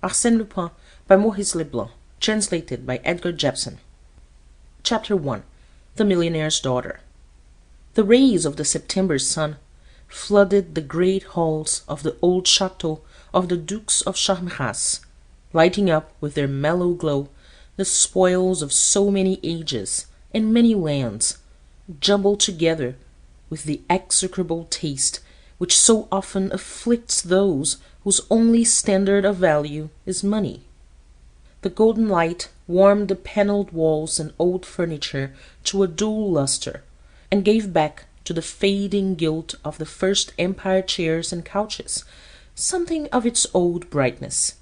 Arsène Lupin by Maurice Leblanc, translated by Edgar Jepson. Chapter 1. The Millionaire's Daughter. The rays of the September sun flooded the great halls of the old chateau of the Dukes of Charmerace, lighting up with their mellow glow the spoils of so many ages and many lands, jumbled together with the execrable taste which so often afflicts those whose only standard of value is money. The golden light warmed the panelled walls and old furniture to a dual lustre, and gave back to the fading gilt of the First Empire chairs and couches something of its old brightness.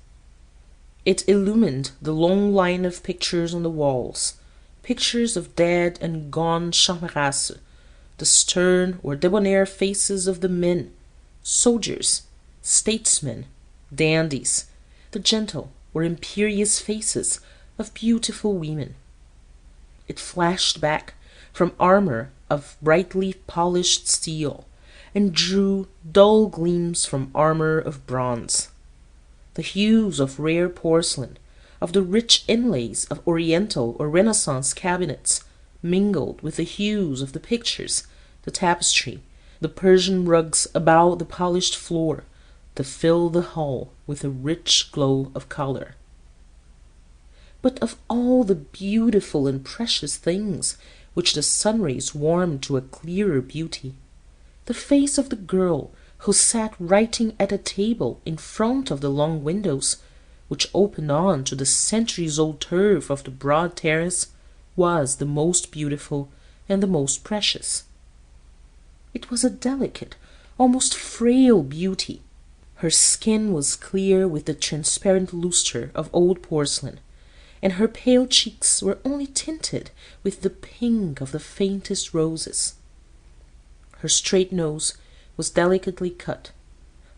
It illumined the long line of pictures on the walls, pictures of dead and gone Charmerace, the stern or debonair faces of the men, soldiers, statesmen, dandies, the gentle or imperious faces of beautiful women. It flashed back from armour of brightly polished steel, and drew dull gleams from armour of bronze. The hues of rare porcelain, of the rich inlays of Oriental or Renaissance cabinets, mingled with the hues of the pictures, the tapestry, the Persian rugs about the polished floor, to fill the hall with a rich glow of colour. But of all the beautiful and precious things which the sunrays warmed to a clearer beauty, the face of the girl who sat writing at a table in front of the long windows, which opened on to the centuries-old turf of the broad terrace, was the most beautiful and the most precious. It was a delicate, almost frail beauty. Her skin was clear with the transparent lustre of old porcelain, and her pale cheeks were only tinted with the pink of the faintest roses. Her straight nose was delicately cut,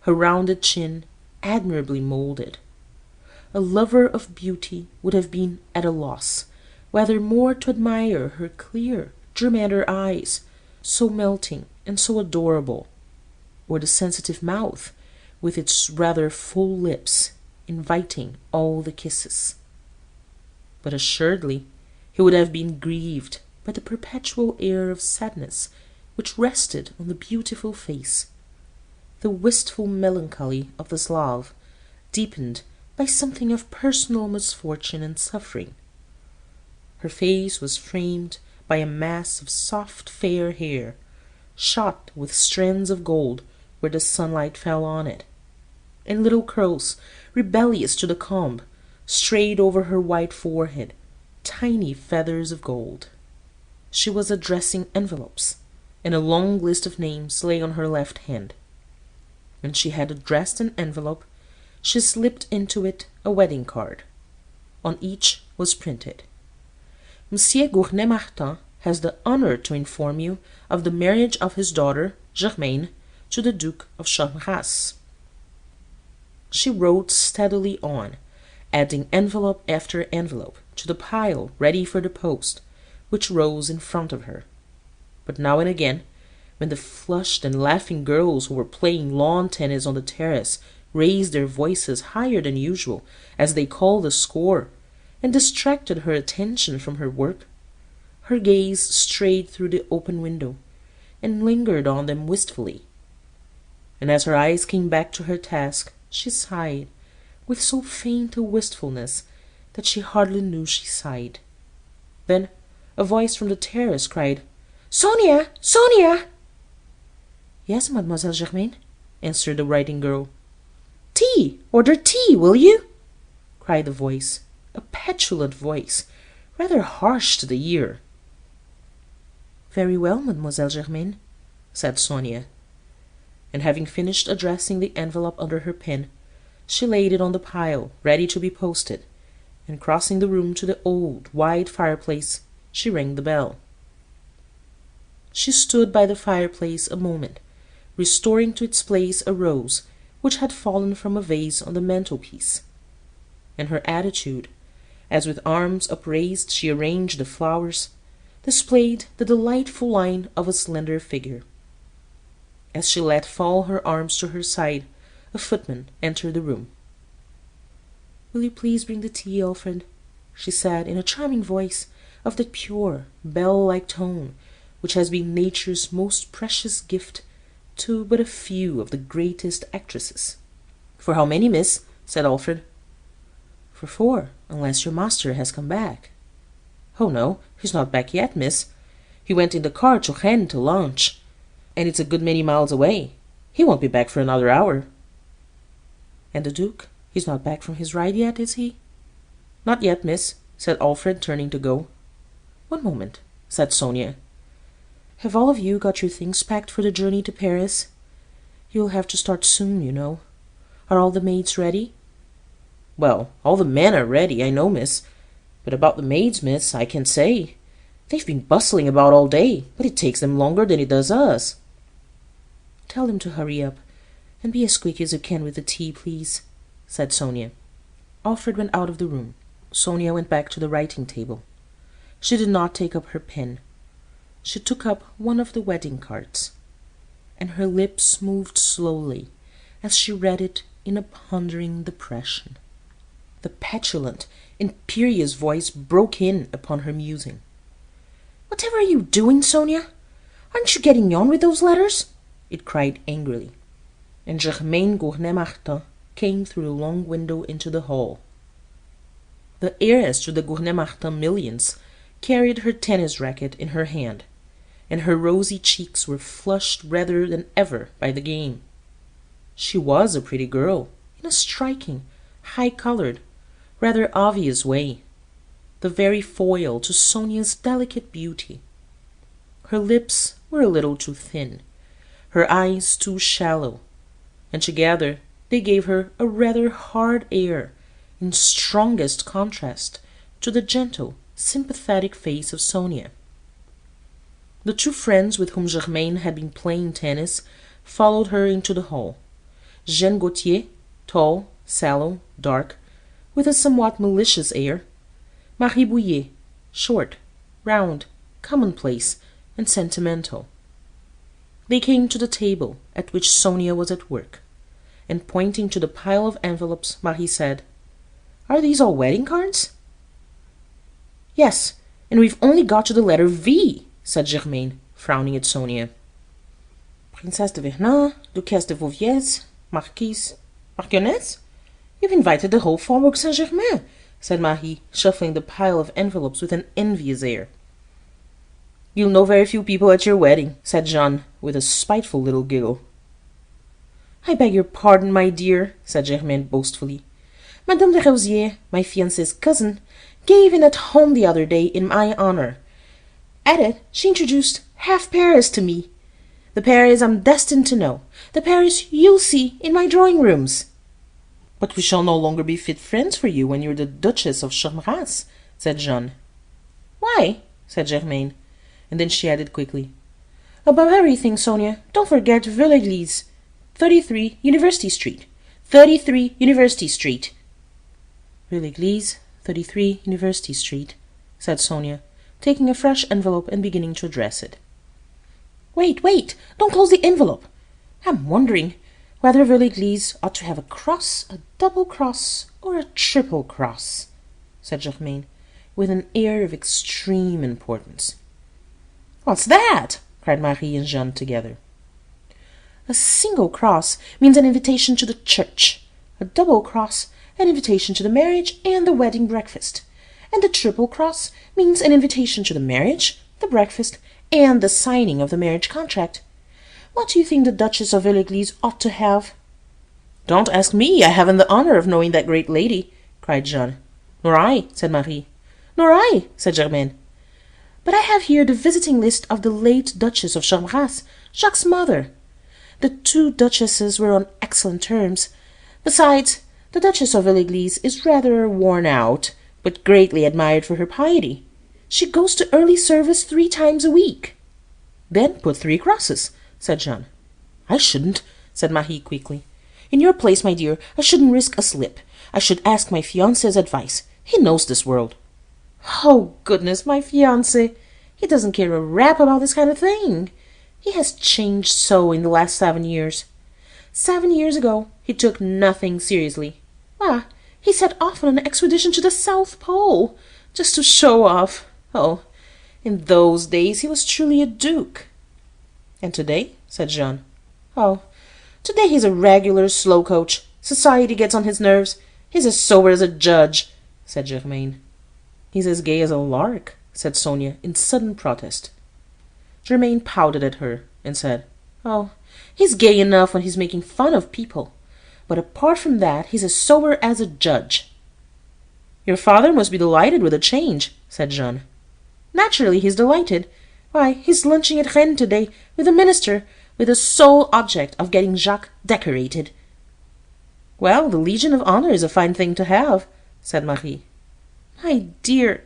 her rounded chin admirably moulded. A lover of beauty would have been at a loss whether more to admire her clear germander eyes, so melting and so adorable, or the sensitive mouth with its rather full lips inviting all the kisses. But assuredly he would have been grieved by the perpetual air of sadness which rested on the beautiful face, the wistful melancholy of the Slav, deepened by something of personal misfortune and suffering. Her face was framed by a mass of soft fair hair, shot with strands of gold where the sunlight fell on it, and little curls, rebellious to the comb, strayed over her white forehead, tiny feathers of gold. She was addressing envelopes, and a long list of names lay on her left hand. When she had addressed an envelope, she slipped into it a wedding card. On each was printed, "Monsieur Gournay Martin has the honour to inform you of the marriage of his daughter, Germaine, to the Duke of Charmerace." She wrote steadily on, adding envelope after envelope to the pile ready for the post, which rose in front of her. But now and again, when the flushed and laughing girls who were playing lawn tennis on the terrace raised their voices higher than usual as they called the score, and distracted her attention from her work, her gaze strayed through the open window, and lingered on them wistfully. And as her eyes came back to her task, she sighed, with so faint a wistfulness that she hardly knew she sighed. Then a voice from the terrace cried, "Sonia! Sonia!" "Yes, Mademoiselle Germaine," answered the writing girl. "Tea! Order tea, will you?" cried the voice, a petulant voice, rather harsh to the ear. "Very well, Mademoiselle Germaine," said Sonia. And having finished addressing the envelope under her pen, she laid it on the pile ready to be posted, and crossing the room to the old wide fireplace, she rang the bell. She stood by the fireplace a moment, restoring to its place a rose which had fallen from a vase on the mantelpiece, and her attitude, as with arms upraised she arranged the flowers, displayed the delightful line of a slender figure. As she let fall her arms to her side, a footman entered the room. "Will you please bring the tea, Alfred?" she said in a charming voice of that pure, bell-like tone which has been nature's most precious gift to but a few of the greatest actresses. "For how many, miss?" said Alfred. "For 4, unless your master has come back." "Oh, no, he's not back yet, miss. He went in the car to Rennes to lunch, and it's a good many miles away. He won't be back for another hour." "And the Duke? He's not back from his ride yet, is he?" "Not yet, miss," said Alfred, turning to go. "One moment," said Sonia. "Have all of you got your things packed for the journey to Paris? You'll have to start soon, you know. Are all the maids ready?" "Well, all the men are ready, I know, miss. But about the maids, miss, I can't say. They've been bustling about all day, but it takes them longer than it does us." "Tell them to hurry up, and be as quick as you can with the tea, please," said Sonia. Alfred went out of the room. Sonia went back to the writing-table. She did not take up her pen. She took up one of the wedding cards, and her lips moved slowly as she read it in a pondering depression. The petulant, imperious voice broke in upon her musing. "Whatever are you doing, Sonia? Aren't you getting on with those letters?" it cried angrily. And Germaine Gournay-Martin came through the long window into the hall. The heiress to the Gournay-Martin millions carried her tennis racket in her hand, and her rosy cheeks were flushed redder than ever by the game. She was a pretty girl, in a striking, high-coloured, rather obvious way, the very foil to Sonia's delicate beauty. Her lips were a little too thin, her eyes too shallow, and together they gave her a rather hard air, in strongest contrast to the gentle, sympathetic face of Sonia. The 2 friends with whom Germaine had been playing tennis followed her into the hall. Jeanne Gautier, tall, sallow, dark, with a somewhat malicious air; Marie Bouillet, short, round, commonplace, and sentimental. They came to the table at which Sonia was at work, and pointing to the pile of envelopes, Marie said, "Are these all wedding cards?" "Yes, and we've only got to the letter V," said Germaine, frowning at Sonia. "Princesse de Vernon, Duchesse de Vauviers, Marquise, Marchioness? You've invited the whole Faubourg Saint-Germain," said Marie, shuffling the pile of envelopes with an envious air. "You'll know very few people at your wedding," said Jeanne, with a spiteful little giggle. "I beg your pardon, my dear," said Germaine boastfully. "Madame de Rosiers, my fiancé's cousin, gave in at home the other day in my honour. At it she introduced half Paris to me. The Paris I'm destined to know, the Paris you'll see in my drawing-rooms." "But we shall no longer be fit friends for you when you're the Duchess of Charmerace," said Jeanne. "Why?" said Germaine, and then she added quickly, "Above everything, Sonia, don't forget VIII, 33 University Street. 33 University Street." "VIII, 33 University Street," said Sonia, taking a fresh envelope and beginning to address it. "Wait, wait! Don't close the envelope! I'm wondering whether VIII ought to have a cross, a double cross, or a triple cross," said Germaine, with an air of extreme importance. "What's that?" cried Marie and Jeanne together. "A single cross means an invitation to the church, a double cross an invitation to the marriage and the wedding breakfast, and the triple cross means an invitation to the marriage, the breakfast, and the signing of the marriage contract. What do you think the Duchess of VIII ought to have?" "Don't ask me, I haven't the honour of knowing that great lady," cried Jeanne. "Nor I," said Marie. "Nor I," said Germaine. "But I have here the visiting list of the late Duchess of Charmerace, Jacques' mother. The 2 duchesses were on excellent terms. Besides, the Duchess of VIII is rather worn out, but greatly admired for her piety. She goes to early service 3 times a week." "Then put 3 crosses," said Jeanne. "I shouldn't," said Marie quickly. "In your place, my dear, I shouldn't risk a slip. I should ask my fiancé's advice. He knows this world." "Oh, goodness, my fiancé! He doesn't care a rap about this kind of thing. He has changed so in the last 7 years. 7 years ago he took nothing seriously. Why, He set off on an expedition to the South Pole, just to show off. Oh, in those days he was truly a duke." "And today?" said Jean. "Oh, today he's a regular slow coach. Society gets on his nerves. He's as sober as a judge," said Germaine. "He's as gay as a lark," said Sonia in sudden protest. Germaine pouted at her and said, "Oh, he's gay enough when he's making fun of people. But apart from that, he's as sober as a judge." "Your father must be delighted with the change," said Jean. "Naturally he's delighted. Why, he's lunching at Rennes today with the minister, with the sole object of getting Jacques decorated." "Well, the Legion of Honor is a fine thing to have," said Marie. "My dear,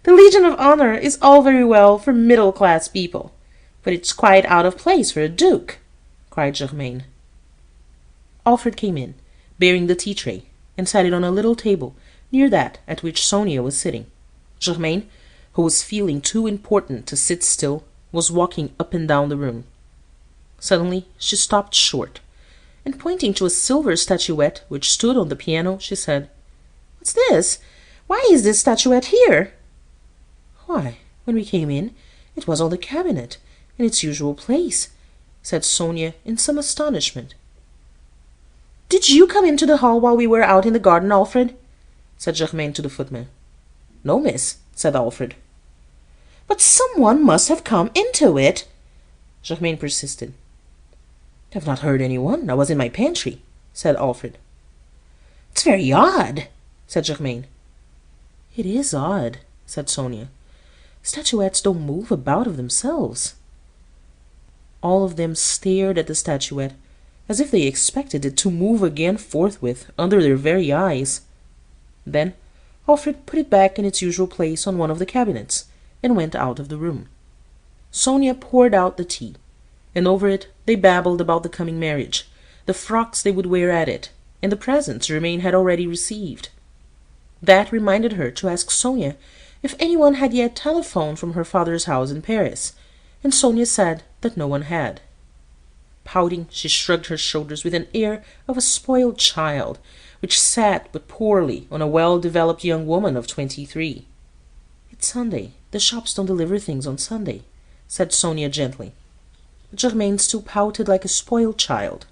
the Legion of Honor is all very well for middle-class people, but it's quite out of place for a duke," cried Germaine. Alfred came in, bearing the tea-tray, and sat it on a little table near that at which Sonia was sitting. Germaine, who was feeling too important to sit still, was walking up and down the room. Suddenly she stopped short, and pointing to a silver statuette which stood on the piano, she said, "What's this? Why is this statuette here?" "Why, when we came in, it was on the cabinet, in its usual place," said Sonia in some astonishment. "Did you come into the hall while we were out in the garden, Alfred?" said Germaine to the footman. "No, miss," said Alfred. "But some one must have come into it," Germaine persisted. "I've not heard any one. I was in my pantry," said Alfred. "It's very odd," said Germaine. "It is odd," said Sonia. "Statuettes don't move about of themselves." All of them stared at the statuette, as if they expected it to move again forthwith under their very eyes. Then Alfred put it back in its usual place on one of the cabinets, and went out of the room. Sonia poured out the tea, and over it they babbled about the coming marriage, the frocks they would wear at it, and the presents Germaine had already received. That reminded her to ask Sonia if anyone had yet telephoned from her father's house in Paris, and Sonia said that no one had. Pouting, she shrugged her shoulders with an air of a spoiled child, which sat but poorly on a well-developed young woman of 23. "It's Sunday. The shops don't deliver things on Sunday," said Sonia gently. Germaine still pouted like a spoiled child.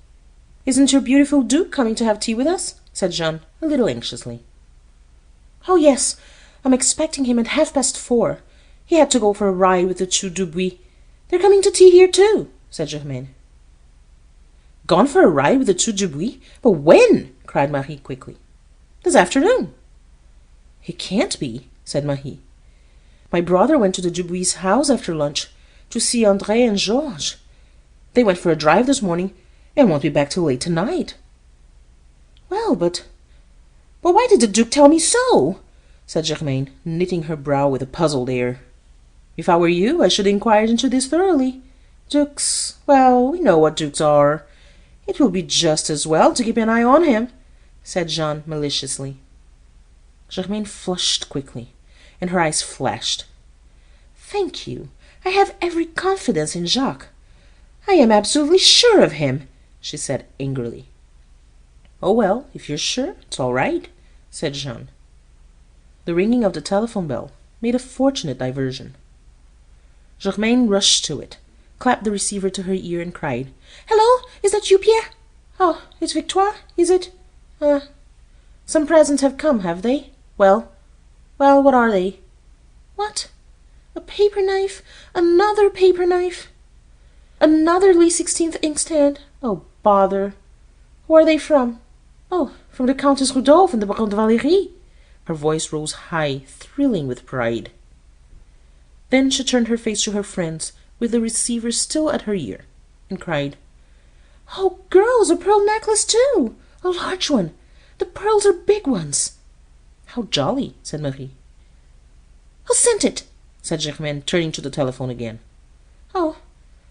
"Isn't your beautiful Duke coming to have tea with us?" said Jean, a little anxiously. "Oh, yes. I'm expecting him at 4:30. He had to go for a ride with the two Dubuis. They're coming to tea here too," said Germaine. "Gone for a ride with the two Dubuis? But when?" cried Marie quickly. "This afternoon." "It can't be," said Marie. "My brother went to the Dubuis' house after lunch to see André and Georges. They went for a drive this morning and won't be back till late tonight." "Well, but why did the Duke tell me so?" said Germaine, knitting her brow with a puzzled air. "If I were you, I should inquire into this thoroughly. Dukes, well, we know what dukes are. It will be just as well to keep an eye on him," said Jean maliciously. Germaine flushed quickly, and her eyes flashed. "Thank you. I have every confidence in Jacques. I am absolutely sure of him," she said angrily. "Oh, well, if you're sure, it's all right," said Jean. The ringing of the telephone bell made a fortunate diversion. Germaine rushed to it, clapped the receiver to her ear, and cried, "Hello, is that you, Pierre? Oh, it's Victoire, is it? Some presents have come, have they? Well, what are they? What? A paper knife? Another paper knife? Another Louis XVI inkstand? Oh, bother. Who are they from? Oh, from the Countess Rudolph and the Baron de Valerie." Her voice rose high, thrilling with pride. Then she turned her face to her friends, with the receiver still at her ear, and cried, "Oh, girls, a pearl necklace too! A large one! The pearls are big ones!" "How jolly!" said Marie. "Who sent it?" said Germaine, turning to the telephone again. "Oh,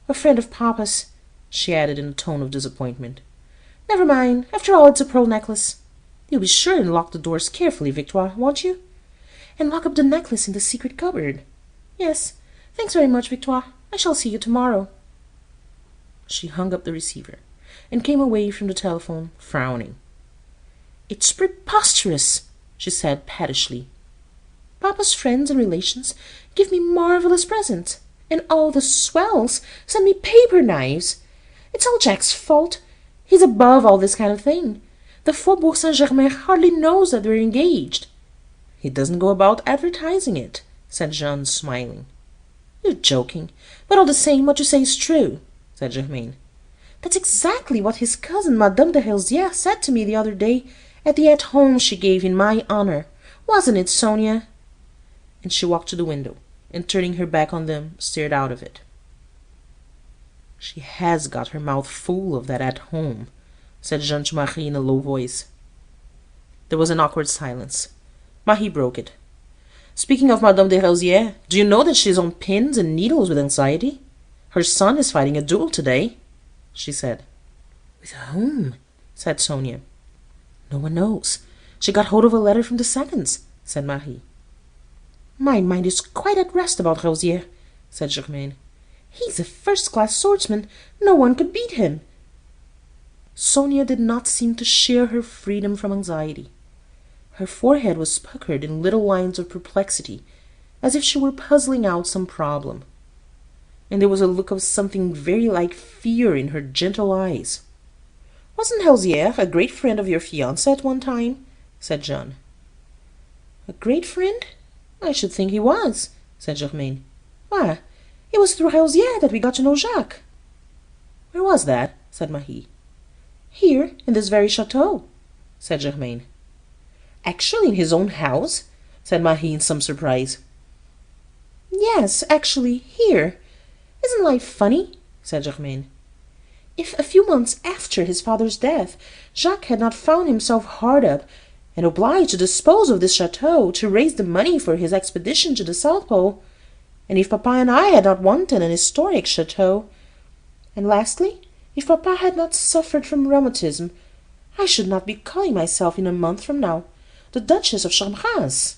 a friend of Papa's," she added in a tone of disappointment. "Never mind. After all, it's a pearl necklace. You'll be sure and lock the doors carefully, Victoire, won't you? And lock up the necklace in the secret cupboard. Yes. Thanks very much, Victoire. I shall see you tomorrow." She hung up the receiver, and came away from the telephone, frowning. "It's preposterous," she said pettishly. "Papa's friends and relations give me marvellous presents, and all the swells send me paper knives. It's all Jack's fault. He's above all this kind of thing. The Faubourg Saint-Germain hardly knows that we're engaged." "He doesn't go about advertising it," said Jeanne, smiling. "You're joking, but all the same what you say is true," said Germaine. "That's exactly what his cousin Madame de Helzières said to me the other day at the at-home she gave in my honour. Wasn't it, Sonia?" And she walked to the window, and turning her back on them, stared out of it. "She has got her mouth full of that at-home," said Jean to Marie in a low voice. There was an awkward silence. Marie broke it. "Speaking of Madame de Helzières, do you know that she is on pins and needles with anxiety? Her son is fighting a duel today," she said. "With whom?" said Sonia. "No one knows. She got hold of a letter from the seconds," said Marie. "My mind is quite at rest about Helzières," said Germaine. "He's a first-class swordsman. No one could beat him." Sonia did not seem to share her freedom from anxiety. Her forehead was puckered in little lines of perplexity, as if she were puzzling out some problem. And there was a look of something very like fear in her gentle eyes. "Wasn't Helzières a great friend of your fiancé at one time?" said Jeanne. "A great friend? I should think he was," said Germaine. "Why, it was through Helzières that we got to know Jacques." "Where was that?" said Marie. "Here, in this very chateau," said Germaine. "Actually in his own house?" said Marie in some surprise. "Yes, actually, here. Isn't life funny?" said Germaine. "If a few months after his father's death Jacques had not found himself hard up and obliged to dispose of this chateau to raise the money for his expedition to the South Pole, and if Papa and I had not wanted an historic chateau, and lastly, if Papa had not suffered from rheumatism, I should not be calling myself in a month from now the Duchess of Charmerace."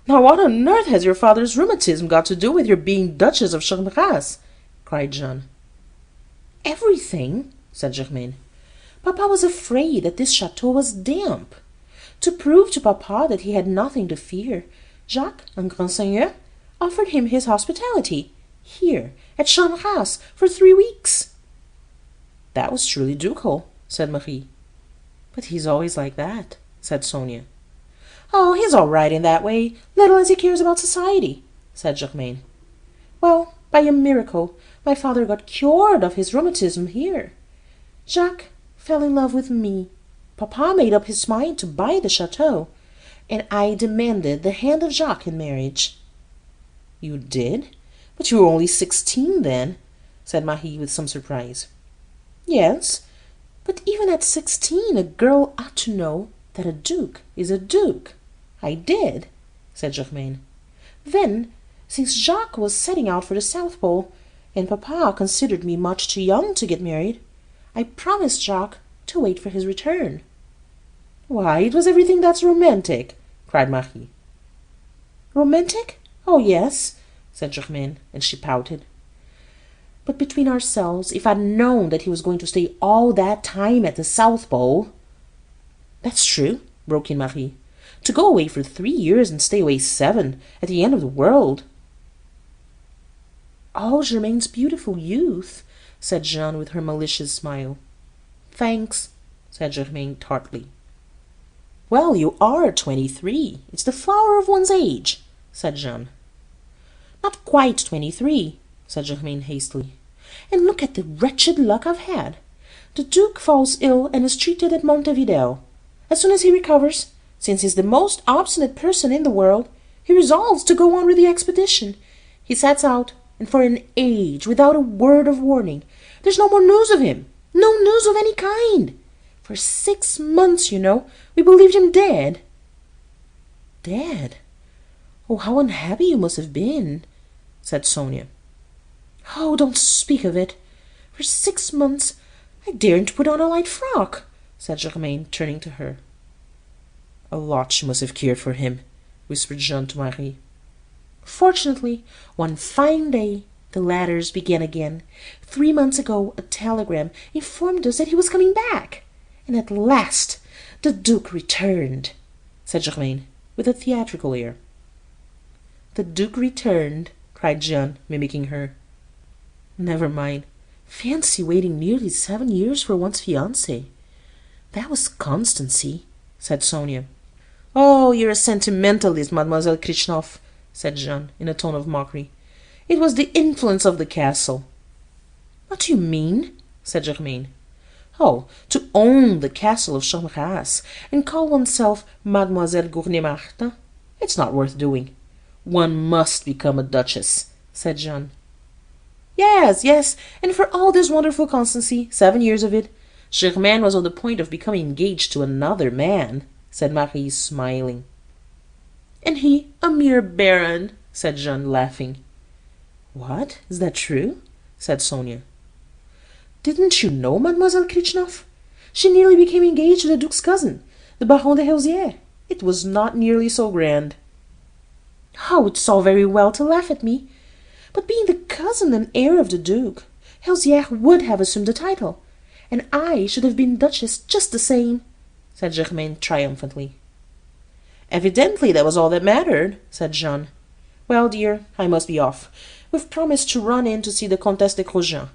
"Now what on earth has your father's rheumatism got to do with your being Duchess of Charmerace?" cried Jeanne. "Everything," said Germaine. "Papa was afraid that this chateau was damp. To prove to Papa that he had nothing to fear, Jacques, un grand seigneur, offered him his hospitality, here, at Charmerace, for 3 weeks." "That was truly ducal," said Marie. "But he's always like that," said Sonia. "Oh, he's all right in that way, little as he cares about society," said Germaine. "Well, by a miracle, my father got cured of his rheumatism here. Jacques fell in love with me. Papa made up his mind to buy the chateau, and I demanded the hand of Jacques in marriage." "You did? But you were only 16 then," said Marie with some surprise. "Yes, but even at 16 a girl ought to know that a duke is a duke. I did," said Germaine. "Then, since Jacques was setting out for the South Pole, and Papa considered me much too young to get married, I promised Jacques to wait for his return." "Why, it was everything that's romantic," cried Marie. "Romantic? Oh, yes," said Germaine, and she pouted. "But between ourselves, if I'd known that he was going to stay all that time at the South Pole—" "That's true," broke in Marie. "To go away for 3 years and stay away 7, at the end of the world." "All Germaine's beautiful youth," said Jeanne with her malicious smile. "Thanks," said Germaine tartly. "Well, you are 23. It's the flower of one's age," said Jeanne. "Not quite 23, said Germaine hastily. "And look at the wretched luck I've had. The Duke falls ill and is treated at Montevideo. As soon as he recovers, since he's the most obstinate person in the world, he resolves to go on with the expedition. He sets out, and for an age, without a word of warning, there's no more news of him, no news of any kind. For 6 months, you know, we believed him dead." "Dead? Oh, how unhappy you must have been," said Sonia. "Oh, don't speak of it. For 6 months I daren't put on a light frock," said Germaine, turning to her. "A lot she must have cared for him," whispered Jeanne to Marie. "Fortunately, one fine day the letters began again. 3 months ago a telegram informed us that he was coming back. And at last the Duke returned," said Germaine, with a theatrical air. "The Duke returned," cried Jeanne, mimicking her. "Never mind. Fancy waiting nearly 7 years for one's fiancé. That was constancy," said Sonia. "Oh, you're a sentimentalist, Mademoiselle Krishnoff," said Jeanne, in a tone of mockery. "It was the influence of the castle." "What do you mean?" said Germaine. "Oh, to own the castle of Charmerace, and call oneself Mademoiselle Gournay-Martin. It's not worth doing. One must become a duchess," said Jeanne. "Yes, yes, and for all this wonderful constancy, 7 years of it, Germaine was on the point of becoming engaged to another man," said Marie, smiling. "And he a mere baron," said Jeanne, laughing. "What? Is that true?" said Sonia. "Didn't you know Mademoiselle Krishnoff? She nearly became engaged to the Duke's cousin, the Baron de Hausière. It was not nearly so grand." "Oh, it's all very well to laugh at me. But being the cousin and heir of the Duke, Hausière would have assumed the title, and I should have been duchess just the same," said Germaine triumphantly. "Evidently that was all that mattered," said Jeanne. "Well, dear, I must be off. We've promised to run in to see the Comtesse de Crozien.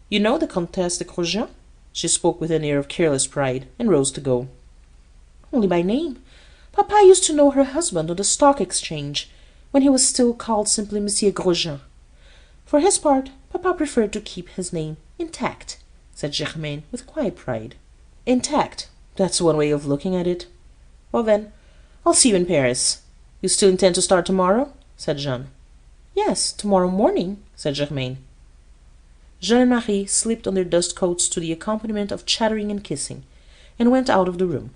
You know the Comtesse de Crozien?" She spoke with an air of careless pride, and rose to go. "Only by name. Papa used to know her husband on the Stock Exchange, when he was still called simply Monsieur Grosjean. For his part, Papa preferred to keep his name intact," said Germaine with quiet pride. "Intact. That's one way of looking at it. Well then, I'll see you in Paris. You still intend to start tomorrow?" said Jeanne. "Yes, tomorrow morning," said Germaine. Jeanne and Marie slipped on their dust coats to the accompaniment of chattering and kissing, and went out of the room.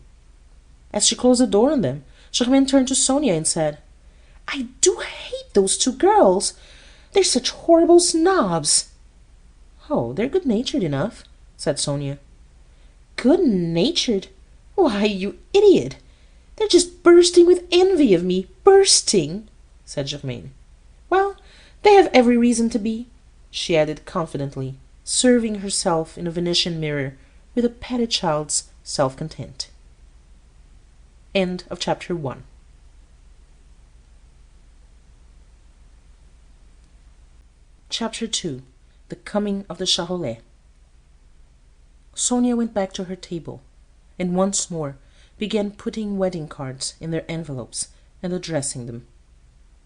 As she closed the door on them, Germaine turned to Sonia and said, "I do hate those 2 girls. They're such horrible snobs." "Oh, they're good-natured enough," said Sonia. "Good-natured? Why, you idiot! They're just bursting with envy of me, bursting," said Germaine. "Well, they have every reason to be," she added confidently, serving herself in a Venetian mirror with a petted child's self-content. End of chapter 1. Chapter 2. The Coming of the Charolais. Sonia went back to her table, and once more began putting wedding cards in their envelopes and addressing them.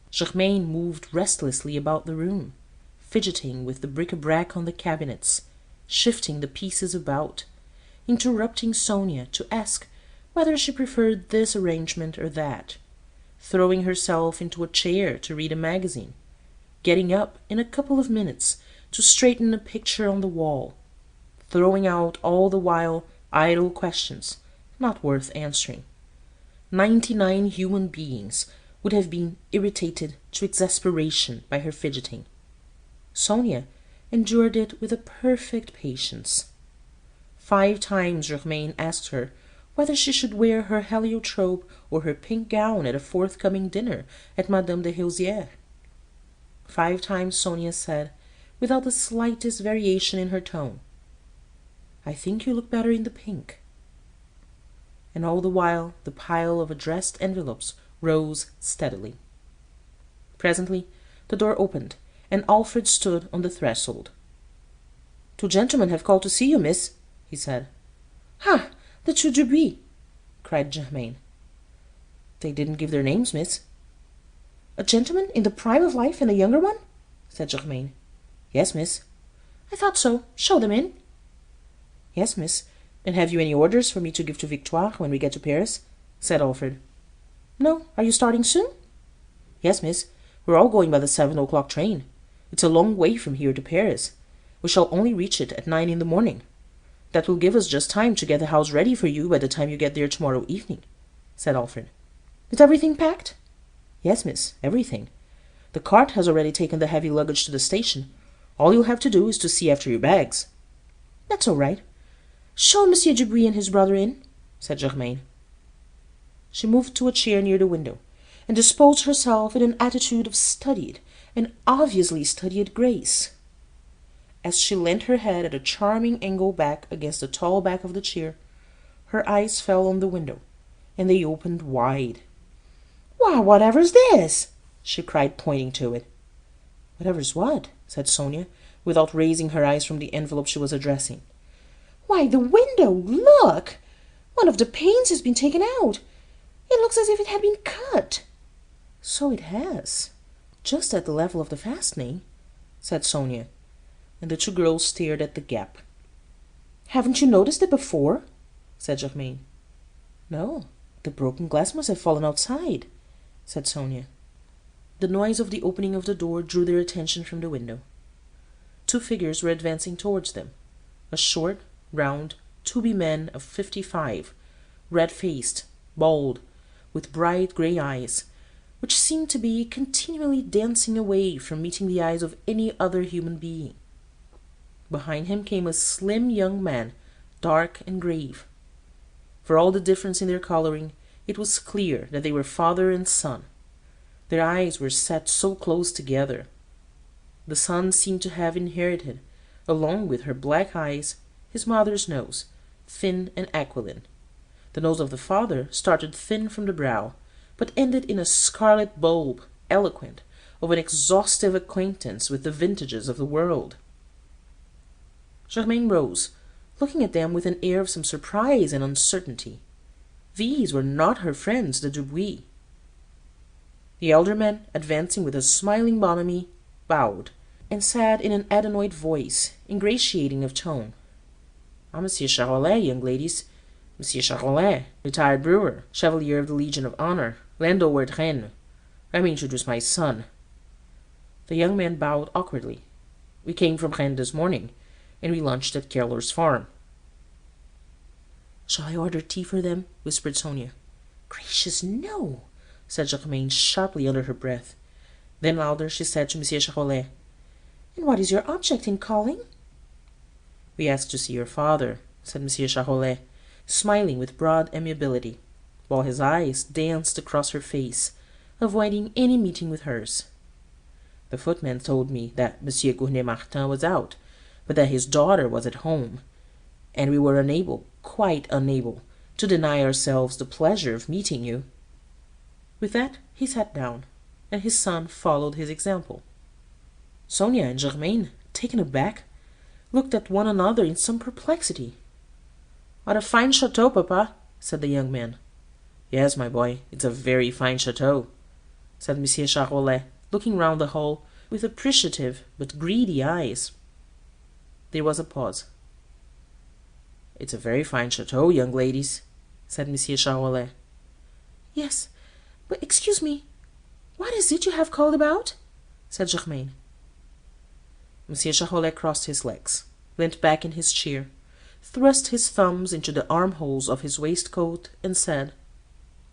Germaine moved restlessly about the room, fidgeting with the bric-a-brac on the cabinets, shifting the pieces about, interrupting Sonia to ask whether she preferred this arrangement or that, throwing herself into a chair to read a magazine, getting up in a couple of minutes to straighten a picture on the wall, throwing out all the while idle questions not worth answering. 99 human beings would have been irritated to exasperation by her fidgeting. Sonia endured it with a perfect patience. 5 times Germaine asked her whether she should wear her heliotrope or her pink gown at a forthcoming dinner at Madame de Hausière. 5 times Sonia said, without the slightest variation in her tone, "I think you look better in the pink." And all the while the pile of addressed envelopes rose steadily. Presently the door opened, and Alfred stood on the threshold. "2 gentlemen have called to see you, miss," he said. "Ah, the 2 Dubuis!" cried Germaine. "They didn't give their names, miss." "A gentleman in the prime of life and a younger one?" said Germaine. "Yes, miss." "I thought so. Show them in." "Yes, miss. And have you any orders for me to give to Victoire when we get to Paris?" said Alfred. "No. Are you starting soon?" "Yes, miss. We're all going by the 7 o'clock train. It's a long way from here to Paris. We shall only reach it at 9 in the morning. That will give us just time to get the house ready for you by the time you get there tomorrow evening," said Alfred. "Is everything packed?" "Yes, miss, everything. The cart has already taken the heavy luggage to the station. All you'll have to do is to see after your bags." "That's all right. Show Monsieur Dubuis and his brother in," said Germaine. She moved to a chair near the window, and disposed herself in an attitude of studied and obviously studied grace. As she leant her head at a charming angle back against the tall back of the chair, Her eyes fell on the window, and they opened wide. "Why, whatever's this?" she cried, pointing to it. "Whatever's what?" said Sonia, without raising her eyes from the envelope she was addressing. "Why, the window! Look! One of the panes has been taken out. It looks as if it had been cut." "So it has, just at the level of the fastening," said Sonia, and the two girls stared at the gap. "Haven't you noticed it before?" said Germaine. "No, the broken glass must have fallen outside," said Sonia. The noise of the opening of the door drew their attention from the window. Two figures were advancing towards them, a short, round, tubby man of 55, red-faced, bald, with bright grey eyes, which seemed to be continually dancing away from meeting the eyes of any other human being. Behind him came a slim young man, dark and grave. For all the difference in their colouring, it was clear that they were father and son. Their eyes were set so close together. The son seemed to have inherited, along with her black eyes, his mother's nose, thin and aquiline. The nose of the father started thin from the brow, but ended in a scarlet bulb, eloquent of an exhaustive acquaintance with the vintages of the world. Germaine rose, looking at them with an air of some surprise and uncertainty. These were not her friends, the Dubuis. The elder man, advancing with a smiling bonhomie, bowed, and said in an adenoid voice, ingratiating of tone, "Ah, Monsieur Charolais, young ladies. Monsieur Charolais, retired brewer, Chevalier of the Legion of Honor, landowner at Rennes. Let me introduce my son." The young man bowed awkwardly. "We came from Rennes this morning, and we lunched at Keller's farm." "Shall I order tea for them?" whispered Sonia. "Gracious, no!" said Germaine sharply under her breath. Then louder she said to Monsieur Charolais, "And what is your object in calling?" "We asked to see your father," said Monsieur Charolais, smiling with broad amiability, while his eyes danced across her face, avoiding any meeting with hers. "The footman told me that Monsieur Gournay-Martin was out, but that his daughter was at home, and we were unable, quite unable, to deny ourselves the pleasure of meeting you." With that he sat down, and his son followed his example. Sonia and Germaine, taken aback, looked at one another in some perplexity. "What a fine chateau, papa!" said the young man. "Yes, my boy, it's a very fine chateau," said Monsieur Charolais, looking round the hall with appreciative but greedy eyes. There was a pause. "It's a very fine chateau, young ladies," said Monsieur Charolais. "Yes, but excuse me, what is it you have called about?" said Germaine. Monsieur Charolais crossed his legs, leant back in his chair, thrust his thumbs into the armholes of his waistcoat, and said,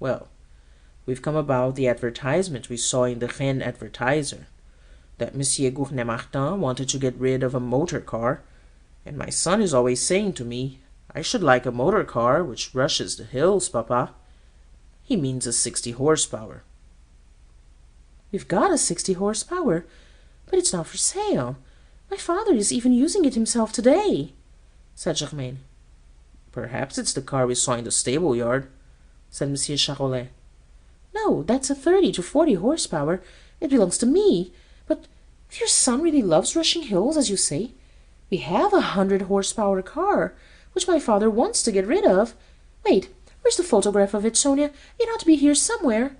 "Well, we've come about the advertisement we saw in the Rennes Advertiser, that Monsieur Gournay-Martin wanted to get rid of a motor car, and my son is always saying to me, 'I should like a motor car which rushes the hills, papa.' He means a 60 horsepower. "We've got a 60 horsepower, but it's not for sale. My father is even using it himself today," said Germaine. "Perhaps it's the car we saw in the stable yard," said Monsieur Charolais. "No, that's a 30 to 40 horsepower. It belongs to me. But if your son really loves rushing hills, as you say, we have a 100 horsepower car, which my father wants to get rid of. Wait, where's the photograph of it, Sonia? It ought to be here somewhere."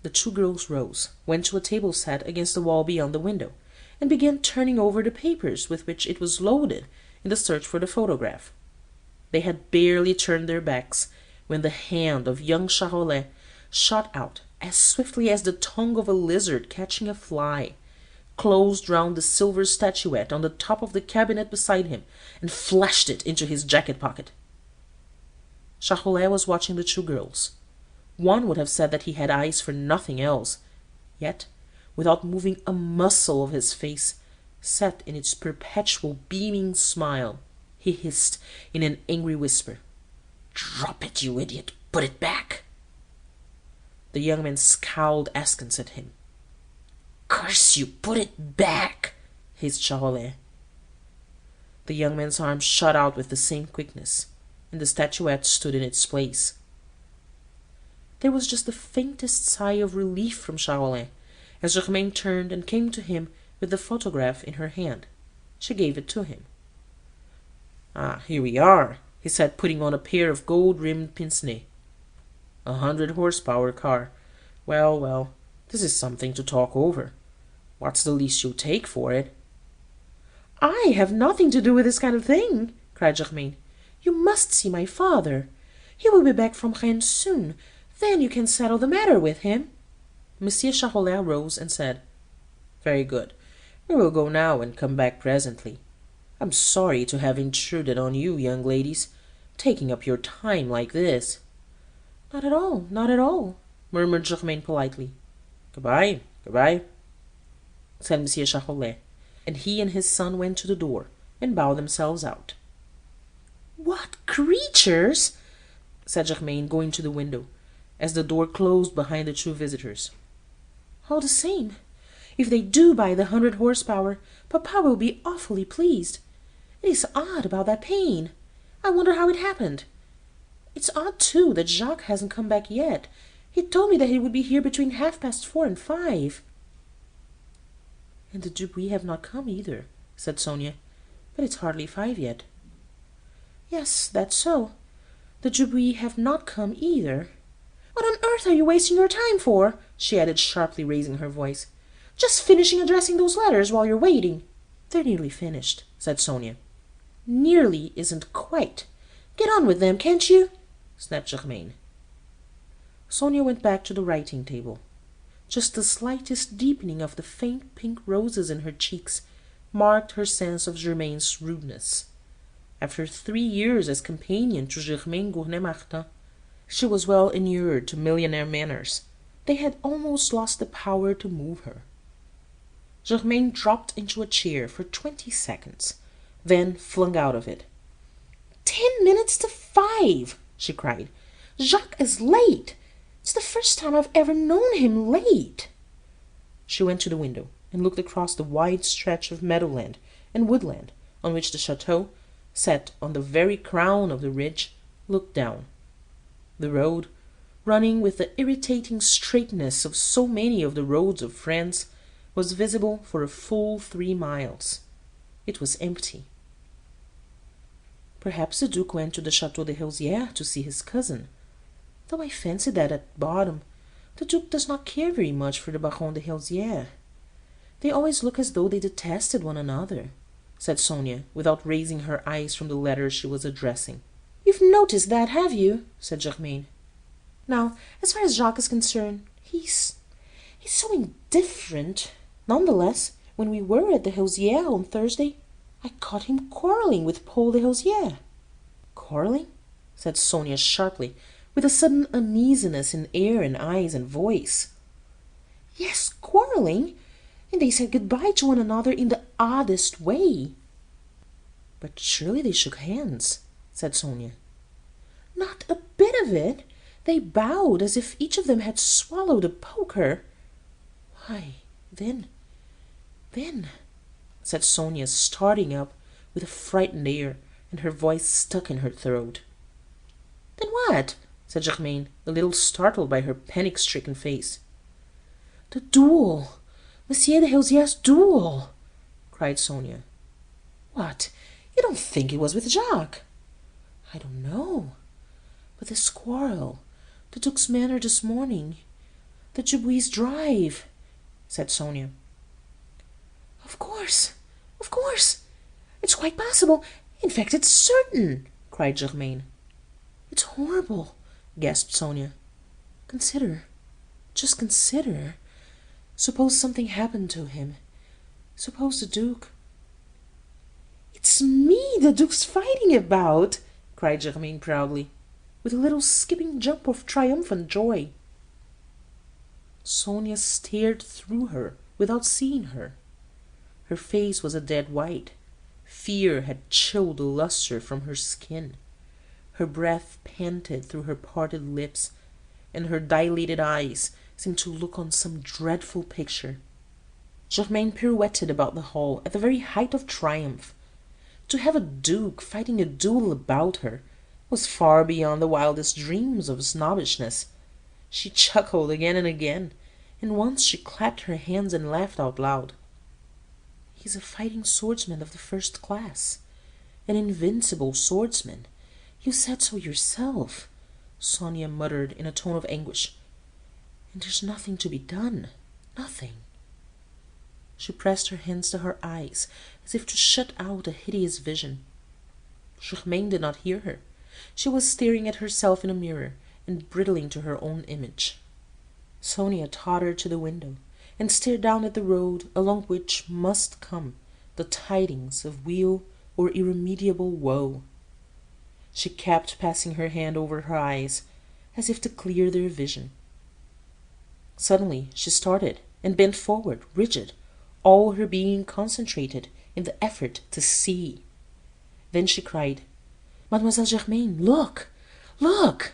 The two girls rose, went to a table set against the wall beyond the window, and began turning over the papers with which it was loaded in the search for the photograph. They had barely turned their backs when the hand of young Charolais shot out as swiftly as the tongue of a lizard catching a fly, closed round the silver statuette on the top of the cabinet beside him, and flashed it into his jacket pocket. Charolais was watching the two girls. One would have said that he had eyes for nothing else, yet, without moving a muscle of his face, set in its perpetual beaming smile, he hissed in an angry whisper, "Drop it, you idiot! Put it back!" The young man scowled askance at him. "Curse you! Put it back!" hissed Charolais. The young man's arm shot out with the same quickness, and the statuette stood in its place. There was just the faintest sigh of relief from Charolais as Germaine turned and came to him with the photograph in her hand. She gave it to him. "Ah, here we are," he said, putting on a pair of gold-rimmed pince-nez. "A 100-horsepower car. Well, well, this is something to talk over. What's the least you'll take for it?" "I have nothing to do with this kind of thing," cried Germaine. "You must see my father. He will be back from Rennes soon. Then you can settle the matter with him." Monsieur Charolais rose and said, "Very good. We will go now and come back presently. I'm sorry to have intruded on you, young ladies, taking up your time like this." "Not at all, not at all," murmured Germaine politely. "Good-bye, good-bye," said Monsieur Charolais, and he and his son went to the door and bowed themselves out. "What creatures!" said Germaine, going to the window, as the door closed behind the two visitors. "All the same, if they do buy the 100-horsepower, Papa will be awfully pleased. It is odd about that pain. I wonder how it happened. It's odd, too, that Jacques hasn't come back yet. He told me that he would be here between 4:30 and 5. "And the Dupuis have not come either," said Sonia. "But it's hardly 5 yet." "Yes, that's so. The Dupuis have not come either. What on earth are you wasting your time for?" she added sharply, raising her voice. "Just finishing addressing those letters while you're waiting." "They're nearly finished," said Sonia. "Nearly isn't quite. Get on with them, can't you?" snapped Germaine. Sonia went back to the writing table. Just the slightest deepening of the faint pink roses in her cheeks marked her sense of Germaine's rudeness. After 3 years as companion to Germaine Gournay-Martin, she was well inured to millionaire manners. They had almost lost the power to move her. Germaine dropped into a chair for 20 seconds, then flung out of it. 10 minutes to 5, she cried. "Jacques is late. It's the first time I've ever known him late." She went to the window and looked across the wide stretch of meadowland and woodland on which the chateau, set on the very crown of the ridge, looked down. The road, running with the irritating straightness of so many of the roads of France, was visible for a full 3 miles. It was empty. Perhaps the Duke went to the Château de Rosières to see his cousin, though I fancy that at bottom the Duke does not care very much for the Baron de Rosières. They always look as though they detested one another, said Sonia, without raising her eyes from the letter she was addressing. "You've noticed that, have you?" said Germaine. "Now, as far as Jacques is concerned, he's so indifferent. Nonetheless, when we were at the Rosières on Thursday, I caught him quarrelling with Paul de Rosières." "Quarrelling?" said Sonia sharply, with a sudden uneasiness in air and eyes and voice. "Yes, quarrelling, and they said good-bye to one another in the oddest way." "But surely they shook hands," said Sonia. "Not a bit of it. They bowed as if each of them had swallowed a poker." "Why, then," said Sonia, starting up with a frightened air, and her voice stuck in her throat. "Then what?" said Germaine, a little startled by her panic-stricken face. "The duel! Monsieur de Rosières' duel!" cried Sonia. "What? You don't think it was with Jacques?" "I don't know. But this quarrel, the Duke's manner this morning, the Dupuis' drive," said Sonia. Of course. It's quite possible. In fact, it's certain," cried Germaine. "It's horrible," gasped Sonia. Just consider. Suppose something happened to him. Suppose the Duke—" "It's me the Duke's fighting about," cried Germaine proudly, with a little skipping jump of triumphant joy. Sonia stared through her without seeing her. Her face was a dead white. Fear had chilled the lustre from her skin. Her breath panted through her parted lips, and her dilated eyes seemed to look on some dreadful picture. Germaine pirouetted about the hall at the very height of triumph. To have a duke fighting a duel about her was far beyond the wildest dreams of snobbishness. She chuckled again and again, and once she clapped her hands and laughed out loud. "He's a fighting swordsman of the first class, an invincible swordsman. You said so yourself," Sonia muttered in a tone of anguish. "And there's nothing to be done, nothing." She pressed her hands to her eyes, as if to shut out a hideous vision. Germaine did not hear her. She was staring at herself in a mirror, and bridling to her own image. Sonia tottered to the window, and stared down at the road along which must come the tidings of weal or irremediable woe. She kept passing her hand over her eyes, as if to clear their vision. Suddenly she started, and bent forward, rigid, all her being concentrated in the effort to see. Then she cried, "Mademoiselle Germaine, look! Look!"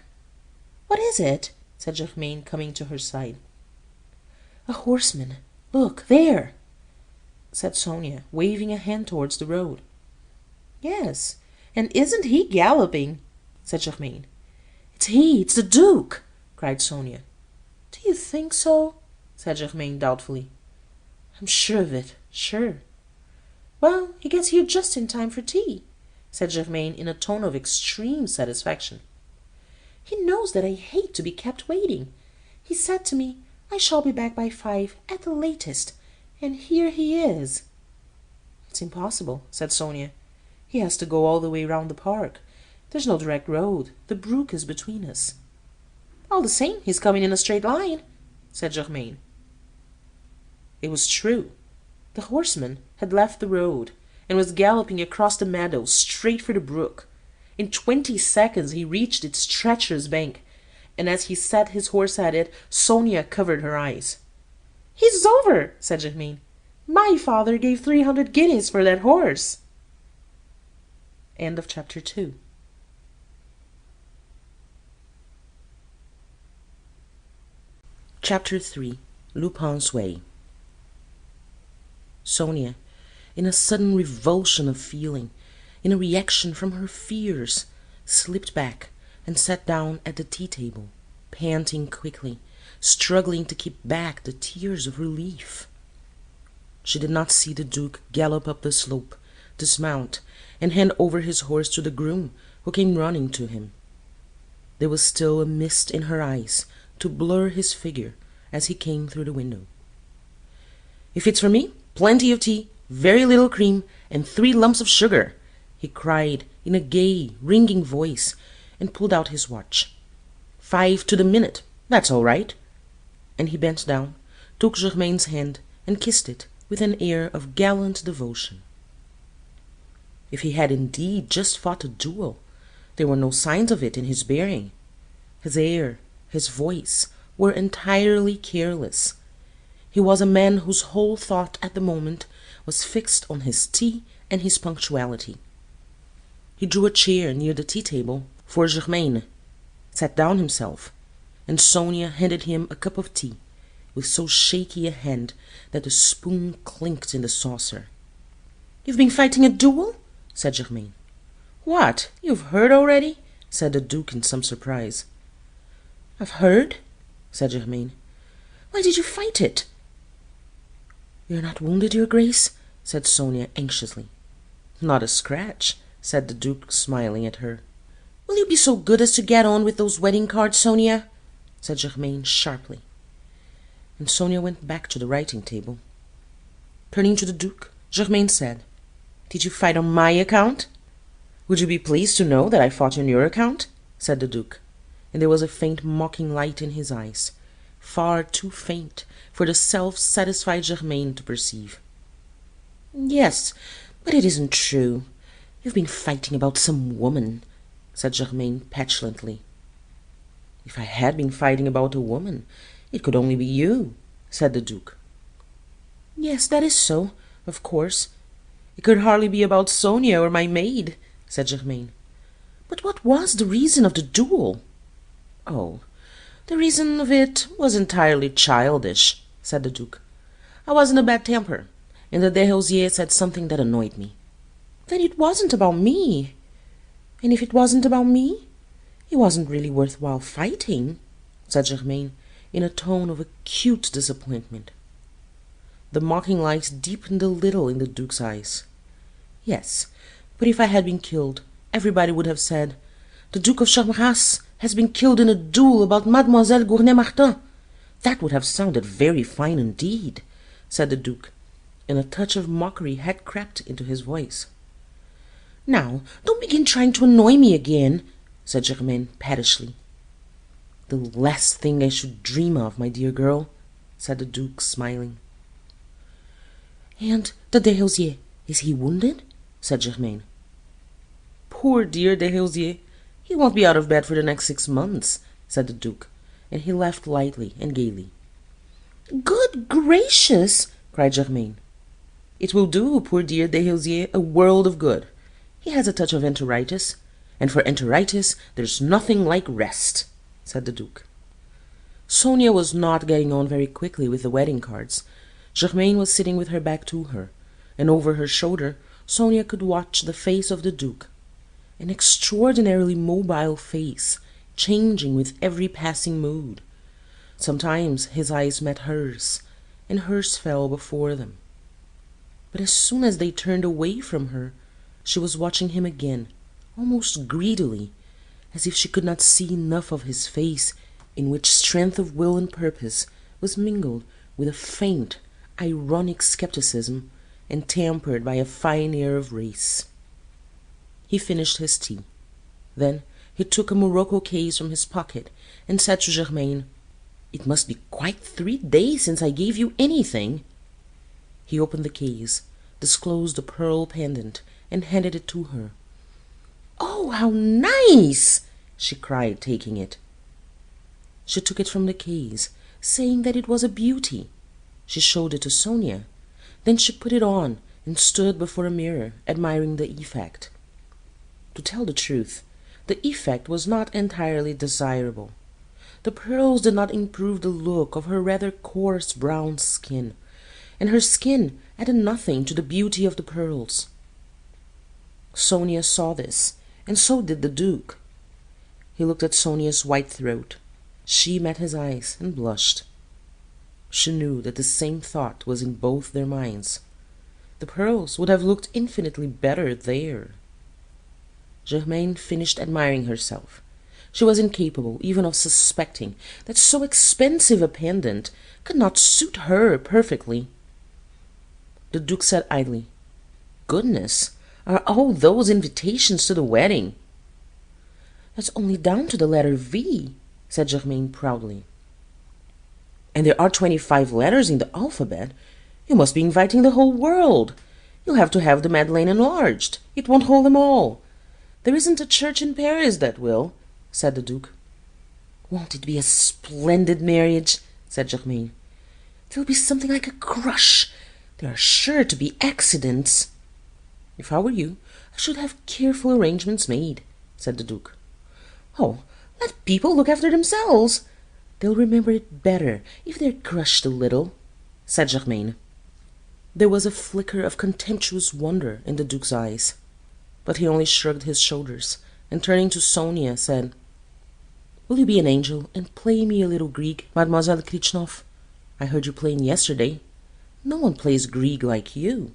"What is it?" said Germaine, coming to her side. "A horseman. Look, there!" said Sonia, waving a hand towards the road. "Yes, and isn't he galloping?" said Germaine. "It's he! It's the Duke!" cried Sonia. "Do you think so?" said Germaine doubtfully. "I'm sure of it, sure." "Well, he gets here just in time for tea," said Germaine in a tone of extreme satisfaction. "He knows that I hate to be kept waiting. He said to me, 'I shall be back by 5 at the latest,' and here he is." "It's impossible," said Sonia. "He has to go all the way round the park. There's no direct road. The brook is between us." "All the same, he's coming in a straight line," said Germaine. It was true. The horseman had left the road, and was galloping across the meadow straight for the brook. In 20 seconds he reached its treacherous bank, and as he set his horse at it, Sonia covered her eyes. "He's over," said Germaine. "My father gave 300 guineas for that horse." End of chapter 2. Chapter 3. Lupin's Way. Sonia, in a sudden revulsion of feeling, in a reaction from her fears, slipped back and sat down at the tea-table, panting quickly, struggling to keep back the tears of relief. She did not see the Duke gallop up the slope, dismount, and hand over his horse to the groom, who came running to him. There was still a mist in her eyes to blur his figure as he came through the window. "If it's for me, plenty of tea, very little cream, and 3 lumps of sugar," he cried in a gay, ringing voice, and pulled out his watch. 5 to the minute, that's all right. And he bent down, took Germaine's hand, and kissed it with an air of gallant devotion. If he had indeed just fought a duel, there were no signs of it in his bearing. His air, his voice, were entirely careless. He was a man whose whole thought at the moment was fixed on his tea and his punctuality. He drew a chair near the tea-table for Germaine, sat down himself, and Sonia handed him a cup of tea, with so shaky a hand that the spoon clinked in the saucer. "You've been fighting a duel?" said Germaine. "What, you've heard already?" said the Duke in some surprise. "I've heard," said Germaine. "Why did you fight it?" "You're not wounded, your Grace?" said Sonia anxiously. "Not a scratch," said the Duke, smiling at her. "Will you be so good as to get on with those wedding cards, Sonia?" said Germaine sharply. And Sonia went back to the writing-table. Turning to the Duke, Germaine said, "Did you fight on my account?" "Would you be pleased to know that I fought on your account?" said the Duke, and there was a faint mocking light in his eyes, far too faint for the self-satisfied Germaine to perceive. "Yes, but it isn't true. You've been fighting about some woman," said Germaine petulantly. "If I had been fighting about a woman, it could only be you," said the Duke. "Yes, that is so, of course. It could hardly be about Sonia or my maid," said Germaine. "But what was the reason of the duel?" "Oh, the reason of it was entirely childish," said the Duke. "I was in a bad temper, and the Desrosiers said something that annoyed me." "Then it wasn't about me." "And if it wasn't about me?" "It wasn't really worth while fighting," said Germaine, in a tone of acute disappointment. The mocking light deepened a little in the Duke's eyes. "Yes, but if I had been killed, everybody would have said, 'The Duke of Charmerace has been killed in a duel about Mademoiselle Gournay-Martin.' That would have sounded very fine indeed," said the Duke, and a touch of mockery had crept into his voice. "Now, don't begin trying to annoy me again," said Germaine pettishly. "The last thing I should dream of, my dear girl," said the Duke, smiling. "And the Desrosiers, is he wounded?" said Germaine. "Poor dear Desrosiers, he won't be out of bed for the next 6 months," said the Duke, and he laughed lightly and gaily. "Good gracious!" cried Germaine. "It will do poor dear Desrosiers a world of good. He has a touch of enteritis, and for enteritis there's nothing like rest," said the Duke. Sonia was not getting on very quickly with the wedding cards. Germaine was sitting with her back to her, and over her shoulder Sonia could watch the face of the Duke, an extraordinarily mobile face, changing with every passing mood. Sometimes his eyes met hers, and hers fell before them. But as soon as they turned away from her, she was watching him again, almost greedily, as if she could not see enough of his face, in which strength of will and purpose was mingled with a faint, ironic skepticism, and tempered by a fine air of race. He finished his tea. Then he took a morocco case from his pocket and said to Germaine, "It must be quite 3 days since I gave you anything." He opened the case, disclosed the pearl pendant, and handed it to her. "Oh, how nice!" she cried, taking it. She took it from the case, saying that it was a beauty. She showed it to Sonia. Then she put it on and stood before a mirror, admiring the effect. To tell the truth, the effect was not entirely desirable. The pearls did not improve the look of her rather coarse brown skin, and her skin added nothing to the beauty of the pearls. Sonia saw this, and so did the Duke. He looked at Sonia's white throat. She met his eyes and blushed. She knew that the same thought was in both their minds. The pearls would have looked infinitely better there. Germaine finished admiring herself. She was incapable even of suspecting that so expensive a pendant could not suit her perfectly. The Duke said idly, "Goodness, are all those invitations to the wedding?" "That's only down to the letter V," said Germaine proudly. "And there are 25 letters in the alphabet. You must be inviting the whole world. You'll have to have the Madeleine enlarged. It won't hold them all. There isn't a church in Paris that will," said the Duke. "Won't it be a splendid marriage?" said Germaine. "There'll be something like a crush. There are sure to be accidents." "If I were you, I should have careful arrangements made," said the Duke. "Oh, let people look after themselves. They'll remember it better if they're crushed a little," said Germaine. There was a flicker of contemptuous wonder in the Duke's eyes, but he only shrugged his shoulders, and turning to Sonia, said, "Will you be an angel and play me a little Grieg, Mademoiselle Kritchnoff? I heard you playing yesterday. No one plays Grieg like you."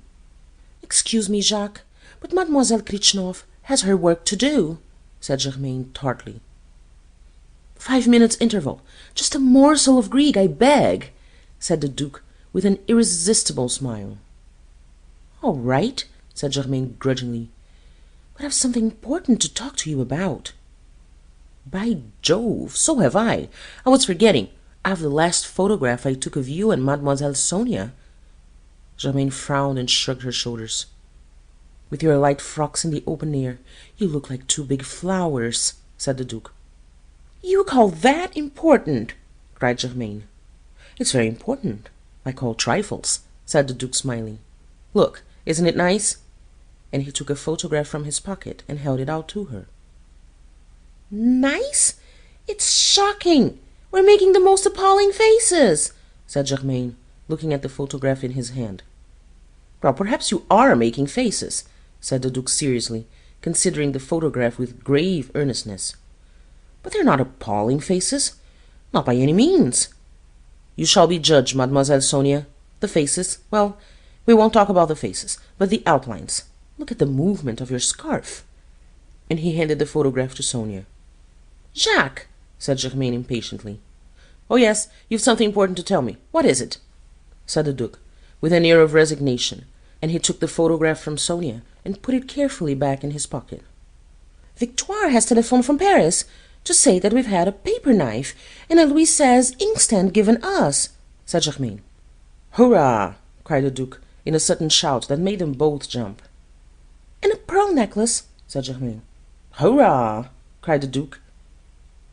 "Excuse me, Jacques, but Mademoiselle Kritchnoff has her work to do," said Germaine tartly. 5 minutes interval, just a morsel of Grieg, I beg," said the Duke with an irresistible smile. "All right," said Germaine grudgingly, "but I've something important to talk to you about." "By Jove, so have I. I was forgetting. I've the last photograph I took of you and Mademoiselle Sonia." Germaine frowned and shrugged her shoulders. "With your light frocks in the open air, you look like 2 big flowers," said the Duke. "You call that important?" cried Germaine. "It's very important. I call trifles," said the Duke, smiling. "Look, isn't it nice?" And he took a photograph from his pocket and held it out to her. "Nice? It's shocking. We're making the most appalling faces," said Germaine, looking at the photograph in his hand. "Well, perhaps you are making faces," said the Duke seriously, considering the photograph with grave earnestness. but they're not appalling faces. Not by any means. You shall be judge, Mademoiselle Sonia. The faces, well, we won't talk about the faces, but the outlines. Look at the movement of your scarf." And he handed the photograph to Sonia. "Jacques," said Germaine impatiently. "Oh, yes, you've something important to tell me. What is it?" said the Duke, with an air of resignation, and he took the photograph from Sonia and put it carefully back in his pocket. "Victoire has telephoned from Paris to say that we've had a paper knife and a Louis XVI inkstand given us," said Germaine. "Hurrah!" cried the Duke, in a sudden shout that made them both jump. "And a pearl necklace," said Germaine. "Hurrah!" cried the Duke.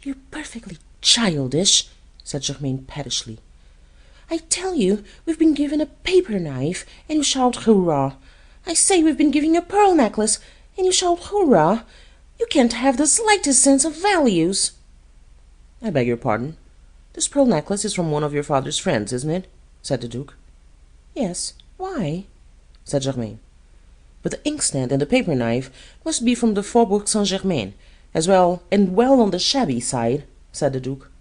"You're perfectly childish," said Germaine pettishly. "I tell you we've been given a paper knife, and you shout hurrah. I say we've been given a pearl necklace, and you shout hurrah. You can't have the slightest sense of values." "I beg your pardon. This pearl necklace is from one of your father's friends, isn't it?" said the Duke. "Yes. Why?" said Germaine. "But the inkstand and the paper knife must be from the Faubourg Saint-Germain, as well, and well on the shabby side," said the Duke.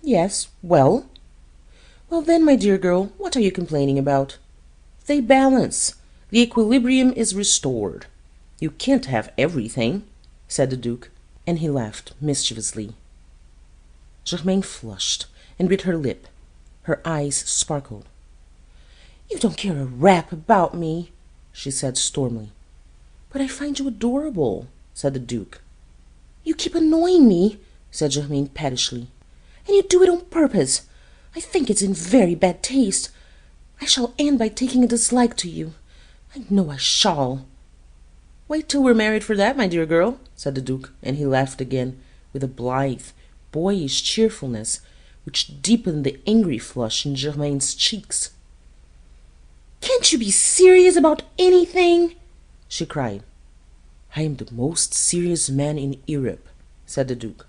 "Yes, well?" "Well then, my dear girl, what are you complaining about? They balance. The equilibrium is restored. You can't have everything," said the Duke, and he laughed mischievously. Germaine flushed and bit her lip. Her eyes sparkled. "You don't care a rap about me," she said stormily. "But I find you adorable," said the Duke. "You keep annoying me," said Germaine pettishly, "and you do it on purpose. I think it's in very bad taste. I shall end by taking a dislike to you. I know I shall." "Wait till we're married for that, my dear girl," said the Duke, and he laughed again, with a blithe, boyish cheerfulness which deepened the angry flush in Germaine's cheeks. "Can't you be serious about anything?" she cried. "I am the most serious man in Europe," said the Duke.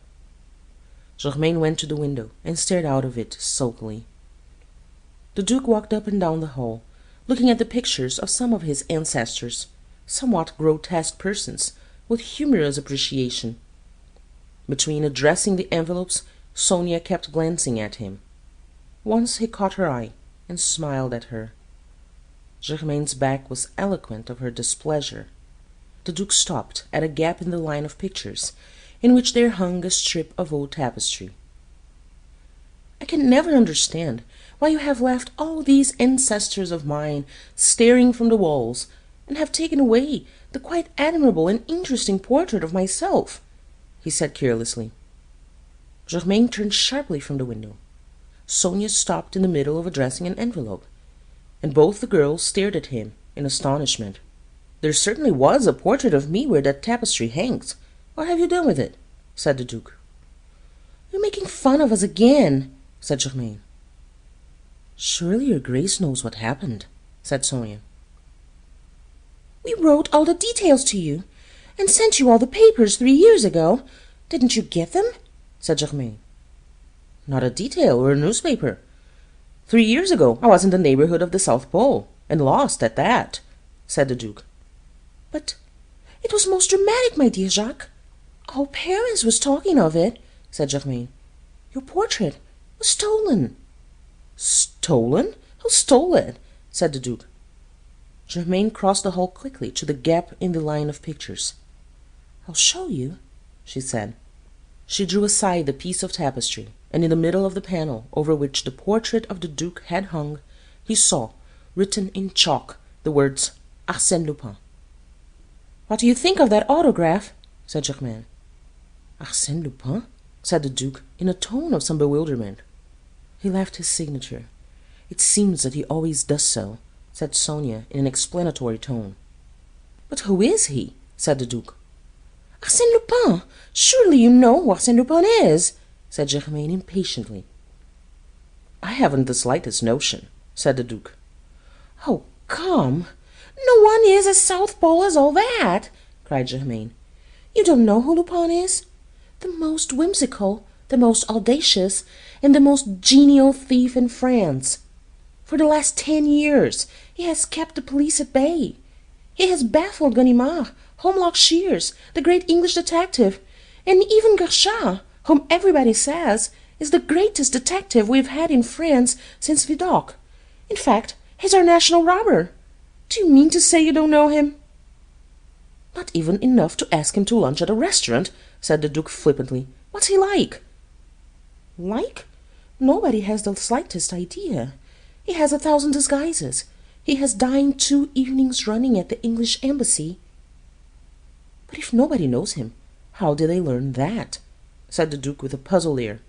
Germaine went to the window and stared out of it sulkily. The Duke walked up and down the hall, looking at the pictures of some of his ancestors, somewhat grotesque persons, with humorous appreciation. Between addressing the envelopes, Sonia kept glancing at him. Once he caught her eye and smiled at her. Germaine's back was eloquent of her displeasure. The Duke stopped at a gap in the line of pictures, in which there hung a strip of old tapestry. "I can never understand why you have left all these ancestors of mine staring from the walls, and have taken away the quite admirable and interesting portrait of myself," he said carelessly. Germaine turned sharply from the window. Sonia stopped in the middle of addressing an envelope, and both the girls stared at him in astonishment. "There certainly was a portrait of me where that tapestry hangs. What have you done with it?" said the Duke. "You're making fun of us again," said Germaine. "Surely your Grace knows what happened," said Sonia. "We wrote all the details to you, and sent you all the papers 3 years ago. Didn't you get them?" said Germaine. "Not a detail or a newspaper. 3 years ago I was in the neighbourhood of the South Pole, and lost at that," said the Duke. "But it was most dramatic, my dear Jacques. All Paris was talking of it," said Germaine. "Your portrait was stolen." "Stolen? Who stole it?" said the Duke. Germaine crossed the hall quickly to the gap in the line of pictures. "I'll show you," she said. She drew aside the piece of tapestry, and in the middle of the panel over which the portrait of the Duke had hung, he saw, written in chalk, the words Arsène Lupin. "What do you think of that autograph?" said Germaine. "Arsène Lupin?" said the Duke, in a tone of some bewilderment. He left his signature. "It seems that he always does so," said Sonia in an explanatory tone. "But who is he?" said the Duke. "Arsène Lupin! Surely you know who Arsène Lupin is," said Germaine impatiently. "I haven't the slightest notion," said the Duke. "Oh, come! No one is as South Pole as all that!" cried Germaine. "You don't know who Lupin is? The most whimsical, the most audacious, and the most genial thief in France. For the last 10 years he has kept the police at bay. He has baffled Ganimard, Holmlock Shears, the great English detective, and even GUERCHARD, whom everybody says is the greatest detective we've had in France since Vidocq. In fact, he's our national robber. Do you mean to say you don't know him?" "Not even enough to ask him to lunch at a restaurant," said the Duke flippantly. "What's he like?" "Like? Nobody has the slightest idea. He has 1,000 disguises. He has dined 2 evenings running at the English embassy." "But if nobody knows him, how did they learn that?" said the Duke with a puzzled air.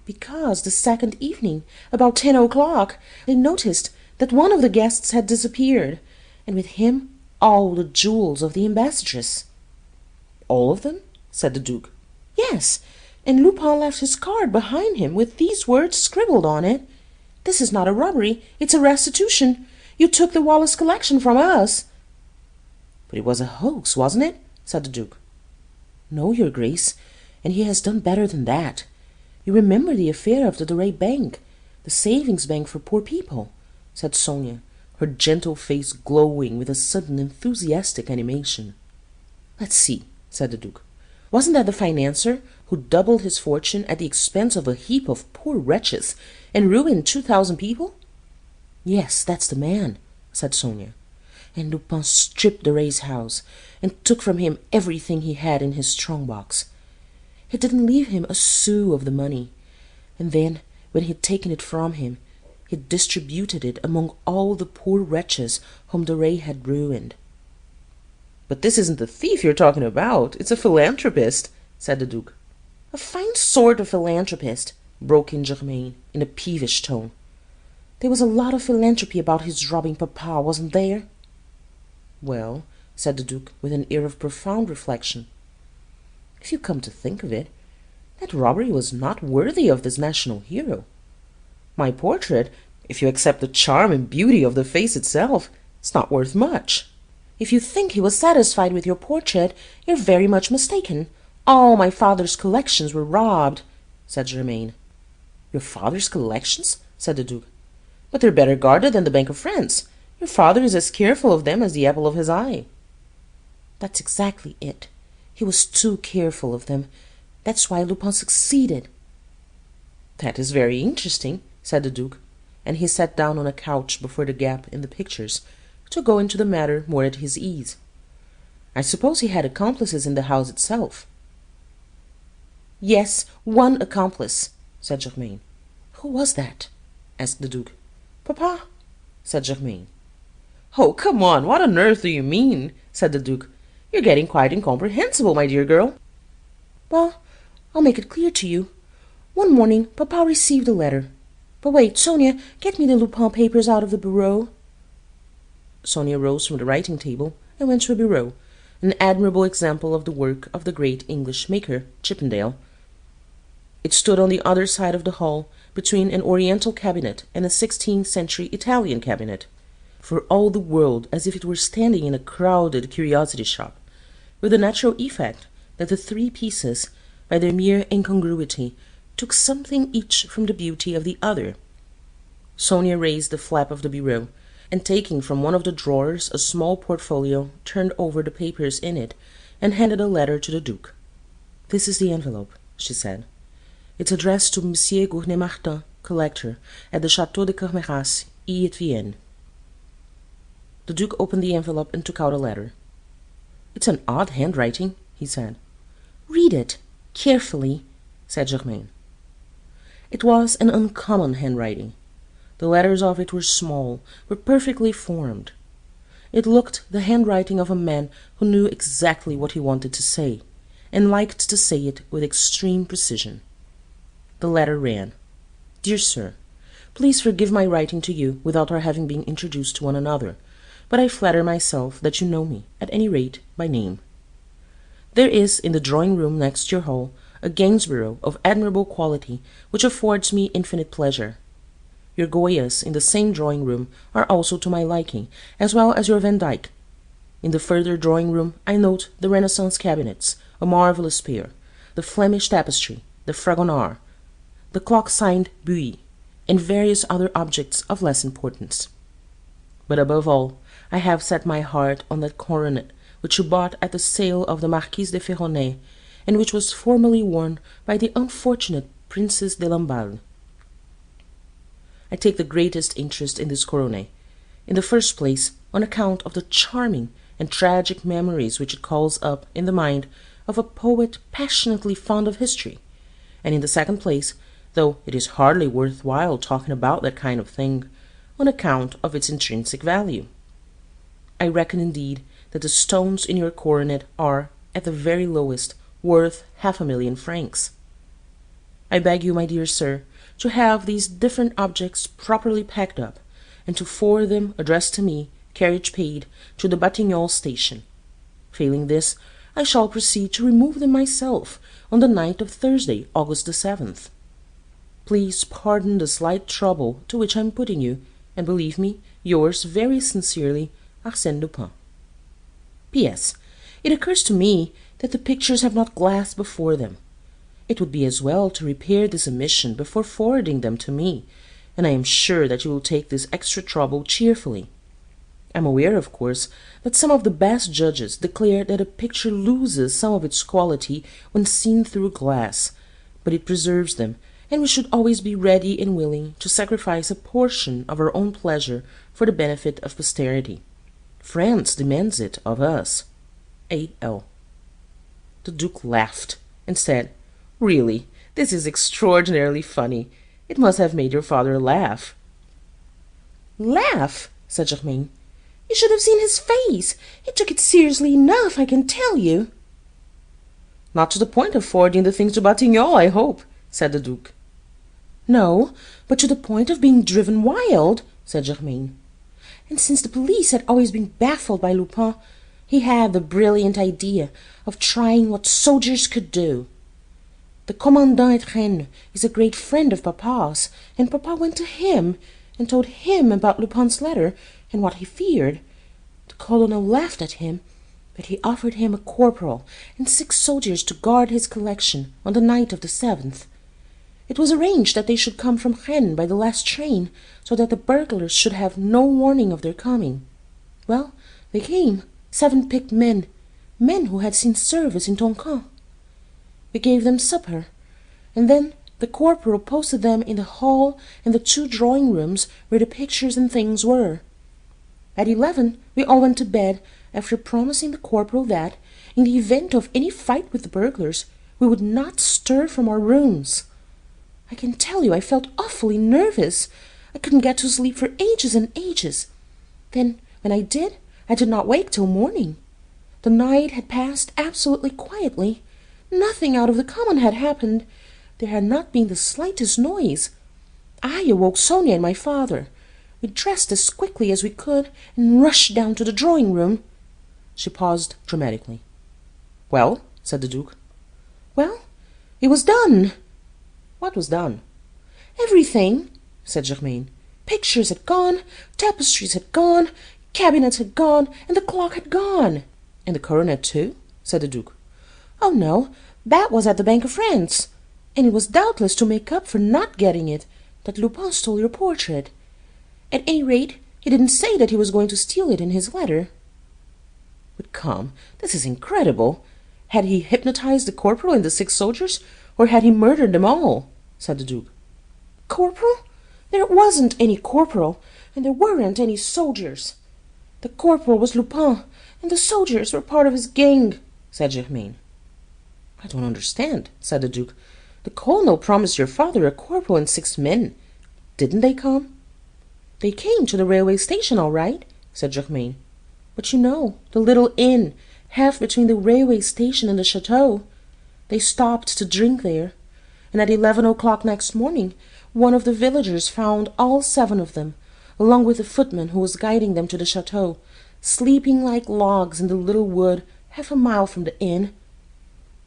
"Because the second evening, about 10 o'clock, they noticed that one of the guests had disappeared, and with him all the jewels of the ambassadress." "All of them?" said the Duke. "Yes, and Lupin left his card behind him with these words scribbled on it: 'This is not a robbery, it's a restitution. You took the Wallace collection from us.'" "But it was a hoax, wasn't it?" said the Duke. "No, your Grace, and he has done better than that. You remember the affair of the Duret Bank, the savings bank for poor people," said Sonia, her gentle face glowing with a sudden enthusiastic animation. "Let's see," said the Duke. "Wasn't that the financier who doubled his fortune at the expense of a heap of poor wretches and ruined 2,000 people?" "Yes, that's the man," said Sonia. "And Lupin stripped Duret's house and took from him everything he had in his strong-box. He didn't leave him a sou of the money, and then, when he had taken it from him, he distributed it among all the poor wretches whom Duret had ruined." "But this isn't the thief you're talking about. It's a philanthropist," said the Duke. "A fine sort of philanthropist," broke in Germain, in a peevish tone. "There was a lot of philanthropy about his robbing papa, wasn't there?" "Well," said the Duke, with an air of profound reflection, "if you come to think of it, that robbery was not worthy of this national hero. My portrait, if you accept the charm and beauty of the face itself, is not worth much." "If you think he was satisfied with your portrait, you're very much mistaken. All my father's collections were robbed," said Germain. "Your father's collections?" said the Duke. "But they're better guarded than the Bank of France. Your father is as careful of them as the apple of his eye." "That's exactly it. He was too careful of them. That's why Lupin succeeded." "That is very interesting," said the Duke, and he sat down on a couch before the gap in the pictures to go into the matter more at his ease. "I suppose he had accomplices in the house itself?" "Yes, one accomplice," said Germain. "Who was that?" asked the Duke. "Papa," said Germain. "Oh, come on, what on earth do you mean?" said the Duke. "You're getting quite incomprehensible, my dear girl." "Well, I'll make it clear to you. One morning papa received a letter. But wait, Sonia, get me the Lupin papers out of the bureau." Sonia rose from the writing-table and went to a bureau, an admirable example of the work of the great English maker, Chippendale. It stood on the other side of the hall, between an Oriental cabinet and a 16th-century Italian cabinet, for all the world as if it were standing in a crowded curiosity shop, with the natural effect that the 3 pieces, by their mere incongruity, took something each from the beauty of the other. Sonia raised the flap of the bureau, and taking from one of the drawers a small portfolio, turned over the papers in it, and handed a letter to the Duke. "This is the envelope," she said. "It's addressed to Monsieur Gournay-Martin, collector, at the Château de Charmerace, at Vienne." The Duke opened the envelope and took out a letter. "It's an odd handwriting," he said. "Read it carefully," said Germain. It was an uncommon handwriting. The letters of it were small, but perfectly formed. It looked the handwriting of a man who knew exactly what he wanted to say, and liked to say it with extreme precision. The letter ran: "Dear Sir, please forgive my writing to you without our having been introduced to one another, but I flatter myself that you know me, at any rate, by name. There is in the drawing-room next your hall a Gainsborough of admirable quality which affords me infinite pleasure. Your Goyas in the same drawing-room are also to my liking, as well as your Van Dyck. In the further drawing-room I note the Renaissance cabinets, a marvellous pair, the Flemish tapestry, the Fragonard, the clock signed Buis, and various other objects of less importance. But above all, I have set my heart on that coronet which you bought at the sale of the Marquise de Ferronnays, and which was formerly worn by the unfortunate Princess de Lamballe. I take the greatest interest in this coronet, in the first place on account of the charming and tragic memories which it calls up in the mind of a poet passionately fond of history, and in the second place, though it is hardly worth while talking about that kind of thing, on account of its intrinsic value. I reckon indeed that the stones in your coronet are, at the very lowest, worth 500,000 francs. I beg you, my dear sir, to have these different objects properly packed up, and to forward them, addressed to me, carriage paid, to the Batignolles station. Failing this, I shall proceed to remove them myself on the night of Thursday, August the 7th. Please pardon the slight trouble to which I am putting you, and believe me, yours very sincerely, Arsène Lupin. P.S. It occurs to me that the pictures have not glass before them. It would be as well to repair this omission before forwarding them to me, and I am sure that you will take this extra trouble cheerfully. I am aware, of course, that some of the best judges declare that a picture loses some of its quality when seen through glass, but it preserves them, and we should always be ready and willing to sacrifice a portion of our own pleasure for the benefit of posterity. France demands it of us. A.L. The Duke laughed, and said, "Really, this is extraordinarily funny. It must have made your father laugh." "Laugh?" said Germain. "You should have seen his face. He took it seriously enough, I can tell you." "Not to the point of forwarding the things to Batignolles, I hope," said the Duke. "No, but to the point of being driven wild," said Germain. "And since the police had always been baffled by Lupin, he had the brilliant idea of trying what soldiers could do. The commandant at Rennes is a great friend of papa's, and papa went to him and told him about Lupin's letter and what he feared. The colonel laughed at him, but he offered him a corporal and 6 soldiers to guard his collection on the night of the 7th. It was arranged that they should come from Rennes by the last train, so that the burglars should have no warning of their coming. Well, they came, 7 picked men, men who had seen service in Tonquin. We gave them supper, and then the corporal posted them in the hall and the 2 drawing-rooms where the pictures and things were. At 11 we all went to bed, after promising the corporal that, in the event of any fight with the burglars, we would not stir from our rooms. I can tell you I felt awfully nervous. I couldn't get to sleep for ages and ages. Then, when I did not wake till morning. The night had passed absolutely quietly. Nothing out of the common had happened. There had not been the slightest noise. I awoke Sonia and my father. We dressed as quickly as we could and rushed down to the drawing-room. She paused dramatically. "Well?" said the Duke. "Well, it was done." "What was done?" "Everything," said Germain. "Pictures had gone, tapestries had gone, cabinets had gone, and the clock had gone." "And the coronet too?" said the Duke. "Oh, no, that was at the Bank of France, and it was doubtless to make up for not getting it that Lupin stole your portrait. At any rate, he didn't say that he was going to steal it in his letter." "But come, this is incredible. Had he hypnotized the corporal and the 6 soldiers, or had he murdered them all?" said the Duke. "Corporal? There wasn't any corporal, and there weren't any soldiers. The corporal was Lupin, and the soldiers were part of his gang," said Germain. "I don't understand," said the Duke. "The colonel promised your father a corporal and 6 men. Didn't they come?" "They came to the railway station all right," said Germain. "But you know, the little inn, half between the railway station and the chateau. They stopped to drink there, and at 11 o'clock next morning one of the villagers found all 7 of them, along with the footman who was guiding them to the chateau, sleeping like logs in the little wood 1/2 mile from the inn.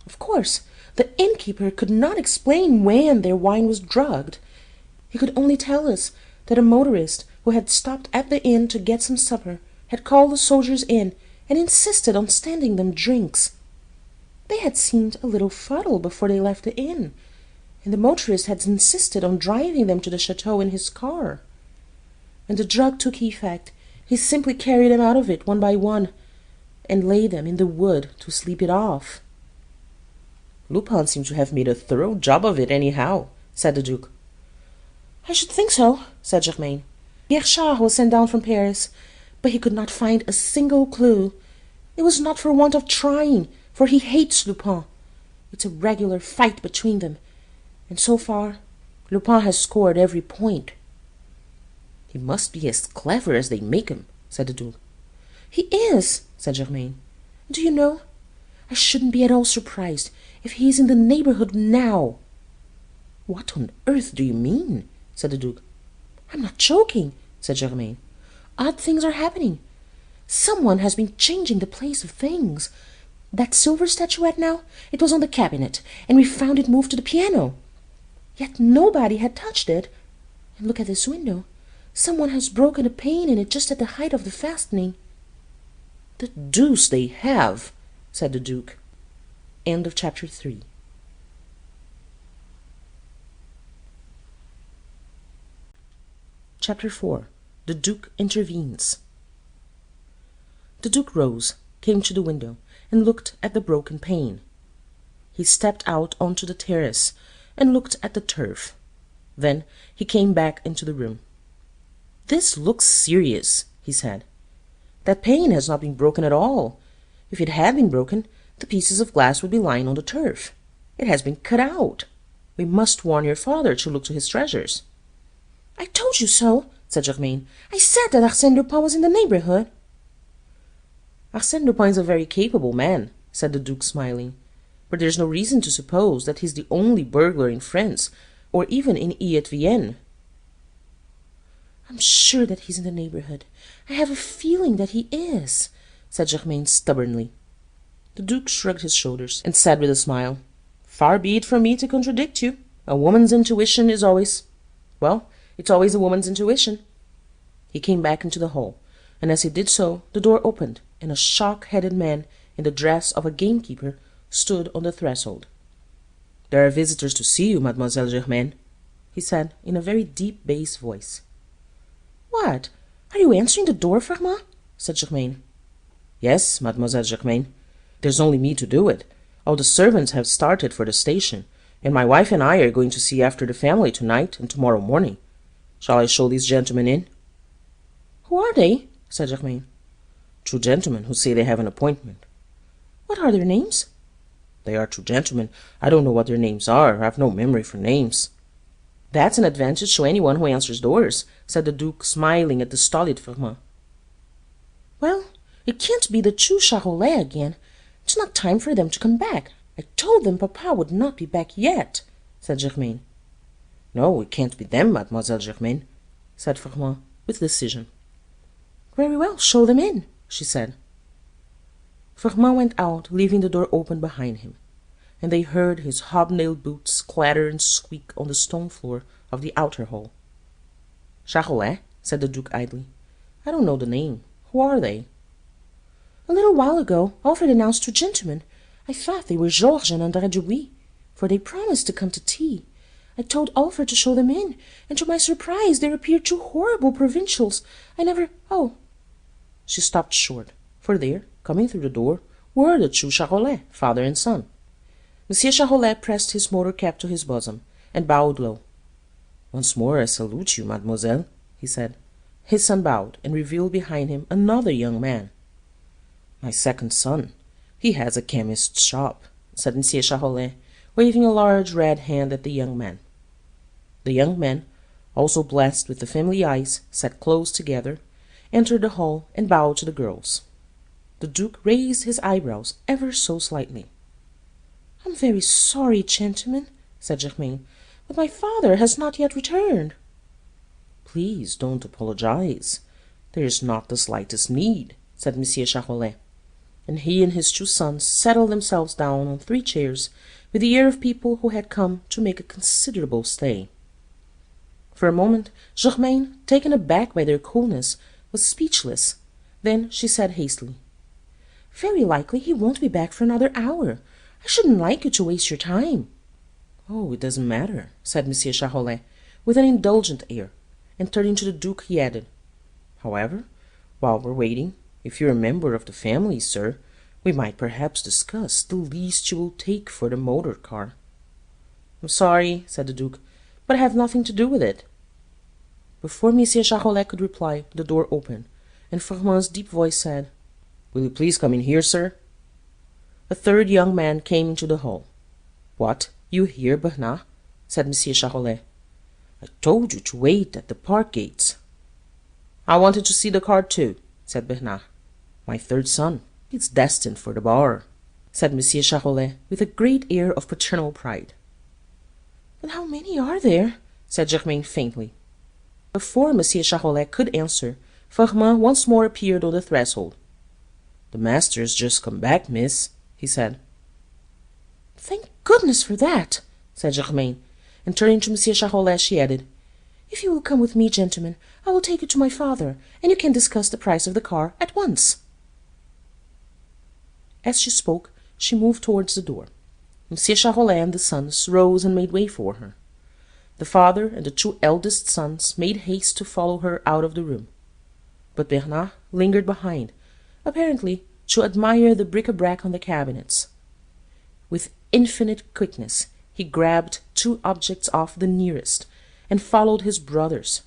Of course, the innkeeper could not explain when their wine was drugged. He could only tell us that a motorist who had stopped at the inn to get some supper had called the soldiers in and insisted on standing them drinks. They had seemed a little fuddled before they left the inn, and the motorist had insisted on driving them to the chateau in his car. When the drug took effect, he simply carried them out of it one by one, and laid them in the wood to sleep it off." Lupin seemed to have made a thorough job of it, anyhow, said the Duke. I should think so, said Germain. Guerchard was sent down from Paris, but he could not find a single clue. It was not for want of trying, for he hates Lupin. It's a regular fight between them, and so far Lupin has scored every point. He must be as clever as they make him, said the Duke. He is, said Germain. Do you know, I shouldn't be at all surprised if he is in the neighbourhood now. What on earth do you mean? Said the Duke. I'm not joking, said Germain. Odd things are happening. Someone has been changing the place of things. That silver statuette now, it was on the cabinet, and we found it moved to the piano. Yet nobody had touched it. And look at this window. Someone has broken a pane in it just at the height of the fastening. The deuce they have, said the Duke. End of chapter 3. Chapter 4. The Duke intervenes. The Duke rose, came to the window, and looked at the broken pane. He stepped out onto the terrace and looked at the turf. Then he came back into the room. "This looks serious," he said. "That pane has not been broken at all. If it had been broken, the pieces of glass would be lying on the turf. It has been cut out. We must warn your father to look to his treasures." "I told you so," said Germain. "I said that Arsène Lupin was in the neighbourhood." "Arsène Lupin is a very capable man," said the Duke, smiling, "but there is no reason to suppose that he is the only burglar in France, or even in XVIII. "I'm sure that he's in the neighbourhood. I have a feeling that he is," said Germain stubbornly. The Duke shrugged his shoulders, and said with a smile, "Far be it from me to contradict you. A woman's intuition is always... well, it's always a woman's intuition." He came back into the hall, and as he did so, the door opened, and a shock-headed man in the dress of a gamekeeper stood on the threshold. "There are visitors to see you, Mademoiselle Germaine," he said in a very deep bass voice. "What? Are you answering the door, Fernand?" said Germain. "Yes, Mademoiselle Germaine. There's only me to do it. All the servants have started for the station, and my wife and I are going to see after the family tonight and tomorrow morning. Shall I show these gentlemen in?" "Who are they?" said Germain. "Two gentlemen who say they have an appointment." "What are their names?" "They are two gentlemen. I don't know what their names are. I've no memory for names." "That's an advantage to anyone who answers doors," said the Duke, smiling at the stolid Fernand. "Well, it can't be the two Charolais again. It's not time for them to come back. I told them papa would not be back yet," said Germain. "No, it can't be them, Mademoiselle Germaine," said Fernand, with decision. "Very well, show them in," she said. Fernand went out, leaving the door open behind him, and they heard his hobnailed boots clatter and squeak on the stone floor of the outer hall. "Charolais?" said the Duke idly. "I don't know the name. Who are they?" "A little while ago Alfred announced two gentlemen. I thought they were Georges and André Dubuis, for they promised to come to tea. I told Alfred to show them in, and to my surprise there appeared two horrible provincials. I never... oh!" She stopped short, for there, coming through the door, were the two Charolais, father and son. Monsieur Charolais pressed his motor cap to his bosom, and bowed low. "Once more I salute you, mademoiselle," he said. His son bowed, and revealed behind him another young man. "My second son. He has a chemist's shop," said Monsieur Charolais, waving a large red hand at the young man. The young man, also blessed with the family eyes set close together, entered the hall and bowed to the girls. The Duke raised his eyebrows ever so slightly. "I'm very sorry, gentlemen," said Germain, "but my father has not yet returned." "Please don't apologize. There is not the slightest need," said Monsieur Charolais, and he and his two sons settled themselves down on 3 chairs with the air of people who had come to make a considerable stay. For a moment Germain, taken aback by their coolness, was speechless. Then she said hastily, "Very likely he won't be back for another hour. I shouldn't like you to waste your time." "Oh, it doesn't matter," said Monsieur Charolais, with an indulgent air, and turning to the Duke he added, "However, while we're waiting, if you're a member of the family, sir, We might perhaps discuss the least you will take for the motor car." "I'm sorry," said the Duke, "but I have nothing to do with it." Before Monsieur Charolais could reply, the door opened, and Forman's deep voice said, "Will you please come in here, sir?" A third young man came into the hall. "What, you here, Bernard?" said Monsieur Charolais. "I told you to wait at the park gates." "I wanted to see the car too," said Bernard. "My third son. It's destined for the bar," said Monsieur Charolais, with a great air of paternal pride. "But how many are there?" said Germain faintly. Before Monsieur Charolais could answer, Firmin once more appeared on the threshold. "The master's just come back, miss," he said. "Thank goodness for that," said Germain, and turning to Monsieur Charolais, she added, "If you will come with me, gentlemen, I will take you to my father, and you can discuss the price of the car at once." As she spoke, she moved towards the door. Monsieur Charolais and the sons rose and made way for her. The father and the two eldest sons made haste to follow her out of the room. But Bernard lingered behind, apparently to admire the bric-a-brac on the cabinets. With infinite quickness he grabbed two objects off the nearest, and followed his brothers.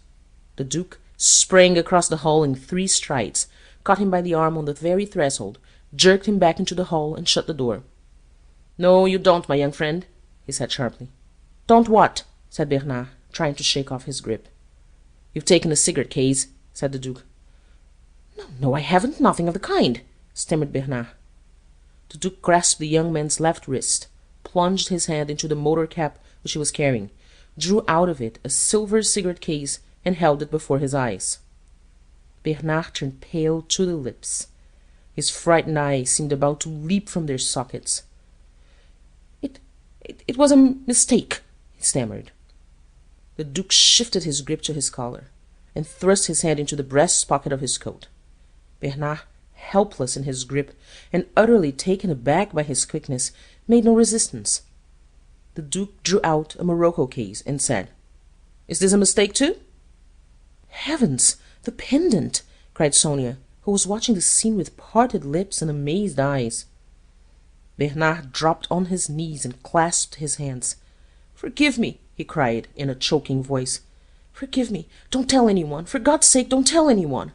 The Duke sprang across the hall in 3 strides, caught him by the arm on the very threshold, jerked him back into the hall, and shut the door. "No, you don't, my young friend," he said sharply. "Don't what?" said Bernard, trying to shake off his grip. "You've taken a cigarette case," said the Duke. "No, no, I haven't, nothing of the kind," stammered Bernard. The Duke grasped the young man's left wrist, plunged his hand into the motor cap which he was carrying, drew out of it a silver cigarette case, and held it before his eyes. Bernard turned pale to the lips. His frightened eyes seemed about to leap from their sockets. It was a mistake," he stammered. The Duke shifted his grip to his collar, and thrust his hand into the breast pocket of his coat. Bernard, helpless in his grip, and utterly taken aback by his quickness, made no resistance. The Duke drew out a morocco case, and said, "Is this a mistake too?" "Heavens! The pendant!" cried Sonia, who was watching the scene with parted lips and amazed eyes. Bernard dropped on his knees and clasped his hands. "Forgive me," he cried in a choking voice. "Forgive me. Don't tell anyone. For God's sake, don't tell anyone."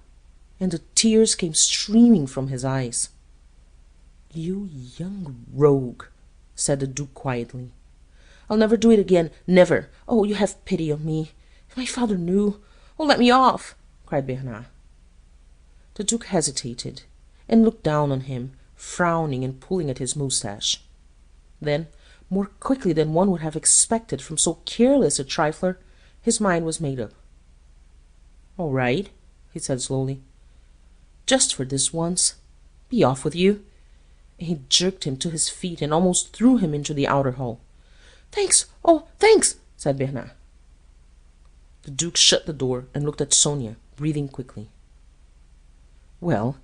And the tears came streaming from his eyes. "You young rogue," said the Duke quietly. "I'll never do it again, never. Oh, you have pity on me. If my father knew. Oh, let me off," cried Bernard. The Duke hesitated, and looked down on him, frowning and pulling at his moustache. Then, more quickly than one would have expected from so careless a trifler, his mind was made up. "All right," he said slowly. "Just for this once. Be off with you." And he jerked him to his feet and almost threw him into the outer hall. "Thanks! Oh, thanks!" said Bernard. The Duke shut the door and looked at Sonia, breathing quickly. "Well,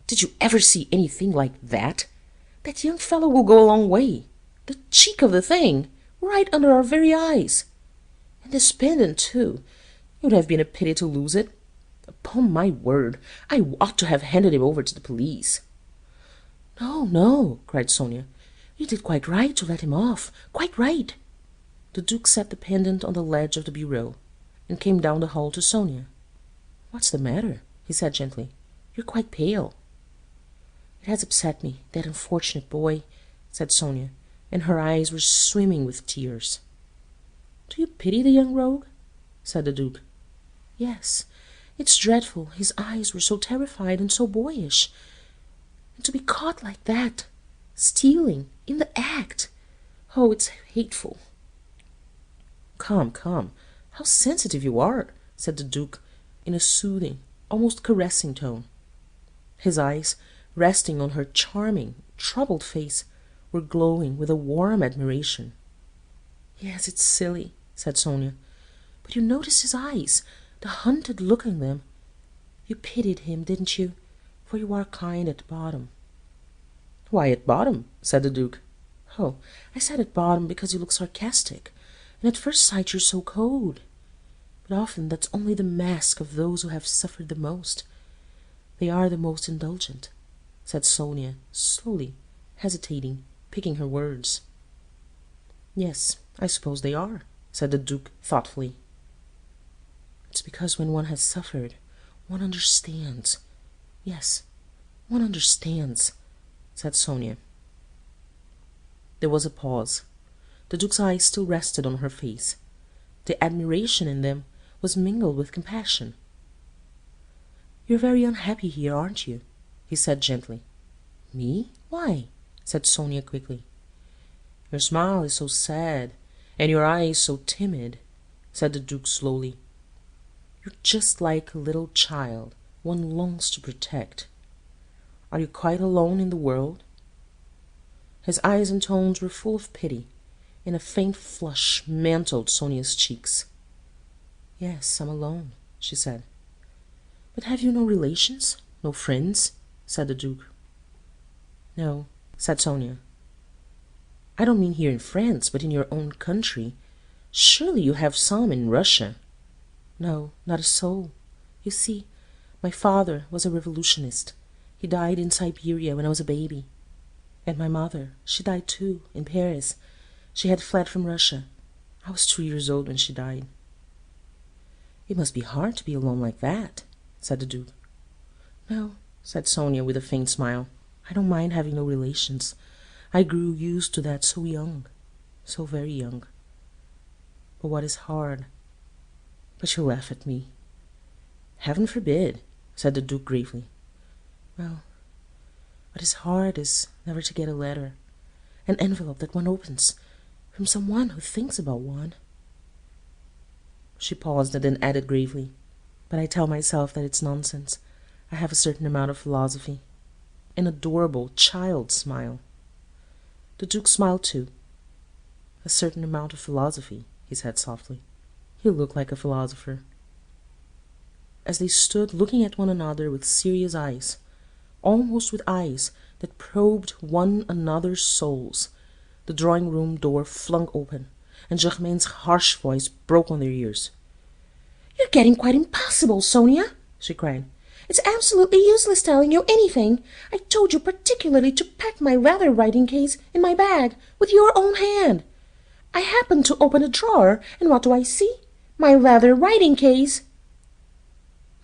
did you ever see anything like that? That young fellow will go a long way. The cheek of the thing! Right under our very eyes! And this pendant, too! It would have been a pity to lose it. Upon my word, I ought to have handed him over to the police." "No, no," cried Sonia. "You did quite right to let him off. Quite right." The Duke set the pendant on the ledge of the bureau, and came down the hall to Sonia. "What's the matter?" he said gently. "You're quite pale." "It has upset me, that unfortunate boy," said Sonia, and her eyes were swimming with tears. "Do you pity the young rogue?" said the Duke. "Yes. It's dreadful. His eyes were so terrified and so boyish. And to be caught like that, stealing, in the act. Oh, it's hateful." "Come, come, how sensitive you are," said the Duke, in a soothing, almost caressing tone. His eyes, resting on her charming, troubled face, were glowing with a warm admiration. "Yes, it's silly," said Sonia. "But you noticed his eyes, the hunted look in them. You pitied him, didn't you? For you are kind at bottom." "Why at bottom?" said the Duke. "Oh, I said at bottom because you look sarcastic, and at first sight you're so cold. But often that's only the mask of those who have suffered the most. They are the most indulgent. said Sonia, slowly, hesitating, picking her words. "Yes, I suppose they are," said the Duke thoughtfully. "It's because when one has suffered, one understands. Yes, one understands," said Sonia. There was a pause. The Duke's eyes still rested on her face. The admiration in them was mingled with compassion. "You're very unhappy here, aren't you?" he said gently. "Me? Why?" said Sonia quickly. "Your smile is so sad, and your eyes so timid," said the Duke slowly. "You're just like a little child one longs to protect. Are you quite alone in the world?" His eyes and tones were full of pity, and a faint flush mantled Sonia's cheeks. "Yes, I'm alone," she said. "But have you no relations, no friends?" said the Duke. "No," said Sonia. "I don't mean here in France, but in your own country. Surely you have some in Russia." "No, not a soul. You see, my father was a revolutionist. He died in Siberia when I was a baby. And my mother, she died too, in Paris. She had fled from Russia. I was 2 years old when she died." "It must be hard to be alone like that," said the Duke. "No," said Sonia with a faint smile. "I don't mind having no relations. I grew used to that so young, so very young. But what is hard? But you laugh at me." "Heaven forbid," said the Duke gravely. "Well, what is hard is never to get a letter, an envelope that one opens, from some one who thinks about one." She paused and then added gravely, "But I tell myself that it's nonsense. I have a certain amount of philosophy." An adorable child smile. The Duke smiled too. "A certain amount of philosophy," he said softly. "You look like a philosopher." As they stood looking at one another with serious eyes, almost with eyes that probed one another's souls, the drawing-room door flung open, and Germaine's harsh voice broke on their ears. "You're getting quite impossible, Sonia," she cried. "It's absolutely useless telling you anything. I told you particularly to pack my leather writing-case in my bag with your own hand. I happened to open a drawer, and what do I see? My leather writing-case."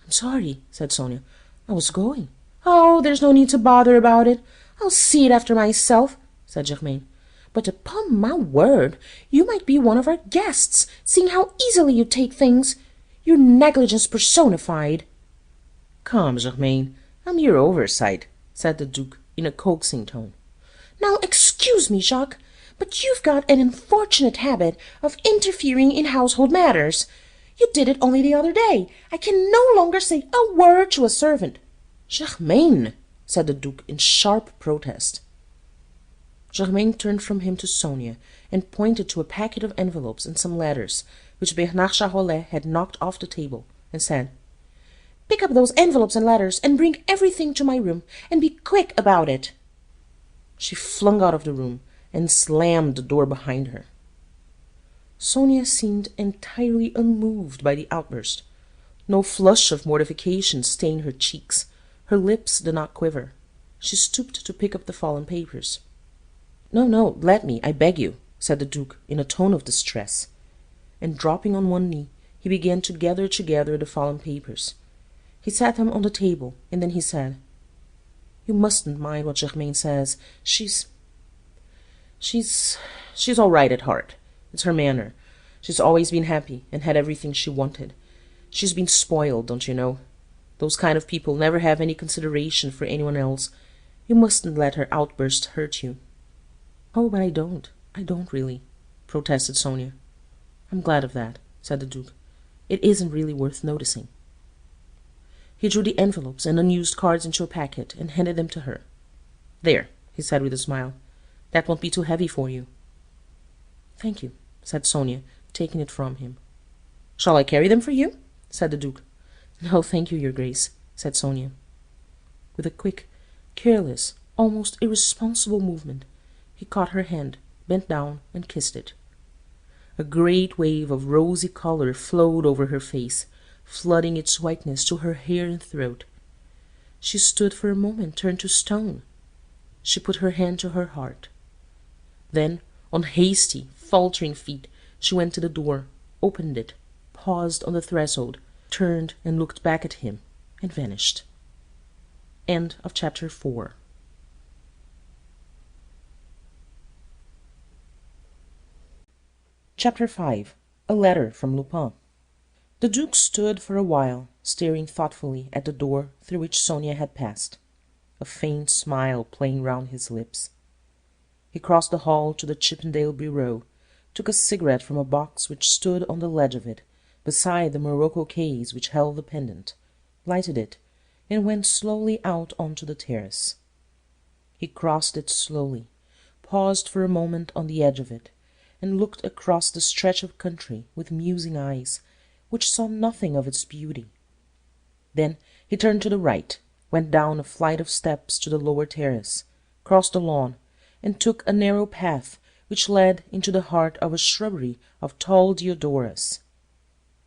"I'm sorry," said Sonia. "I was going." "Oh, there's no need to bother about it. I'll see it after myself," said Germaine. "But upon my word, you might be one of our guests, seeing how easily you take things. You're negligence personified." "Come, Germaine, a mere oversight," said the Duke in a coaxing tone. "Now excuse me, Jacques, but you've got an unfortunate habit of interfering in household matters. You did it only the other day. I can no longer say a word to a servant." "Germaine!" said the Duke in sharp protest. Germaine turned from him to Sonia and pointed to a packet of envelopes and some letters which Bernard Charolais had knocked off the table, and said, "Pick up those envelopes and letters and bring everything to my room, and be quick about it." She flung out of the room and slammed the door behind her. Sonia seemed entirely unmoved by the outburst. No flush of mortification stained her cheeks. Her lips did not quiver. She stooped to pick up the fallen papers. "No, no, let me, I beg you," said the Duke in a tone of distress. And dropping on one knee, he began to gather together the fallen papers. He set them on the table, and then he said, "You mustn't mind what Germaine says. She's all right at heart. It's her manner. She's always been happy and had everything she wanted. She's been spoiled, don't you know? Those kind of people never have any consideration for anyone else. You mustn't let her outburst hurt you." "Oh, but I don't really," protested Sonia. "I'm glad of that," said the Duke. "It isn't really worth noticing." He drew the envelopes and unused cards into a packet and handed them to her. "There," he said with a smile. "That won't be too heavy for you." "Thank you," said Sonia, taking it from him. "Shall I carry them for you?" said the Duke. "No, thank you, your Grace," said Sonia. With a quick, careless, almost irresponsible movement, he caught her hand, bent down, and kissed it. A great wave of rosy colour flowed over her face, flooding its whiteness to her hair and throat. She stood for a moment turned to stone. She put her hand to her heart. Then, on hasty, faltering feet, she went to the door, opened it, paused on the threshold, turned and looked back at him, and vanished. End of chapter 4. Chapter 5. A letter from Lupin. The Duke stood for a while, staring thoughtfully at the door through which Sonia had passed, a faint smile playing round his lips. He crossed the hall to the Chippendale bureau, took a cigarette from a box which stood on the ledge of it, beside the morocco case which held the pendant, lighted it, and went slowly out on to the terrace. He crossed it slowly, paused for a moment on the edge of it, and looked across the stretch of country with musing eyes, which saw nothing of its beauty. Then he turned to the right, went down a flight of steps to the lower terrace, crossed the lawn, and took a narrow path which led into the heart of a shrubbery of tall deodoras.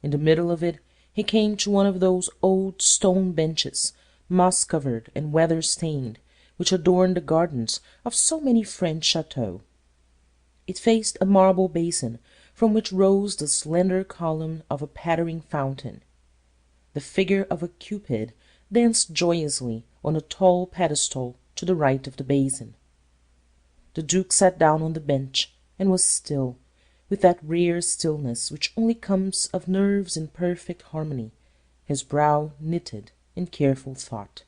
In the middle of it he came to one of those old stone benches, moss-covered and weather-stained, which adorn the gardens of so many French chateaux. It faced a marble basin, from which rose the slender column of a pattering fountain. The figure of a Cupid danced joyously on a tall pedestal to the right of the basin. The Duke sat down on the bench, and was still, with that rare stillness which only comes of nerves in perfect harmony, his brow knitted in careful thought.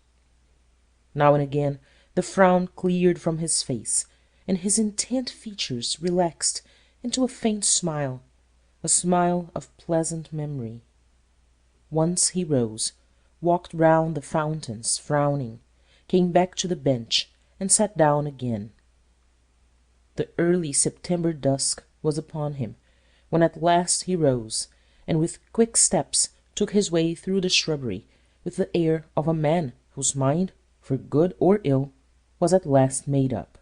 Now and again the frown cleared from his face, and his intent features relaxed into a faint smile, a smile of pleasant memory. Once he rose, walked round the fountains frowning, came back to the bench, and sat down again. The early September dusk was upon him, when at last he rose, and with quick steps took his way through the shrubbery, with the air of a man whose mind, for good or ill, was at last made up.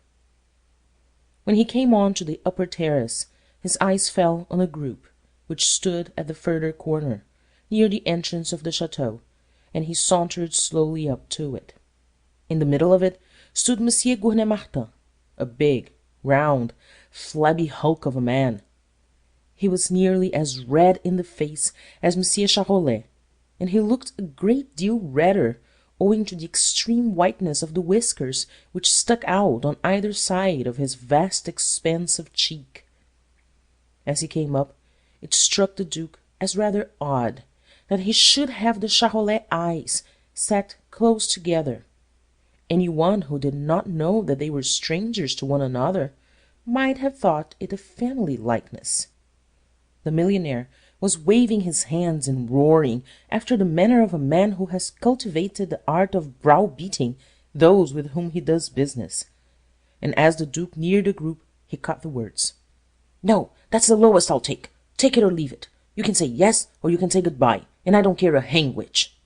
When he came on to the upper terrace, his eyes fell on a group, which stood at the further corner, near the entrance of the chateau, and he sauntered slowly up to it. In the middle of it stood Monsieur Gouvernet-Martin, a big, round, flabby hulk of a man. He was nearly as red in the face as Monsieur Charolais, and he looked a great deal redder, owing to the extreme whiteness of the whiskers which stuck out on either side of his vast expanse of cheek. As he came up, it struck the Duke as rather odd that he should have the Charolais eyes set close together. Any one who did not know that they were strangers to one another might have thought it a family likeness. The millionaire was waving his hands and roaring after the manner of a man who has cultivated the art of browbeating those with whom he does business, and as the Duke neared the group he caught the words, "No, that's the lowest I'll take. Take it or leave it. You can say yes or you can say good-bye, and I don't care a hang which."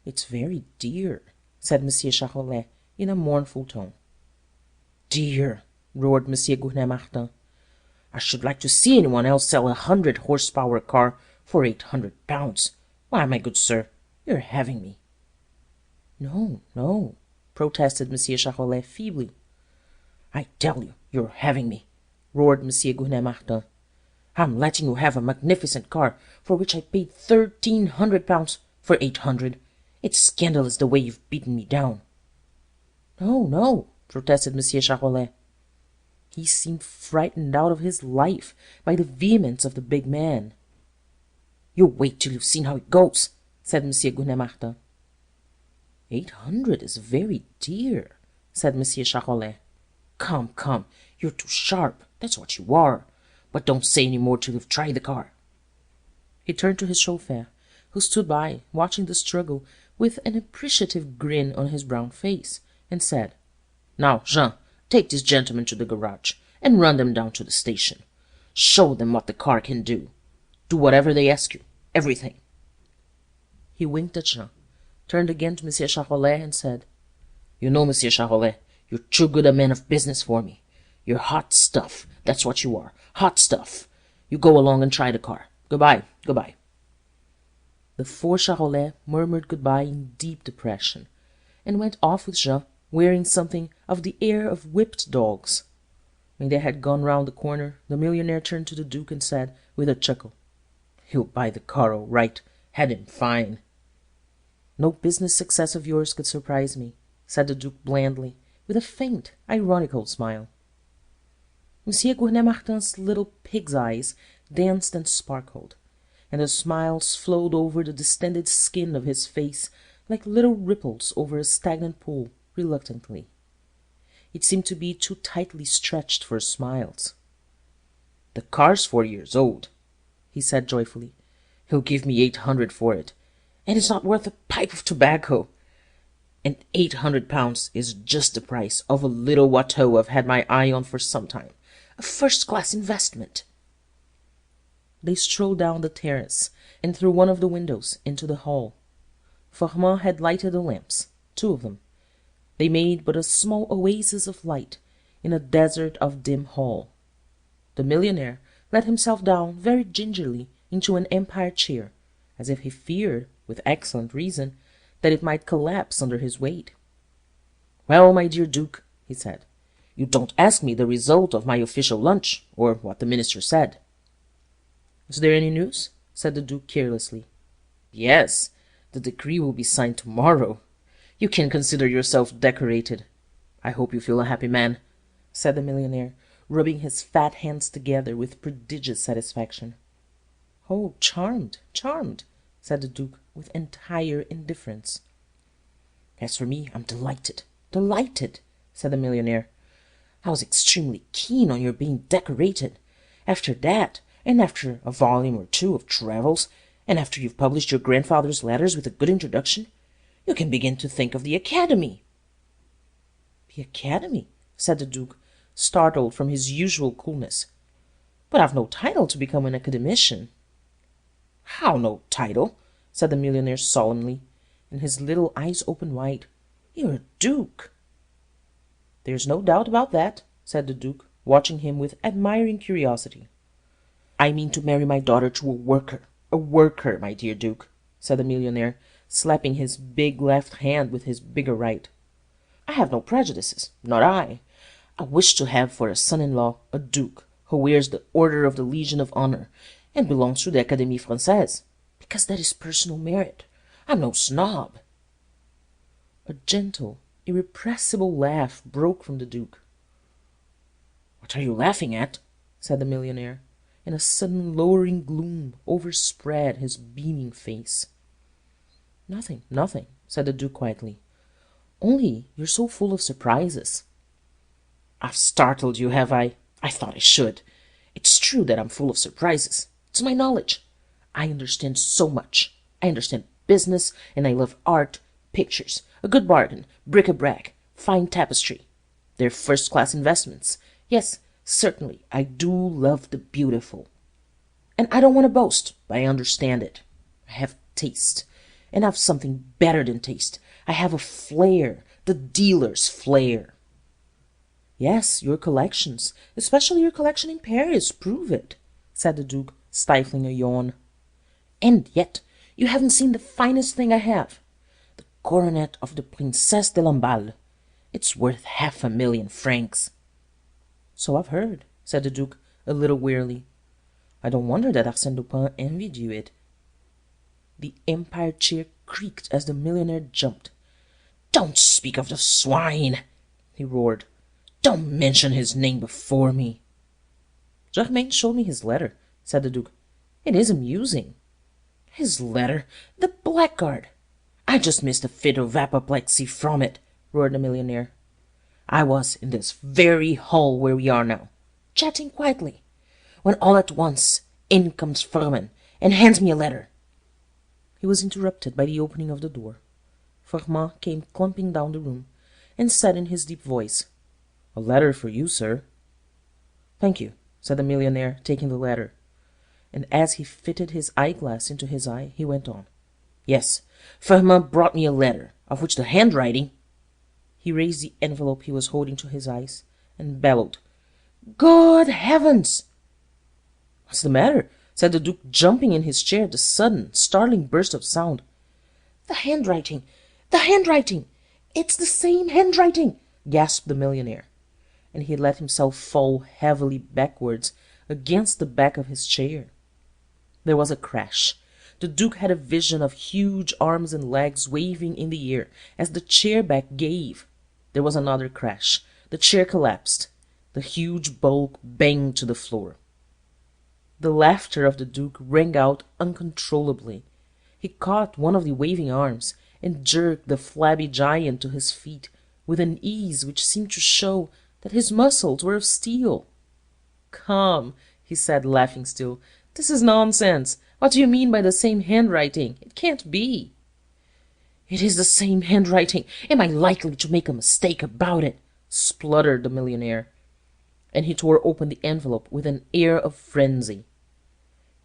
"It's very dear," said Monsieur Charolais in a mournful tone. "Dear!" roared Monsieur Gouvernet-Martin. "I should like to see any one else sell 100 horsepower car for 800 pounds. Why, my good sir, you're having me." "No, no," protested Monsieur Charolais feebly. "I tell you, you're having me," roared Monsieur Gouvernet-Martin. "I'm letting you have a magnificent car for which I paid 1,300 pounds for 800. It's scandalous the way you've beaten me down." "No, no," protested Monsieur Charolais. He seemed frightened out of his life by the vehemence of the big man. "You wait till you've seen how it goes," said Monsieur Gouvernet-Martin. 800 is very dear," said Monsieur Charolais. "Come, come, you're too sharp, that's what you are. But don't say any more till you've tried the car." He turned to his chauffeur, who stood by, watching the struggle with an appreciative grin on his brown face, and said, "Now, Jean, take these gentlemen to the garage, and run them down to the station. Show them what the car can do. Do whatever they ask you, everything." He winked at Jean, turned again to Monsieur Charolais, and said, "You know, Monsieur Charolais, you're too good a man of business for me. You're hot stuff, that's what you are, hot stuff. You go along and try the car. Good-bye, good-bye." The four Charolais murmured good-bye in deep depression, and went off with Jean, wearing something of the air of whipped dogs. When they had gone round the corner, the millionaire turned to the Duke and said, with a chuckle, "He'll buy the car all right. Had him fine." "No business success of yours could surprise me," said the Duke blandly, with a faint, ironical smile. Monsieur Gournay Martin's little pig's eyes danced and sparkled, and the smiles flowed over the distended skin of his face like little ripples over a stagnant pool, reluctantly. It seemed to be too tightly stretched for smiles. "The car's 4 years old," he said joyfully. "He'll give me 800 for it, and it's not worth a pipe of tobacco. And 800 pounds is just the price of a little Watteau I've had my eye on for some time. A first-class investment." They strolled down the terrace and through one of the windows into the hall. Formand had lighted the lamps, 2 of them. They made but a small oasis of light in a desert of dim hall. The millionaire let himself down very gingerly into an Empire chair, as if he feared, with excellent reason, that it might collapse under his weight. "Well, my dear Duke," he said, "you don't ask me the result of my official lunch, or what the minister said." "Is there any news?" said the Duke carelessly. "Yes, the decree will be signed tomorrow. You can consider yourself decorated. I hope you feel a happy man," said the millionaire, rubbing his fat hands together with prodigious satisfaction. "Oh, charmed, charmed," said the Duke, with entire indifference. "As for me, I'm delighted, delighted," said the millionaire. "I was extremely keen on your being decorated. After that, and after a volume or 2 of travels, and after you've published your grandfather's letters with a good introduction, you can begin to think of the Academy." "The Academy?" said the Duke, startled from his usual coolness. "But I've no title to become an academician." "How no title?" said the millionaire solemnly, and his little eyes opened wide. "You're a duke." "There's no doubt about that," said the Duke, watching him with admiring curiosity. "I mean to marry my daughter to a worker, my dear Duke," said the millionaire, slapping his big left hand with his bigger right. "I have no prejudices, not I. I wish to have for a son-in-law a duke who wears the Order of the Legion of Honor and belongs to the Académie Française, because that is personal merit. I'm no snob." A gentle, irrepressible laugh broke from the Duke. "What are you laughing at?" said the millionaire, and a sudden lowering gloom overspread his beaming face. "Nothing, nothing," said the Duke quietly. "Only you're so full of surprises." "I've startled you, have I? I thought I should. It's true that I'm full of surprises. It's my knowledge. I understand so much. I understand business, and I love art, pictures, a good bargain, bric-a-brac, fine tapestry. They're first-class investments. Yes, certainly, I do love the beautiful. And I don't want to boast, but I understand it. I have taste, and I've something better than taste. I have a flair, the dealer's flair." "Yes, your collections, especially your collection in Paris, prove it," said the Duke, stifling a yawn. "And yet you haven't seen the finest thing I have. The coronet of the Princesse de Lamballe. It's worth 500,000 francs." "So I've heard," said the Duke, a little wearily. "I don't wonder that Arsène Lupin envied you it." The Empire chair creaked as the millionaire jumped. "Don't speak of the swine!" he roared. "Don't mention his name before me." "Germain showed me his letter," said the Duke. "It is amusing." "His letter? The blackguard! I just missed a fit of apoplexy from it," roared the millionaire. "I was in this very hall where we are now, chatting quietly, when all at once in comes Firmin and hands me a letter." He was interrupted by the opening of the door. Firmin came clumping down the room, and said in his deep voice, "A letter for you, sir." "Thank you," said the millionaire, taking the letter. And as he fitted his eyeglass into his eye, he went on. "Yes, Firmin brought me a letter, of which the handwriting—" He raised the envelope he was holding to his eyes, and bellowed, "Good heavens!" "What's the matter?" said the Duke, jumping in his chair at the sudden, startling burst of sound. "The handwriting! The handwriting! "It's the same handwriting!" gasped the millionaire, and he let himself fall heavily backwards against the back of his chair. There was a crash. The Duke had a vision of huge arms and legs waving in the air as the chair back gave. There was another crash. The chair collapsed. The huge bulk banged to the floor. The laughter of the Duke rang out uncontrollably. He caught one of the waving arms and jerked the flabby giant to his feet with an ease which seemed to show that his muscles were of steel. "Come," he said, laughing still, "this is nonsense. What do you mean by the same handwriting? It can't be." "It is the same handwriting. Am I likely to make a mistake about it?" spluttered the millionaire, and he tore open the envelope with an air of frenzy.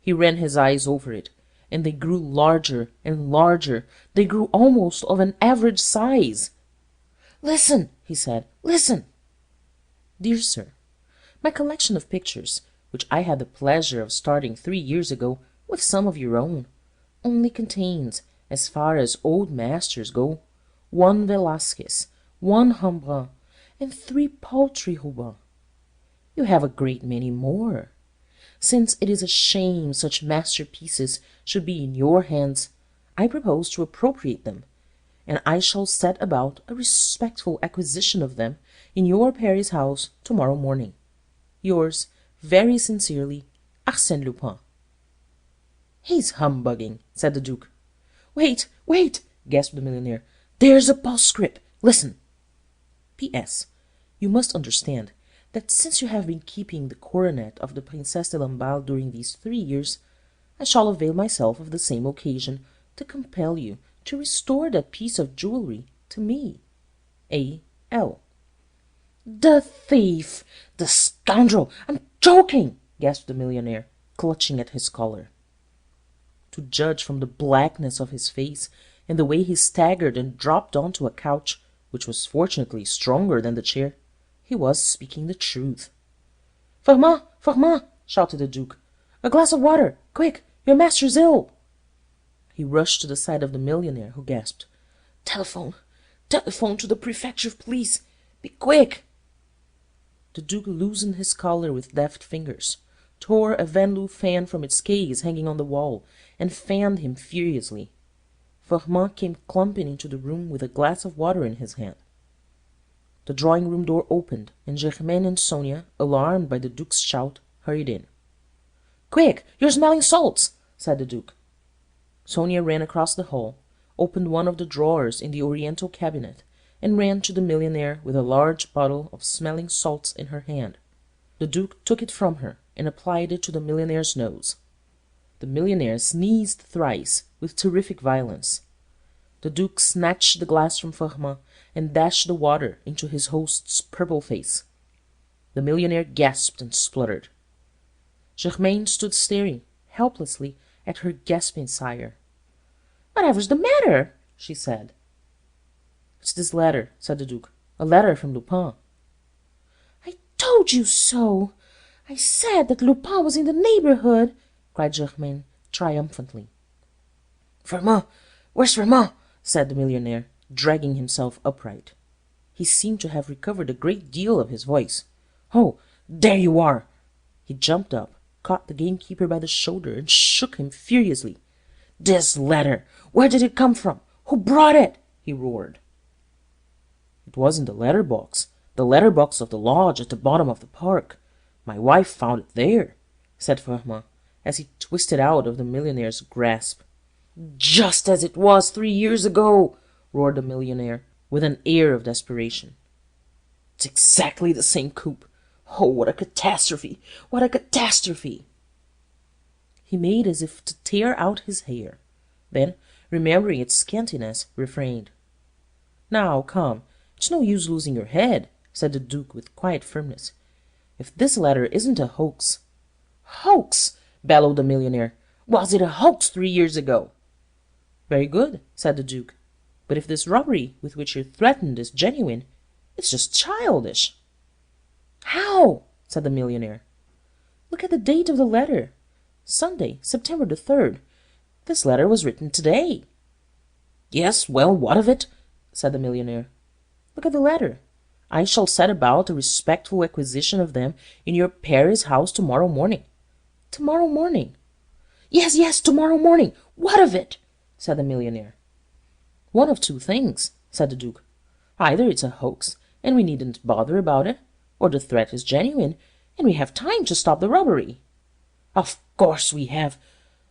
He ran his eyes over it, and they grew larger and larger. They grew almost of an average size. "Listen," he said, "listen." "Dear Sir, my collection of pictures, which I had the pleasure of starting 3 years ago, with some of your own, only contains, as far as old masters go, 1 Velasquez, 1 Rembrandt, and 3 paltry Rubens. You have a great many more. Since it is a shame such masterpieces should be in your hands, I propose to appropriate them, and I shall set about a respectful acquisition of them in your Paris house to-morrow morning. Yours very sincerely, Arsène Lupin." "He's humbugging," said the Duke. "Wait, wait!" gasped the millionaire. "There's a postscript. Listen. P.S. You must understand that since you have been keeping the coronet of the Princesse de Lamballe during these 3 years, I shall avail myself of the same occasion to compel you to restore that piece of jewellery to me. A.L." "The thief! The scoundrel! I'm joking!" gasped the millionaire, clutching at his collar. To judge from the blackness of his face and the way he staggered and dropped on to a couch, which was fortunately stronger than the chair, he was speaking the truth. "Firmin! Firmin!" shouted the Duke. "A glass of water! Quick! Your master's ill!" He rushed to the side of the millionaire, who gasped, "Telephone! Telephone to the Prefecture of Police! Be quick!" The Duke loosened his collar with deft fingers, tore a Van Loo fan from its case hanging on the wall, and fanned him furiously. Firmin came clumping into the room with a glass of water in his hand. The drawing-room door opened, and Germain and Sonia, alarmed by the Duke's shout, hurried in. "Quick! You're smelling salts!" said the Duke. Sonia ran across the hall, opened one of the drawers in the oriental cabinet, and ran to the millionaire with a large bottle of smelling salts in her hand. The Duke took it from her and applied it to the millionaire's nose. The millionaire sneezed thrice with terrific violence. The Duke snatched the glass from Firmin and dashed the water into his host's purple face. The millionaire gasped and spluttered. Germain stood staring helplessly at her gasping sire. "Whatever's the matter?" she said. "It's this letter," said the Duke. "A letter from Lupin." "I told you so! I said that Lupin was in the neighbourhood!" cried Germain triumphantly. "Firmin! Where's Firmin?" said the millionaire, dragging himself upright. He seemed to have recovered a great deal of his voice. "Oh, there you are!" He jumped up, caught the gamekeeper by the shoulder, and shook him furiously. "This letter! Where did it come from? Who brought it?" he roared. "It was in the letter box of the lodge at the bottom of the park. My wife found it there," said Firmin, as he twisted out of the millionaire's grasp. "Just as it was 3 years ago!" roared the millionaire, with an air of desperation. "It's exactly the same coup. Oh, what a catastrophe! What a catastrophe!" He made as if to tear out his hair, then, remembering its scantiness, refrained. "Now, come, it's no use losing your head," said the Duke with quiet firmness. "If this letter isn't a hoax—" "Hoax!" bellowed the millionaire. "Was it a hoax 3 years ago?" "Very good," said the Duke. "But if this robbery with which you're threatened is genuine, it's just childish." "How?" said the millionaire. "Look at the date of the letter. Sunday, September the 3rd. This letter was written today." "Yes, well, what of it?" said the millionaire. Look at the letter. I shall set about a respectful acquisition of them in your Paris house to-morrow morning. To-morrow morning? Yes, yes, to-morrow morning. What of it? Said the millionaire. One of two things, said the Duke. Either it's a hoax, and we needn't bother about it, or the threat is genuine, and we have time to stop the robbery. Of course we have.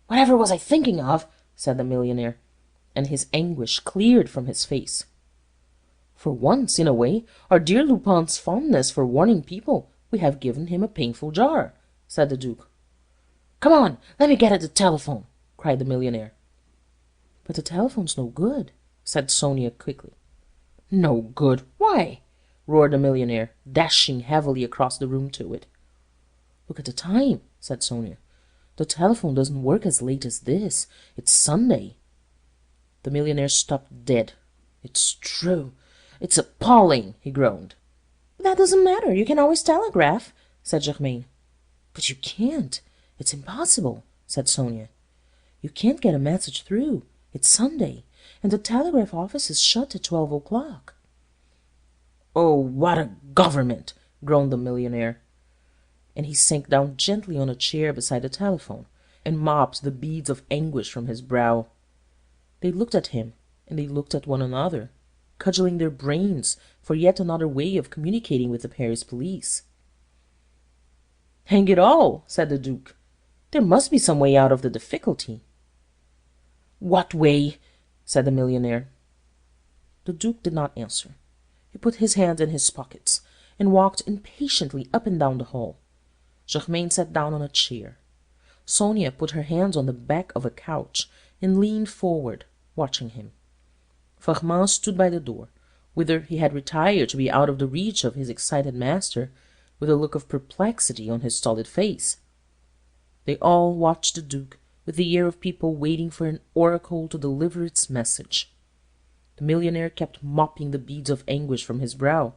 Whatever was I thinking of? Said the millionaire, and his anguish cleared from his face. For once, in a way, our dear Lupin's fondness for warning people, we have given him a painful jar, said the Duke. Come on, let me get at the telephone, cried the millionaire. But the telephone's no good, said Sonia quickly. No good? Why? Roared the millionaire, dashing heavily across the room to it. Look at the time, said Sonia. The telephone doesn't work as late as this. It's Sunday. The millionaire stopped dead. It's true. It's appalling, he groaned. That doesn't matter. You can always telegraph, said Germaine. But you can't. It's impossible, said Sonia. You can't get a message through. It's Sunday, and the telegraph office is shut at 12 o'clock. Oh, what a government! Groaned the millionaire. And he sank down gently on a chair beside the telephone, and mopped the beads of anguish from his brow. They looked at him, and they looked at one another, cudgelling their brains for yet another way of communicating with the Paris police. Hang it all, said the Duke. There must be some way out of the difficulty. What way? Said the millionaire. The Duke did not answer. He put his hands in his pockets, and walked impatiently up and down the hall. Germaine sat down on a chair. Sonia put her hands on the back of a couch, and leaned forward, watching him. Firmin stood by the door, whither he had retired to be out of the reach of his excited master, with a look of perplexity on his stolid face. They all watched the Duke with the air of people waiting for an oracle to deliver its message. The millionaire kept mopping the beads of anguish from his brow.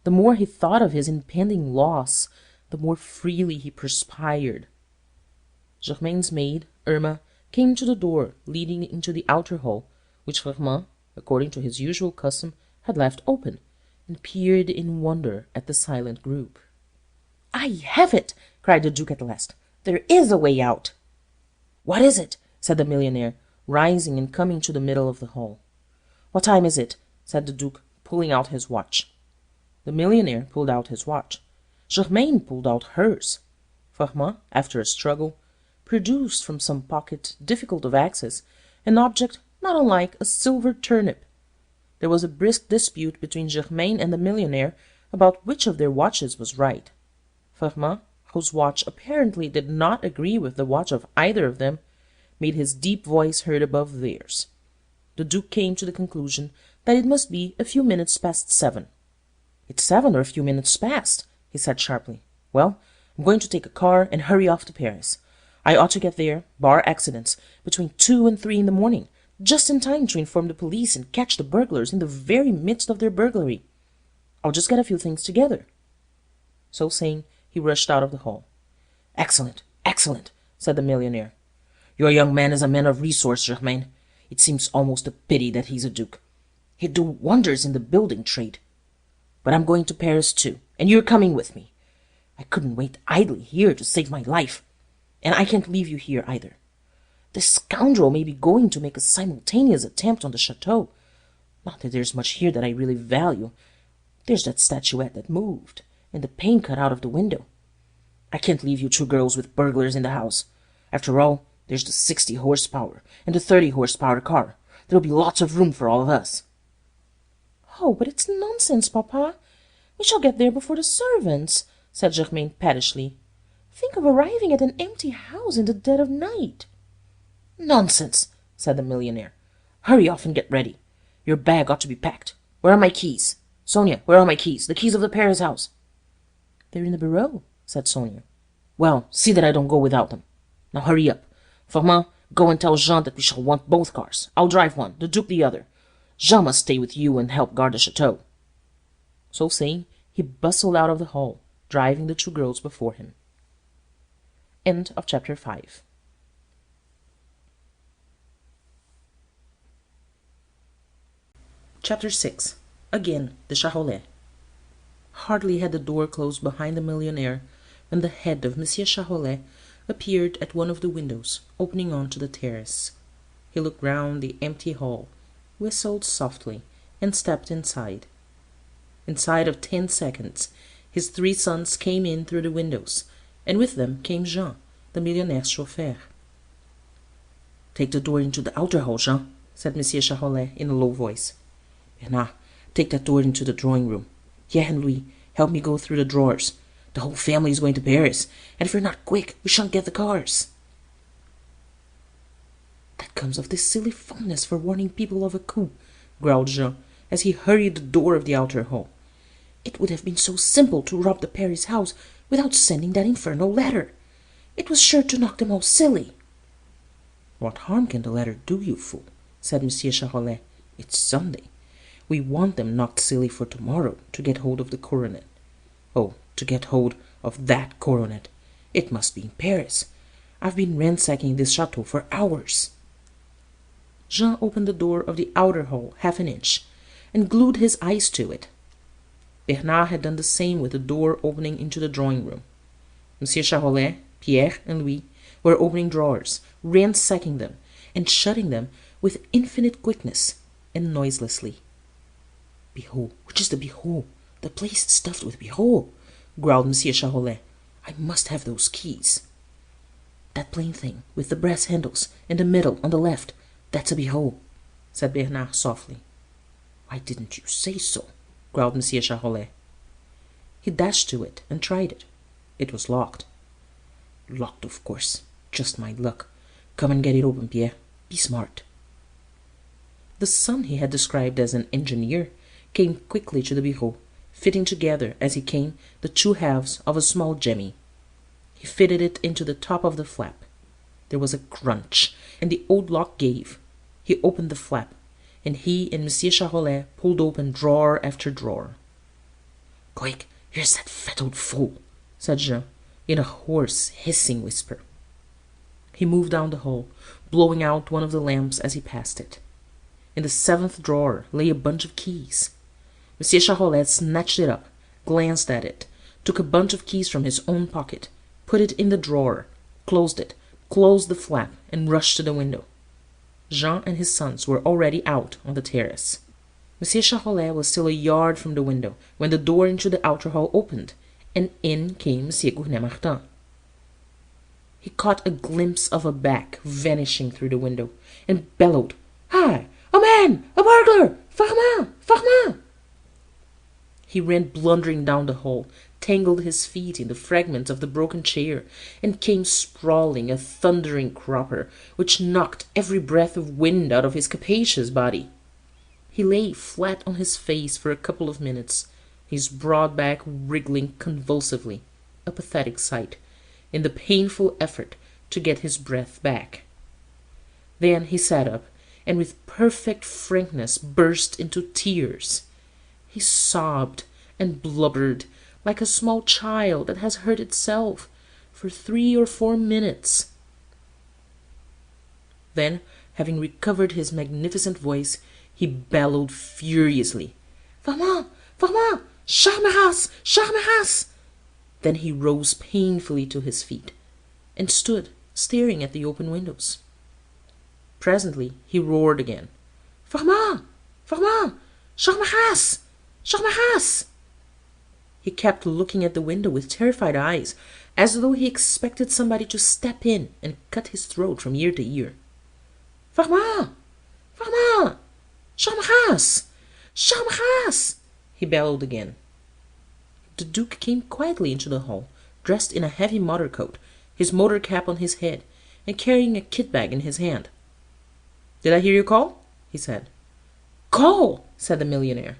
The more he thought of his impending loss, the more freely he perspired. Germaine's maid, Irma, came to the door leading into the outer hall, which Firmin, according to his usual custom, had left open, and peered in wonder at the silent group. "I have it!" cried the Duke at last. "There is a way out!" "What is it?" said the millionaire, rising and coming to the middle of the hall. "What time is it?" said the Duke, pulling out his watch. The millionaire pulled out his watch. Germaine pulled out hers. Firmin, after a struggle, produced from some pocket difficult of access an object not unlike a silver turnip. There was a brisk dispute between Germaine and the millionaire about which of their watches was right. Firmin, whose watch apparently did not agree with the watch of either of them, made his deep voice heard above theirs. The Duke came to the conclusion that it must be a few minutes past 7. "It's 7 or a few minutes past," he said sharply. "Well, I'm going to take a car and hurry off to Paris. I ought to get there, bar accidents, between 2 and 3 in the morning, just in time to inform the police and catch the burglars in the very midst of their burglary. I'll just get a few things together." So saying, he rushed out of the hall. "Excellent, excellent," said the millionaire. "Your young man is a man of resource, Germaine. It seems almost a pity that he's a duke. He'd do wonders in the building trade. But I'm going to Paris too, and you're coming with me. I couldn't wait idly here to save my life, and I can't leave you here either. This scoundrel may be going to make a simultaneous attempt on the chateau. Not that there's much here that I really value. There's that statuette that moved, and the pane cut out of the window. I can't leave you two girls with burglars in the house. After all, there's the 60 horsepower and the 30 horsepower car. There'll be lots of room for all of us." "Oh, but it's nonsense, papa. We shall get there before the servants," said Germaine pettishly. "Think of arriving at an empty house in the dead of night." "Nonsense," said the millionaire. "Hurry off and get ready. Your bag ought to be packed. Where are my keys? Sonia, where are my keys? The keys of the Paris house." "They're in the bureau," said Sonia. "Well, see that I don't go without them. Now hurry up. Firmin, go and tell Jean that we shall want both cars. I'll drive one, the Duke the other. Jean must stay with you and help guard the chateau." So saying, he bustled out of the hall, driving the two girls before him. End of chapter 5. Chapter 6. Again the Charolais. Hardly had the door closed behind the millionaire when the head of Monsieur Charolais appeared at one of the windows opening on to the terrace. He looked round the empty hall, whistled softly, and stepped inside. Inside of 10 seconds his 3 sons came in through the windows, and with them came Jean, the millionaire's chauffeur. "Take the door into the outer hall, Jean," said Monsieur Charolais in a low voice. "Bernard, take that door into the drawing-room. Pierre and Louis, help me go through the drawers. The whole family is going to Paris, and if we're not quick, we shan't get the cars." "That comes of this silly fondness for warning people of a coup," growled Jean, as he hurried the door of the outer hall. "It would have been so simple to rob the Paris house without sending that infernal letter. It was sure to knock them all silly." "What harm can the letter do, you fool?" said Monsieur Charolais. "It's Sunday. We want them knocked silly for tomorrow to get hold of the coronet. Oh, to get hold of that coronet. It must be in Paris. I've been ransacking this chateau for hours." Jean opened the door of the outer hall half an inch, and glued his eyes to it. Bernard had done the same with the door opening into the drawing-room. Monsieur Charolais, Pierre, and Louis were opening drawers, ransacking them, and shutting them with infinite quickness and noiselessly. "Behold, which is the behold? The place is stuffed with behold," growled Monsieur Charolais. "I must have those keys." "That plain thing, with the brass handles, in the middle, on the left, that's a behold," said Bernard softly. "Why didn't you say so?" growled Monsieur Charolais. He dashed to it and tried it. It was locked. "Locked, of course. Just my luck. Come and get it open, Pierre. Be smart." The son he had described as an engineer came quickly to the bureau, fitting together as he came the 2 halves of a small jemmy. He fitted it into the top of the flap. There was a crunch, and the old lock gave. He opened the flap, and he and Monsieur Charolais pulled open drawer after drawer. "Quick, here's that fat old fool," said Jean, in a hoarse, hissing whisper. He moved down the hall, blowing out one of the lamps as he passed it. In the 7th drawer lay a bunch of keys. Monsieur Charolais snatched it up, glanced at it, took a bunch of keys from his own pocket, put it in the drawer, closed it, closed the flap, and rushed to the window. Jean and his sons were already out on the terrace. Monsieur Charolais was still a yard from the window when the door into the outer hall opened, and in came Monsieur Gournay-Martin. He caught a glimpse of a back vanishing through the window, and bellowed, "Hi! A man! A burglar! Farman! Farman!" He ran blundering down the hall, tangled his feet in the fragments of the broken chair, and came sprawling, a thundering cropper, which knocked every breath of wind out of his capacious body. He lay flat on his face for a couple of minutes, his broad back wriggling convulsively, a pathetic sight, in the painful effort to get his breath back. Then he sat up, and with perfect frankness burst into tears. He sobbed and blubbered like a small child that has hurt itself for 3 or 4 minutes. Then, having recovered his magnificent voice, he bellowed furiously, "Farman! Farman! Charmerace! Charmerace!" Then he rose painfully to his feet, and stood staring at the open windows. Presently he roared again, "Farman! Farman! Charmerace! Charmerace!" He kept looking at the window with terrified eyes, as though he expected somebody to step in and cut his throat from ear to ear. "Farman! Farman! Charmerace! Charmerace!" he bellowed again. The Duke came quietly into the hall, dressed in a heavy motor coat, his motor cap on his head, and carrying a kit-bag in his hand. "Did I hear you call?" he said. "Call!" said the millionaire.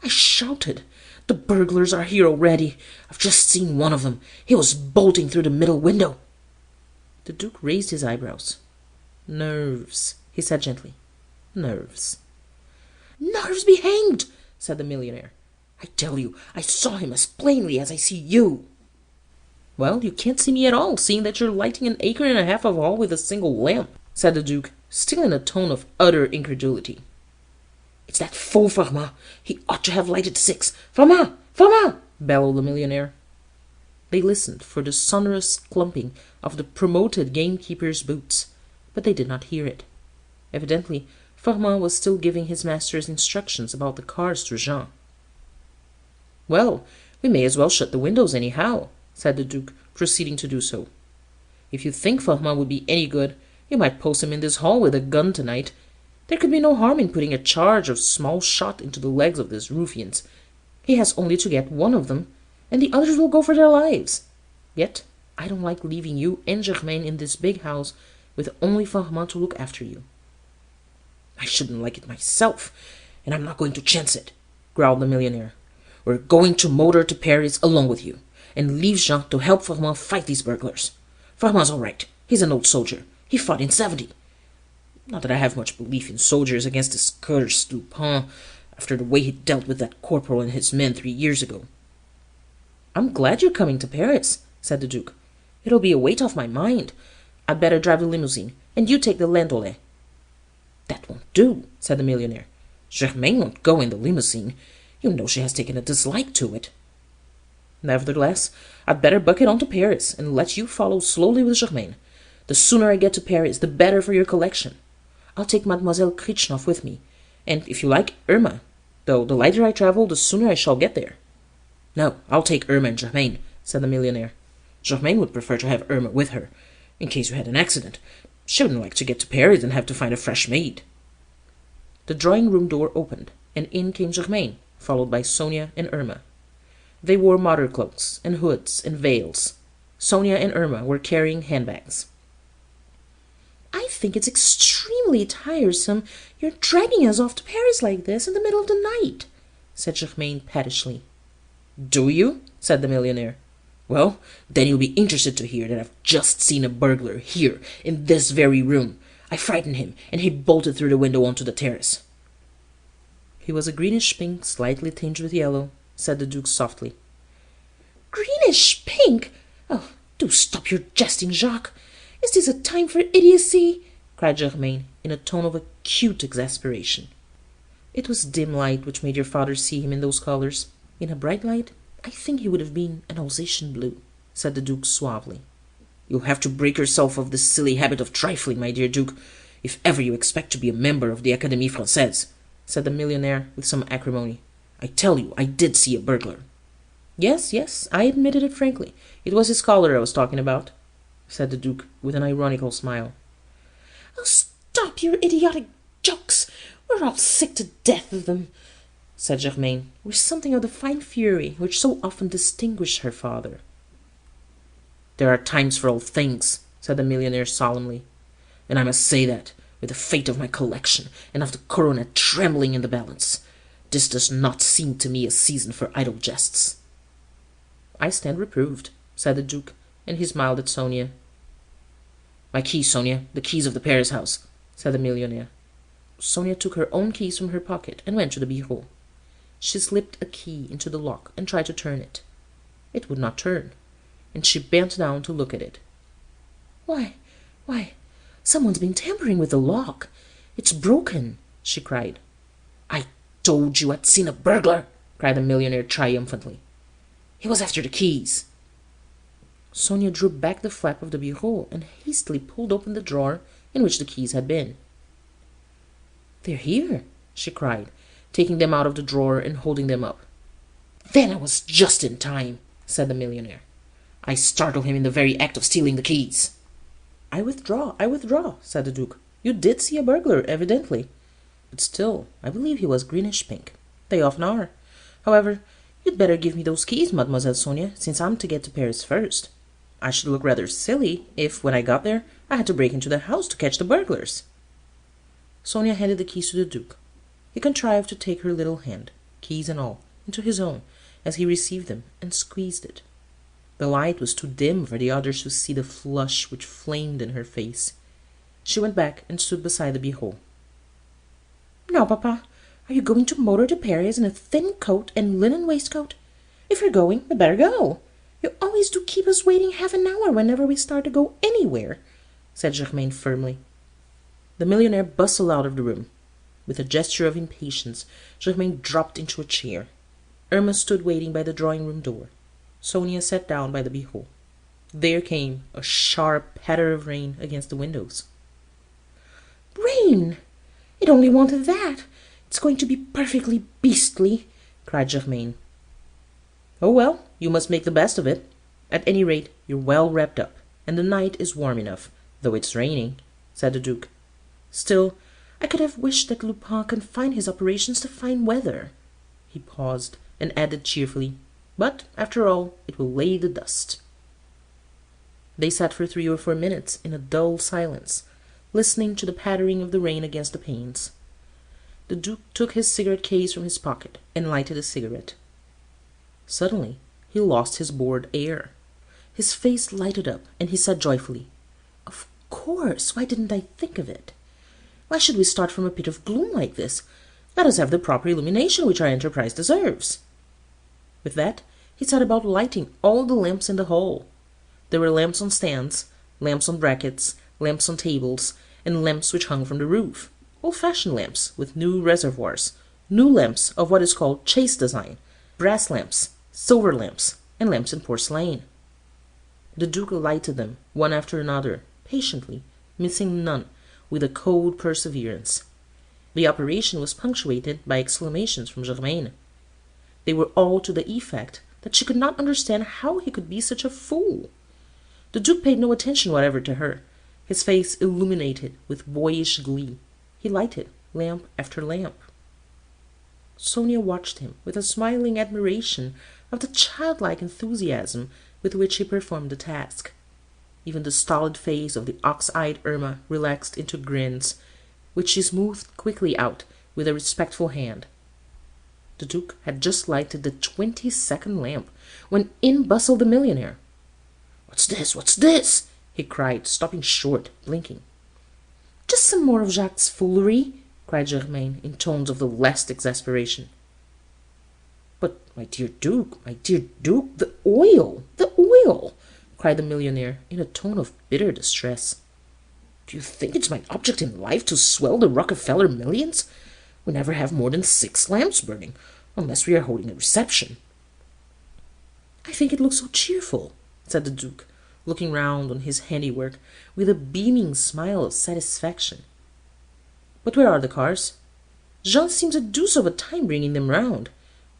"I shouted. The burglars are here already. I've just seen one of them. He was bolting through the middle window." The Duke raised his eyebrows. "Nerves," he said gently. "Nerves." "Nerves be hanged!" said the millionaire. "I tell you, I saw him as plainly as I see you." "Well, you can't see me at all, seeing that you're lighting an acre and a half of hall with a single lamp," said the Duke, still in a tone of utter incredulity. "It's that fool Firmin. He ought to have lighted 6. Firmin! Firmin!" bellowed the millionaire. They listened for the sonorous clumping of the promoted gamekeeper's boots, but they did not hear it. Evidently, Firmin was still giving his master's instructions about the cars to Jean. "Well, we may as well shut the windows anyhow," said the Duke, proceeding to do so. "If you think Firmin would be any good, you might post him in this hall with a gun tonight. There could be no harm in putting a charge of small shot into the legs of these ruffians. He has only to get one of them, and the others will go for their lives. Yet I don't like leaving you and Germain in this big house with only Firmin to look after you." "I shouldn't like it myself, and I'm not going to chance it," growled the millionaire. "We're going to motor to Paris along with you, and leave Jean to help Firmin fight these burglars. Firmin's all right. He's an old soldier. He fought in '70. Not that I have much belief in soldiers against this cursed Lupin, after the way he dealt with that corporal and his men 3 years ago." "I'm glad you're coming to Paris," said the Duke. "It'll be a weight off my mind. I'd better drive the limousine, and you take the landaulet." "That won't do," said the millionaire. "Germain won't go in the limousine. You know she has taken a dislike to it." "Nevertheless, I'd better buck it on to Paris, and let you follow slowly with Germain. The sooner I get to Paris, the better for your collection. I'll take Mademoiselle Kritchnoff with me, and, if you like, Irma, though the lighter I travel, the sooner I shall get there." "No, I'll take Irma and Germain," said the millionaire. "Germain would prefer to have Irma with her, in case you had an accident. She wouldn't like to get to Paris and have to find a fresh maid." The drawing-room door opened, and in came Germain, followed by Sonia and Irma. They wore motor cloaks and hoods and veils. Sonia and Irma were carrying handbags. "I think it's extremely tiresome you're dragging us off to Paris like this in the middle of the night," said Germain pettishly. "Do you?" said the millionaire. "Well, then you'll be interested to hear that I've just seen a burglar here in this very room. I frightened him, and he bolted through the window onto the terrace." "He was a greenish pink, slightly tinged with yellow," said the Duke softly. "Greenish pink! Oh, do stop your jesting, Jacques. Is this a time for idiocy?" cried Germain, in a tone of acute exasperation. "It was dim light which made your father see him in those colours. In a bright light, I think he would have been an Alsatian blue," said the Duke suavely. "You'll have to break yourself of this silly habit of trifling, my dear Duke, if ever you expect to be a member of the Académie Française," said the millionaire with some acrimony. "I tell you, I did see a burglar." Yes, I admitted it frankly. It was his collar I was talking about," said the Duke with an ironical smile. "Oh, stop your idiotic jokes. We're all sick to death of them," said Germain, with something of the fine fury which so often distinguished her father. "There are times for all things," said the millionaire solemnly, "and I must say that, with the fate of my collection and of the coronet trembling in the balance, this does not seem to me a season for idle jests." "I stand reproved," said the Duke, and he smiled at Sonia. "My keys, Sonia, the keys of the Paris house," said the millionaire. Sonia took her own keys from her pocket and went to the bureau. She slipped a key into the lock and tried to turn it. It would not turn, and she bent down to look at it. Why, someone's been tampering with the lock. It's broken," she cried. "I told you I'd seen a burglar," cried the millionaire triumphantly. "He was after the keys." Sonia drew back the flap of the bureau and hastily pulled open the drawer in which the keys had been. "They're here," she cried, taking them out of the drawer and holding them up. "Then I was just in time," said the millionaire. "I startled him in the very act of stealing the keys." I withdraw," said the Duke. "You did see a burglar, evidently. But still, I believe he was greenish pink. They often are. However, you'd better give me those keys, Mademoiselle Sonia, since I'm to get to Paris first. I should look rather silly if, when I got there, I had to break into the house to catch the burglars." Sonia handed the keys to the Duke. He contrived to take her little hand, keys and all, into his own as he received them, and squeezed it. The light was too dim for the others to see the flush which flamed in her face. She went back and stood beside the bureau. "Now, papa, are you going to motor to Paris in a thin coat and linen waistcoat? If you're going, we'd better go. You always do keep us waiting half an hour whenever we start to go anywhere," said Germain firmly. The millionaire bustled out of the room. With a gesture of impatience, Germain dropped into a chair. Irma stood waiting by the drawing-room door. Sonia sat down by the beehole. There came a sharp patter of rain against the windows. "Rain! It only wanted that. It's going to be perfectly beastly," cried Germain. "Oh, well, you must make the best of it. At any rate, you're well wrapped up, and the night is warm enough, though it's raining," said the Duke. "Still, I could have wished that Lupin confined his operations to fine weather." He paused, and added cheerfully, "But, after all, it will lay the dust." They sat for 3 or 4 minutes in a dull silence, listening to the pattering of the rain against the panes. The Duke took his cigarette case from his pocket and lighted a cigarette. Suddenly he lost his bored air. His face lighted up, and he said joyfully, "Of course! Why didn't I think of it? Why should we start from a pit of gloom like this? Let us have the proper illumination which our enterprise deserves." With that he set about lighting all the lamps in the hall. There were lamps on stands, lamps on brackets, lamps on tables, and lamps which hung from the roof, old-fashioned lamps with new reservoirs, new lamps of what is called chaste design, brass lamps, silver lamps, and lamps in porcelain. The Duke lighted them, one after another, patiently, missing none, with a cold perseverance. The operation was punctuated by exclamations from Germain. They were all to the effect that she could not understand how he could be such a fool. The Duke paid no attention whatever to her. His face illuminated with boyish glee. He lighted lamp after lamp. Sonia watched him with a smiling admiration of the childlike enthusiasm with which he performed the task. Even the stolid face of the ox-eyed Irma relaxed into grins, which she smoothed quickly out with a respectful hand. The Duke had just lighted the 22nd lamp, when in bustled the millionaire. "What's this? What's this?" he cried, stopping short, blinking. "Just some more of Jacques' foolery," cried Germain, in tones of the last exasperation. "But, my dear Duke, the oil, the oil!" cried the millionaire, in a tone of bitter distress. "Do you think it's my object in life to swell the Rockefeller millions? We never have more than 6 lamps burning, unless we are holding a reception." "I think it looks so cheerful," said the Duke, looking round on his handiwork with a beaming smile of satisfaction. "But where are the cars? Jean seems a deuce of a time bringing them round.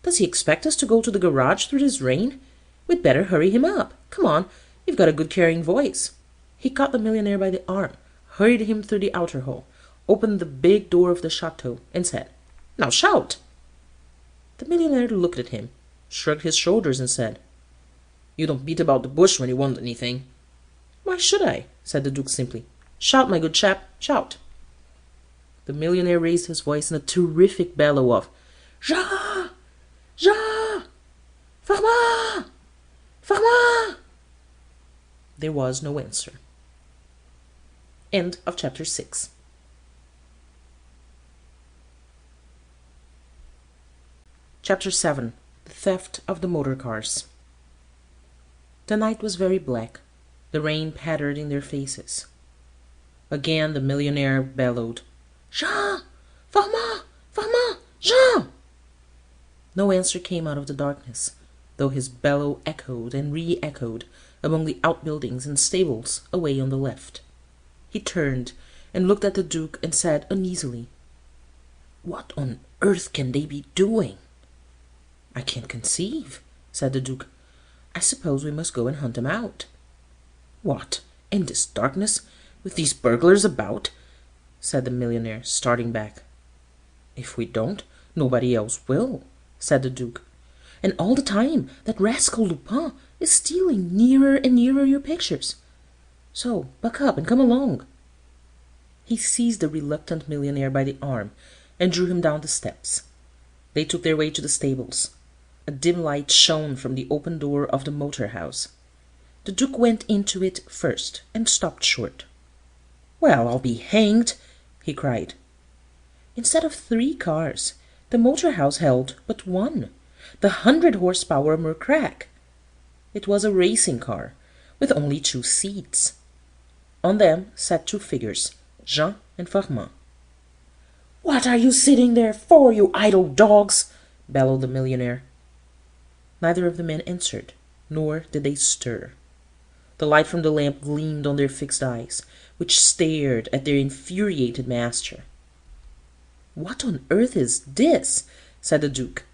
Does he expect us to go to the garage through this rain? We'd better hurry him up. Come on, you've got a good carrying voice." He caught the millionaire by the arm, hurried him through the outer hall, opened the big door of the chateau, and said, "Now shout!" The millionaire looked at him, shrugged his shoulders, and said, "You don't beat about the bush when you want anything." "Why should I?" said the Duke simply. "Shout, my good chap, shout." The millionaire raised his voice in a terrific bellow of, "Jean! Jean! Farmer! Farmer!" There was no answer. End of chapter 6. Chapter 7. The Theft of the Motor Cars. The night was very black. The rain pattered in their faces. Again the millionaire bellowed, "Jean! Farmer! Farmer! Jean!" No answer came out of the darkness, though his bellow echoed and re-echoed among the outbuildings and stables away on the left. He turned and looked at the Duke and said uneasily, "What on earth can they be doing?" "I can't conceive," said the Duke. "I suppose we must go and hunt them out." "What, in this darkness, with these burglars about?" said the millionaire, starting back. "If we don't, nobody else will," said the Duke. "And all the time that rascal Lupin is stealing nearer and nearer your pictures. So buck up and come along." He seized the reluctant millionaire by the arm and drew him down the steps. They took their way to the stables. A dim light shone from the open door of the motor-house. The Duke went into it first and stopped short. "Well, I'll be hanged!" he cried. Instead of 3 cars, the motor-house held but 1, the 100-horsepower Mercrac. It was a racing car, with only 2 seats. On them sat 2 figures, Jean and Farman. "What are you sitting there for, you idle dogs?" bellowed the millionaire. Neither of the men answered, nor did they stir. The light from the lamp gleamed on their fixed eyes, which stared at their infuriated master. "What on earth is this?" said the Duke,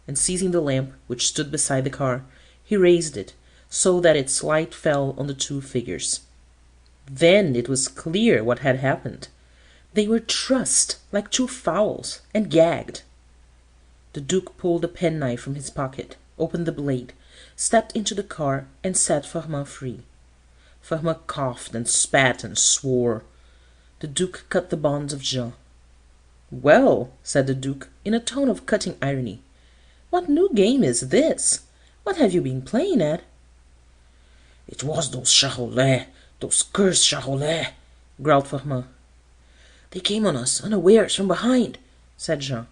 and seizing the lamp which stood beside the car, he raised it so that its light fell on the two figures. Then it was clear what had happened. They were trussed like two fowls, and gagged. The Duke pulled a penknife from his pocket, opened the blade, stepped into the car, and set Firmin free. Firmin coughed and spat and swore. The Duke cut the bonds of Jean. "Well," said the Duke, in a tone of cutting irony, "what new game is this? What have you been playing at?" "It was those Charolais, those cursed Charolais," growled Firmin. "They came on us unawares from behind," said Jean.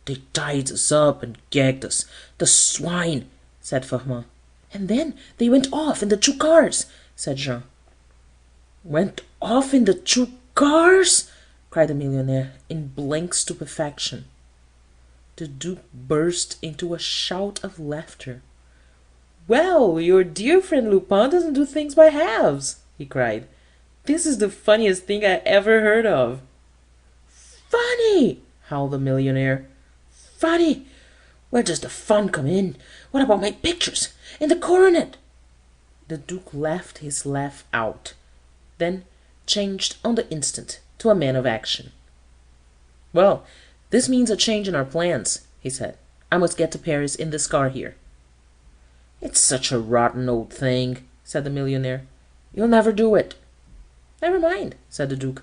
"They tied us up and gagged us, the swine," said Firmin. "And then they went off in the two cars," said Jean. "Went off in the two cars?" cried the millionaire, in blank stupefaction. The Duke burst into a shout of laughter. "Well, your dear friend Lupin doesn't do things by halves," he cried. "This is the funniest thing I ever heard of." "Funny!" howled the millionaire. "Funny! Where does the fun come in? What about my pictures? And the coronet?" The Duke laughed his laugh out, then changed on the instant to a man of action. "Well, this means a change in our plans," he said. "I must get to Paris in this car here." "It's such a rotten old thing," said the millionaire. "You'll never do it." "Never mind," said the Duke.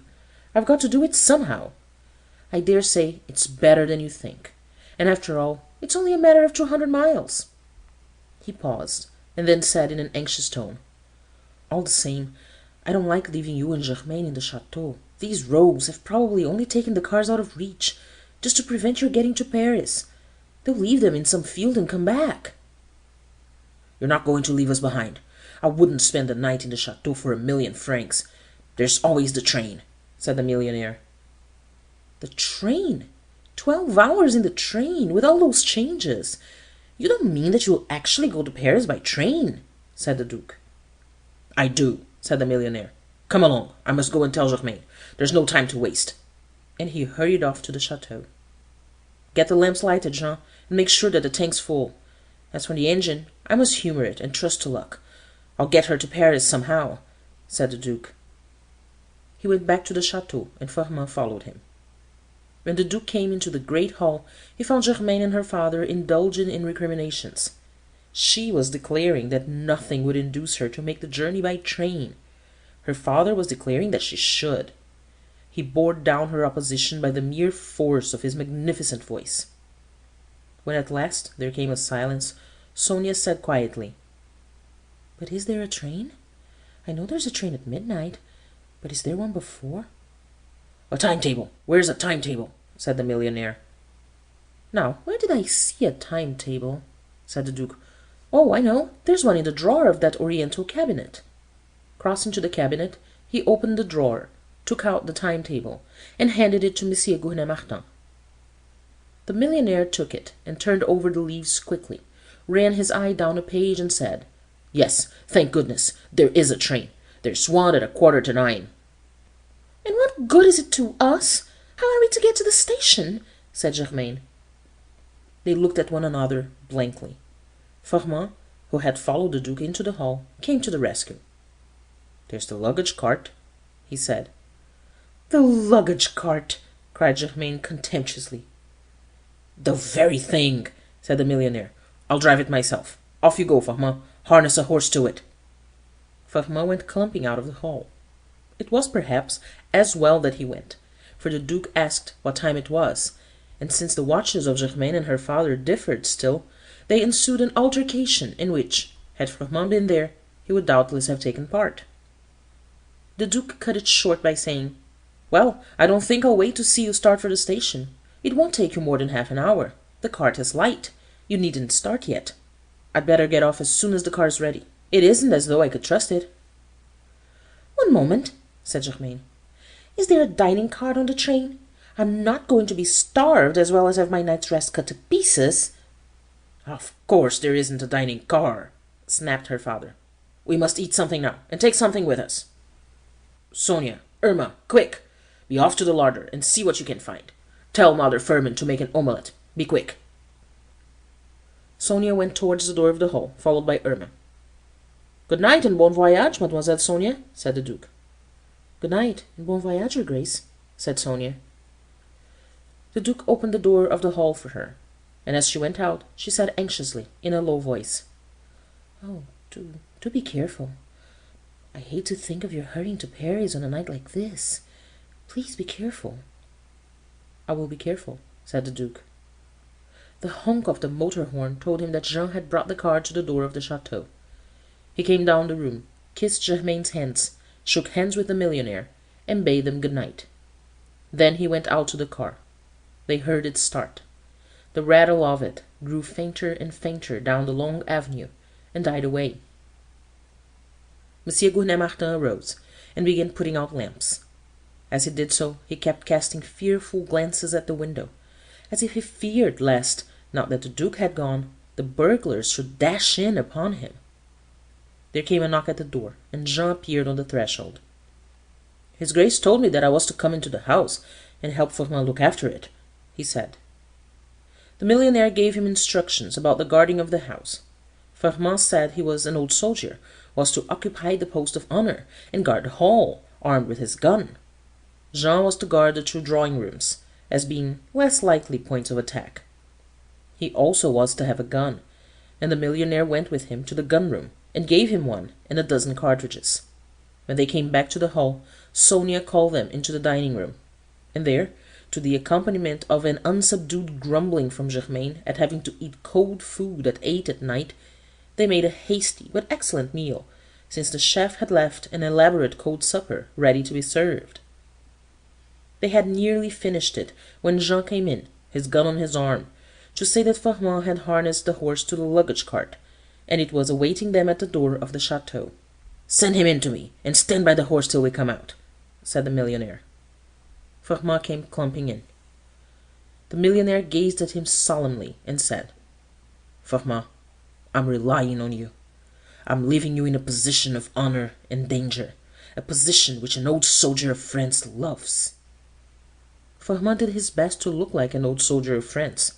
"I've got to do it somehow. I dare say it's better than you think. And after all, it's only a matter of 200 miles. He paused, and then said in an anxious tone, "All the same, I don't like leaving you and Germain in the chateau. These rogues have probably only taken the cars out of reach, just to prevent your getting to Paris. They'll leave them in some field and come back." "You're not going to leave us behind. I wouldn't spend the night in the chateau for 1,000,000 francs. There's always the train," said the millionaire. "The train? 12 hours in the train, with all those changes. You don't mean that you'll actually go to Paris by train?" said the Duke. "I do," said the millionaire. "Come along. I must go and tell Germain. There's no time to waste." And he hurried off to the chateau. "Get the lamps lighted, Jean, and make sure that the tank's full. As for the engine, I must humor it and trust to luck. I'll get her to Paris somehow," said the Duke. He went back to the chateau, and Firmin followed him. When the Duke came into the great hall, he found Germain and her father indulging in recriminations. She was declaring that nothing would induce her to make the journey by train. Her father was declaring that she should. He bore down her opposition by the mere force of his magnificent voice. When at last there came a silence, Sonia said quietly, "But is there a train? I know there's a train at midnight, but is there one before?" "A timetable! Where's a timetable?" said the millionaire. "Now, where did I see a timetable?" said the Duke. "Oh, I know, there's one in the drawer of that oriental cabinet." Crossing to the cabinet, he opened the drawer, took out the timetable, and handed it to M. Gouvernet-Martin. The millionaire took it and turned over the leaves quickly, ran his eye down a page, and said, "Yes, thank goodness, there is a train. There's one at 9:15. "And what good is it to us? How are we to get to the station?" said Germain. They looked at one another blankly. Firmin, who had followed the Duke into the hall, came to the rescue. "There's the luggage cart," he said. "The luggage cart!" cried Germain contemptuously. "The very thing," said the millionaire. "I'll drive it myself. Off you go, Firmin. Harness a horse to it." Firmin went clumping out of the hall. It was perhaps as well that he went, for the Duke asked what time it was, and since the watches of Germain and her father differed still, there ensued an altercation in which, had Firmin been there, he would doubtless have taken part. The Duke cut it short by saying, "Well, I don't think I'll wait to see you start for the station. It won't take you more than half an hour. The cart is light. You needn't start yet. I'd better get off as soon as the car's ready. It isn't as though I could trust it." "One moment," said Germain. "Is there a dining car on the train? I'm not going to be starved as well as have my night's rest cut to pieces." "Of course there isn't a dining car," snapped her father. "We must eat something now, and take something with us. Sonia, Irma, quick! Be off to the larder and see what you can find. Tell Mother Firmin to make an omelette. Be quick." Sonia went towards the door of the hall, followed by Irma. "Good night and bon voyage, Mademoiselle Sonia," said the Duke. "Good night and bon voyage, Your Grace," said Sonia. The Duke opened the door of the hall for her, and as she went out, she said anxiously, in a low voice, "Oh, do be careful. I hate to think of your hurrying to Paris on a night like this. Please be careful." "I will be careful," said the Duke. The honk of the motor horn told him that Jean had brought the car to the door of the chateau. He came down the room, kissed Germain's hands, shook hands with the millionaire, and bade them good night. Then he went out to the car. They heard it start. The rattle of it grew fainter and fainter down the long avenue, and died away. Monsieur Gournay-Martin arose, and began putting out lamps. As he did so, he kept casting fearful glances at the window, as if he feared lest, now that the Duke had gone, the burglars should dash in upon him. There came a knock at the door, and Jean appeared on the threshold. "His Grace told me that I was to come into the house, and help Firmin look after it," he said. The millionaire gave him instructions about the guarding of the house. Firmin said he was an old soldier, was to occupy the post of honor, and guard the hall, armed with his gun. Jean was to guard the two drawing-rooms, as being less likely points of attack. He also was to have a gun, and the millionaire went with him to the gun-room, and gave him one and a dozen cartridges. When they came back to the hall, Sonia called them into the dining-room, and there, to the accompaniment of an unsubdued grumbling from Germain at having to eat cold food at 8 at night, they made a hasty but excellent meal, since the chef had left an elaborate cold supper ready to be served. They had nearly finished it when Jean came in, his gun on his arm, to say that Firmin had harnessed the horse to the luggage cart, and it was awaiting them at the door of the chateau. "Send him in to me, and stand by the horse till we come out," said the millionaire. Firmin came clumping in. The millionaire gazed at him solemnly and said, "Firmin, I'm relying on you. I'm leaving you in a position of honor and danger, a position which an old soldier of France loves." Firmin did his best to look like an old soldier of France.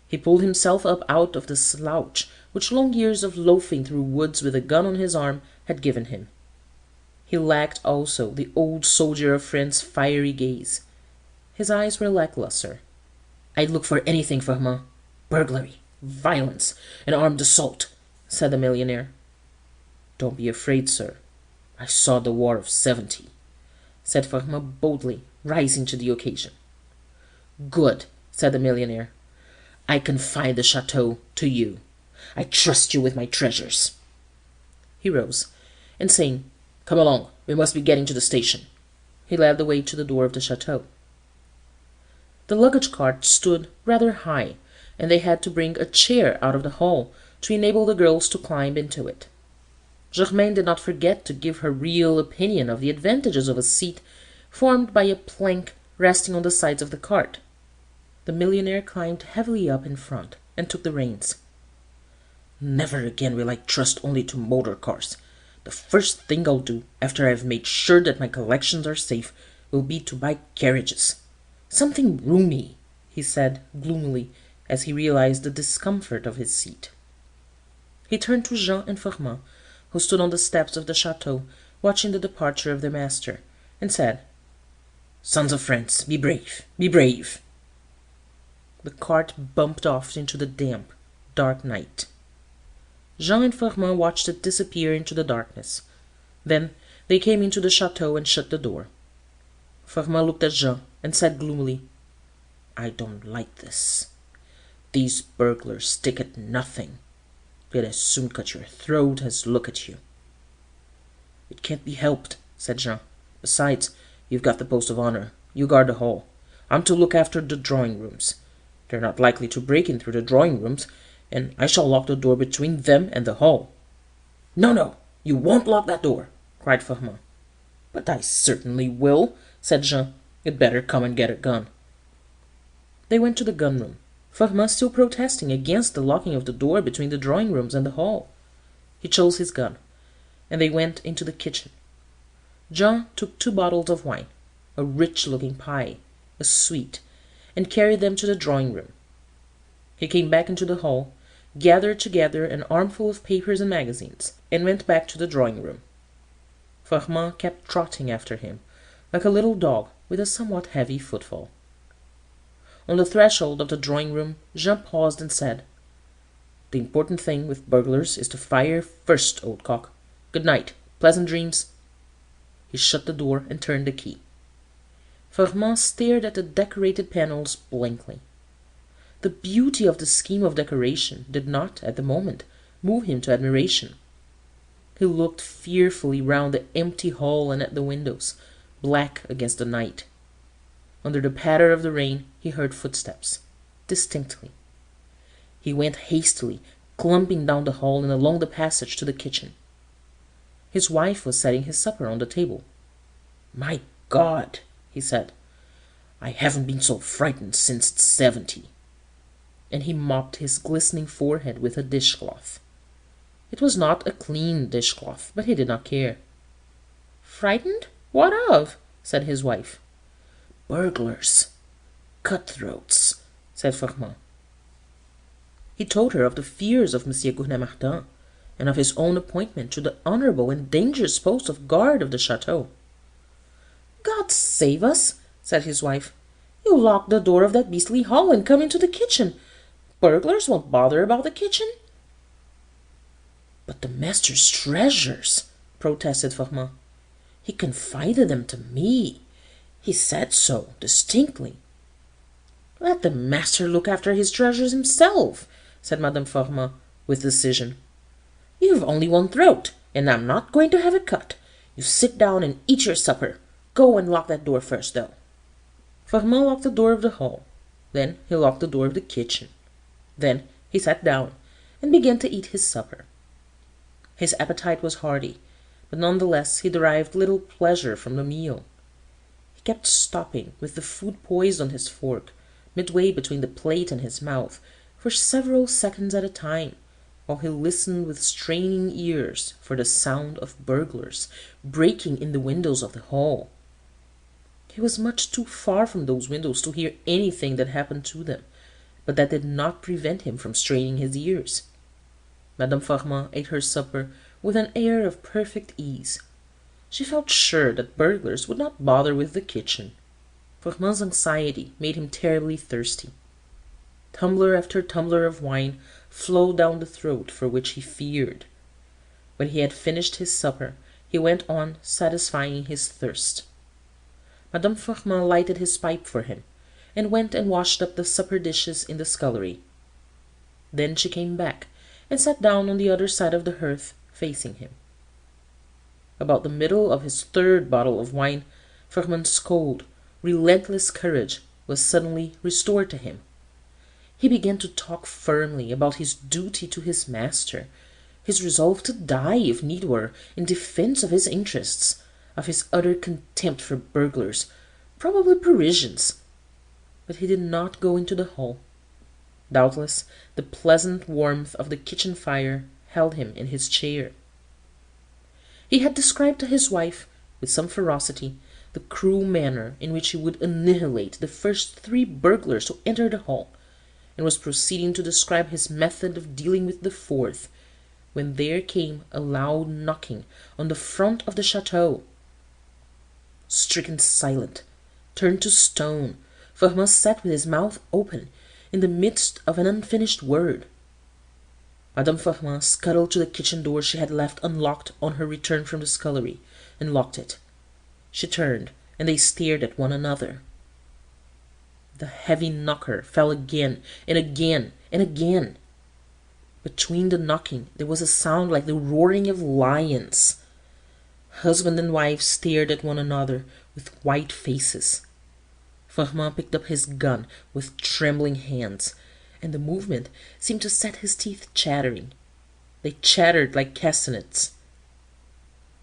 He pulled himself up out of the slouch which long years of loafing through woods with a gun on his arm had given him. He lacked also the old soldier of France's fiery gaze. His eyes were lackluster. "I'd look for anything, Firmin. Burglary, violence, and armed assault," said the millionaire. "Don't be afraid, sir. I saw the War of '70," said Firmin boldly, rising to the occasion. "Good," said the millionaire. "I confide the chateau to you. I trust you with my treasures." He rose, and saying, "Come along, we must be getting to the station," he led the way to the door of the chateau. The luggage cart stood rather high, and they had to bring a chair out of the hall to enable the girls to climb into it. Germain did not forget to give her real opinion of the advantages of a seat formed by a plank resting on the sides of the cart. The millionaire climbed heavily up in front and took the reins. "Never again will I trust only to motor cars. The first thing I'll do, after I've made sure that my collections are safe, will be to buy carriages. Something roomy," he said gloomily, as he realized the discomfort of his seat. He turned to Jean and Firmin, who stood on the steps of the chateau watching the departure of their master, and said, "Sons of France, be brave, be brave." The cart bumped off into the damp, dark night. Jean and Firmin watched it disappear into the darkness. Then they came into the chateau and shut the door. Firmin looked at Jean and said gloomily, "I don't like this. These burglars stick at nothing. They'd as soon cut your throat as look at you." "It can't be helped," said Jean. "Besides, you've got the post of honor. You guard the hall. I'm to look after the drawing-rooms. They're not likely to break in through the drawing-rooms, and I shall lock the door between them and the hall." "No, no, you won't lock that door," cried Firmin. "But I certainly will," said Jean. "You'd better come and get a gun." They went to the gun-room, Formand still protesting against the locking of the door between the drawing-rooms and the hall. He chose his gun, and they went into the kitchen. John took 2 bottles of wine, a rich-looking pie, a sweet, and carried them to the drawing-room. He came back into the hall, gathered together an armful of papers and magazines, and went back to the drawing-room. Formand kept trotting after him, like a little dog with a somewhat heavy footfall. On the threshold of the drawing-room, Jean paused and said, "The important thing with burglars is to fire first, old cock. Good night. Pleasant dreams." He shut the door and turned the key. Formand stared at the decorated panels blankly. The beauty of the scheme of decoration did not, at the moment, move him to admiration. He looked fearfully round the empty hall and at the windows, black against the night. Under the patter of the rain he heard footsteps, distinctly. He went hastily, clumping down the hall and along the passage to the kitchen. His wife was setting his supper on the table. "My God!" he said, "I haven't been so frightened since '70." And he mopped his glistening forehead with a dishcloth. It was not a clean dishcloth, but he did not care. "Frightened? What of?" said his wife. "Burglars. Cutthroats," said Formand. He told her of the fears of M. Gouvernet-Martin, and of his own appointment to the honourable and dangerous post of guard of the chateau. "God save us!" said his wife. "You lock the door of that beastly hall and come into the kitchen. Burglars won't bother about the kitchen." "But the master's treasures," protested Formand. "He confided them to me. He said so, distinctly." "Let the master look after his treasures himself," said Madame Formand, with decision. "You've only one throat, and I'm not going to have it cut. You sit down and eat your supper. Go and lock that door first, though." Formand locked the door of the hall. Then he locked the door of the kitchen. Then he sat down and began to eat his supper. His appetite was hearty, but none the less he derived little pleasure from the meal. He kept stopping, with the food poised on his fork, midway between the plate and his mouth, for several seconds at a time, while he listened with straining ears for the sound of burglars breaking in the windows of the hall. He was much too far from those windows to hear anything that happened to them, but that did not prevent him from straining his ears. Madame Formand ate her supper with an air of perfect ease. She felt sure that burglars would not bother with the kitchen. Formand's anxiety made him terribly thirsty. Tumbler after tumbler of wine flowed down the throat for which he feared. When he had finished his supper, he went on satisfying his thirst. Madame Formand lighted his pipe for him, and went and washed up the supper dishes in the scullery. Then she came back and sat down on the other side of the hearth, facing him. About the middle of his 3rd bottle of wine, Formand's cold, relentless courage was suddenly restored to him. He began to talk firmly about his duty to his master, his resolve to die, if need were, in defence of his interests, of his utter contempt for burglars, probably Parisians. But he did not go into the hall. Doubtless the pleasant warmth of the kitchen fire held him in his chair. He had described to his wife, with some ferocity, the cruel manner in which he would annihilate the first 3 burglars who entered the hall, and was proceeding to describe his method of dealing with the 4th, when there came a loud knocking on the front of the chateau. Stricken silent, turned to stone, Formand sat with his mouth open, in the midst of an unfinished word. Madame Formand scuttled to the kitchen door she had left unlocked on her return from the scullery, and locked it. She turned, and they stared at one another. The heavy knocker fell again, and again, and again. Between the knocking there was a sound like the roaring of lions. Husband and wife stared at one another with white faces. Formand picked up his gun with trembling hands, and the movement seemed to set his teeth chattering. They chattered like castanets.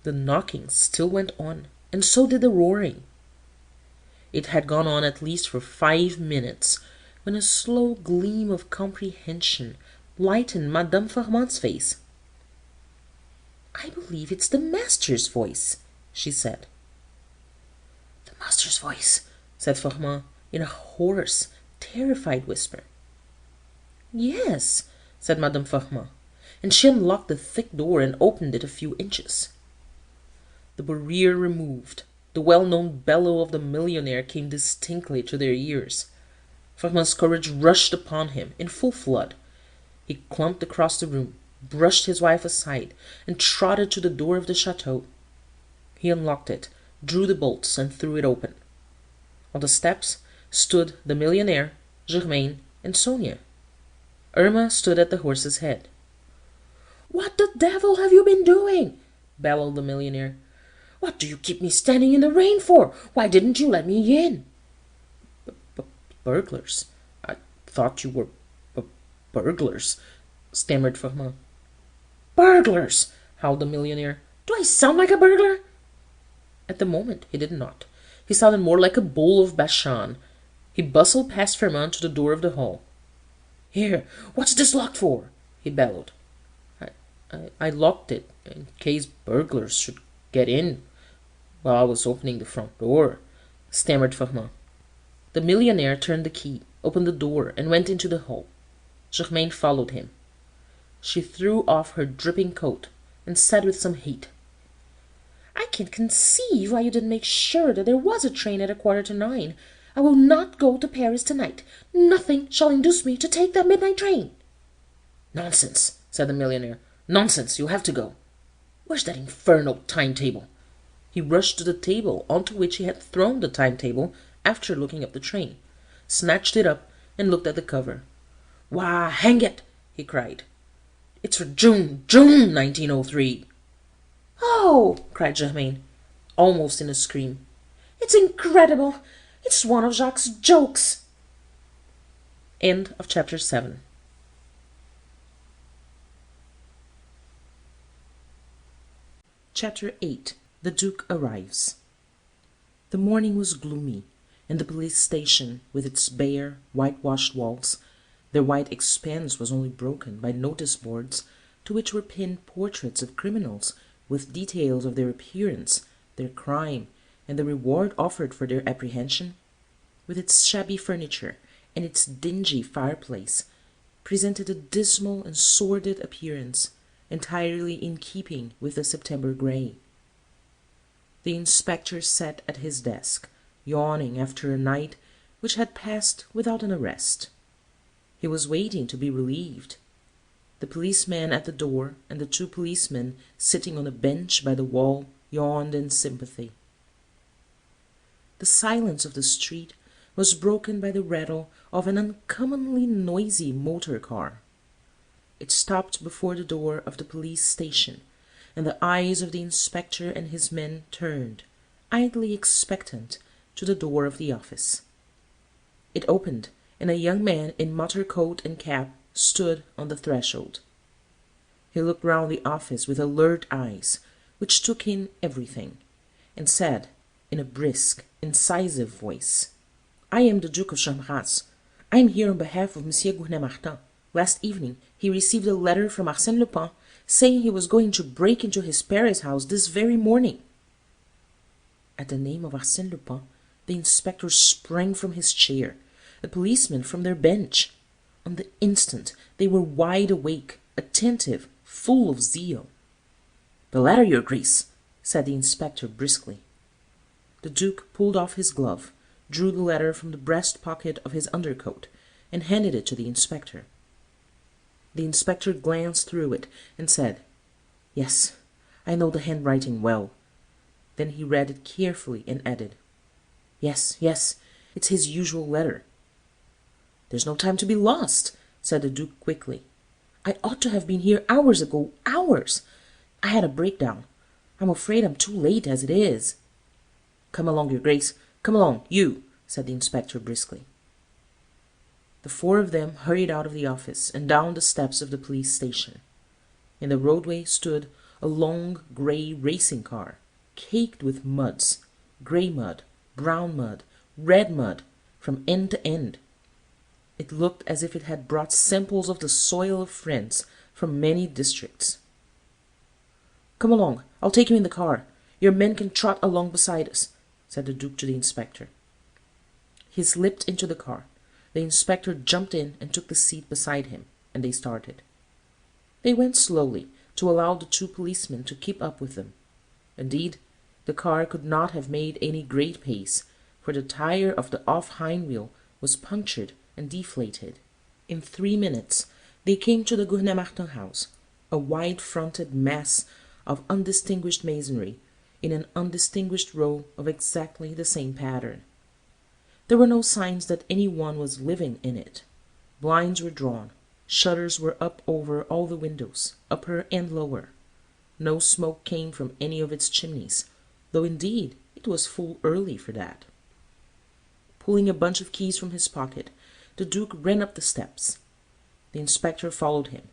The knocking still went on, and so did the roaring. It had gone on at least for 5 minutes, when a slow gleam of comprehension lightened Madame Formont's face. "I believe it's the master's voice," she said. "The master's voice," said Formont in a hoarse, terrified whisper. "Yes," said Madame Formont, and she unlocked the thick door and opened it a few inches. The barrier removed, the well-known bellow of the millionaire came distinctly to their ears. Formont's courage rushed upon him in full flood. He clumped across the room, brushed his wife aside, and trotted to the door of the chateau. He unlocked it, drew the bolts, and threw it open. On the steps stood the millionaire, Germain, and Sonia. Irma stood at the horse's head. "What the devil have you been doing?" bellowed the millionaire. "What do you keep me standing in the rain for? Why didn't you let me in?" "Burglars. I thought you were burglars," stammered Formont. "Burglars!" howled the millionaire. "Do I sound like a burglar?" At the moment he did not. He sounded more like a bull of Bashan. He bustled past Formont to the door of the hall. "Here, what's this locked for?" he bellowed. I locked it in case burglars should get in while I was opening the front door," stammered Formont. The millionaire turned the key, opened the door, and went into the hall. Germain followed him. She threw off her dripping coat, and said with some heat, "I can't conceive why you didn't make sure that there was a train at 9:15. I will not go to Paris tonight. Nothing shall induce me to take that midnight train." "Nonsense," said the millionaire. "Nonsense, you'll have to go. Where's that infernal timetable?" He rushed to the table onto which he had thrown the timetable after looking up the train, snatched it up, and looked at the cover. "Why, hang it!" he cried. "It's for June 1903. "Oh!" cried Germain, almost in a scream. "It's incredible! It's one of Jacques' jokes!" End of chapter 7. Chapter 8. The Duke arrives. The morning was gloomy, and the police station, with its bare, whitewashed walls, their white expanse was only broken by notice boards to which were pinned portraits of criminals with details of their appearance, their crime, and the reward offered for their apprehension, with its shabby furniture and its dingy fireplace, presented a dismal and sordid appearance, entirely in keeping with the September grey. The inspector sat at his desk, yawning after a night which had passed without an arrest. He was waiting to be relieved. The policeman at the door and the two policemen sitting on a bench by the wall yawned in sympathy. The silence of the street was broken by the rattle of an uncommonly noisy motor car. It stopped before the door of the police station, and the eyes of the inspector and his men turned, idly expectant, to the door of the office. It opened, and a young man in motor coat and cap stood on the threshold. He looked round the office with alert eyes, which took in everything, and said, in a brisk, incisive voice, "I am the Duke of Charmerace. I am here on behalf of Monsieur Gournay-Martin. Last evening he received a letter from Arsène Lupin, saying he was going to break into his Paris house this very morning." At the name of Arsène Lupin, the inspector sprang from his chair, the policemen from their bench. On the instant they were wide awake, attentive, full of zeal. "The letter, your Grace," said the inspector briskly. The Duke pulled off his glove, drew the letter from the breast pocket of his undercoat, and handed it to the inspector. The inspector glanced through it, and said, "Yes, I know the handwriting well." Then he read it carefully, and added, "Yes, yes, it's his usual letter." "There's no time to be lost," said the Duke quickly. "I ought to have been here hours ago, hours. I had a breakdown. I'm afraid I'm too late as it is." "Come along, your Grace. Come along, you," said the inspector briskly. The four of them hurried out of the office and down the steps of the police station. In the roadway stood a long grey racing car, caked with muds, grey mud, brown mud, red mud, from end to end. It looked as if it had brought samples of the soil of France from many districts. "Come along, I'll take you in the car. Your men can trot along beside us," said the Duke to the inspector. He slipped into the car. The inspector jumped in and took the seat beside him, and they started. They went slowly, to allow the two policemen to keep up with them. Indeed, the car could not have made any great pace, for the tire of the off hind wheel was punctured and deflated. In 3 minutes they came to the Gouvernet-Martin house, a wide-fronted mass of undistinguished masonry, in an undistinguished row of exactly the same pattern. There were no signs that any one was living in it. Blinds were drawn. Shutters were up over all the windows, upper and lower. No smoke came from any of its chimneys, though indeed it was full early for that. Pulling a bunch of keys from his pocket, the Duke ran up the steps. The inspector followed him.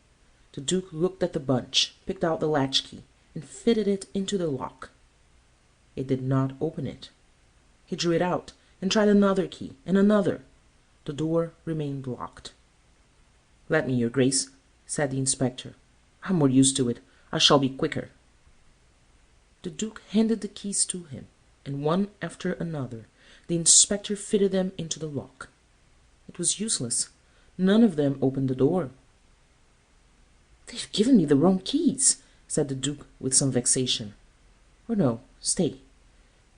The Duke looked at the bunch, picked out the latchkey, and fitted it into the lock. It did not open it. He drew it out, and tried another key, and another. The door remained locked. "Let me, your Grace," said the inspector. "I'm more used to it. I shall be quicker." The Duke handed the keys to him, and one after another the inspector fitted them into the lock. It was useless. None of them opened the door. "They've given me the wrong keys," said the Duke with some vexation. "Or no, stay.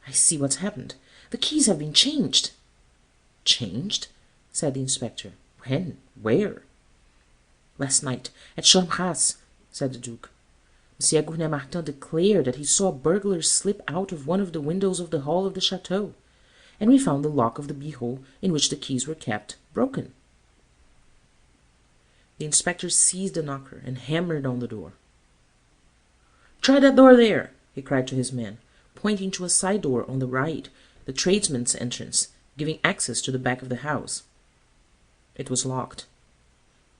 I see what's happened. The keys have been changed." "Changed?" said the inspector. "When? Where?" "Last night, at Charmerace," said the Duke. Monsieur Gouvernet-Martin declared that he saw burglars slip out of one of the windows of the hall of the chateau, and we found the lock of the beehole in which the keys were kept broken." The inspector seized a knocker and hammered on the door. "Try that door there," he cried to his men, pointing to a side door on the right, the tradesmen's entrance, giving access to the back of the house. It was locked.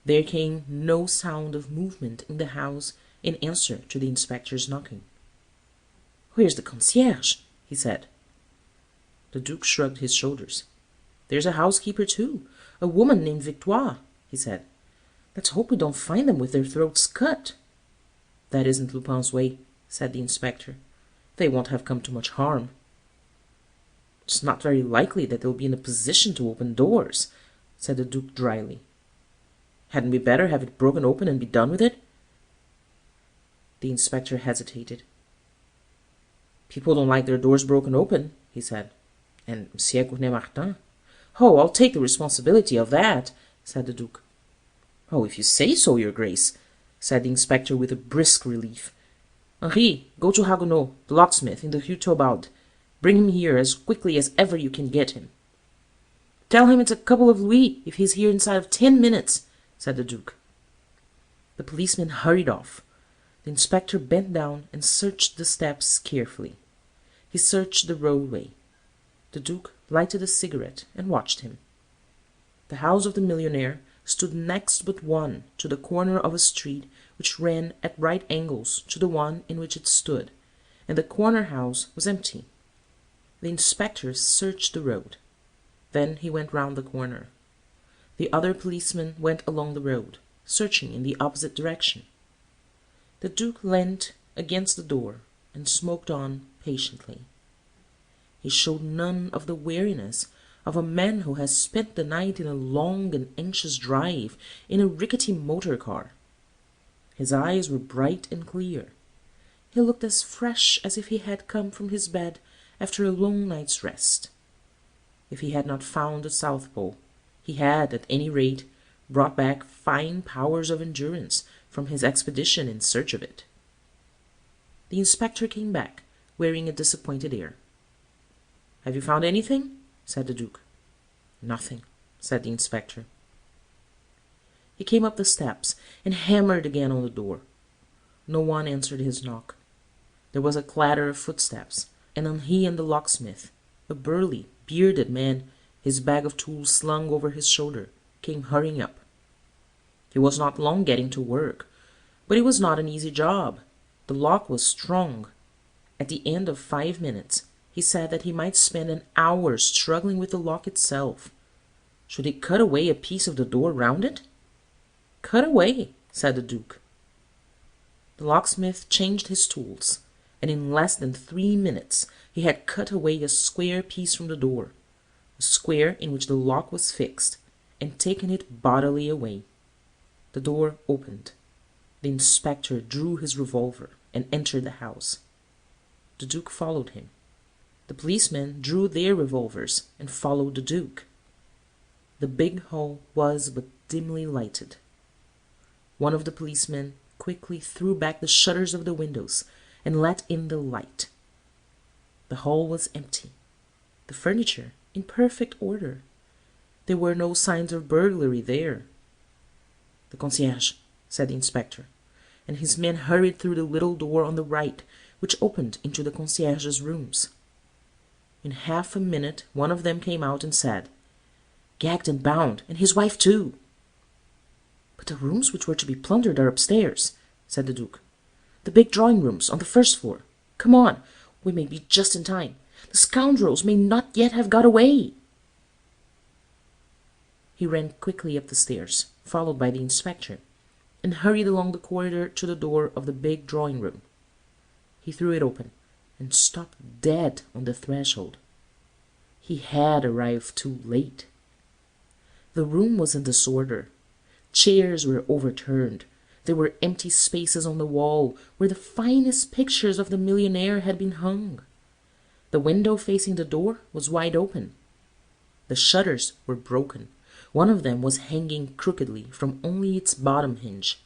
There came no sound of movement in the house in answer to the inspector's knocking. "Where's the concierge?" he said. The Duke shrugged his shoulders. "There's a housekeeper too, a woman named Victoire," he said. "Let's hope we don't find them with their throats cut." "That isn't Lupin's way," said the inspector. "They won't have come to much harm." "It's not very likely that they'll be in a position to open doors," said the Duke dryly. "Hadn't we better have it broken open and be done with it?" The inspector hesitated. "People don't like their doors broken open," he said. "And Monsieur Gouvernet-Martin—" "Oh, I'll take the responsibility of that," said the Duke. "Oh, if you say so, your Grace," said the inspector with a brisk relief. "Henri, go to Ragueneau, the locksmith, in the Rue Theobald. Bring him here as quickly as ever you can get him." "Tell him it's a couple of louis if he's here inside of 10 minutes," said the Duke. The policeman hurried off. The inspector bent down and searched the steps carefully. He searched the roadway. The Duke lighted a cigarette and watched him. The house of the millionaire stood next but one to the corner of a street which ran at right angles to the one in which it stood, and the corner house was empty. The inspector searched the road. Then he went round the corner. The other policeman went along the road, searching in the opposite direction. The Duke leant against the door and smoked on patiently. He showed none of the weariness of a man who has spent the night in a long and anxious drive in a rickety motor car. His eyes were bright and clear. He looked as fresh as if he had come from his bed after a long night's rest. If he had not found the South Pole, he had, at any rate, brought back fine powers of endurance from his expedition in search of it. The inspector came back, wearing a disappointed air. "Have you found anything?" said the Duke. "Nothing," said the inspector. He came up the steps and hammered again on the door. No one answered his knock. There was a clatter of footsteps, and then he and the locksmith, a burly, bearded man, his bag of tools slung over his shoulder, came hurrying up. He was not long getting to work, but it was not an easy job. The lock was strong. At the end of 5 minutes, he said that he might spend an hour struggling with the lock itself. Should he cut away a piece of the door round it? Cut away, said the Duke. The locksmith changed his tools, and in less than 3 minutes he had cut away a square piece from the door, a square in which the lock was fixed, and taken it bodily away. The door opened. The inspector drew his revolver and entered the house. The Duke followed him. The policemen drew their revolvers and followed the Duke. The big hall was but dimly lighted. One of the policemen quickly threw back the shutters of the windows and let in the light. The hall was empty, the furniture in perfect order. There were no signs of burglary there. "The concierge," said the inspector, and his men hurried through the little door on the right, which opened into the concierge's rooms. In half a minute one of them came out and said, "Gagged and bound, and his wife too." "But the rooms which were to be plundered are upstairs," said the Duke. "The big drawing rooms on the first floor. Come on, we may be just in time. The scoundrels may not yet have got away." He ran quickly up the stairs, followed by the inspector, and hurried along the corridor to the door of the big drawing room. He threw it open, and stopped dead on the threshold. He had arrived too late. The room was in disorder. Chairs were overturned. There were empty spaces on the wall where the finest pictures of the millionaire had been hung. The window facing the door was wide open. The shutters were broken. One of them was hanging crookedly from only its bottom hinge.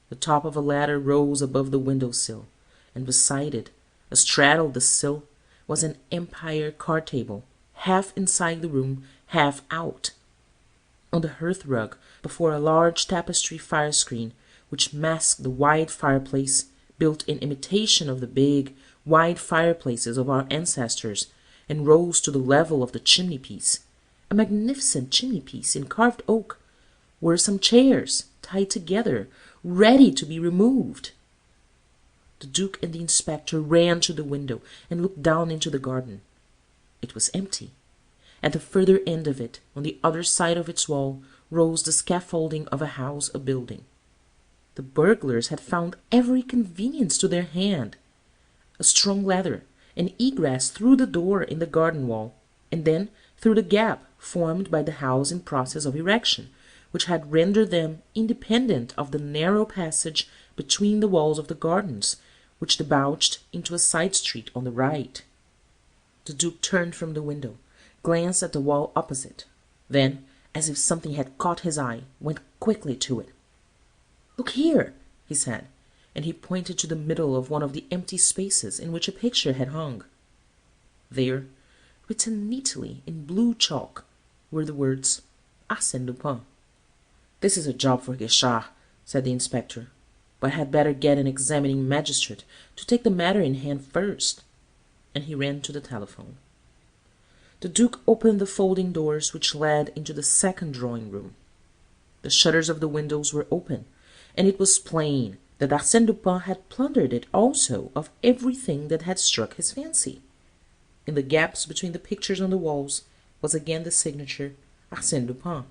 The top of a ladder rose above the window-sill, and beside it, astraddle the sill, was an Empire card table, half inside the room, half out. On the hearth-rug, before a large tapestry fire-screen, which masked the wide fireplace, built in imitation of the big, wide fireplaces of our ancestors, and rose to the level of the chimney-piece, a magnificent chimney-piece in carved oak, were some chairs, tied together, ready to be removed. The Duke and the inspector ran to the window and looked down into the garden. It was empty. At the further end of it, on the other side of its wall, rose the scaffolding of a house a-building. The burglars had found every convenience to their hand. A strong ladder, an egress through the door in the garden wall, and then through the gap formed by the house in process of erection, which had rendered them independent of the narrow passage between the walls of the gardens, which debouched into a side street on the right. The Duke turned from the window, glanced at the wall opposite, then, as if something had caught his eye, went quickly to it. "Look here," he said, and he pointed to the middle of one of the empty spaces in which a picture had hung. There, written neatly in blue chalk, were the words, "Arsène Lupin." "This is a job for Guerchard," said the inspector, "but I had better get an examining magistrate to take the matter in hand first." And he ran to the telephone. The Duke opened the folding doors which led into the second drawing-room. The shutters of the windows were open, and it was plain that Arsène Lupin had plundered it also of everything that had struck his fancy. In the gaps between the pictures on the walls was again the signature, "Arsène Lupin."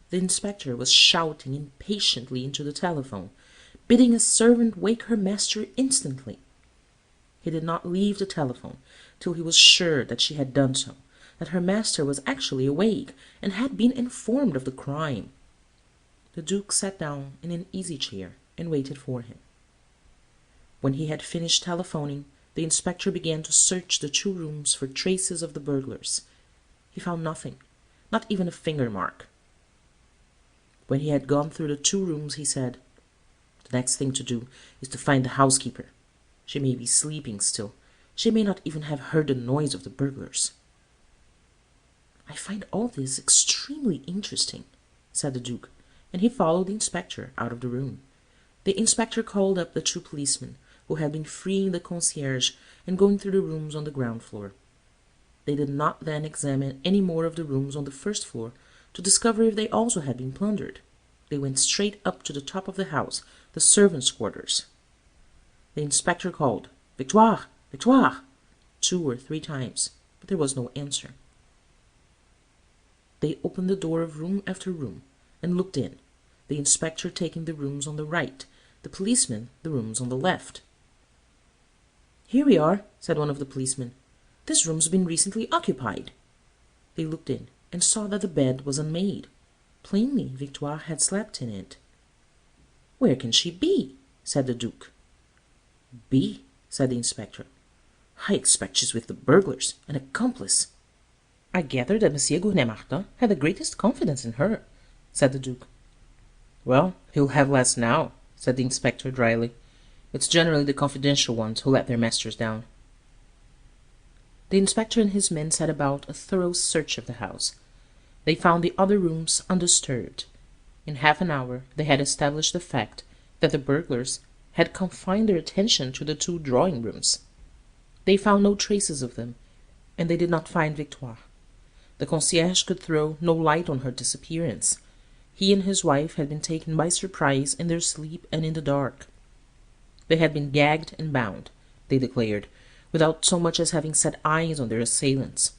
The inspector was shouting impatiently into the telephone, bidding a servant wake her master instantly. He did not leave the telephone till he was sure that she had done so, that her master was actually awake, and had been informed of the crime. The Duke sat down in an easy-chair and waited for him. When he had finished telephoning, the inspector began to search the 2 rooms for traces of the burglars. He found nothing, not even a finger-mark. When he had gone through the 2 rooms, he said, "The next thing to do is to find the housekeeper. She may be sleeping still. She may not even have heard the noise of the burglars." "I find all this extremely interesting," said the Duke, and he followed the inspector out of the room. The inspector called up the 2 policemen, who had been freeing the concierge and going through the rooms on the ground floor. They did not then examine any more of the rooms on the first floor to discover if they also had been plundered. They went straight up to the top of the house, the servants' quarters. The inspector called, "Victoire! Victoire!" 2 or 3 times, but there was no answer. They opened the door of room after room, and looked in, the inspector taking the rooms on the right, the policeman the rooms on the left. "Here we are," said one of the policemen. "This room's been recently occupied." They looked in, and saw that the bed was unmade. Plainly Victoire had slept in it. "Where can she be?" said the Duke. "Be?" said the inspector. "I expect she's with the burglars, an accomplice." "I gather that Monsieur Gouvernet-Martin had the greatest confidence in her," said the Duke. "Well, he'll have less now," said the inspector dryly. "It's generally the confidential ones who let their masters down." The inspector and his men set about a thorough search of the house. They found the other rooms undisturbed. In half an hour they had established the fact that the burglars had confined their attention to the 2 drawing-rooms. They found no traces of them, and they did not find Victoire. The concierge could throw no light on her disappearance. He and his wife had been taken by surprise in their sleep and in the dark. They had been gagged and bound, they declared, without so much as having set eyes on their assailants.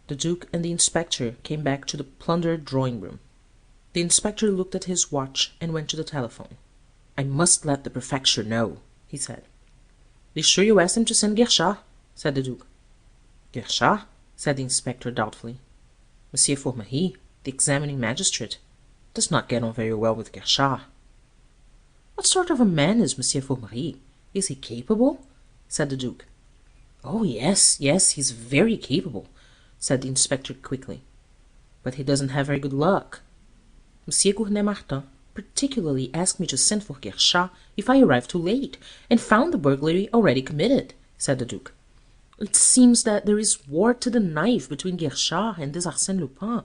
The Duke and the inspector came back to the plundered drawing-room. The inspector looked at his watch and went to the telephone. "I must let the prefecture know," he said. "Be sure you ask them to send Guerchard," said the Duke. "Guerchard?" said the inspector doubtfully. "Monsieur Formery, the examining magistrate, does not get on very well with Guerchard." "What sort of a man is Monsieur Formery? Is he capable?" said the Duke. "Oh, yes, yes, he's very capable," said the inspector quickly. "But he doesn't have very good luck. Monsieur Gouvernet-Martin particularly asked me to send for Guerchard if I arrived too late, and found the burglary already committed," said the Duke. "It seems that there is war to the knife between Guerchard and this Arsène Lupin.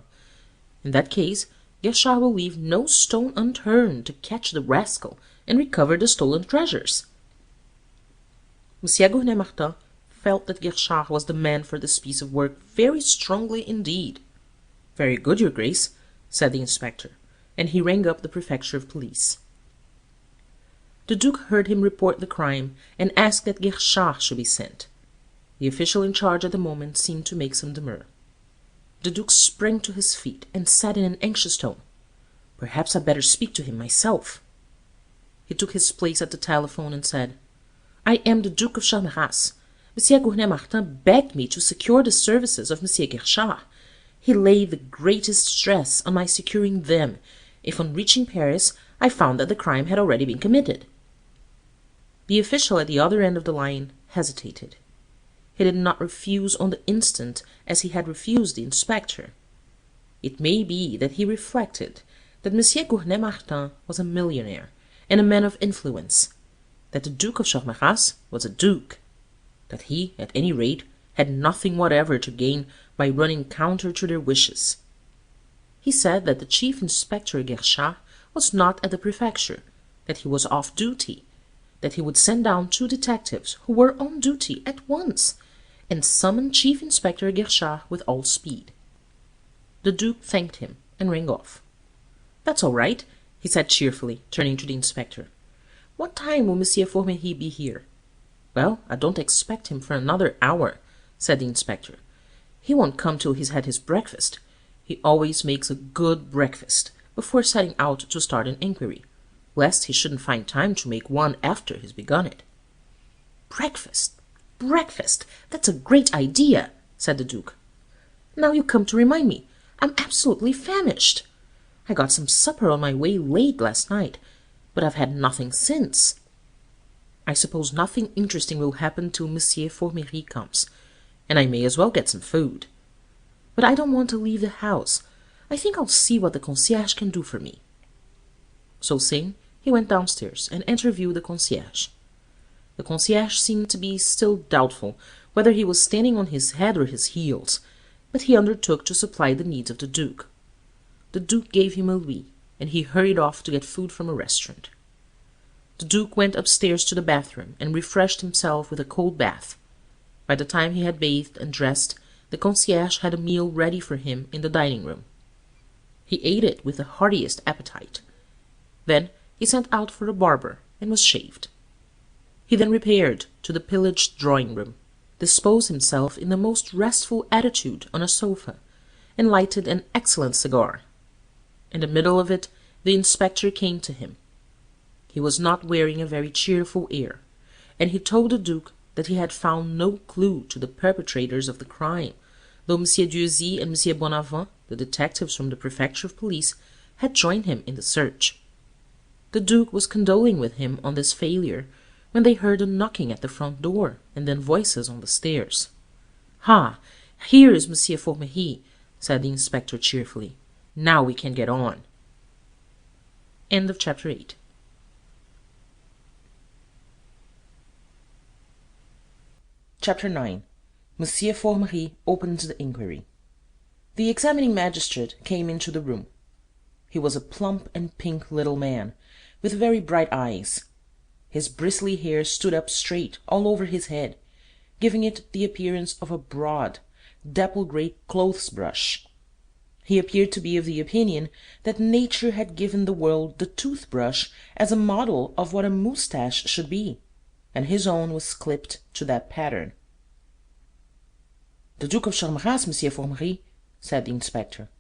In that case, Guerchard will leave no stone unturned to catch the rascal and recover the stolen treasures." Monsieur Gouvernet-Martin felt that Guerchard was the man for this piece of work very strongly indeed. "Very good, your Grace," said the inspector, and he rang up the prefecture of police. The Duke heard him report the crime, and asked that Guerchard should be sent. The official in charge at the moment seemed to make some demur. The Duke sprang to his feet, and said in an anxious tone, "Perhaps I'd better speak to him myself." He took his place at the telephone, and said, "I am the Duke of Charmerace. Monsieur Gouvernet-Martin begged me to secure the services of Monsieur Guerchard. He laid the greatest stress on my securing them, if on reaching Paris I found that the crime had already been committed." The official at the other end of the line hesitated. He did not refuse on the instant as he had refused the inspector. It may be that he reflected that Monsieur Gouvernet-Martin was a millionaire and a man of influence, that the Duke of Charmerace was a duke, that he, at any rate, had nothing whatever to gain by running counter to their wishes. He said that the chief inspector Guerchard was not at the prefecture, that he was off duty, that he would send down 2 detectives who were on duty at once, and summon Chief Inspector Guerchard with all speed. The Duke thanked him and rang off. "That's all right," he said cheerfully, turning to the inspector. "What time will Monsieur Formery be here?" "Well, I don't expect him for another hour," said the inspector. "He won't come till he's had his breakfast. He always makes a good breakfast before setting out to start an inquiry, lest he shouldn't find time to make one after he's begun it." "Breakfast! Breakfast! That's a great idea," said the Duke. "Now you come to remind me, I'm absolutely famished. I got some supper on my way late last night, but I've had nothing since. I suppose nothing interesting will happen till Monsieur Formery comes, and I may as well get some food. But I don't want to leave the house. I think I'll see what the concierge can do for me." So saying, he went downstairs and interviewed the concierge. The concierge seemed to be still doubtful whether he was standing on his head or his heels, but he undertook to supply the needs of the Duke. The Duke gave him a louis, and he hurried off to get food from a restaurant. The Duke went upstairs to the bathroom and refreshed himself with a cold bath. By the time he had bathed and dressed, the concierge had a meal ready for him in the dining-room. He ate it with the heartiest appetite. Then he sent out for a barber and was shaved. He then repaired to the pillaged drawing-room, disposed himself in the most restful attitude on a sofa, and lighted an excellent cigar. In the middle of it, the inspector came to him. He was not wearing a very cheerful air, and he told the Duke that he had found no clue to the perpetrators of the crime, though M. Dieuzy and M. Bonavent, the detectives from the Prefecture of Police, had joined him in the search. The Duke was condoling with him on this failure, when they heard a knocking at the front door, and then voices on the stairs. "Ha! Here is M. Formery," said the inspector cheerfully. "Now we can get on." End of chapter 8. Chapter 9. Monsieur Formery opens the inquiry. The examining magistrate came into the room. He was a plump and pink little man, with very bright eyes. His bristly hair stood up straight all over his head, giving it the appearance of a broad, dapple-grey clothes-brush. He appeared to be of the opinion that nature had given the world the tooth-brush as a model of what a moustache should be, and his own was clipped to that pattern. "The Duke of Charmerace, Monsieur Formery," said the inspector.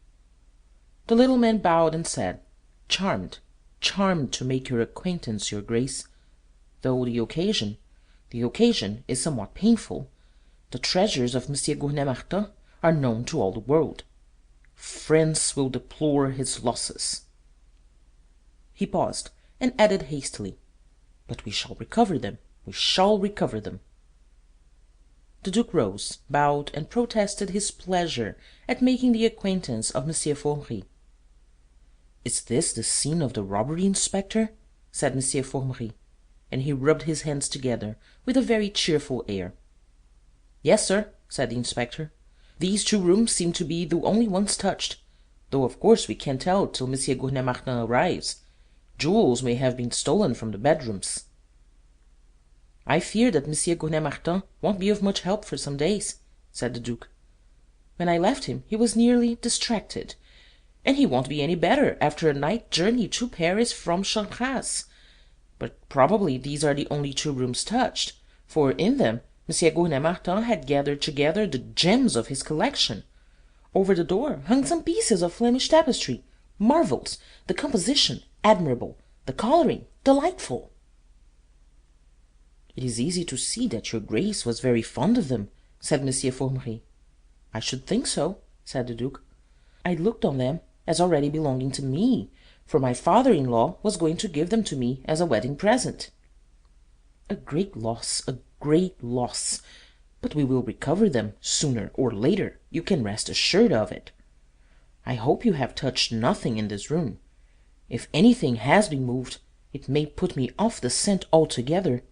The little man bowed and said, "Charmed, charmed to make your acquaintance, your Grace, though the occasion is somewhat painful. The treasures of Monsieur Gournay-Martin are known to all the world. France will deplore his losses." He paused, and added hastily, "But we shall recover them, we shall recover them." The Duke rose, bowed, and protested his pleasure at making the acquaintance of Monsieur Formery. "Is this the scene of the robbery, Inspector?" said Monsieur Formery, and he rubbed his hands together with a very cheerful air. "Yes, sir," said the inspector. "These 2 rooms seem to be the only ones touched, though of course we can't tell till Monsieur Gournay-Martin arrives. Jewels may have been stolen from the bedrooms." "I fear that Monsieur Gournay-Martin won't be of much help for some days," said the Duke. "When I left him he was nearly distracted, and he won't be any better after a night journey to Paris from Chartres. But probably these are the only 2 rooms touched, for in them Monsieur Gournay-Martin had gathered together the gems of his collection. Over the door hung some pieces of Flemish tapestry, marvels, the composition admirable, the colouring delightful." "It is easy to see that your Grace was very fond of them," said Monsieur Formery. "I should think so," said the Duke. "I looked on them as already belonging to me, for my father-in-law was going to give them to me as a wedding present." "A great loss, a great loss! But we will recover them sooner or later, you can rest assured of it. I hope you have touched nothing in this room. If anything has been moved, it may put me off the scent altogether.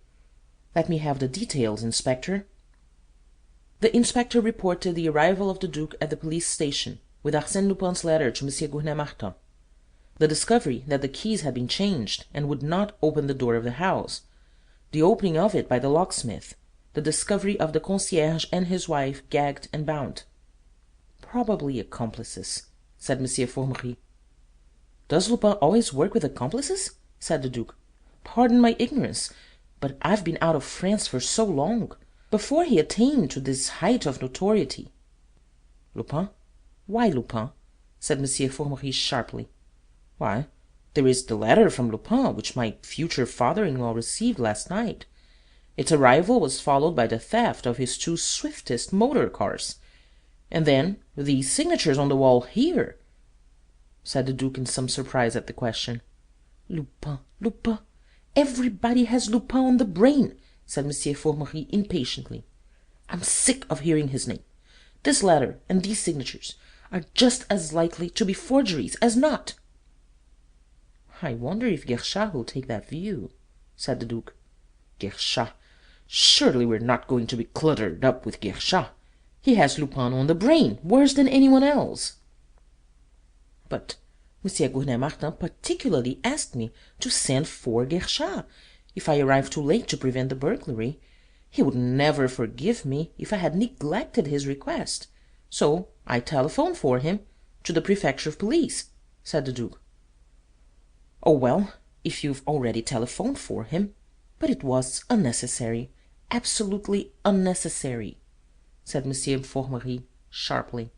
Let me have the details, Inspector." The inspector reported the arrival of the Duke at the police station, with Arsène Lupin's letter to M. Gournay-Martin, the discovery that the keys had been changed and would not open the door of the house, the opening of it by the locksmith, the discovery of the concierge and his wife gagged and bound. "Probably accomplices," said M. Formery. "Does Lupin always work with accomplices?" said the Duke. "Pardon my ignorance, but I've been out of France for so long, before he attained to this height of notoriety." "Lupin? Why Lupin?" said M. Formery sharply. "Why, there is the letter from Lupin which my future father-in-law received last night. Its arrival was followed by the theft of his 2 swiftest motor cars. And then these signatures on the wall here," said the Duke in some surprise at the question. "Lupin, Lupin! Everybody has Lupin on the brain," said M. Formery impatiently. "I'm sick of hearing his name. This letter and these signatures are just as likely to be forgeries as not." "I wonder if Guerchard will take that view," said the Duke. "Guerchard! Surely we're not going to be cluttered up with Guerchard. He has Lupin on the brain worse than anyone else." "But Monsieur Gournay-Martin particularly asked me to send for Guerchard if I arrived too late to prevent the burglary. He would never forgive me if I had neglected his request. So I telephoned for him to the Prefecture of Police," said the Duke. "Oh, well, if you've already telephoned for him. But it was unnecessary, absolutely unnecessary," said M. Formery sharply.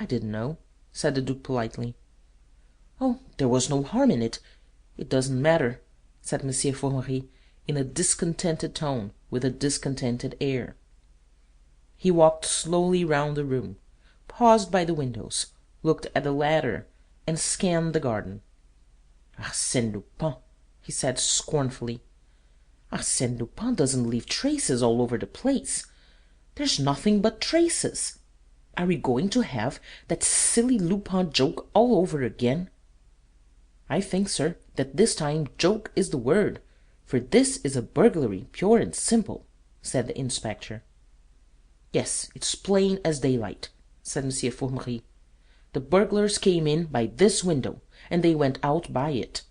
"I didn't know," said the Duke politely. "Oh, there was no harm in it. It doesn't matter," said M. Formery, in a discontented tone, with a discontented air. He walked slowly round the room, paused by the windows, looked at the ladder, and scanned the garden. "Arsène Lupin!" he said scornfully. "Arsène Lupin doesn't leave traces all over the place. There's nothing but traces. Are we going to have that silly Lupin joke all over again?" "I think, sir, that this time joke is the word, for this is a burglary pure and simple," said the inspector. "Yes, it's plain as daylight," said M. Formery. "The burglars came in by this window, and they went out by it."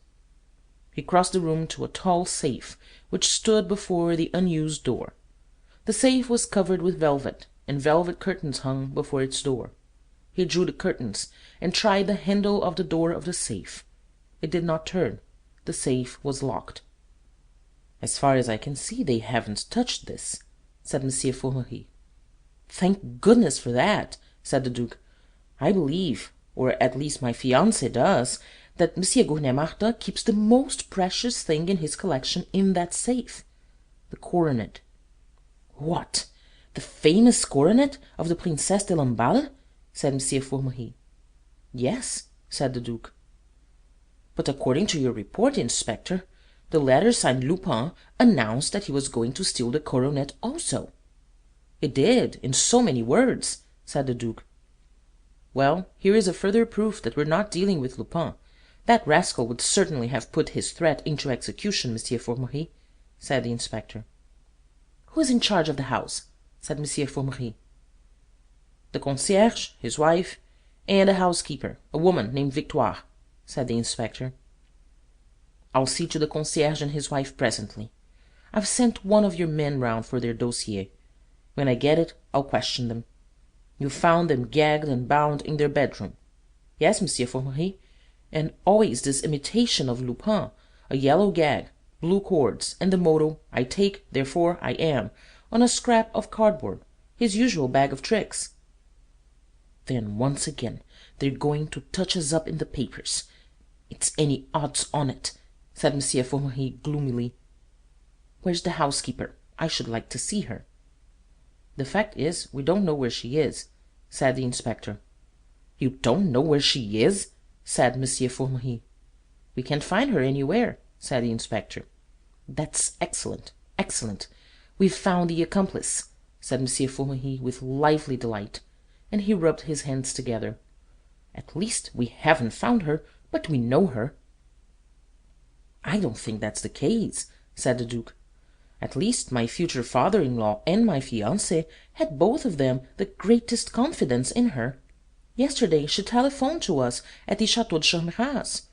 He crossed the room to a tall safe which stood before the unused door. The safe was covered with velvet, and velvet curtains hung before its door. He drew the curtains and tried the handle of the door of the safe. It did not turn. The safe was locked. "As far as I can see, they haven't touched this," said M. Formery. "Thank goodness for that," said the Duke. "I believe, or at least my fiancé does, that M. Gurney-Martin keeps the most precious thing in his collection in that safe, the coronet." "What! The famous coronet of the Princesse de Lamballe?" said M. Formery. "Yes," said the Duke. "But according to your report, Inspector, the letter signed Lupin announced that he was going to steal the coronet also." "It did, in so many words," said the Duke. "Well, here is a further proof that we're not dealing with Lupin. That rascal would certainly have put his threat into execution, M. Formery," said the inspector. "Who is in charge of the house?" said M. Formery. "The concierge, his wife, and a housekeeper, a woman named Victoire," said the inspector. "I'll see to the concierge and his wife presently. I've sent one of your men round for their dossier. When I get it, I'll question them. You found them gagged and bound in their bedroom?" "Yes, M. Formery, and always this imitation of Lupin, a yellow gag, blue cords, and the motto, 'I take, therefore I am,' on a scrap of cardboard, his usual bag of tricks." "Then once again they're going to touch us up in the papers. It's any odds on it," said M. Formery gloomily. "Where's the housekeeper? I should like to see her." "The fact is, we don't know where she is," said the inspector. "You don't know where she is?" said M. Formery. "We can't find her anywhere," said the inspector. "That's excellent, excellent. We've found the accomplice," said M. Formery with lively delight, and he rubbed his hands together. "At least we haven't found her, but we know her." "I don't think that's the case," said the Duke. "At least my future father-in-law and my fiancé had both of them the greatest confidence in her. Yesterday she telephoned to us at the Château de Charmerace.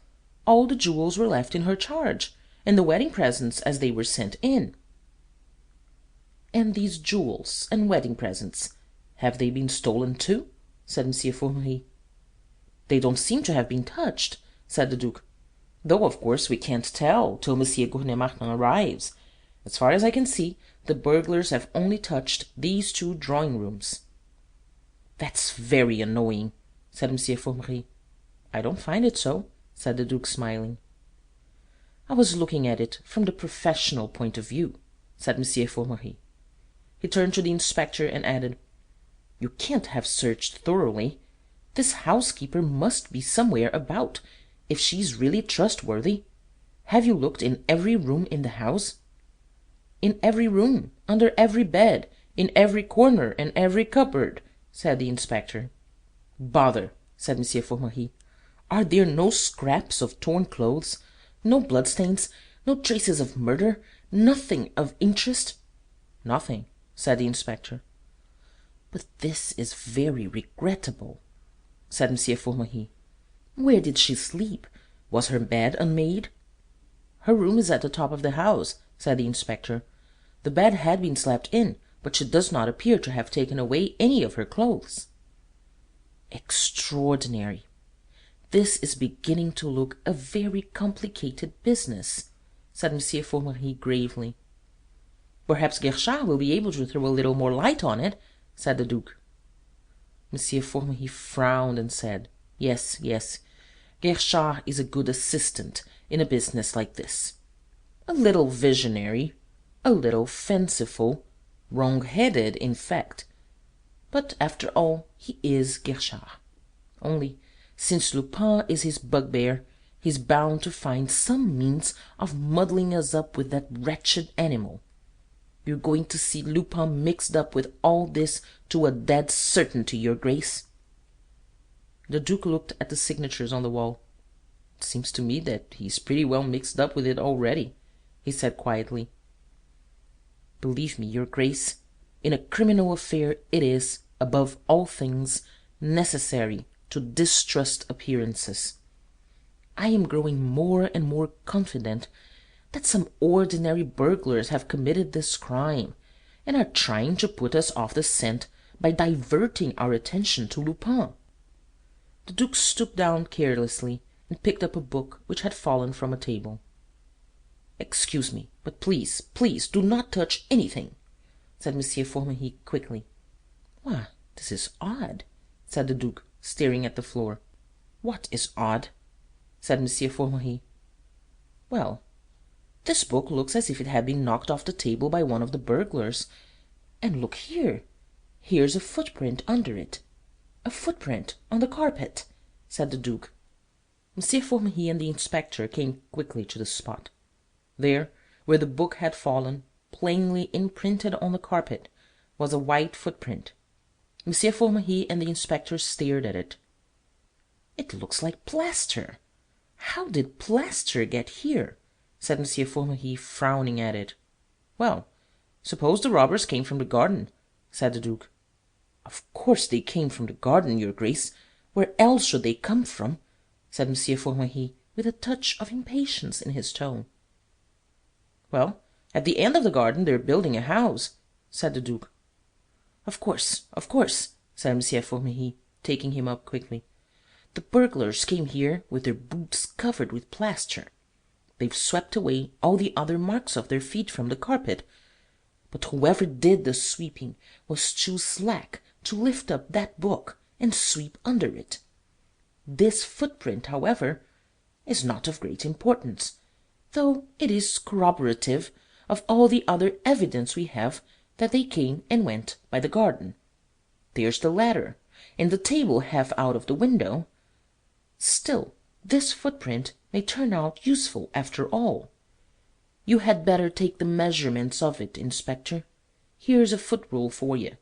All the jewels were left in her charge, and the wedding presents as they were sent in." "And these jewels and wedding presents, have they been stolen too?" said M. Formery. "They don't seem to have been touched," said the Duke, "though of course we can't tell till M. Gurney-Martin arrives. As far as I can see, the burglars have only touched these two drawing-rooms." "That's very annoying," said M. Formery. "I don't find it so," said the Duke, smiling. "I was looking at it from the professional point of view," said M. Formery. He turned to the inspector and added, "You can't have searched thoroughly. This housekeeper must be somewhere about, if she's really trustworthy. Have you looked in every room in the house?" "In every room, under every bed, in every corner and every cupboard," said the inspector. "Bother!" said M. Formery. "Are there no scraps of torn clothes, no bloodstains, no traces of murder, nothing of interest?" "Nothing," said the inspector. "But this is very regrettable," said M. Formery. "Where did she sleep? Was her bed unmade?" "Her room is at the top of the house," said the inspector. "The bed had been slept in, but she does not appear to have taken away any of her clothes." "Extraordinary! This is beginning to look a very complicated business," said M. Formery gravely. "Perhaps Guerchard will be able to throw a little more light on it," said the Duke. Monsieur Formery frowned and said, "Yes, yes, Guerchard is a good assistant in a business like this. A little visionary, a little fanciful, wrong-headed, in fact. But, after all, he is Guerchard. Only, since Lupin is his bugbear, he's bound to find some means of muddling us up with that wretched animal. You're going to see Lupin mixed up with all this to a dead certainty, your Grace." The Duke looked at the signatures on the wall. "It seems to me that he's pretty well mixed up with it already," he said quietly. "Believe me, your Grace, in a criminal affair it is, above all things, necessary to distrust appearances. I am growing more and more confident that some ordinary burglars have committed this crime, and are trying to put us off the scent by diverting our attention to Lupin." The Duke stooped down carelessly and picked up a book which had fallen from a table. "Excuse me, but please, please, do not touch anything," said Monsieur Formery quickly. "Why, this is odd," said the Duke, staring at the floor. "What is odd?" said Monsieur Formery. "Well, this book looks as if it had been knocked off the table by one of the burglars. And look here, here's a footprint under it. A footprint on the carpet," said the Duke. Monsieur Formery and the inspector came quickly to the spot. There, where the book had fallen, plainly imprinted on the carpet, was a white footprint. Monsieur Formery and the inspector stared at it. "It looks like plaster. How did plaster get here?" said Monsieur Formery, frowning at it. "Well, suppose the robbers came from the garden," said the Duke. "Of course they came from the garden, your Grace. Where else should they come from?" said Monsieur Formery, with a touch of impatience in his tone. "Well, at the end of the garden they're building a house," said the Duke. Of course," said Monsieur Formery, taking him up quickly. "The burglars came here with their boots covered with plaster. They've swept away all the other marks of their feet from the carpet. But whoever did the sweeping was too slack to lift up that book and sweep under it. This footprint, however, is not of great importance, though it is corroborative of all the other evidence we have that they came and went by the garden. There's the ladder, and the table half out of the window. Still, this footprint may turn out useful after all. You had better take the measurements of it, Inspector. Here's a foot rule for you.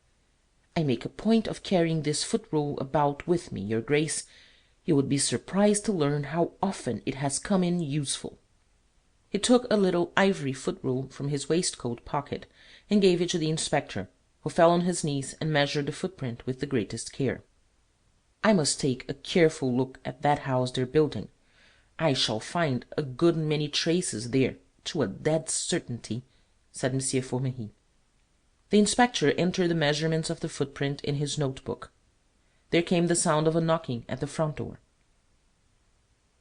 I make a point of carrying this foot rule about with me, your Grace. You would be surprised to learn how often it has come in useful." He took a little ivory foot rule from his waistcoat pocket and gave it to the inspector, who fell on his knees and measured the footprint with the greatest care. "I must take a careful look at that house they're building. I shall find a good many traces there, to a dead certainty," said Monsieur Formery. The inspector entered the measurements of the footprint in his note-book. There came the sound of a knocking at the front door.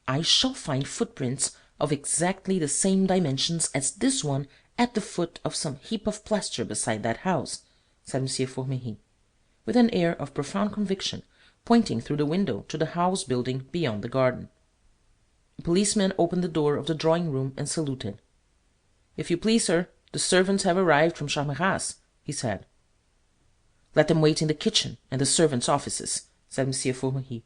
"I shall find footprints of exactly the same dimensions as this one at the foot of some heap of plaster beside that house," said Monsieur Formery, with an air of profound conviction, pointing through the window to the house building beyond the garden. A policeman opened the door of the drawing-room and saluted. "If you please, sir, the servants have arrived from Charmerace," he said. "Let them wait in the kitchen and the servants' offices," said Monsieur Formery.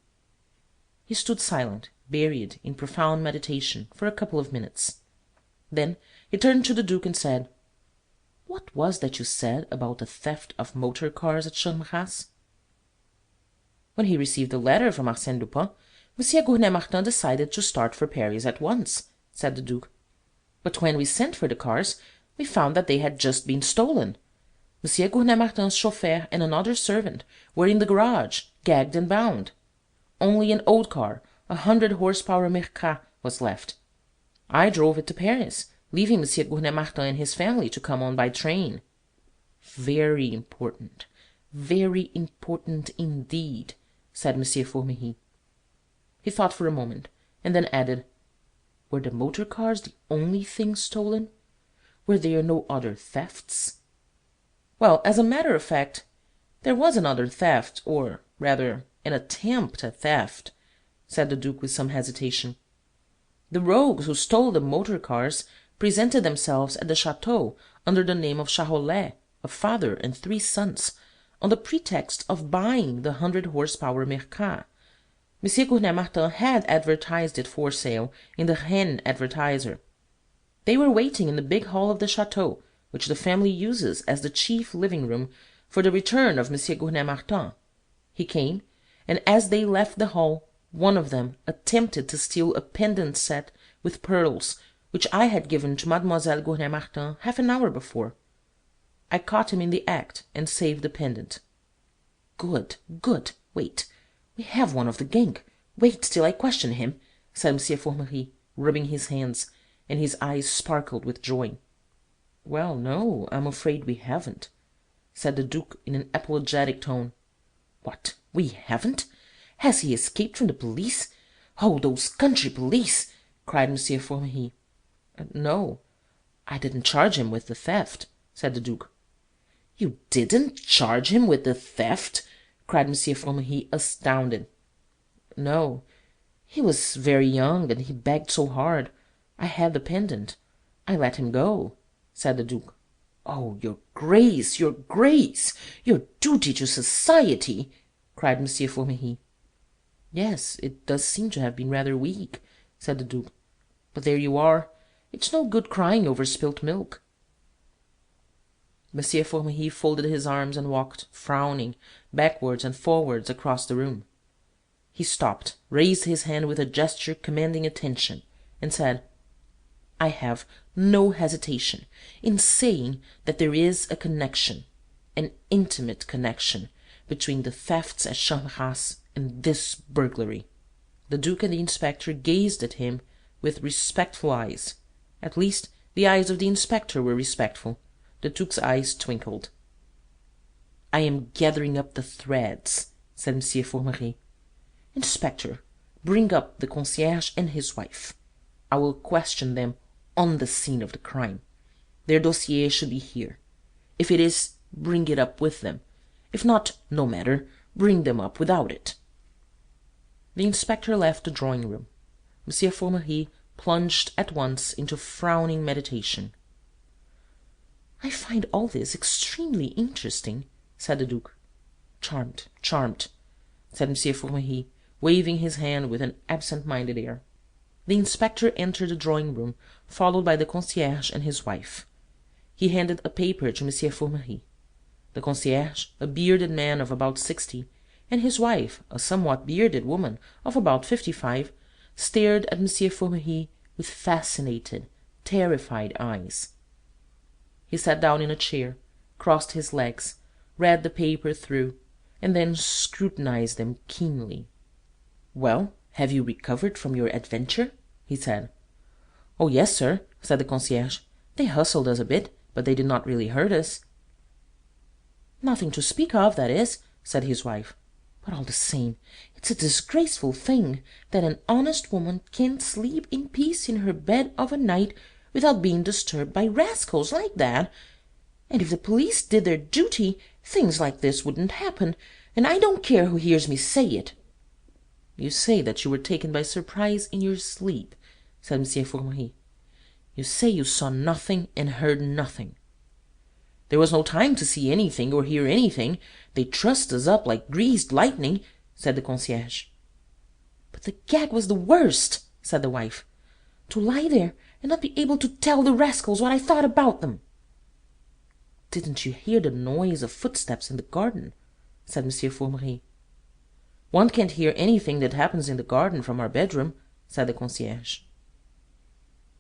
He stood silent, buried in profound meditation, for a couple of minutes. Then he turned to the Duke and said, "What was that you said about the theft of motor-cars at Charmerace?" "When he received the letter from Arsène Lupin, Monsieur Gouvernet-Martin decided to start for Paris at once," said the Duke. "But when we sent for the cars, we found that they had just been stolen. Monsieur Gouvernet-Martin's chauffeur and another servant were in the garage, gagged and bound. Only an old car, 100-horsepower Mercat, was left. I drove it to Paris, leaving Monsieur Gouvernet-Martin and his family to come on by train." Very important indeed," said Monsieur Formery. He thought for a moment, and then added, "Were the motor-cars the only things stolen? Were there no other thefts?" "Well, as a matter of fact, there was another theft, or rather an attempt at theft," said the Duke with some hesitation. "The rogues who stole the motor cars presented themselves at the chateau under the name of Charolais, a father and 3 sons, on the pretext of buying the 100-horsepower Mercat. M. Gournay Martin had advertised it for sale in the Rennes Advertiser. They were waiting in the big hall of the chateau, which the family uses as the chief living-room, for the return of M. Gournay Martin. He came, and as they left the hall, one of them attempted to steal a pendant set with pearls, which I had given to Mademoiselle Gournay Martin half an hour before. I caught him in the act, and saved the pendant." "Good, good! Wait. We have one of the gang. Wait till I question him," said M. Formerie, rubbing his hands, and his eyes sparkled with joy. "Well, no, I'm afraid we haven't," said the Duke in an apologetic tone. "What, we haven't? Has he escaped from the police? Oh, those country police!" cried M. Formerie. "No, I didn't charge him with the theft," said the Duke. "You didn't charge him with the theft?" cried M. Formerie, astounded. "No. He was very young, and he begged so hard. I had the pendant. I let him go," said the Duke. "Oh, your Grace, your Grace! Your duty to society!" cried M. Formerie. "Yes, it does seem to have been rather weak," said the Duke. "But there you are. It's no good crying over spilt milk." M. Formerie folded his arms and walked, frowning, backwards and forwards across the room. He stopped, raised his hand with a gesture commanding attention, and said, "I have no hesitation in saying that there is a connection, an intimate connection, between the thefts at Charmerace and this burglary." The Duke and the inspector gazed at him with respectful eyes. At least, the eyes of the inspector were respectful. The Duke's eyes twinkled. "I am gathering up the threads," said M. Formerie. "Inspector, bring up the concierge and his wife. I will question them on the scene of the crime. Their dossier should be here. If it is, bring it up with them. If not, no matter, bring them up without it." The inspector left the drawing-room. M. Formerie plunged at once into frowning meditation. "I find all this extremely interesting," said the Duke. "Charmed, charmed," said M. Formerie, waving his hand with an absent-minded air. The inspector entered the drawing-room, followed by the concierge and his wife. He handed a paper to M. Formerie. The concierge, a bearded man of about 60, and his wife, a somewhat bearded woman of about 55, stared at M. Formerie with fascinated, terrified eyes. He sat down in a chair, crossed his legs, read the paper through, and then scrutinized them keenly. "Well, have you recovered from your adventure?" he said. "Oh, yes, sir," said the concierge. "They hustled us a bit, but they did not really hurt us." "Nothing to speak of, that is," said his wife. "But all the same, it's a disgraceful thing that an honest woman can't sleep in peace in her bed of a night without being disturbed by rascals like that. And if the police did their duty, things like this wouldn't happen, and I don't care who hears me say it." "You say that you were taken by surprise in your sleep," said M. Formerie. "You say you saw nothing and heard nothing." "There was no time to see anything or hear anything. They trussed us up like greased lightning," said the concierge. "But the gag was the worst," said the wife. "To lie there and not be able to tell the rascals what I thought about them." "Didn't you hear the noise of footsteps in the garden?" said M. Formerie. "One can't hear anything that happens in the garden from our bedroom," said the concierge.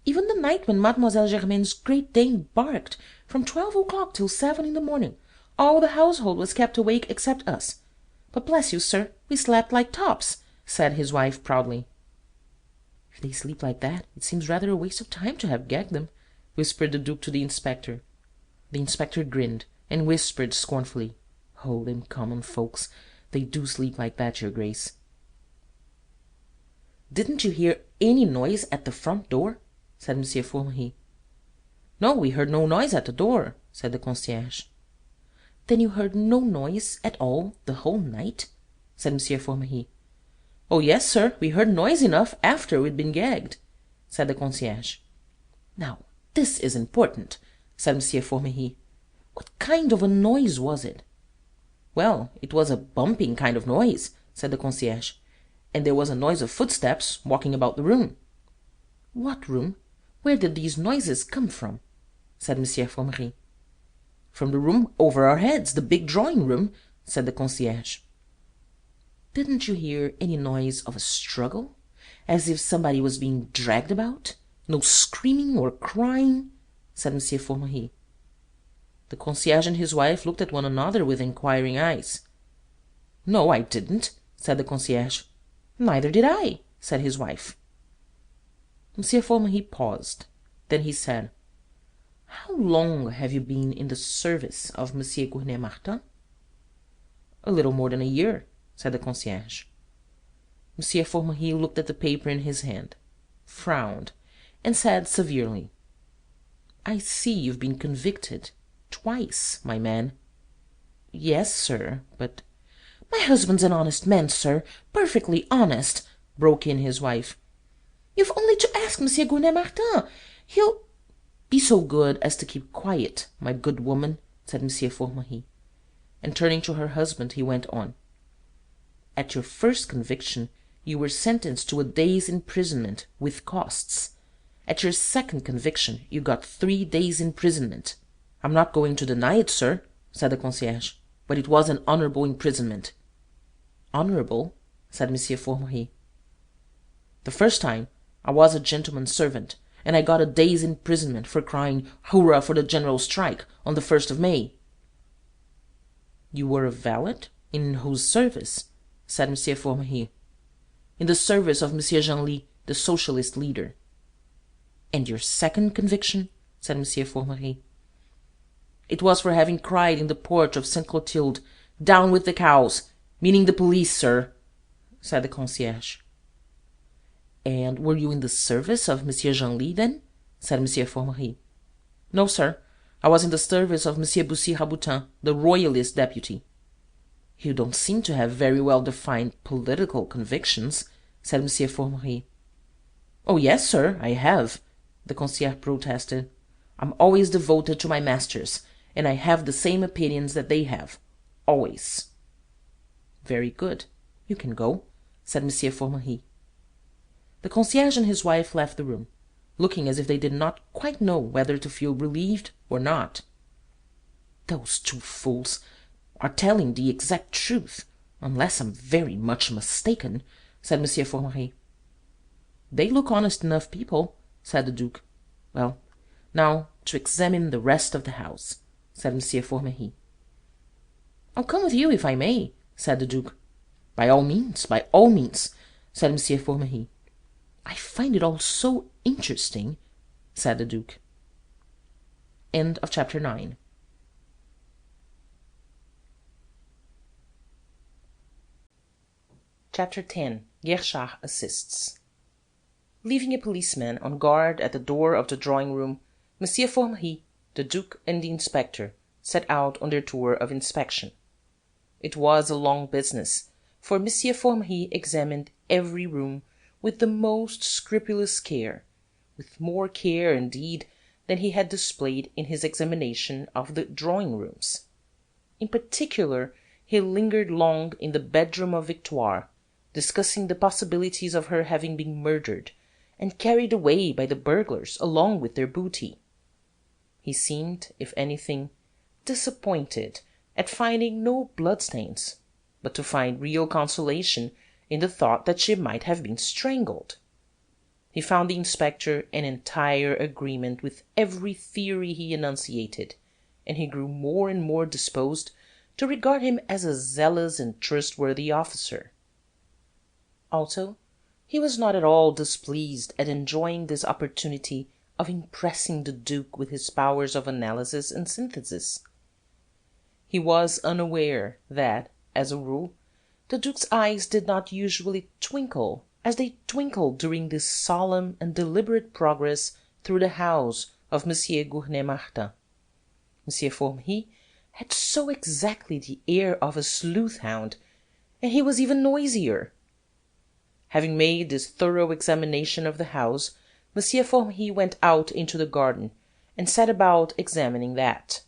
"Even the night when Mademoiselle Germaine's Great Dane barked, from 12 o'clock till 7 in the morning, all the household was kept awake except us. But bless you, sir, we slept like tops," said his wife proudly. "If they sleep like that, it seems rather a waste of time to have gagged them," whispered the Duke to the inspector. The inspector grinned, and whispered scornfully, "Oh, them common folks, they do sleep like that, your Grace." "Didn't you hear any noise at the front door?" said M. Formerie. "No, we heard no noise at the door," said the concierge. "Then you heard no noise at all the whole night?" said M. Formery. "Oh, yes, sir, we heard noise enough after we'd been gagged," said the concierge. "Now, this is important," said M. Formery. "What kind of a noise was it?" "Well, it was a bumping kind of noise," said the concierge, "and there was a noise of footsteps walking about the room." "What room? Where did these noises come from?" said M. Formery. "From the room over our heads, the big drawing-room," said the concierge. "Didn't you hear any noise of a struggle, as if somebody was being dragged about? No screaming or crying?" said M. Formery. The concierge and his wife looked at one another with inquiring eyes. "No, I didn't," said the concierge. "Neither did I," said his wife. M. Formery paused. Then he said, "How long have you been in the service of M. Gurney-Martin?" "A little more than a year," said the concierge. M. Formery looked at the paper in his hand, frowned, and said severely, "I see you've been convicted twice, my man." "Yes, sir, but—" "My husband's an honest man, sir, perfectly honest," broke in his wife. "You've only to ask M. Gurney-Martin. He'll—" "Be so good as to keep quiet, my good woman," said M. Formery. And turning to her husband, he went on, "At your first conviction you were sentenced to a day's imprisonment with costs. At your second conviction you got 3 days' imprisonment. I'm not going to deny it, sir," said the concierge, "but it was an honourable imprisonment." "Honourable?" said M. Formery. "The first time I was a gentleman's servant, and I got a day's imprisonment for crying 'Hurrah for the general strike' on the 1st of May." "You were a valet? In whose service?" said M. Formery. "In the service of M. Genlis, the socialist leader." "And your second conviction?" said M. Formery. "It was for having cried in the porch of Sainte Clotilde, 'Down with the cows!' meaning the police, sir," said the concierge. "And were you in the service of M. Genlis, then?" said M. Formery. "No, sir, I was in the service of M. Bussy-Rabutin, the royalist deputy." "You don't seem to have very well defined political convictions," said M. Formery. "Oh, yes, sir, I have," the concierge protested. "I'm always devoted to my masters, and I have the same opinions that they have. Always." "Very good. You can go," said M. Formery. The concierge and his wife left the room, looking as if they did not quite know whether to feel relieved or not. "Those two fools are telling the exact truth, unless I'm very much mistaken," said M. Formery. "They look honest enough people," said the Duke. "Well, now to examine the rest of the house," said M. Formery. "I'll come with you, if I may," said the Duke. "By all means, said M. Formery. "I find it all so interesting," said the Duke. Chapter 10. Guerchard assists. Leaving a policeman on guard at the door of the drawing-room, M. Formery, the Duke, and the inspector set out on their tour of inspection. It was a long business, for M. Formery examined every room with the most scrupulous care, with more care, indeed, than he had displayed in his examination of the drawing-rooms. In particular, he lingered long in the bedroom of Victoire, discussing the possibilities of her having been murdered and carried away by the burglars along with their booty. He seemed, if anything, disappointed at finding no bloodstains, but to find real consolation in the thought that she might have been strangled. He found the inspector in entire agreement with every theory he enunciated, and he grew more and more disposed to regard him as a zealous and trustworthy officer. Also, he was not at all displeased at enjoying this opportunity of impressing the Duke with his powers of analysis and synthesis. He was unaware that, as a rule, the Duke's eyes did not usually twinkle as they twinkled during this solemn and deliberate progress through the house of M. Gurney-Martin. M. Formery had so exactly the air of a sleuth-hound, and he was even noisier. Having made this thorough examination of the house, M. Formery went out into the garden, and set about examining that.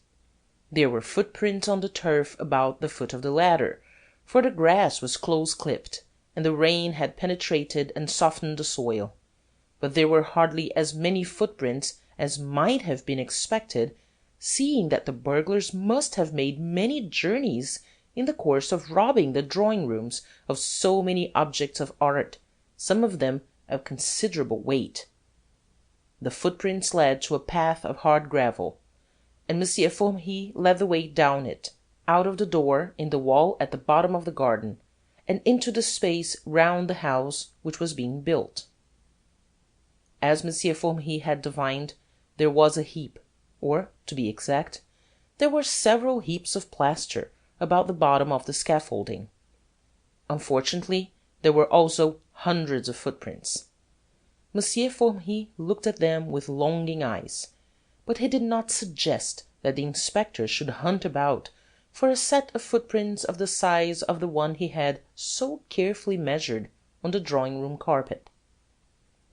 There were footprints on the turf about the foot of the ladder, for the grass was close clipped, and the rain had penetrated and softened the soil. But there were hardly as many footprints as might have been expected, seeing that the burglars must have made many journeys in the course of robbing the drawing-rooms of so many objects of art, some of them of considerable weight. The footprints led to a path of hard gravel, and M. Formery led the way down it, out of the door in the wall at the bottom of the garden, and into the space round the house which was being built. As M. Formery had divined, there was a heap, or, to be exact, there were several heaps of plaster about the bottom of the scaffolding. Unfortunately, there were also hundreds of footprints. M. Formery looked at them with longing eyes, but he did not suggest that the inspector should hunt about for a set of footprints of the size of the one he had so carefully measured on the drawing-room carpet.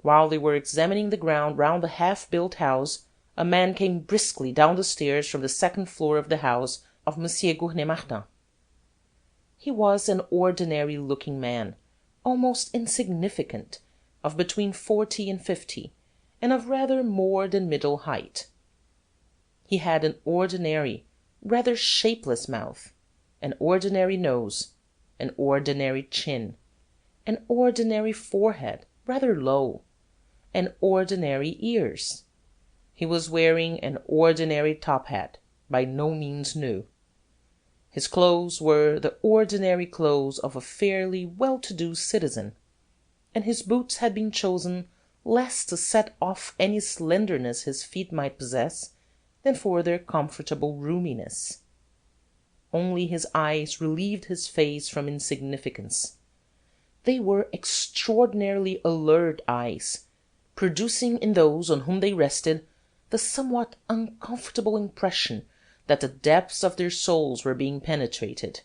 While they were examining the ground round the half-built house, a man came briskly down the stairs from the second floor of the house of M. Gurney-Martin. He was an ordinary-looking man, almost insignificant, of between 40 and 50, and of rather more than middle height. He had an ordinary, rather shapeless mouth, an ordinary nose, an ordinary chin, an ordinary forehead, rather low, and ordinary ears. He was wearing an ordinary top-hat, by no means new. His clothes were the ordinary clothes of a fairly well-to-do citizen, and his boots had been chosen less to set off any slenderness his feet might possess than for their comfortable roominess. Only his eyes relieved his face from insignificance. They were extraordinarily alert eyes, producing in those on whom they rested the somewhat uncomfortable impression that the depths of their souls were being penetrated.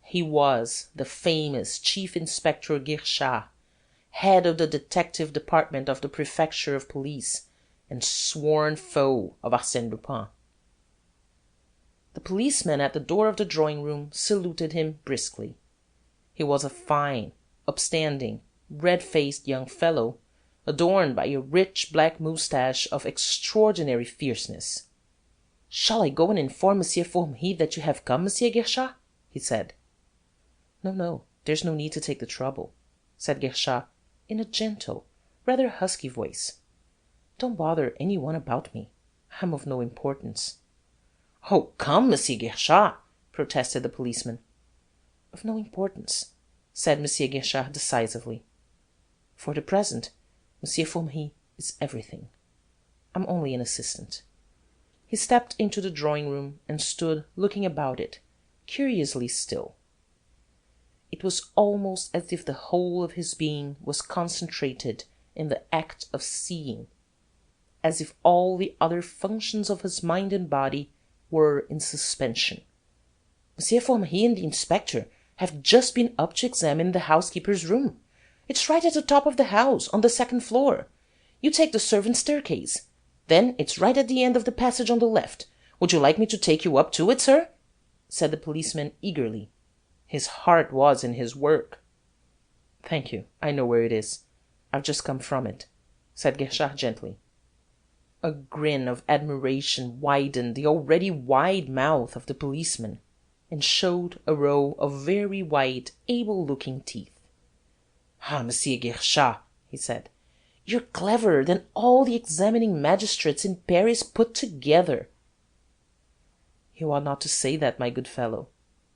He was the famous Chief Inspector Guerchard, head of the detective department of the Prefecture of Police, and sworn foe of Arsène Lupin. The policeman at the door of the drawing-room saluted him briskly. He was a fine, upstanding, red-faced young fellow, adorned by a rich black moustache of extraordinary fierceness. "Shall I go and inform M. Formery that you have come, M. Guerchard?" he said. No, there's no need to take the trouble," said Guerchard, in a gentle, rather husky voice. "Don't bother any one about me. I'm of no importance." "Oh, come, M. Guerchard!" protested the policeman. "Of no importance," said M. Guerchard decisively. "For the present, M. Formery is everything. I'm only an assistant." He stepped into the drawing-room and stood looking about it, curiously still. It was almost as if the whole of his being was concentrated in the act of seeing, as if all the other functions of his mind and body were in suspension. "M. Formery and the inspector have just been up to examine the housekeeper's room. It's right at the top of the house, on the second floor. You take the servants' staircase. Then it's right at the end of the passage on the left. Would you like me to take you up to it, sir?" said the policeman eagerly. His heart was in his work. "Thank you, I know where it is. I've just come from it," said Guerchard gently. A grin of admiration widened the already wide mouth of the policeman, and showed a row of very white, able-looking teeth. "Ah, Monsieur Guerchard," he said, "you're cleverer than all the examining magistrates in Paris put together." "You ought not to say that, my good fellow.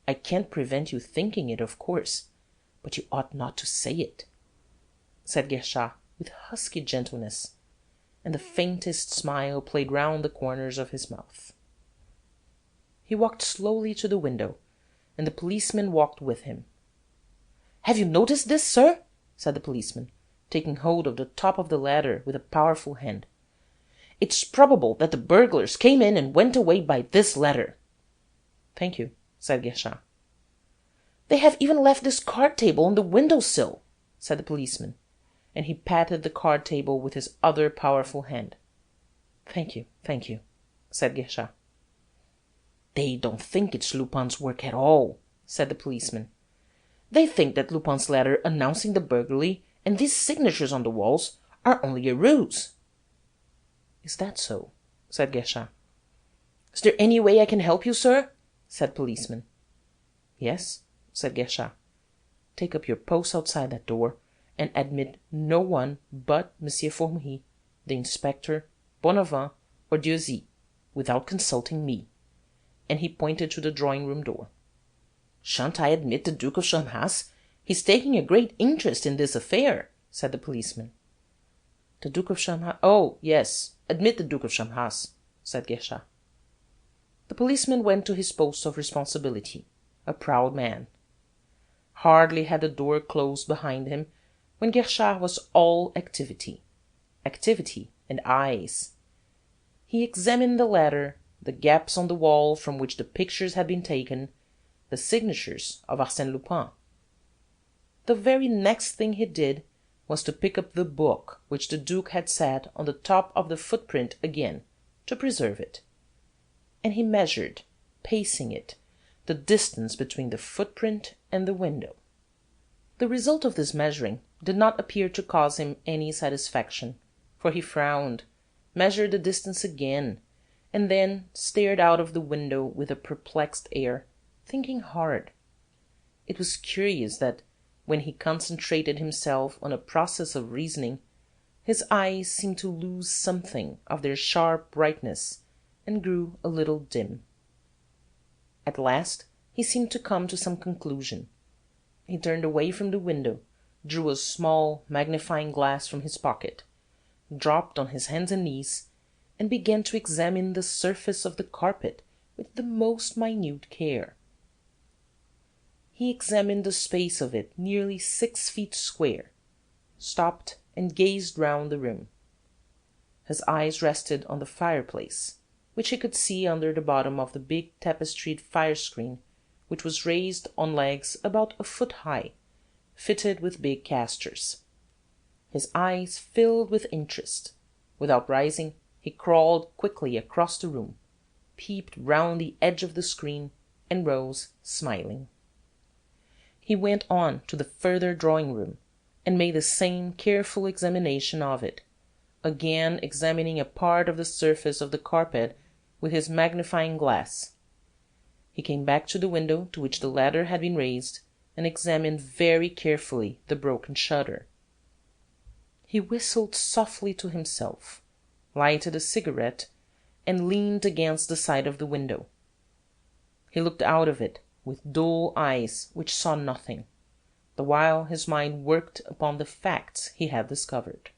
I can't prevent you thinking it, of course, but you ought not to say it," said Guerchard with husky gentleness, and the faintest smile played round the corners of his mouth. He walked slowly to the window, and the policeman walked with him. "Have you noticed this, sir?" said the policeman, taking hold of the top of the ladder with a powerful hand. "It's probable that the burglars came in and went away by this ladder." "Thank you," said Guerchard. They have even left this card-table on the window-sill," said the policeman, and he patted the card-table with his other powerful hand. Thank you," said Guerchard. "They don't think it's Lupin's work at all," said the policeman. "They think that Lupin's letter announcing the burglary and these signatures on the walls are only a ruse." "Is that so?" said Guerchard. "Is there any way I can help you, sir?" said policeman. "Yes," said Guerchard. "Take up your post outside that door, and admit no one but Monsieur Formery, the inspector, Bonavent, or Dieuzy, without consulting me." And he pointed to the drawing-room door. "Shan't I admit the Duke of Charmerace? He's taking a great interest in this affair," said the policeman. "The Duke of Charmerace? Oh, yes, admit the Duke of Charmerace," said Guerchard. The policeman went to his post of responsibility, a proud man. Hardly had the door closed behind him when Guerchard was all activity and eyes. He examined the letter, the gaps on the wall from which the pictures had been taken, the signatures of Arsène Lupin. The very next thing he did was to pick up the book which the Duke had set on the top of the footprint again, to preserve it. And he measured, pacing it, the distance between the footprint and the window. The result of this measuring did not appear to cause him any satisfaction, for he frowned, measured the distance again, and then stared out of the window with a perplexed air, thinking hard. It was curious that, when he concentrated himself on a process of reasoning, his eyes seemed to lose something of their sharp brightness and grew a little dim. At last he seemed to come to some conclusion. He turned away from the window, drew a small magnifying glass from his pocket, dropped on his hands and knees, and began to examine the surface of the carpet with the most minute care. He examined the space of it nearly 6 feet square, stopped and gazed round the room. His eyes rested on the fireplace, which he could see under the bottom of the big tapestried fire-screen, which was raised on legs about a foot high, fitted with big castors. His eyes filled with interest. Without rising, he crawled quickly across the room, peeped round the edge of the screen, and rose, smiling. He went on to the further drawing-room, and made the same careful examination of it, again examining a part of the surface of the carpet with his magnifying glass. He came back to the window to which the ladder had been raised, and examined very carefully the broken shutter. He whistled softly to himself, lighted a cigarette, and leaned against the side of the window. He looked out of it with dull eyes which saw nothing, the while his mind worked upon the facts he had discovered.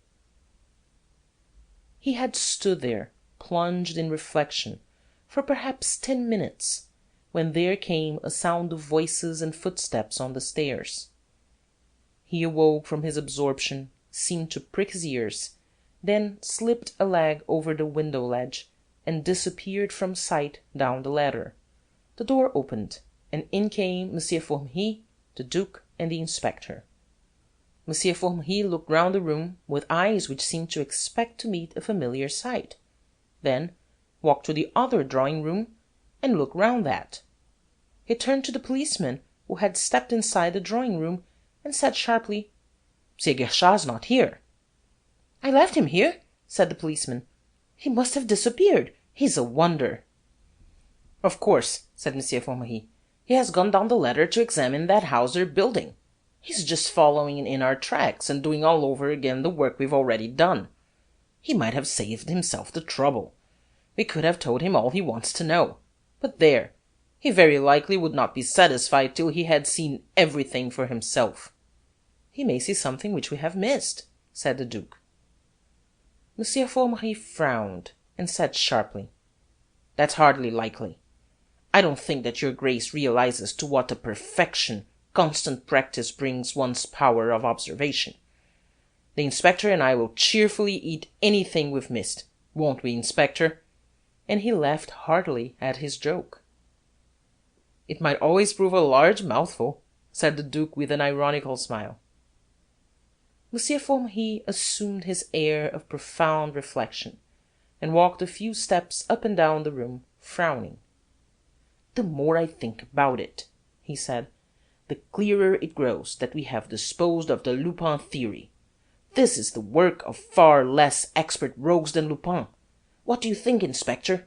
He had stood there, plunged in reflection, for perhaps 10 minutes, when there came a sound of voices and footsteps on the stairs. He awoke from his absorption, seemed to prick his ears, then slipped a leg over the window ledge, and disappeared from sight down the ladder. The door opened, and in came Monsieur Formery, the Duke, and the inspector. Monsieur Formery looked round the room with eyes which seemed to expect to meet a familiar sight, then walked to the other drawing-room, and looked round that. He turned to the policeman, who had stepped inside the drawing-room, and said sharply, "Monsieur Guerchard's not here." "I left him here," said the policeman. "He must have disappeared. He's a wonder." "Of course," said Monsieur Formery. "He has gone down the ladder to examine that house they're building. He's just following in our tracks and doing all over again the work we've already done. He might have saved himself the trouble. We could have told him all he wants to know. But there, he very likely would not be satisfied till he had seen everything for himself." "He may see something which we have missed," said the Duke. Monsieur Formery frowned, and said sharply, "That's hardly likely. I don't think that your Grace realizes to what a perfection constant practice brings one's power of observation. The inspector and I will cheerfully eat anything we've missed, won't we, Inspector?" And he laughed heartily at his joke. "It might always prove a large mouthful," said the Duke with an ironical smile. Monsieur Formery assumed his air of profound reflection, and walked a few steps up and down the room, frowning. "The more I think about it," he said, "the clearer it grows that we have disposed of the Lupin theory. This is the work of far less expert rogues than Lupin. What do you think, Inspector?"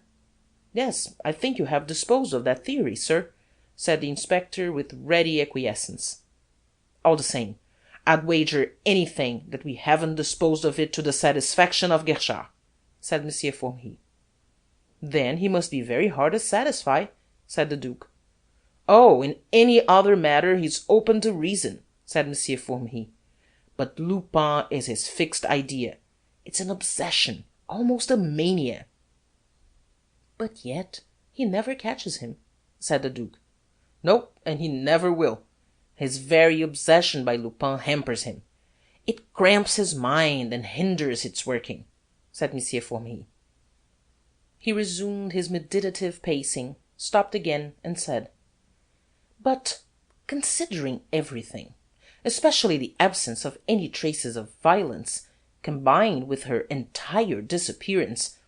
"Yes, I think you have disposed of that theory, sir," said the inspector with ready acquiescence. "All the same, I'd wager anything that we haven't disposed of it to the satisfaction of Guerchard," said Monsieur Formery. "Then he must be very hard to satisfy," said the Duke. "Oh, in any other matter he's open to reason," said Monsieur Formery. "But Lupin is his fixed idea. It's an obsession, almost a mania." "But yet he never catches him," said the Duke. "No, and he never will. His very obsession by Lupin hampers him. It cramps his mind and hinders its working," said Monsieur Formery. He resumed his meditative pacing, stopped again, and said, "But, considering everything, especially the absence of any traces of violence, combined with her entire disappearance,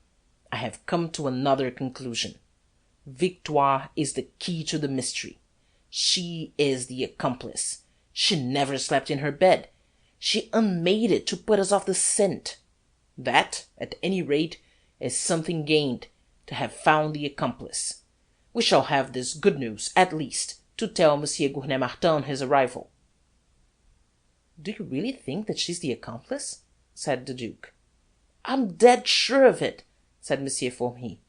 I have come to another conclusion. Victoire is the key to the mystery. She is the accomplice. She never slept in her bed. She unmade it to put us off the scent. That, at any rate, is something gained, to have found the accomplice. We shall have this good news, at least, to tell Monsieur Gouvernet-Martin on his arrival." "Do you really think that she's the accomplice?" said the Duke. "I'm dead sure of it," said Monsieur Formery.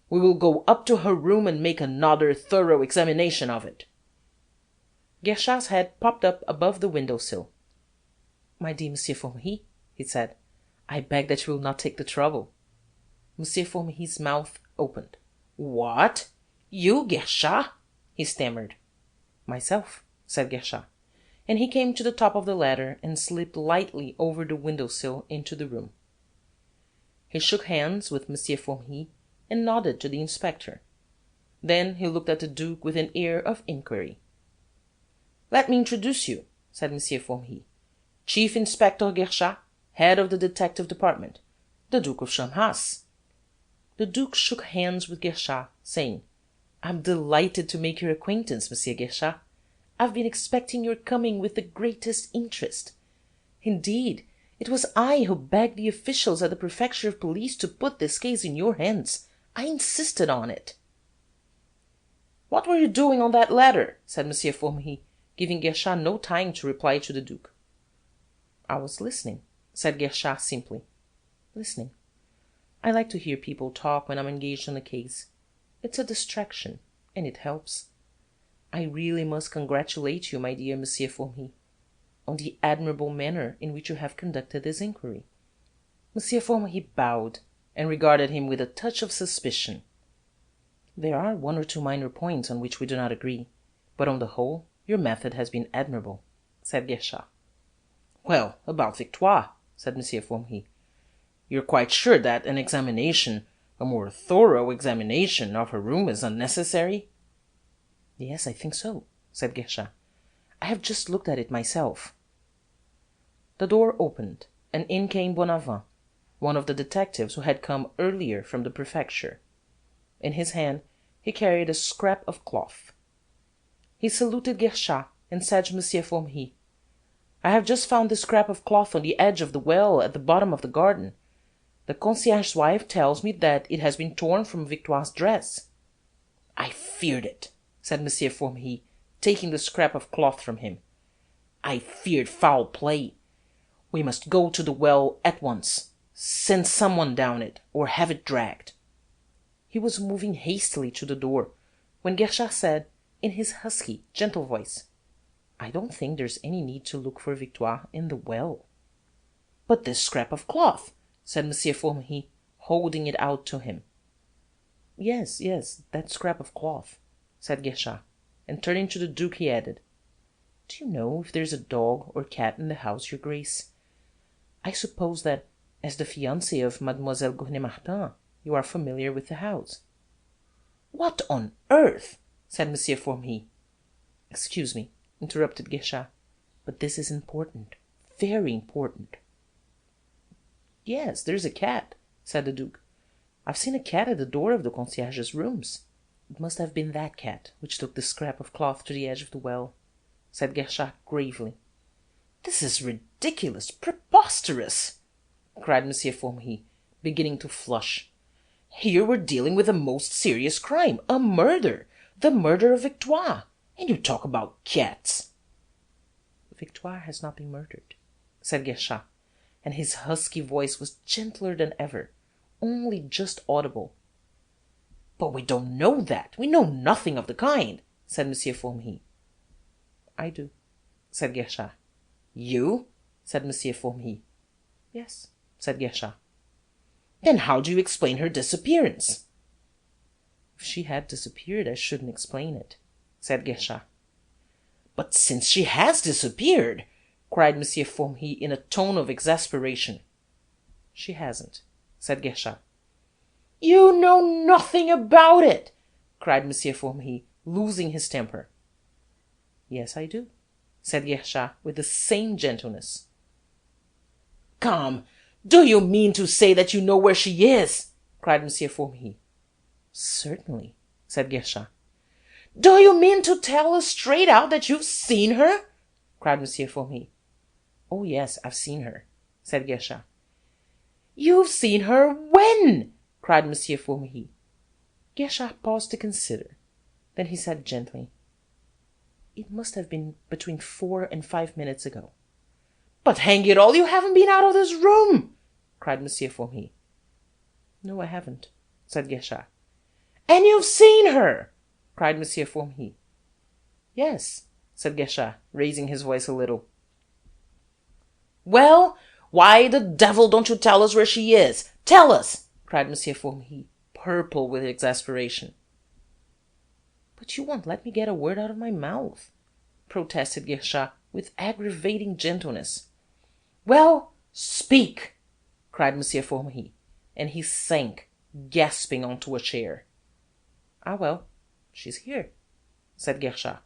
"We will go up to her room and make another thorough examination of it." Guerchard's head popped up above the window-sill. "My dear Monsieur Formery," he said, "I beg that you will not take the trouble." Monsieur Formery's mouth opened. "What? You, Guerchard?" he stammered. "Myself," said Guerchard, and he came to the top of the ladder and slipped lightly over the window-sill into the room. He shook hands with Monsieur Formery and nodded to the inspector. Then he looked at the Duke with an air of inquiry. "Let me introduce you," said Monsieur Formery. "Chief Inspector Guerchard, head of the detective department, the Duke of Charmerace." The Duke shook hands with Guerchard, saying, "I'm delighted to make your acquaintance, Monsieur Guerchard. I've been expecting your coming with the greatest interest. Indeed, it was I who begged the officials at the Prefecture of Police to put this case in your hands. I insisted on it." "What were you doing on that ladder?" said Monsieur Formery, giving Guerchard no time to reply to the Duke. "I was listening," said Guerchard simply. "Listening. I like to hear people talk when I'm engaged on a case. It's a distraction, and it helps. I really must congratulate you, my dear Monsieur Formery, on the admirable manner in which you have conducted this inquiry." Monsieur Formery bowed, and regarded him with a touch of suspicion. "There are one or two minor points on which we do not agree, but on the whole your method has been admirable," said Guerchard. "Well, about Victoire," said Monsieur Formery, "you're quite sure that an examination, a more thorough examination, of her room is unnecessary?" "Yes, I think so," said Guerchard. "I have just looked at it myself." The door opened, and in came Bonavent, one of the detectives who had come earlier from the prefecture. In his hand he carried a scrap of cloth. He saluted Guerchard and said to Monsieur Formery, "I have just found this scrap of cloth on the edge of the well at the bottom of the garden. The concierge's wife tells me that it has been torn from Victoire's dress." "I feared it," said Monsieur Formery, taking the scrap of cloth from him. "I feared foul play. We must go to the well at once. Send someone down it, or have it dragged." He was moving hastily to the door, when Guerchard said, in his husky, gentle voice, "I don't think there's any need to look for Victoire in the well." "But this scrap of cloth," said Monsieur Formery, holding it out to him. Yes, that scrap of cloth," said Guerchard, and turning to the Duke he added, "Do you know if there's a dog or cat in the house, your Grace? I suppose that, as the fiancé of Mademoiselle Gouvernet-Martin, you are familiar with the house." "What on earth?" said Monsieur Formery. "Excuse me," interrupted Guerchard. "But this is important, very important." "Yes, there's a cat," said the Duke. "I've seen a cat at the door of the concierge's rooms." "It must have been that cat which took the scrap of cloth to the edge of the well," said Guerchard gravely. "This is ridiculous, preposterous!" cried M. Formerie, beginning to flush. "Here we're dealing with a most serious crime, a murder, the murder of Victoire, and you talk about cats!" "Victoire has not been murdered," said Guerchard, and his husky voice was gentler than ever, only just audible. "But we don't know that. We know nothing of the kind," said M. Formerie. "I do," said Guerchard. "You?" said M. Formerie. "Yes," said Guerchard. "Then how do you explain her disappearance?" "If she had disappeared, I shouldn't explain it," said Guerchard. "But since she has disappeared," cried M. Formerie in a tone of exasperation. "She hasn't," said Guerchard. "You know nothing about it!" cried M. Formerie, losing his temper. "Yes, I do," said Guerchard with the same gentleness. "Come, do you mean to say that you know where she is?" cried M. Formerie. "Certainly," said Guerchard. "Do you mean to tell us straight out that you've seen her?" cried M. Formerie. "Oh, yes, I've seen her," said Guerchard. "You've seen her when?" cried M. Formerie. Guerchard paused to consider. Then he said gently, "It must have been between 4 and 5 minutes ago." "But hang it all, you haven't been out of this room!" cried M. Formerie. "No, I haven't," said Guerchard. "And you've seen her!" cried M. Formerie. "Yes," said Guerchard, raising his voice a little. "Well, why the devil don't you tell us where she is? Tell us!" cried M. Formerie, purple with exasperation. "But you won't let me get a word out of my mouth," protested Guerchard with aggravating gentleness. "Well, speak!" cried M. Formerie, and he sank, gasping, onto a chair. "Ah, well, she's here," said Guerchard.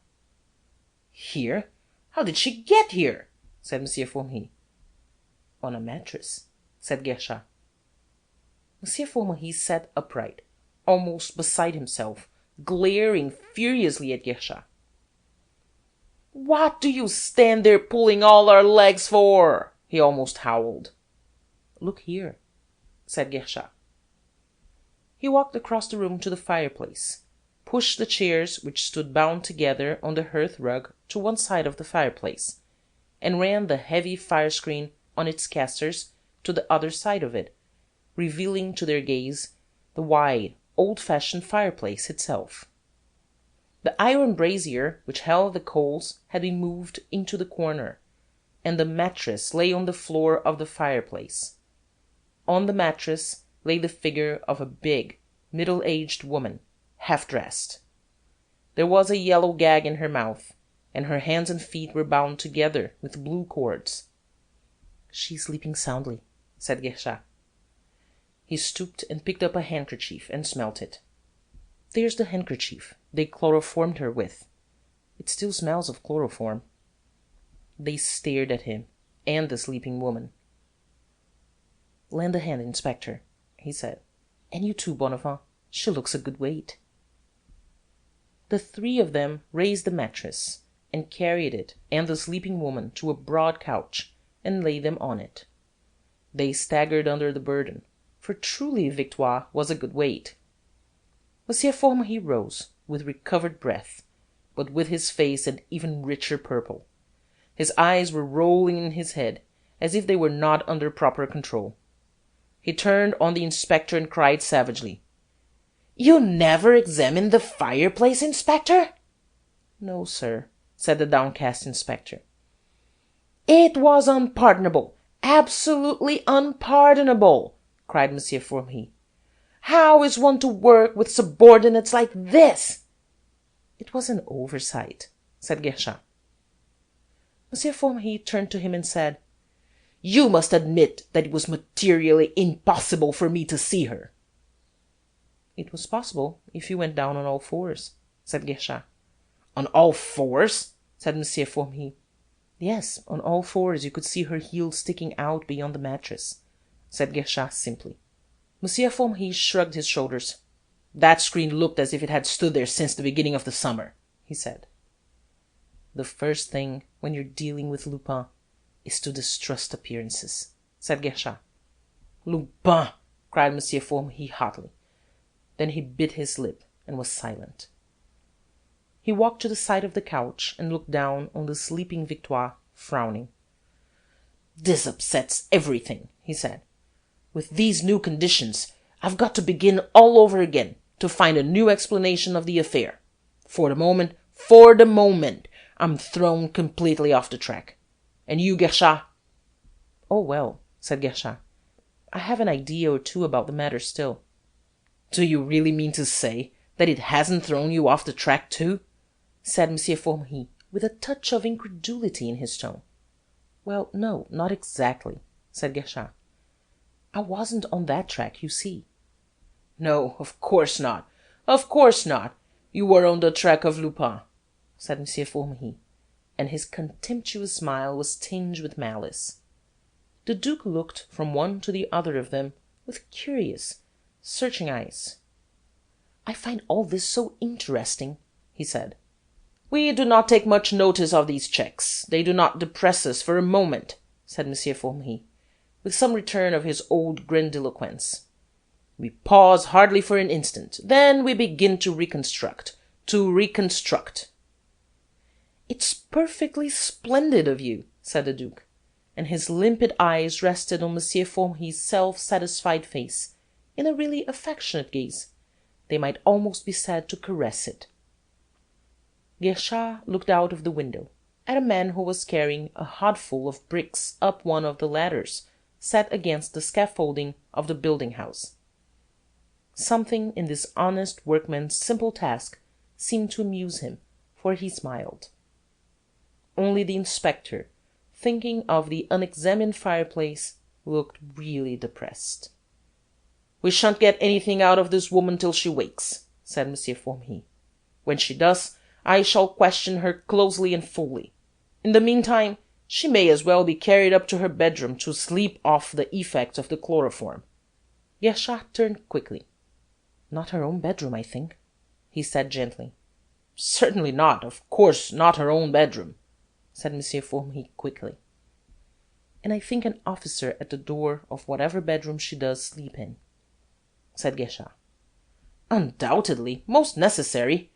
"Here? How did she get here?" said M. Formerie. "On a mattress," said Guerchard. M. Formerie sat upright, almost beside himself, glaring furiously at Guerchard. "What do you stand there pulling all our legs for?" he almost howled. "Look here," said Guerchard. He walked across the room to the fireplace, pushed the chairs which stood bound together on the hearth rug to one side of the fireplace, and ran the heavy fire-screen on its casters to the other side of it, revealing to their gaze the wide, old-fashioned fireplace itself. The iron brazier which held the coals had been moved into the corner, and the mattress lay on the floor of the fireplace. On the mattress lay the figure of a big, middle-aged woman, half-dressed. There was a yellow gag in her mouth, and her hands and feet were bound together with blue cords. "She is sleeping soundly," said Guerchard. He stooped and picked up a handkerchief and smelt it. "There's the handkerchief they chloroformed her with. It still smells of chloroform." They stared at him and the sleeping woman. "Lend a hand, Inspector," he said. "And you too, Bonavent. She looks a good weight." The three of them raised the mattress, and carried it and the sleeping woman to a broad couch, and laid them on it. They staggered under the burden, for truly Victoire was a good weight. M. Formerie rose, with recovered breath, but with his face an even richer purple. His eyes were rolling in his head, as if they were not under proper control. He turned on the inspector and cried savagely, "You never examined the fireplace, Inspector?" "No, sir," said the downcast inspector. "It was unpardonable, absolutely unpardonable!" cried M. Formerie. "How is one to work with subordinates like this?" "It was an oversight," said Guerchard. M. Formerie turned to him and said, "You must admit that it was materially impossible for me to see her." "It was possible if you went down on all fours," said Guerchard. "On all fours?" said Monsieur Formery. Yes, on all fours you could see her heels sticking out beyond the mattress, said Guerchard simply. Monsieur Formery shrugged his shoulders. That screen looked as if it had stood there since the beginning of the summer, he said. The first thing, when you're dealing with Lupin, is to distrust appearances, said Guerchard. Lupin! Cried Monsieur Formery hotly. Then he bit his lip and was silent. He walked to the side of the couch and looked down on the sleeping Victoire, frowning. This upsets everything, he said. With these new conditions, I've got to begin all over again to find a new explanation of the affair. For the moment, I'm thrown completely off the track. And you, Guerchard? Oh, well, said Guerchard, I have an idea or two about the matter still. Do you really mean to say that it hasn't thrown you off the track too? Said Monsieur Formery, with a touch of incredulity in his tone. Well, no, not exactly, said Guerchard. I wasn't on that track, you see. No, of course not. Of course not. You were on the track of Lupin, said Monsieur Formery, and his contemptuous smile was tinged with malice. The Duke looked from one to the other of them with curious, searching eyes. I find all this so interesting, he said. We do not take much notice of these checks. They do not depress us for a moment, said Monsieur Formery, with some return of his old grandiloquence. We pause hardly for an instant. Then we begin to reconstruct. It's perfectly splendid of you, said the Duke, and his limpid eyes rested on Monsieur Formery's self-satisfied face in a really affectionate gaze. They might almost be said to caress it. Guerchard looked out of the window at a man who was carrying a hodful of bricks up one of the ladders set against the scaffolding of the building-house. Something in this honest workman's simple task seemed to amuse him, for he smiled. Only the inspector, thinking of the unexamined fireplace, looked really depressed. We shan't get anything out of this woman till she wakes, said Monsieur Formery. When she does, I shall question her closely and fully. In the meantime, she may as well be carried up to her bedroom to sleep off the effects of the chloroform. Guerchard turned quickly. Not her own bedroom, I think, he said gently. Certainly not, of course not her own bedroom, said Monsieur Formery quickly. And I think an officer at the door of whatever bedroom she does sleep in, said Guerchard. Undoubtedly, most necessary,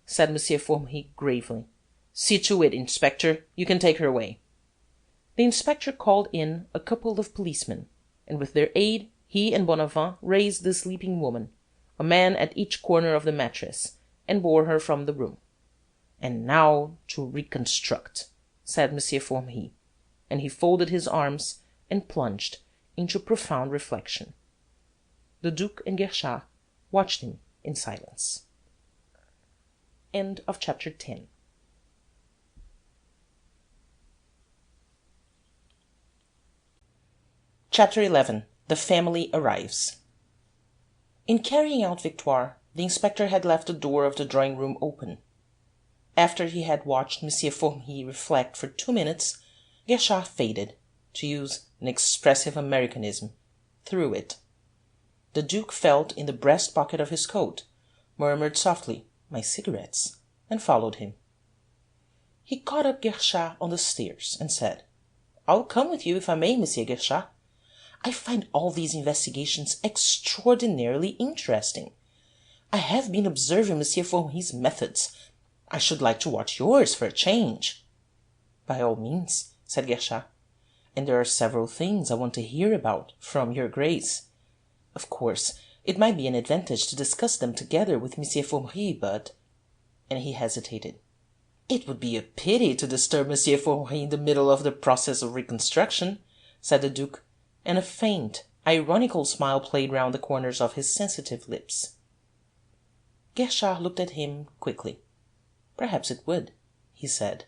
said Monsieur Formery gravely. See to it, Inspector. You can take her away. The inspector called in a couple of policemen, and with their aid he and Bonavent raised the sleeping woman, a man at each corner of the mattress, and bore her from the room. And now to reconstruct, said Monsieur Formery, and he folded his arms and plunged into profound reflection. The Duke and Guerchard watched him in silence. End of chapter 10. Chapter 11. The family arrives. In carrying out Victoire, the inspector had left the door of the drawing-room open. After he had watched Monsieur Formery reflect for 2 minutes, Guerchard faded, to use an expressive Americanism, through it. The Duke felt in the breast pocket of his coat, murmured softly, "My cigarettes," and followed him. He caught up Guerchard on the stairs, and said, "I'll come with you, if I may, Monsieur Guerchard. I find all these investigations extraordinarily interesting. I have been observing Monsieur Formery's methods. I should like to watch yours for a change." "By all means," said Guerchard. "And there are several things I want to hear about from your Grace. Of course, it might be an advantage to discuss them together with Monsieur Formery, but—" and he hesitated. "It would be a pity to disturb Monsieur Formery in the middle of the process of reconstruction," said the Duke, and a faint, ironical smile played round the corners of his sensitive lips. Guerchard looked at him quickly. "Perhaps it would," he said.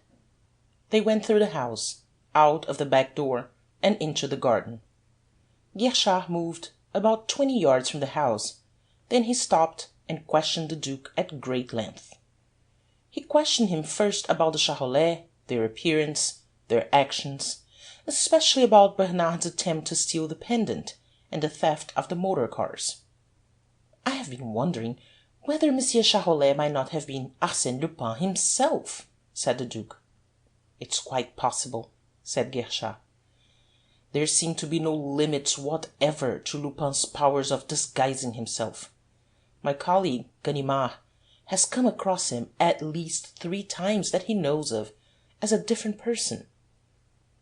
They went through the house, out of the back door, and into the garden. Guerchard moved about 20 yards from the house. Then he stopped and questioned the Duke at great length. He questioned him first about the Charolais, their appearance, their actions, especially about Bernard's attempt to steal the pendant and the theft of the motor cars. "I have been wondering whether Monsieur Charolais might not have been Arsène Lupin himself," said the Duke. "It's quite possible," said Guerchard. "There seem to be no limits whatever to Lupin's powers of disguising himself. My colleague, Ganimard, has come across him at least 3 times that he knows of as a different person,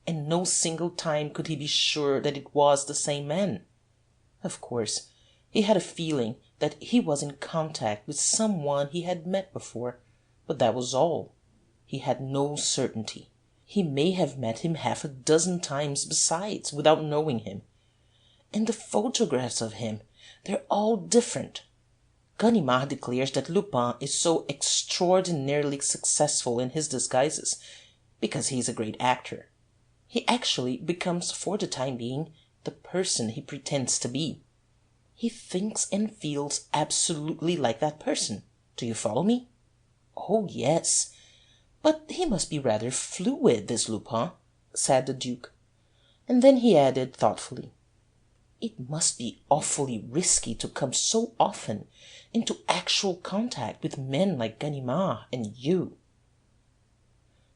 and no single time could he be sure that it was the same man. Of course, he had a feeling that he was in contact with some one he had met before, but that was all. He had no certainty. He may have met him half a dozen times besides without knowing him. And the photographs of him, they're all different. Ganimard declares that Lupin is so extraordinarily successful in his disguises because he is a great actor. He actually becomes, for the time being, the person he pretends to be. He thinks and feels absolutely like that person. Do you follow me? Oh, yes. But he must be rather fluid, this Lupin," said the Duke. And then he added thoughtfully, "It must be awfully risky to come so often into actual contact with men like Ganimard and you."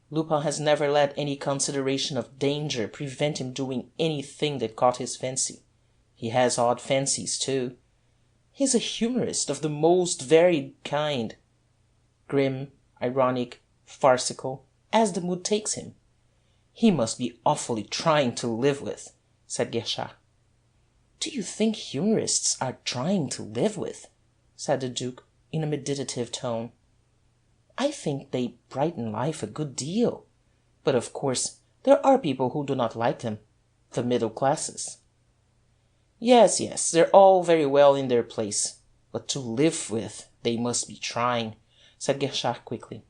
"Lupin has never let any consideration of danger prevent him doing anything that caught his fancy. He has odd fancies, too. He's a humorist of the most varied kind, grim, ironic, farcical, as the mood takes him. He must be awfully trying to live with," said Guerchard. "Do you think humorists are trying to live with?" said the Duke, in a meditative tone. "I think they brighten life a good deal. But of course there are people who do not like them, the middle classes." Yes, they're all very well in their place, but to live with they must be trying," said Guerchard quickly.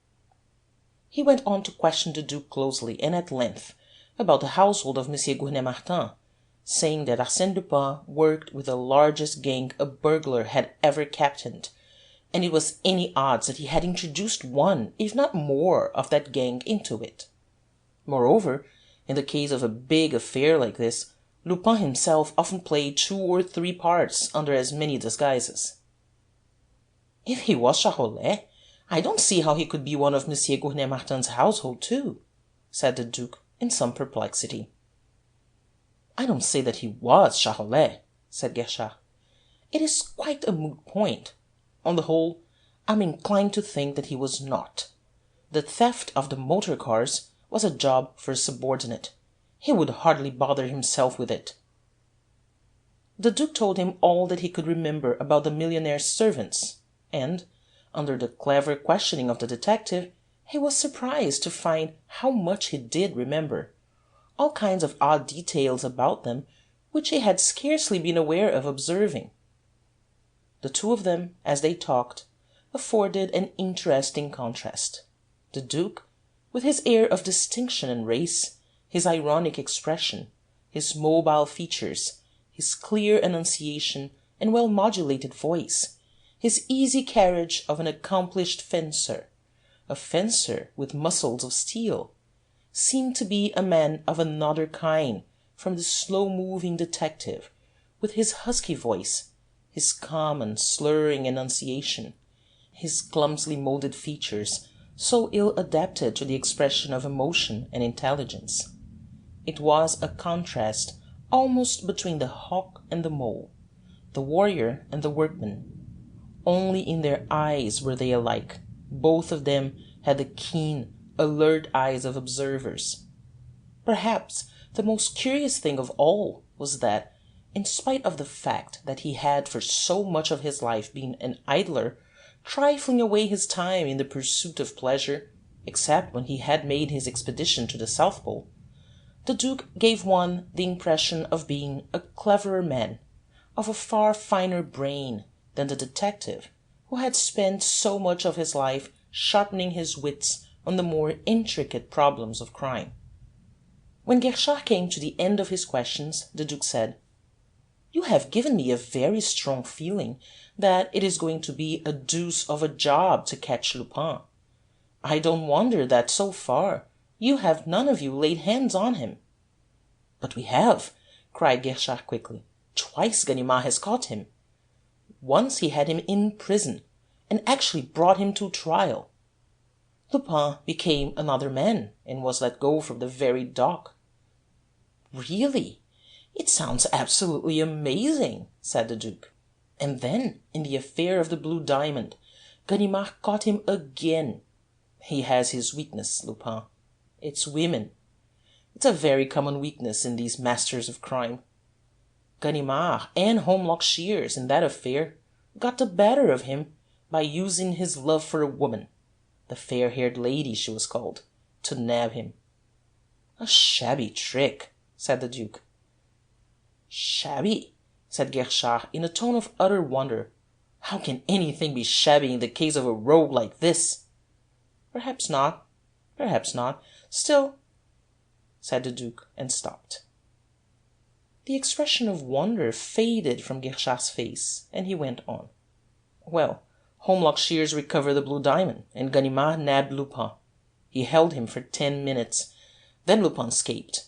He went on to question the Duke closely and at length about the household of M. Gouvernet-Martin, saying that Arsène Lupin worked with the largest gang a burglar had ever captained, and it was any odds that he had introduced one, if not more, of that gang into it. Moreover, in the case of a big affair like this, Lupin himself often played 2 or 3 parts under as many disguises. "If he was Charolais, I don't see how he could be one of M. Gouvernet-Martin's household too," said the Duke in some perplexity. "I don't say that he was Charolais," said Guerchard. "It is quite a moot point. On the whole, I'm inclined to think that he was not. The theft of the motor cars was a job for a subordinate. He would hardly bother himself with it." The Duke told him all that he could remember about the millionaire's servants, and, under the clever questioning of the detective, he was surprised to find how much he did remember, all kinds of odd details about them which he had scarcely been aware of observing. The two of them, as they talked, afforded an interesting contrast. The Duke, with his air of distinction and race, his ironic expression, his mobile features, his clear enunciation and well-modulated voice, his easy carriage of an accomplished fencer, a fencer with muscles of steel, seemed to be a man of another kind from the slow-moving detective, with his husky voice, his calm and slurring enunciation, his clumsily moulded features so ill adapted to the expression of emotion and intelligence. It was a contrast almost between the hawk and the mole, the warrior and the workman. Only in their eyes were they alike. Both of them had the keen, alert eyes of observers. Perhaps the most curious thing of all was that, in spite of the fact that he had for so much of his life been an idler, trifling away his time in the pursuit of pleasure, except when he had made his expedition to the South Pole, the Duke gave one the impression of being a cleverer man, of a far finer brain than the detective, who had spent so much of his life sharpening his wits on the more intricate problems of crime. When Guerchard came to the end of his questions, the Duke said, "You have given me a very strong feeling that it is going to be a deuce of a job to catch Lupin. I don't wonder that so far you have none of you laid hands on him." "But we have," cried Guerchard quickly. "Twice Ganimard has caught him. Once he had him in prison, and actually brought him to trial. Lupin became another man, and was let go from the very dock." "Really? It sounds absolutely amazing," said the Duke. "And then, in the affair of the blue diamond, Ganimard caught him again. He has his weakness, Lupin. It's women. It's a very common weakness in these masters of crime. Ganimard and Holmlock Shears, in that affair, got the better of him by using his love for a woman, the fair-haired lady she was called, to nab him." "A shabby trick," said the Duke. "Shabby?" said Guerchard, in a tone of utter wonder. "How can anything be shabby in the case of a rogue like this?" "Perhaps not, perhaps not. Still—" said the Duke, and stopped. The expression of wonder faded from Guerchard's face, and he went on. "Well, Holmlock Shears recovered the blue diamond, and Ganimard nabbed Lupin. He held him for 10 minutes. Then Lupin escaped."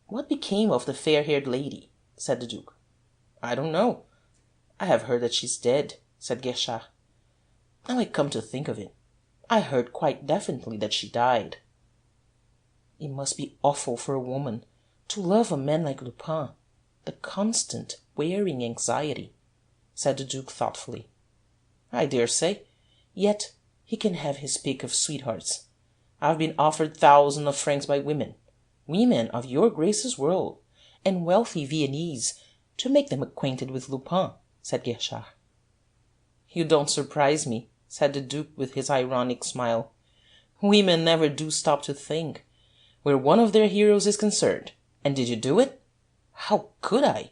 "What became of the fair-haired lady?" said the Duke. "I don't know. I have heard that she's dead," said Guerchard. "Now I come to think of it, I heard quite definitely that she died." "It must be awful for a woman to love a man like Lupin, the constant, wearing anxiety," said the Duke thoughtfully. "I dare say. Yet he can have his pick of sweethearts. I've been offered thousands of francs by women of your Grace's world, and wealthy Viennese, to make them acquainted with Lupin," said Guerchard. "You don't surprise me," said the Duke with his ironic smile. "Women never do stop to think, where one of their heroes is concerned. And did you do it?" "How could I?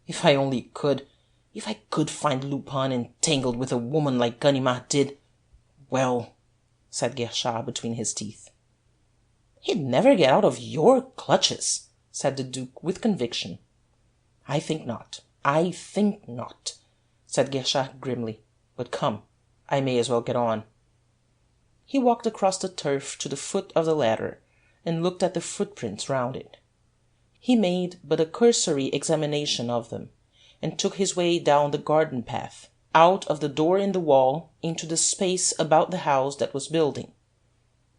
If I only could! If I could find Lupin entangled with a woman like Ganimard did— well," said Guerchard between his teeth. "He'd never get out of your clutches," said the Duke with conviction. "I think not, said Guerchard grimly. "But come, I may as well get on." He walked across the turf to the foot of the ladder, and looked at the footprints round it. He made but a cursory examination of them, and took his way down the garden path, out of the door in the wall into the space about the house that was building.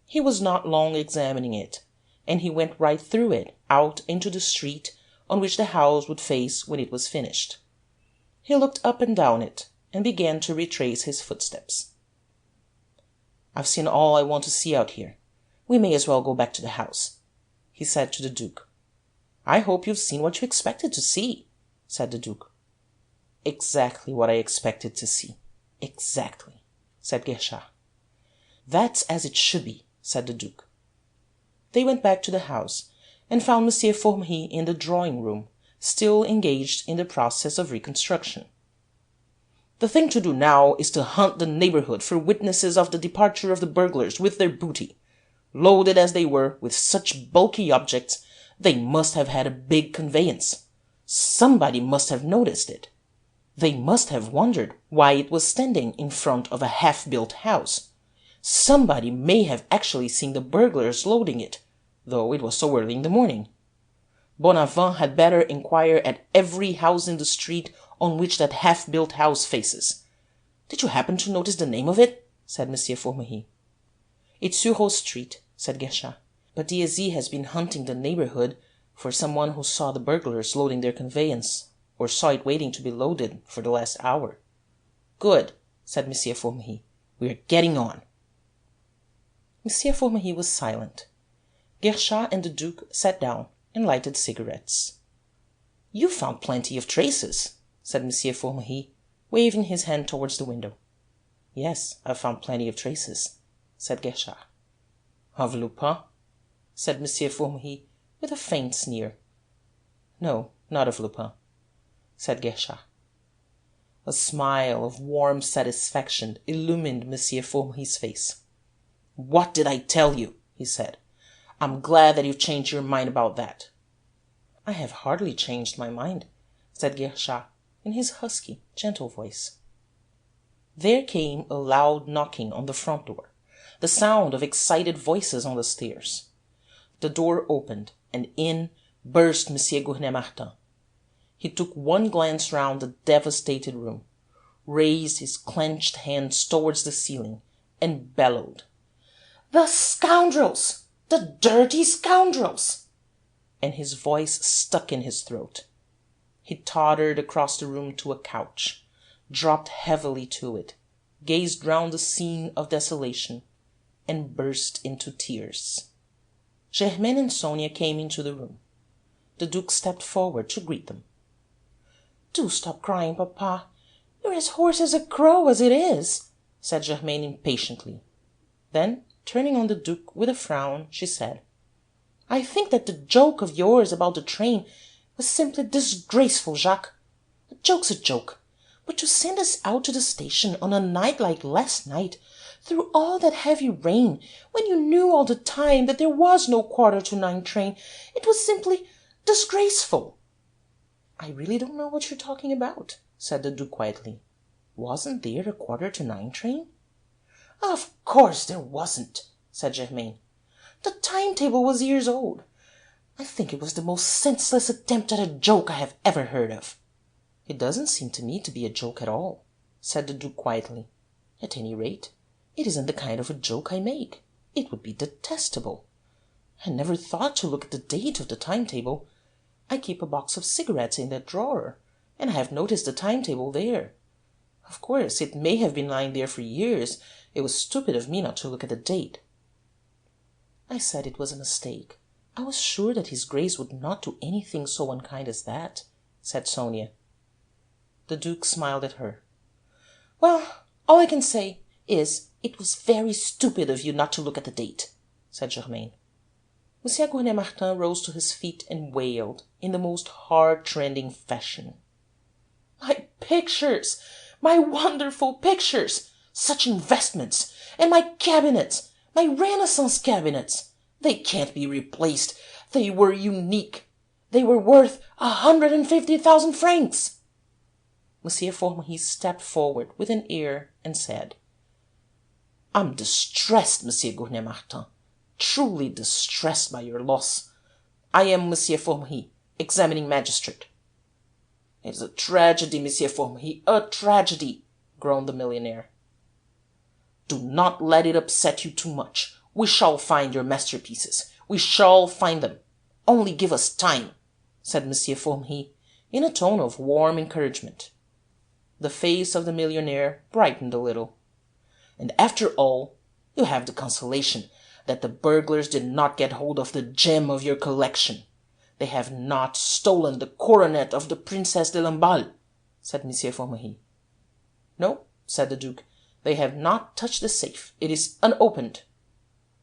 He was not long examining it, and he went right through it out into the street on which the house would face when it was finished. He looked up and down it, and began to retrace his footsteps. "I've seen all I want to see out here. We may as well go back to the house," he said to the Duke. "I hope you've seen what you expected to see," said the Duke. "Exactly what I expected to see. Exactly," said Guerchard. "That's as it should be," said the Duke. They went back to the house, and found Monsieur Formery in the drawing-room, still engaged in the process of reconstruction. "The thing to do now is to hunt the neighbourhood for witnesses of the departure of the burglars with their booty. Loaded as they were with such bulky objects, they must have had a big conveyance. Somebody must have noticed it. They must have wondered why it was standing in front of a half-built house. Somebody may have actually seen the burglars loading it, though it was so early in the morning. Bonavent had better inquire at every house in the street on which that half-built house faces. Did you happen to notice the name of it?" said Monsieur Formery. "It's Sureau Street," said Guerchard, "but DSE has been hunting the neighbourhood for someone who saw the burglars loading their conveyance, or saw it waiting to be loaded, for the last hour." "Good," said Monsieur Formery. "We are getting on." Monsieur Formery was silent. Guerchard and the Duke sat down and lighted cigarettes. "You found plenty of traces," said Monsieur Formery, waving his hand towards the window. "Yes, I've found plenty of traces," said Guerchard. "Of Lupin?" said Monsieur Formery, with a faint sneer. "No, not of Lupin," said Guerchard. A smile of warm satisfaction illumined Monsieur Formery's face. "What did I tell you?" he said. "I'm glad that you've changed your mind about that." "I have hardly changed my mind," said Guerchard, in his husky, gentle voice. There came a loud knocking on the front door. the sound of excited voices on the stairs. The door opened, and in burst Monsieur Gouvernet-Martin. He took one glance round the devastated room, raised his clenched hands towards the ceiling, and bellowed, "The scoundrels! The dirty scoundrels!" And his voice stuck in his throat. He tottered across the room to a couch, dropped heavily to it, gazed round the scene of desolation, and burst into tears. Germaine and Sonia came into the room. The Duke stepped forward to greet them. "Do stop crying, papa. You're as hoarse as a crow as it is," said Germaine impatiently. Then, turning on the Duke with a frown, she said, "I think that the joke of yours about the train was simply disgraceful, Jacques. A joke's a joke, but to send us out to the station on a night like last night, through all that heavy rain, when you knew all the time that there was no 9:15 train, it was simply disgraceful." "I really don't know what you're talking about," said the Duke quietly. "Wasn't there a 9:15 train?" "Of course there wasn't," said Germaine. "The timetable was years old. I think it was the most senseless attempt at a joke I have ever heard of." "It doesn't seem to me to be a joke at all," said the Duke quietly. "At any rate, it isn't the kind of a joke I make. It would be detestable. I never thought to look at the date of the timetable. I keep a box of cigarettes in that drawer, and I have noticed the timetable there. Of course, it may have been lying there for years. It was stupid of me not to look at the date." "I said it was a mistake. I was sure that his Grace would not do anything so unkind as that," said Sonia. The Duke smiled at her. "Well, all I can say is it was very stupid of you not to look at the date," said Germaine. Monsieur Gouvernet-Martin rose to his feet and wailed, in the most heart-rending fashion, "My pictures! My wonderful pictures! Such investments! And my cabinets! My Renaissance cabinets! They can't be replaced. They were unique. They were worth 150,000 francs." Monsieur Formery stepped forward with an air and said, "I'm distressed, Monsieur Gouvernet-Martin, truly distressed by your loss. I am Monsieur Formery, examining magistrate." "It's a tragedy, Monsieur Formery, a tragedy," groaned the millionaire. "Do not let it upset you too much. We shall find your masterpieces. We shall find them. Only give us time," said Monsieur Formery, in a tone of warm encouragement. The face of the millionaire brightened a little. "And after all, you have the consolation that the burglars did not get hold of the gem of your collection. They have not stolen the coronet of the Princess de Lamballe," said Monsieur Formery. "No," said the Duke, "they have not touched the safe. It is unopened."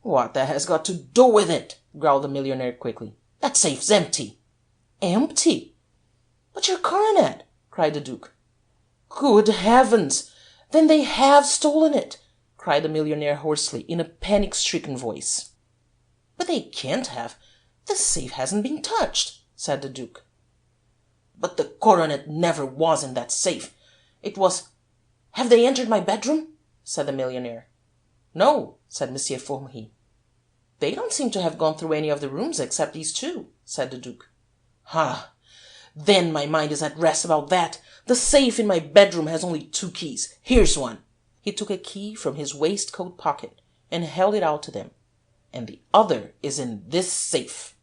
"What that has got to do with it?" growled the millionaire quickly. "That safe's empty." "Empty? But your coronet!" cried the Duke. "Good heavens! Then they have stolen it!" cried the millionaire hoarsely, in a panic-stricken voice. "But they can't have. The safe hasn't been touched," said the Duke. "But the coronet never was in that safe. It was— Have they entered my bedroom?" said the millionaire. "No," said Monsieur Formery. "They don't seem to have gone through any of the rooms except these two," said the Duke. "Ah! Then my mind is at rest about that. The safe in my bedroom has only 2 keys. Here's one." He took a key from his waistcoat pocket and held it out to them. "And the other is in this safe."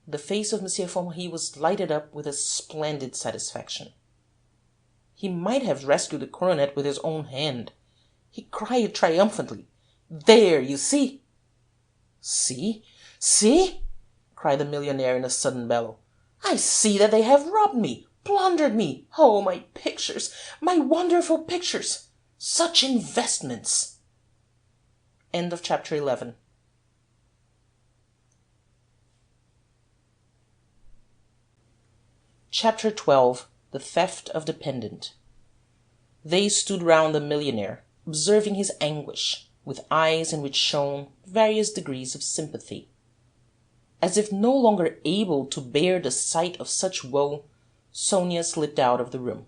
The face of Monsieur Formery was lighted up with a splendid satisfaction. He might have rescued the coronet with his own hand. He cried triumphantly, "There, you see!" "See? See?" cried the millionaire in a sudden bellow. "I see that they have robbed me, plundered me. Oh, my pictures, my wonderful pictures! Such investments!" End of chapter 11. Chapter 12. The Theft of the Pendant. They stood round the millionaire, observing his anguish, with eyes in which shone various degrees of sympathy. As if no longer able to bear the sight of such woe, Sonia slipped out of the room.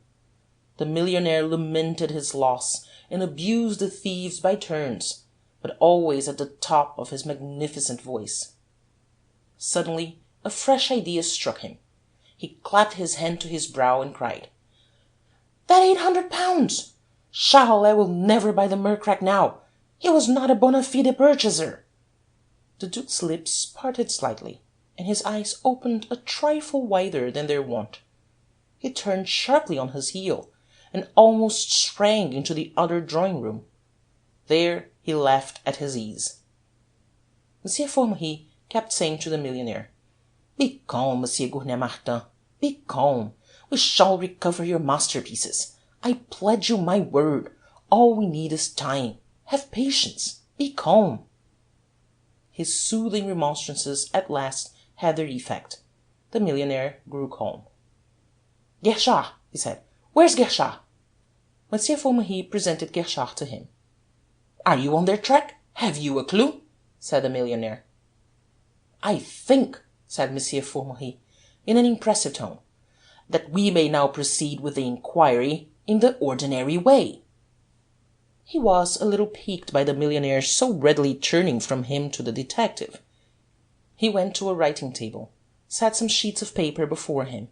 The millionaire lamented his loss and abused the thieves by turns, but always at the top of his magnificent voice. Suddenly a fresh idea struck him. He clapped his hand to his brow and cried, "That 800 pounds! Charolais will never buy the mercrack now. He was not a bona fide purchaser." The Duke's lips parted slightly, and his eyes opened a trifle wider than their wont. He turned sharply on his heel, and almost sprang into the other drawing-room. There he laughed at his ease. Monsieur Formery kept saying to the millionaire, "Be calm, Monsieur Gournay Martin, be calm. We shall recover your masterpieces. I pledge you my word. All we need is time. Have patience. Be calm." His soothing remonstrances at last had their effect. The millionaire grew calm. "Guerchard," he said. "Where's Guerchard?" Monsieur Formery presented Guerchard to him. "Are you on their track? Have you a clue?" said the millionaire. "I think," said Monsieur Formery, in an impressive tone, "that we may now proceed with the inquiry in the ordinary way." He was a little piqued by the millionaire so readily turning from him to the detective. He went to a writing-table, set some sheets of paper before him,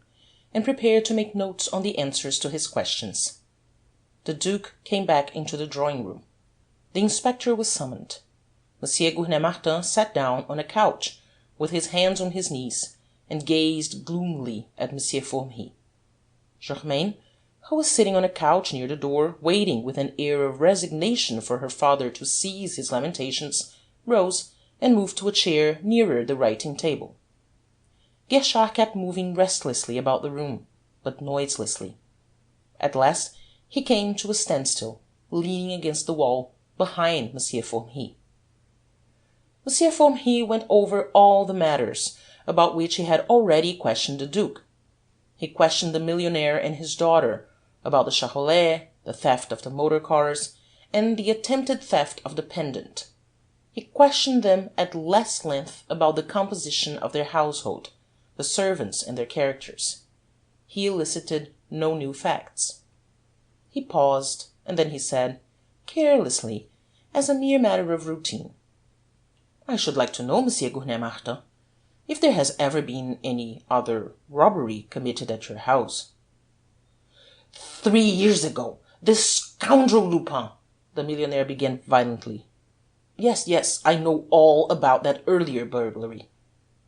and prepared to make notes on the answers to his questions. The Duke came back into the drawing-room. The inspector was summoned. Monsieur Gournay Martin sat down on a couch, with his hands on his knees, and gazed gloomily at Monsieur Formery. Germaine, who was sitting on a couch near the door, waiting with an air of resignation for her father to cease his lamentations, rose and moved to a chair nearer the writing-table. Guerchard kept moving restlessly about the room, but noiselessly. At last he came to a standstill, leaning against the wall, behind Monsieur Formery. Monsieur Formery went over all the matters about which he had already questioned the Duke. He questioned the millionaire and his daughter about the Charolais, the theft of the motor-cars, and the attempted theft of the pendant. He questioned them at less length about the composition of their household, the servants and their characters. He elicited no new facts. He paused, and then he said, carelessly, as a mere matter of routine, "I should like to know, Monsieur Gournay Martin, if there has ever been any other robbery committed at your house." 3 years ago, this scoundrel Lupin, the millionaire began violently. Yes, yes, I know all about that earlier burglary.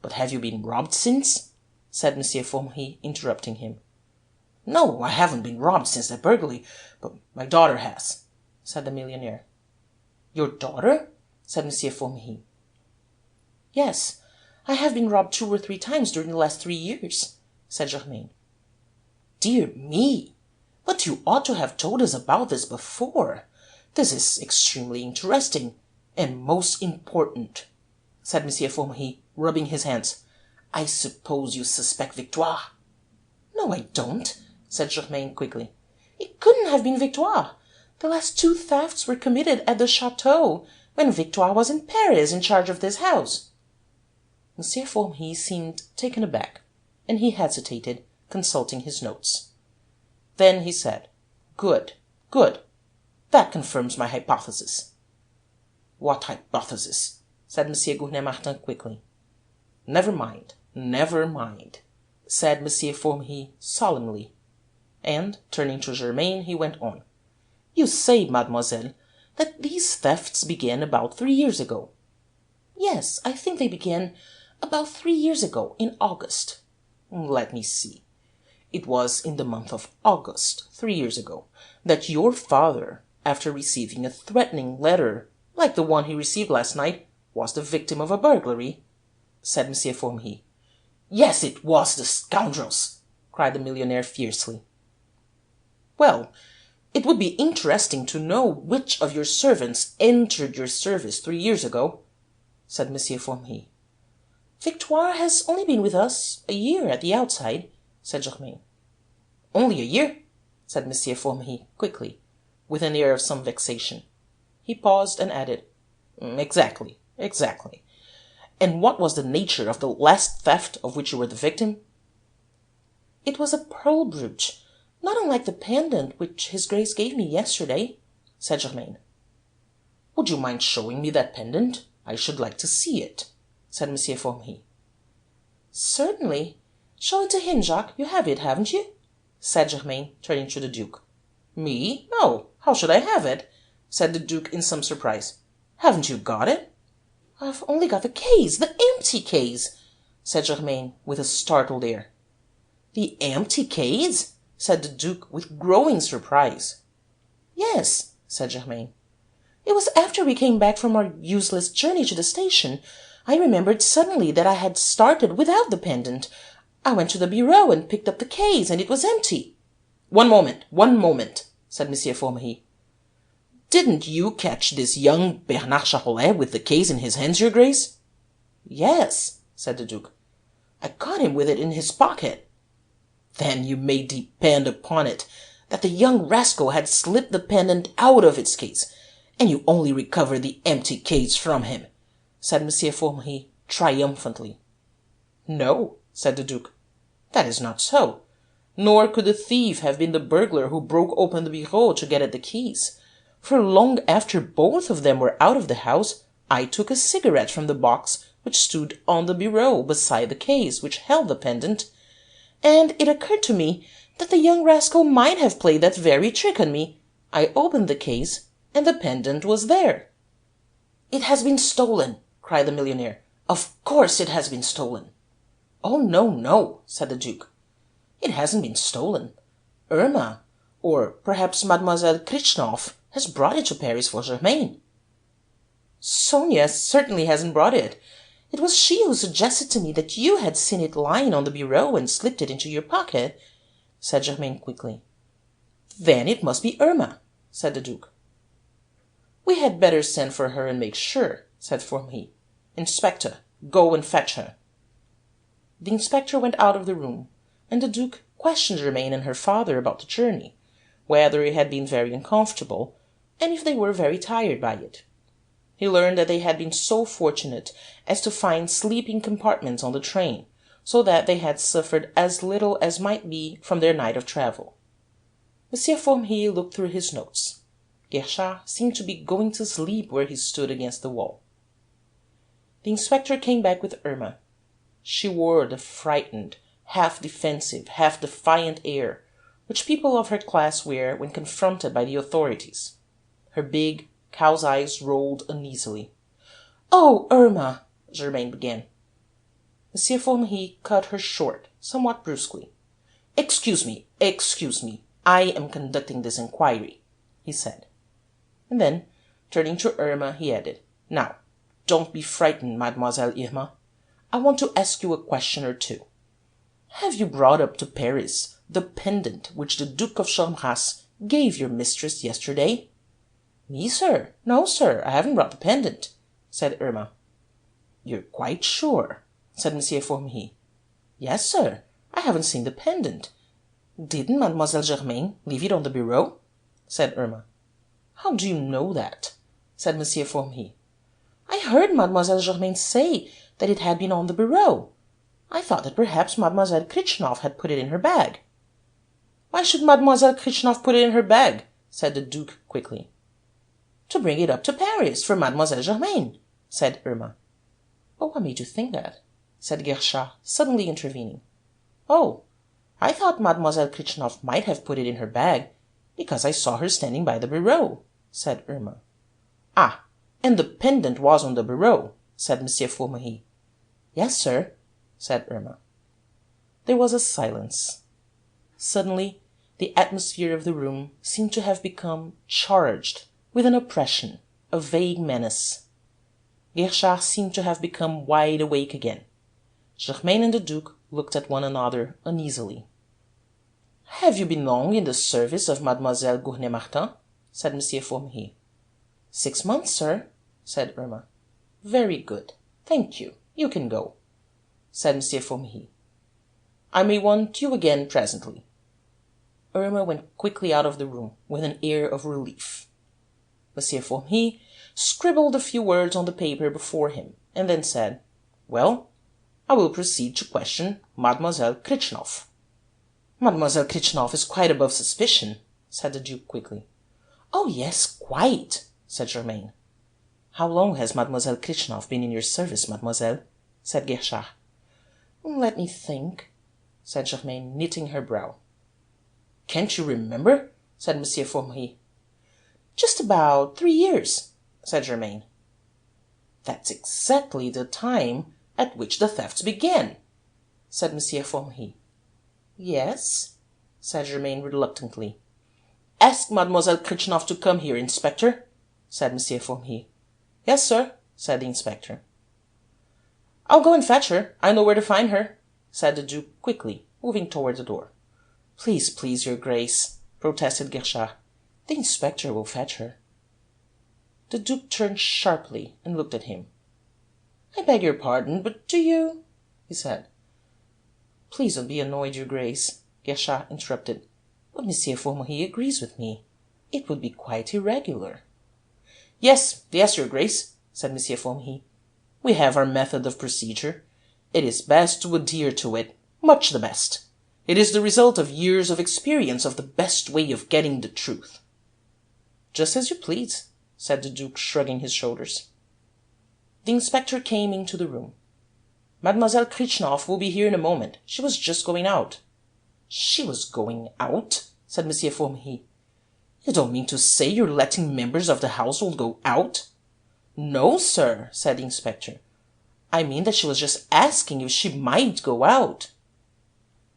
But have you been robbed since?" said Monsieur Formery, interrupting him. "No, I haven't been robbed since that burglary, but my daughter has," said the millionaire. "Your daughter?" said Monsieur Formery. "Yes, I have been robbed 2 or 3 times during the last 3 years," said Germaine. "Dear me! But you ought to have told us about this before. This is extremely interesting and most important," said Monsieur Formery, rubbing his hands. "I suppose you suspect Victoire?" "No, I don't," said Germaine quickly. "It couldn't have been Victoire. The last 2 thefts were committed at the chateau, when Victoire was in Paris in charge of this house." Monsieur Formery seemed taken aback, and he hesitated, consulting his notes. Then he said, "Good, good. That confirms my hypothesis." "What hypothesis?" said Monsieur Gournay Martin quickly. "Never mind, said Monsieur Formery solemnly. And, turning to Germaine, he went on. "You say, mademoiselle, that these thefts began about 3 years ago." "Yes, I think they began about 3 years ago, in August." "Let me see. It was in the month of August, 3 years ago, that your father, after receiving a threatening letter like the one he received last night, was the victim of a burglary?" said Monsieur Formery. "Yes, it was, the scoundrels!" cried the millionaire fiercely. "Well, it would be interesting to know which of your servants entered your service 3 years ago," said Monsieur Formery. "Victoire has only been with us a year at the outside," said Germaine. "Only a year?" said Monsieur Formery quickly, with an air of some vexation. He paused and added, "Exactly, exactly. And what was the nature of the last theft of which you were the victim?" "It was a pearl brooch, not unlike the pendant which his Grace gave me yesterday," said Germaine. Would you mind showing me that pendant? I should like to see it, said Monsieur Formery. Certainly. Show it to him, Jacques. You have it, haven't you? Said Germain, turning to the Duke. Me? No. How should I have it? Said the Duke in some surprise. Haven't you got it? I've only got the case, the empty case, said Germain with a startled air. The empty case? Said the Duke with growing surprise. Yes, said Germain. It was after we came back from our useless journey to the station. I remembered suddenly that I had started without the pendant. I went to the bureau and picked up the case, and it was empty. One moment, said Monsieur Formery. Didn't you catch this young Bernard Charolais with the case in his hands, your Grace? Yes, said the Duke. I caught him with it in his pocket. Then you may depend upon it that the young rascal had slipped the pendant out of its case, and you only recovered the empty case from him, said Monsieur Formery triumphantly. No, said the Duke. That is not so. Nor could the thief have been the burglar who broke open the bureau to get at the keys. For long after both of them were out of the house, I took a cigarette from the box which stood on the bureau beside the case which held the pendant, and it occurred to me that the young rascal might have played that very trick on me. I opened the case, and the pendant was there. It has been stolen, cried the millionaire. Of course it has been stolen. Oh, no, no, said the Duke. It hasn't been stolen. Irma, or perhaps Mademoiselle Krichnoff, has brought it to Paris for Germain. Sonia certainly hasn't brought it. It was she who suggested to me that you had seen it lying on the bureau and slipped it into your pocket, said Germain quickly. Then it must be Irma, said the Duke. We had better send for her and make sure, said Formery. Inspector, go and fetch her. The inspector went out of the room, and the Duke questioned Germain and her father about the journey, whether it had been very uncomfortable, and if they were very tired by it. He learned that they had been so fortunate as to find sleeping compartments on the train, so that they had suffered as little as might be from their night of travel. Monsieur Formery looked through his notes. Guerchard seemed to be going to sleep where he stood against the wall. The inspector came back with Irma. She wore the frightened, half-defensive, half-defiant air which people of her class wear when confronted by the authorities. Her big, cow's eyes rolled uneasily. "Oh, Irma!" Germain began. Monsieur Formery cut her short, somewhat brusquely. Excuse me. I am conducting this inquiry," he said. And then, turning to Irma, he added, "Now, don't be frightened, Mademoiselle Irma. I want to ask you a question or two. Have you brought up to Paris the pendant which the Duke of Charmerace gave your mistress yesterday?" "Me, sir? No, sir, I haven't brought the pendant," said Irma. "You're quite sure?" said Monsieur Formery. "Yes, sir, I haven't seen the pendant." "Didn't Mademoiselle Germain leave it on the bureau?" said Irma. "How do you know that?" said Monsieur Formery. "I heard Mademoiselle Germain say that it had been on the bureau. I thought that perhaps Mademoiselle Krichnoff had put it in her bag." "Why should Mademoiselle Krichnoff put it in her bag?" said the Duke quickly. "To bring it up to Paris for Mademoiselle Germain," said Irma. "But what made you think that?" said Guerchard, suddenly intervening. "Oh, I thought Mademoiselle Krichnoff might have put it in her bag, because I saw her standing by the bureau," said Irma. "Ah, and the pendant was on the bureau," said Monsieur Formery. "Yes, sir," said Irma. There was a silence. Suddenly the atmosphere of the room seemed to have become charged with an oppression, a vague menace. Guerchard seemed to have become wide awake again. Germain and the Duke looked at one another uneasily. "Have you been long in the service of Mademoiselle Gournay-Martin?" said Monsieur Formery. 6 months, sir," said Irma. "Very good. Thank you. You can go," said Monsieur Formery. "I may want you again presently." Irma went quickly out of the room with an air of relief. Monsieur Formery scribbled a few words on the paper before him, and then said, "Well, I will proceed to question Mademoiselle Krichnoff." "Mademoiselle Krichnoff is quite above suspicion," said the Duke quickly. "Oh, yes, quite," said Germain. "How long has Mademoiselle Krichnov been in your service, mademoiselle?" said Guerchard. "Let me think," said Germaine, knitting her brow. "Can't you remember?" said Monsieur Formery. "Just about 3 years," said Germaine. "That's exactly the time at which the thefts began," said Monsieur Formery. "Yes," said Germaine reluctantly. "Ask Mademoiselle Krichnov to come here, Inspector," said Monsieur Formery. "Yes, sir," said the inspector. "I'll go and fetch her. I know where to find her," said the Duke quickly, moving toward the door. "Please, please, your Grace," protested Guerchard. "The inspector will fetch her." The Duke turned sharply and looked at him. "I beg your pardon, but do you—" he said. "Please don't be annoyed, your Grace," Guerchard interrupted. "But Monsieur Formery agrees with me. It would be quite irregular." Yes, your Grace," said Monsieur Formery. "We have our method of procedure. It is best to adhere to it, much the best. It is the result of years of experience of the best way of getting the truth." "Just as you please," said the Duke, shrugging his shoulders. The inspector came into the room. "Mademoiselle Krichnov will be here in a moment. She was just going out." "She was going out?" said Monsieur Formery. "You don't mean to say you're letting members of the household go out?" "No, sir," said the inspector. "I mean that she was just asking if she might go out."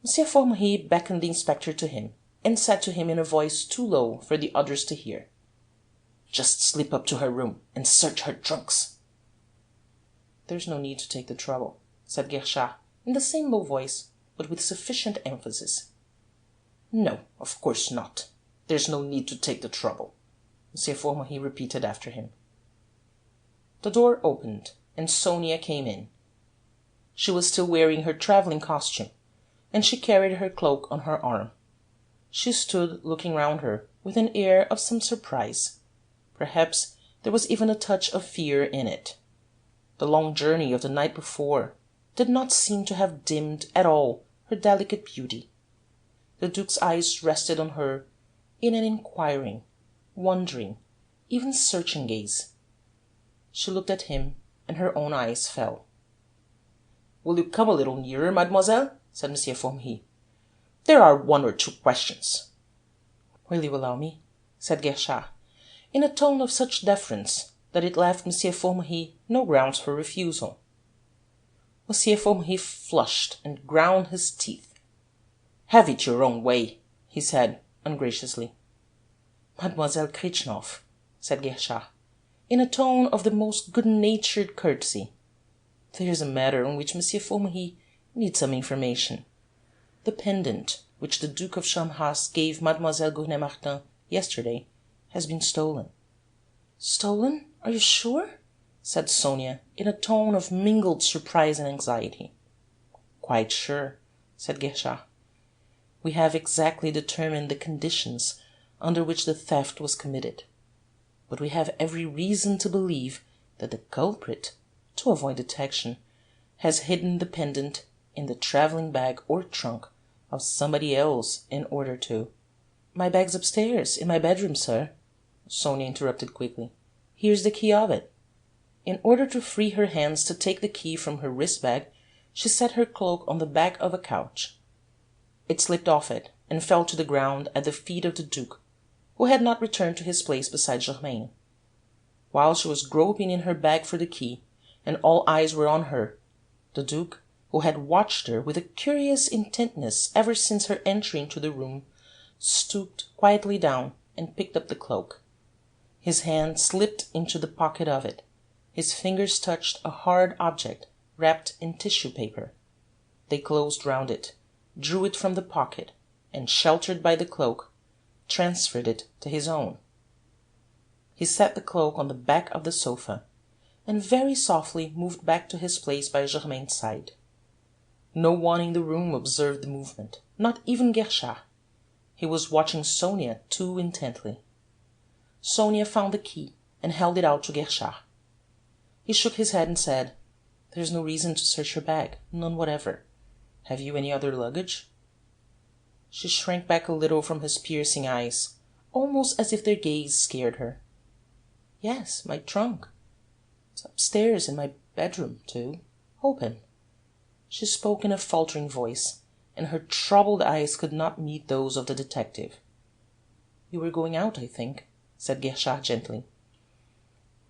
Monsieur Formery beckoned the inspector to him, and said to him in a voice too low for the others to hear, "Just slip up to her room and search her trunks." "There's no need to take the trouble," said Guerchard, in the same low voice, but with sufficient emphasis. "No, of course not. There's no need to take the trouble," Monsieur Formery repeated after him. The door opened, and Sonia came in. She was still wearing her travelling costume, and she carried her cloak on her arm. She stood looking round her with an air of some surprise. Perhaps there was even a touch of fear in it. The long journey of the night before did not seem to have dimmed at all her delicate beauty. The Duke's eyes rested on her in an inquiring, wondering, even searching gaze. She looked at him, and her own eyes fell. "Will you come a little nearer, mademoiselle?" said Monsieur Formery. "There are 1 or 2 questions." "Will you allow me?" said Guerchard, in a tone of such deference that it left Monsieur Formery no grounds for refusal. Monsieur Formery flushed and ground his teeth. "Have it your own way," he said, ungraciously. "Mademoiselle Krichnov," said Guerchard, in a tone of the most good-natured courtesy, "there is a matter on which Monsieur Formery needs some information. The pendant which the Duke of Charmerace gave Mademoiselle Gournay-Martin yesterday has been stolen." "Stolen? Are you sure?" said Sonia, in a tone of mingled surprise and anxiety. "Quite sure," said Guerchard. "We have exactly determined the conditions under which the theft was committed. But we have every reason to believe that the culprit, to avoid detection, has hidden the pendant in the travelling bag or trunk of somebody else in order to—" "My bag's upstairs, in my bedroom, sir," Sonia interrupted quickly. "Here's the key of it." In order to free her hands to take the key from her wrist-bag, she set her cloak on the back of a couch. It slipped off it and fell to the ground at the feet of the Duke, who had not returned to his place beside Germaine. While she was groping in her bag for the key, and all eyes were on her, the Duke, who had watched her with a curious intentness ever since her entry into the room, stooped quietly down and picked up the cloak. His hand slipped into the pocket of it. His fingers touched a hard object wrapped in tissue paper. They closed round it, drew it from the pocket, and, sheltered by the cloak, transferred it to his own. He set the cloak on the back of the sofa, and very softly moved back to his place by Germaine's side. No one in the room observed the movement, not even Guerchard. He was watching Sonia too intently. Sonia found the key and held it out to Guerchard. He shook his head and said, "There's no reason to search your bag, none whatever. Have you any other luggage?" She shrank back a little from his piercing eyes, almost as if their gaze scared her. "Yes, my trunk," It's upstairs in my bedroom, too. Open." She spoke in a faltering voice, and her troubled eyes could not meet those of the detective. "You were going out, I think," said Guerchard gently.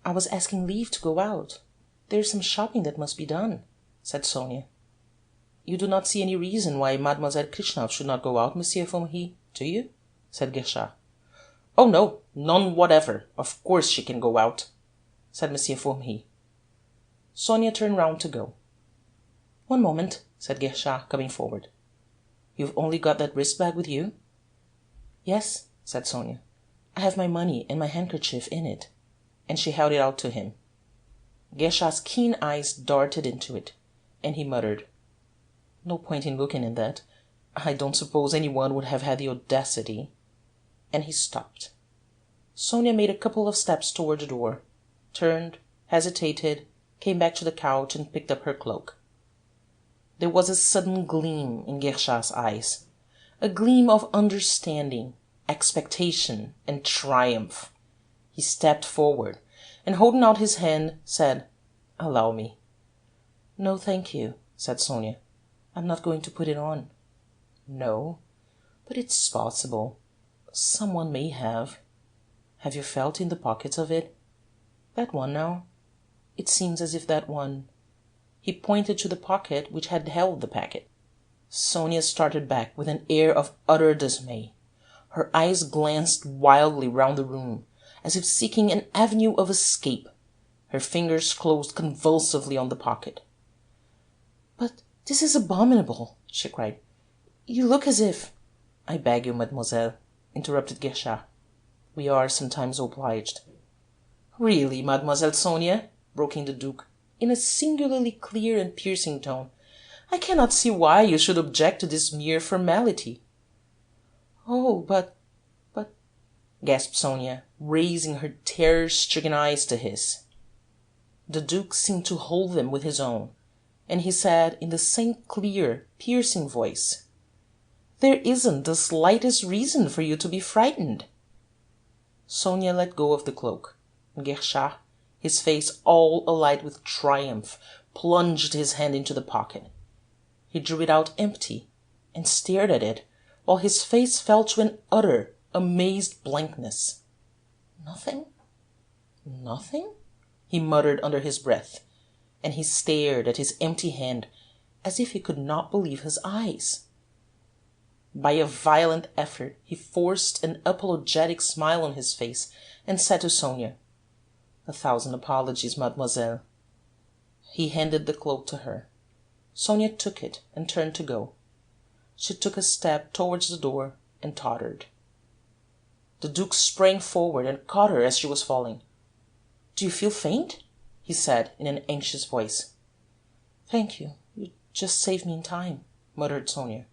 "I was asking leave to go out. There is some shopping that must be done," said Sonia. "You do not see any reason why Mademoiselle Krishnoff should not go out, Monsieur Formery, do you?" said Guerchard. "Oh, no, none whatever. Of course she can go out," said Monsieur Formery. Sonia turned round to go. "One moment," said Guerchard, coming forward. "You've only got that wrist-bag with you?" "Yes," said Sonia. "I have my money and my handkerchief in it," and she held it out to him. Guerchard's keen eyes darted into it, and he muttered, "No point in looking in that. I don't suppose anyone would have had the audacity—" and he stopped. Sonia made a couple of steps toward the door, turned, hesitated, came back to the couch and picked up her cloak. There was a sudden gleam in Guerchard's eyes, a gleam of understanding, expectation, and triumph. He stepped forward, and holding out his hand, said, "Allow me." "No, thank you," said Sonia. "I'm not going to put it on." "No? But it's possible. Someone may have. Have you felt in the pockets of it? That one now? It seems as if that one—" He pointed to the pocket which had held the packet. Sonia started back with an air of utter dismay. Her eyes glanced wildly round the room, as if seeking an avenue of escape. Her fingers closed convulsively on the pocket. "But this is abominable!" she cried. "You look as if—" "I beg you, mademoiselle," interrupted Guerchard. "We are sometimes obliged." "Really, Mademoiselle Sonia," broke in the Duke, in a singularly clear and piercing tone, "I cannot see why you should object to this mere formality." "Oh, but—" gasped Sonia, raising her terror-stricken eyes to his. The Duke seemed to hold them with his own, and he said in the same clear, piercing voice, "There isn't the slightest reason for you to be frightened." Sonia let go of the cloak, and Guerchard, his face all alight with triumph, plunged his hand into the pocket. He drew it out empty, and stared at it, while his face fell to an utter, amazed blankness. "Nothing? Nothing?" he muttered under his breath, and he stared at his empty hand as if he could not believe his eyes. By a violent effort he forced an apologetic smile on his face and said to Sonia, "A thousand apologies, mademoiselle." He handed the cloak to her. Sonia took it and turned to go. She took a step towards the door and tottered. The Duke sprang forward and caught her as she was falling. "Do you feel faint?" he said in an anxious voice. "Thank you. You just saved me in time," muttered Sonia.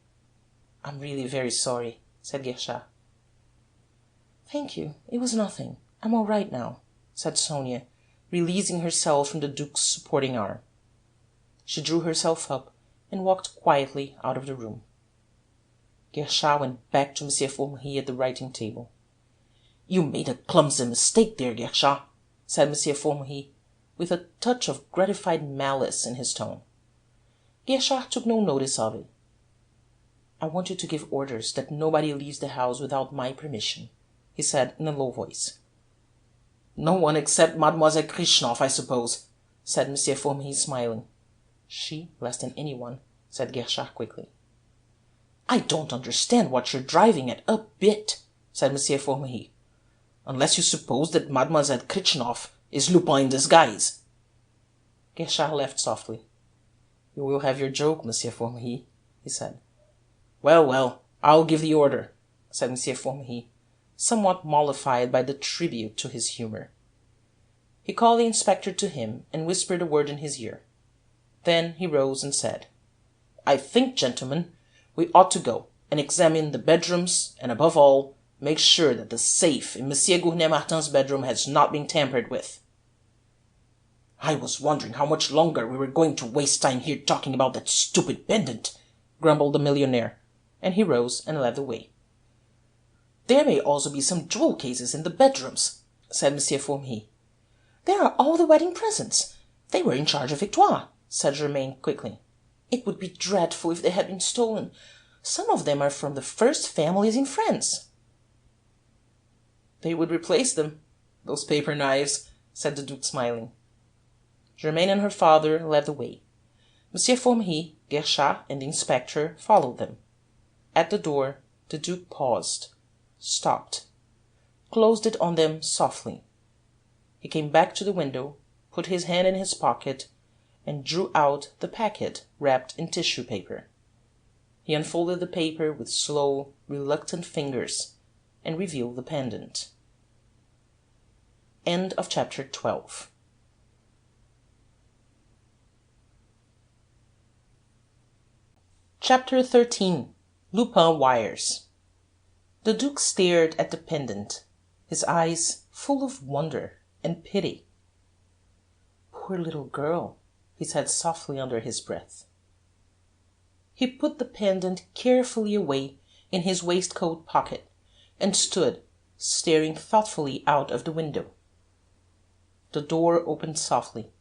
"I'm really very sorry," said Guerchard. "Thank you. It was nothing. I'm all right now," said Sonia, releasing herself from the Duke's supporting arm. She drew herself up and walked quietly out of the room. Guerchard went back to M. Formery at the writing-table. "You made a clumsy mistake there, Guerchard," said M. Formery, with a touch of gratified malice in his tone. Guerchard took no notice of it. "I want you to give orders that nobody leaves the house without my permission," he said in a low voice. "No one except Mademoiselle Krishnoff, I suppose," said M. Formery, smiling. "She less than anyone," said Guerchard quickly. "I don't understand what you're driving at a bit," said M. Formery, "unless you suppose that Mademoiselle Krishnoff is Lupin in disguise." Guerchard laughed softly. "You will have your joke, M. Formery," he said. "Well, well, I'll give the order," said M. Formery, somewhat mollified by the tribute to his humour. He called the inspector to him and whispered a word in his ear. Then he rose and said, "I think, gentlemen, we ought to go and examine the bedrooms, and above all, make sure that the safe in Monsieur Gournay Martin's bedroom has not been tampered with." "I was wondering how much longer we were going to waste time here talking about that stupid pendant," grumbled the millionaire, and he rose and led the way. "There may also be some jewel cases in the bedrooms," said M. Formery. There are all the wedding presents. They were in charge of Victoire," said Germain quickly. "It would be dreadful if they had been stolen. Some of them are from the first families in France." "They would replace them, those paper knives," said the Duke, smiling. Germain and her father led the way. M. Formery, Guerchard, and the inspector followed them. At the door the Duke paused, stopped, closed it on them softly. He came back to the window, put his hand in his pocket, and drew out the packet wrapped in tissue paper. He unfolded the paper with slow, reluctant fingers, and revealed the pendant. End of chapter 12. Chapter 13. Lupin wires. The Duke stared at the pendant, his eyes full of wonder and pity. "Poor little girl," he said softly under his breath. He put the pendant carefully away in his waistcoat pocket, and stood staring thoughtfully out of the window. The door opened softly,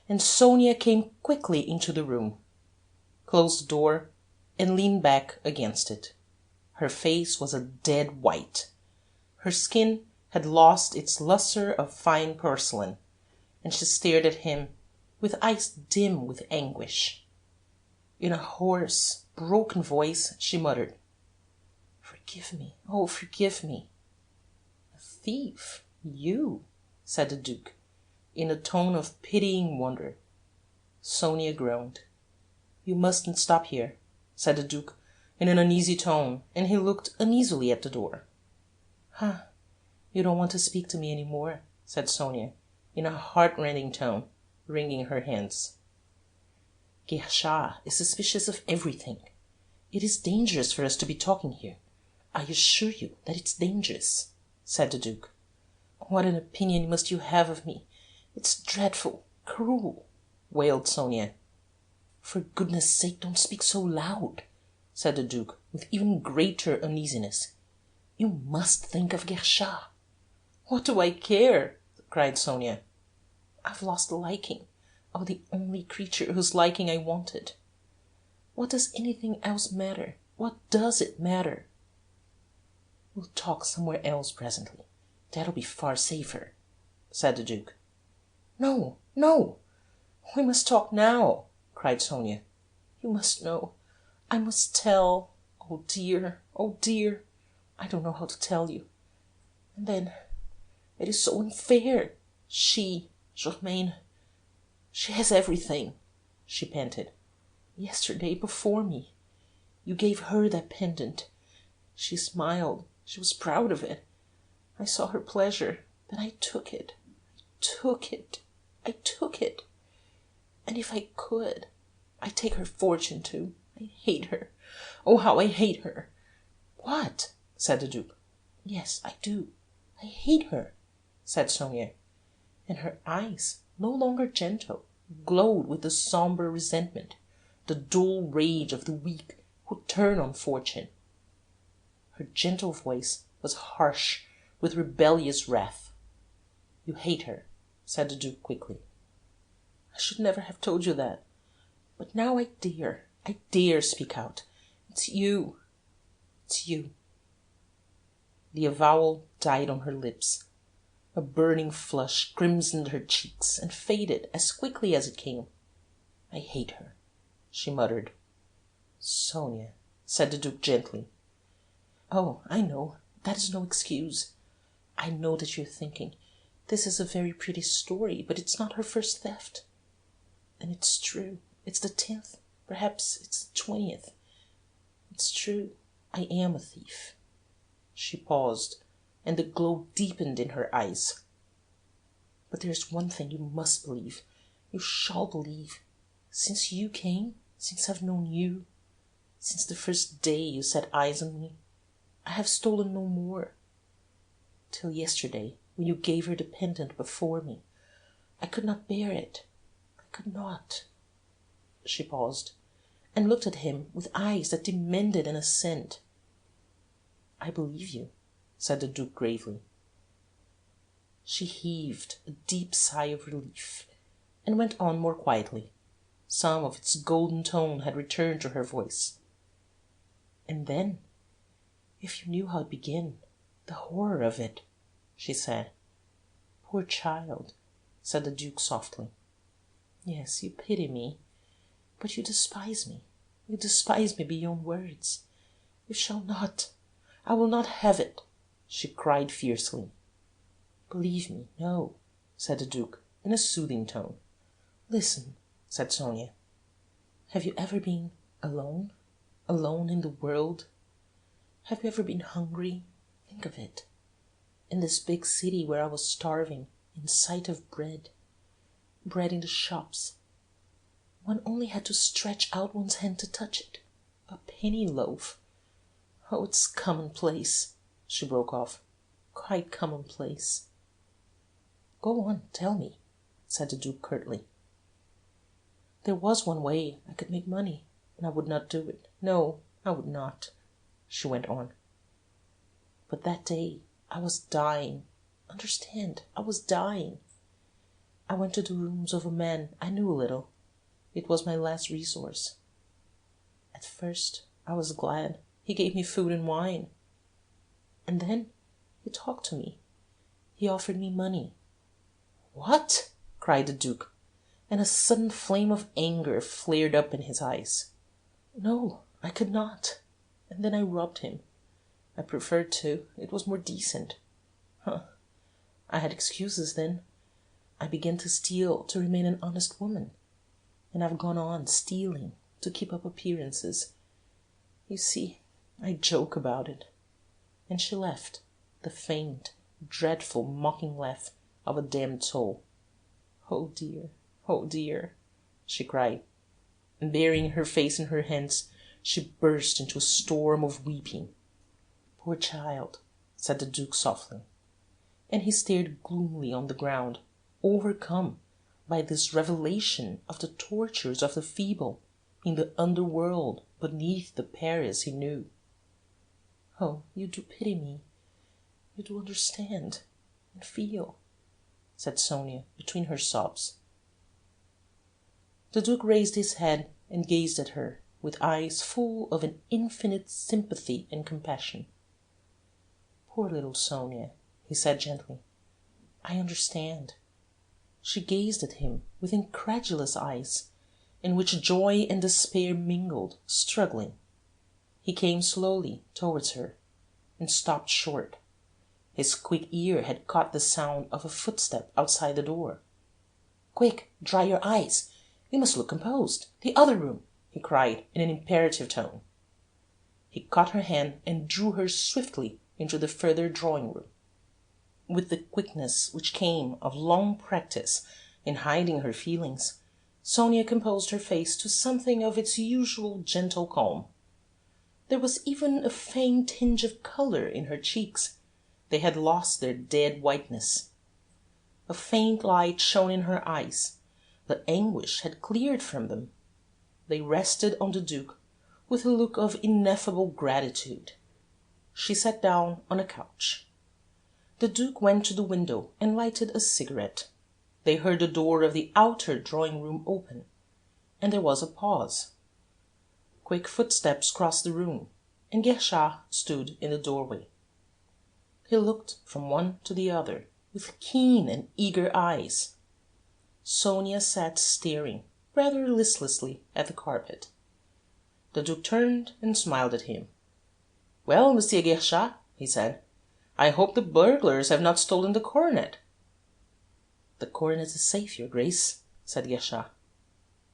and Sonia came quickly into the room, closed the door, and leaned back against it. Her face was a dead white. Her skin had lost its lustre of fine porcelain, and she stared at him with eyes dim with anguish. In a hoarse, broken voice she muttered, "Forgive me, oh, forgive me." "A thief, you?" said the Duke, in a tone of pitying wonder. Sonia groaned. "You mustn't stop here," said the Duke in an uneasy tone, and he looked uneasily at the door. "Ah, you don't want to speak to me any more," said Sonia, in a heart-rending tone, wringing her hands. "Guerchard is suspicious of everything. It is dangerous for us to be talking here. I assure you that it's dangerous," said the Duke. "What an opinion must you have of me! It's dreadful, cruel," wailed Sonia. "For goodness' sake, don't speak so loud," said the Duke, with even greater uneasiness. "You must think of Guerchard." "What do I care?" cried Sonia. "I've lost the liking of the only creature whose liking I wanted. What does anything else matter? What does it matter?" "We'll talk somewhere else presently. That'll be far safer," said the Duke. "No, no! We must talk now," cried Sonia. "You must know. I must tell. Oh dear, oh dear! I don't know how to tell you. And then, it is so unfair. She, Germain, she has everything," she panted. "Yesterday, before me, you gave her that pendant. She smiled. She was proud of it. I saw her pleasure. Then I took it. I took it. And if I could, I'd take her fortune too. I hate her. Oh, how I hate her!" "What?" said the Duke. "Yes, I do. I hate her," said Sonia, and her eyes, no longer gentle, glowed with the sombre resentment, the dull rage of the weak who turn on fortune. Her gentle voice was harsh with rebellious wrath. "You hate her," said the Duke quickly. "I should never have told you that. But now I dare speak out. It's you. The avowal died on her lips. A burning flush crimsoned her cheeks and faded as quickly as it came. "I hate her," she muttered. "Sonia," said the Duke gently. "Oh, I know. That is no excuse. I know that you're thinking, this is a very pretty story, but it's not her first theft. And it's true. It's the 10th. Perhaps it's the 20th. It's true. I am a thief." She paused, and the glow deepened in her eyes. "But there's one thing you must believe. You shall believe. Since you came, since I've known you, since the first day you set eyes on me, I have stolen no more. Till yesterday, when you gave her the pendant before me, I could not bear it. I could not." She paused, and looked at him with eyes that demanded an assent. "I believe you," said the Duke gravely. She heaved a deep sigh of relief, and went on more quietly. Some of its golden tone had returned to her voice. "And then, if you knew how it began, the horror of it," she said. "Poor child," said the Duke softly. "Yes, you pity me, but you despise me. You despise me beyond words. You shall not. I will not have it," she cried fiercely. "Believe me, no," said the Duke, in a soothing tone. "Listen," said Sonia. "Have you ever been alone? Alone in the world? Have you ever been hungry? Think of it. In this big city where I was starving, in sight of bread. Bread in the shops. One only had to stretch out one's hand to touch it. A penny loaf. Oh, it's commonplace," she broke off. "Quite commonplace." "Go on, tell me," said the Duke curtly. "There was one way I could make money, and I would not do it. No, I would not," she went on. "But that day I was dying. Understand, I was dying. I went to the rooms of a man I knew a little. It was my last resource. At first I was glad. He gave me food and wine. And then he talked to me. He offered me money." "What?" cried the Duke, and a sudden flame of anger flared up in his eyes. "No, I could not. And then I robbed him. I preferred to. It was more decent. I had excuses then. I began to steal to remain an honest woman. And I've gone on stealing to keep up appearances. You see, I joke about it." And she laughed, the faint, dreadful, mocking laugh of a damned soul. "Oh dear," she cried, and burying her face in her hands, she burst into a storm of weeping. "Poor child," said the Duke softly, and he stared gloomily on the ground, overcome by this revelation of the tortures of the feeble in the underworld beneath the Paris he knew. "Oh, you do pity me. You do understand and feel," said Sonia between her sobs. The Duke raised his head and gazed at her with eyes full of an infinite sympathy and compassion. "Poor little Sonia," he said gently. "I understand." She gazed at him with incredulous eyes, in which joy and despair mingled, struggling. He came slowly towards her, and stopped short. His quick ear had caught the sound of a footstep outside the door. "Quick, dry your eyes. You must look composed. The other room," he cried in an imperative tone. He caught her hand and drew her swiftly into the further drawing-room. With the quickness which came of long practice in hiding her feelings, Sonia composed her face to something of its usual gentle calm. There was even a faint tinge of colour in her cheeks. They had lost their dead whiteness. A faint light shone in her eyes. The anguish had cleared from them. They rested on the Duke with a look of ineffable gratitude. She sat down on a couch. The Duke went to the window and lighted a cigarette. They heard the door of the outer drawing-room open, and there was a pause. Quick footsteps crossed the room, and Guerchard stood in the doorway. He looked from one to the other with keen and eager eyes. Sonia sat staring rather listlessly at the carpet. The Duke turned and smiled at him. "Well, Monsieur Guerchard," he said, "I hope the burglars have not stolen the coronet." "The coronet is safe, your Grace," said Guerchard.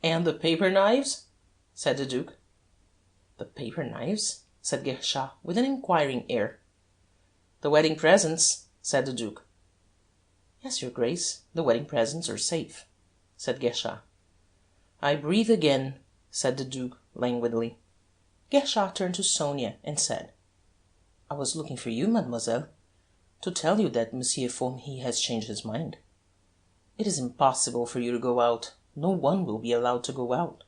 "And the paper knives?" said the Duke. "The paper knives?" said Guerchard with an inquiring air. "The wedding presents," said the Duke. "Yes, your Grace, the wedding presents are safe," said Guerchard. "I breathe again," said the Duke languidly. Guerchard turned to Sonia and said, "I was looking for you, mademoiselle, to tell you that Monsieur Formery has changed his mind. It is impossible for you to go out. No one will be allowed to go out."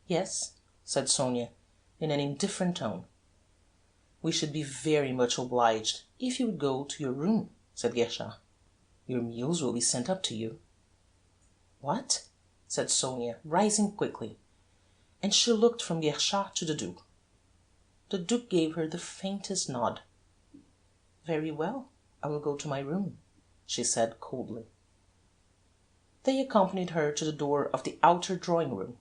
"Yes," said Sonia, in an indifferent tone. "We should be very much obliged if you would go to your room," said Guerchard. Your meals will be sent up to you." "What?" said Sonia, rising quickly, and she looked from Guerchard to the Duke. The Duke gave her the faintest nod. "Very well, I will go to my room," she said coldly. They accompanied her to the door of the outer drawing-room.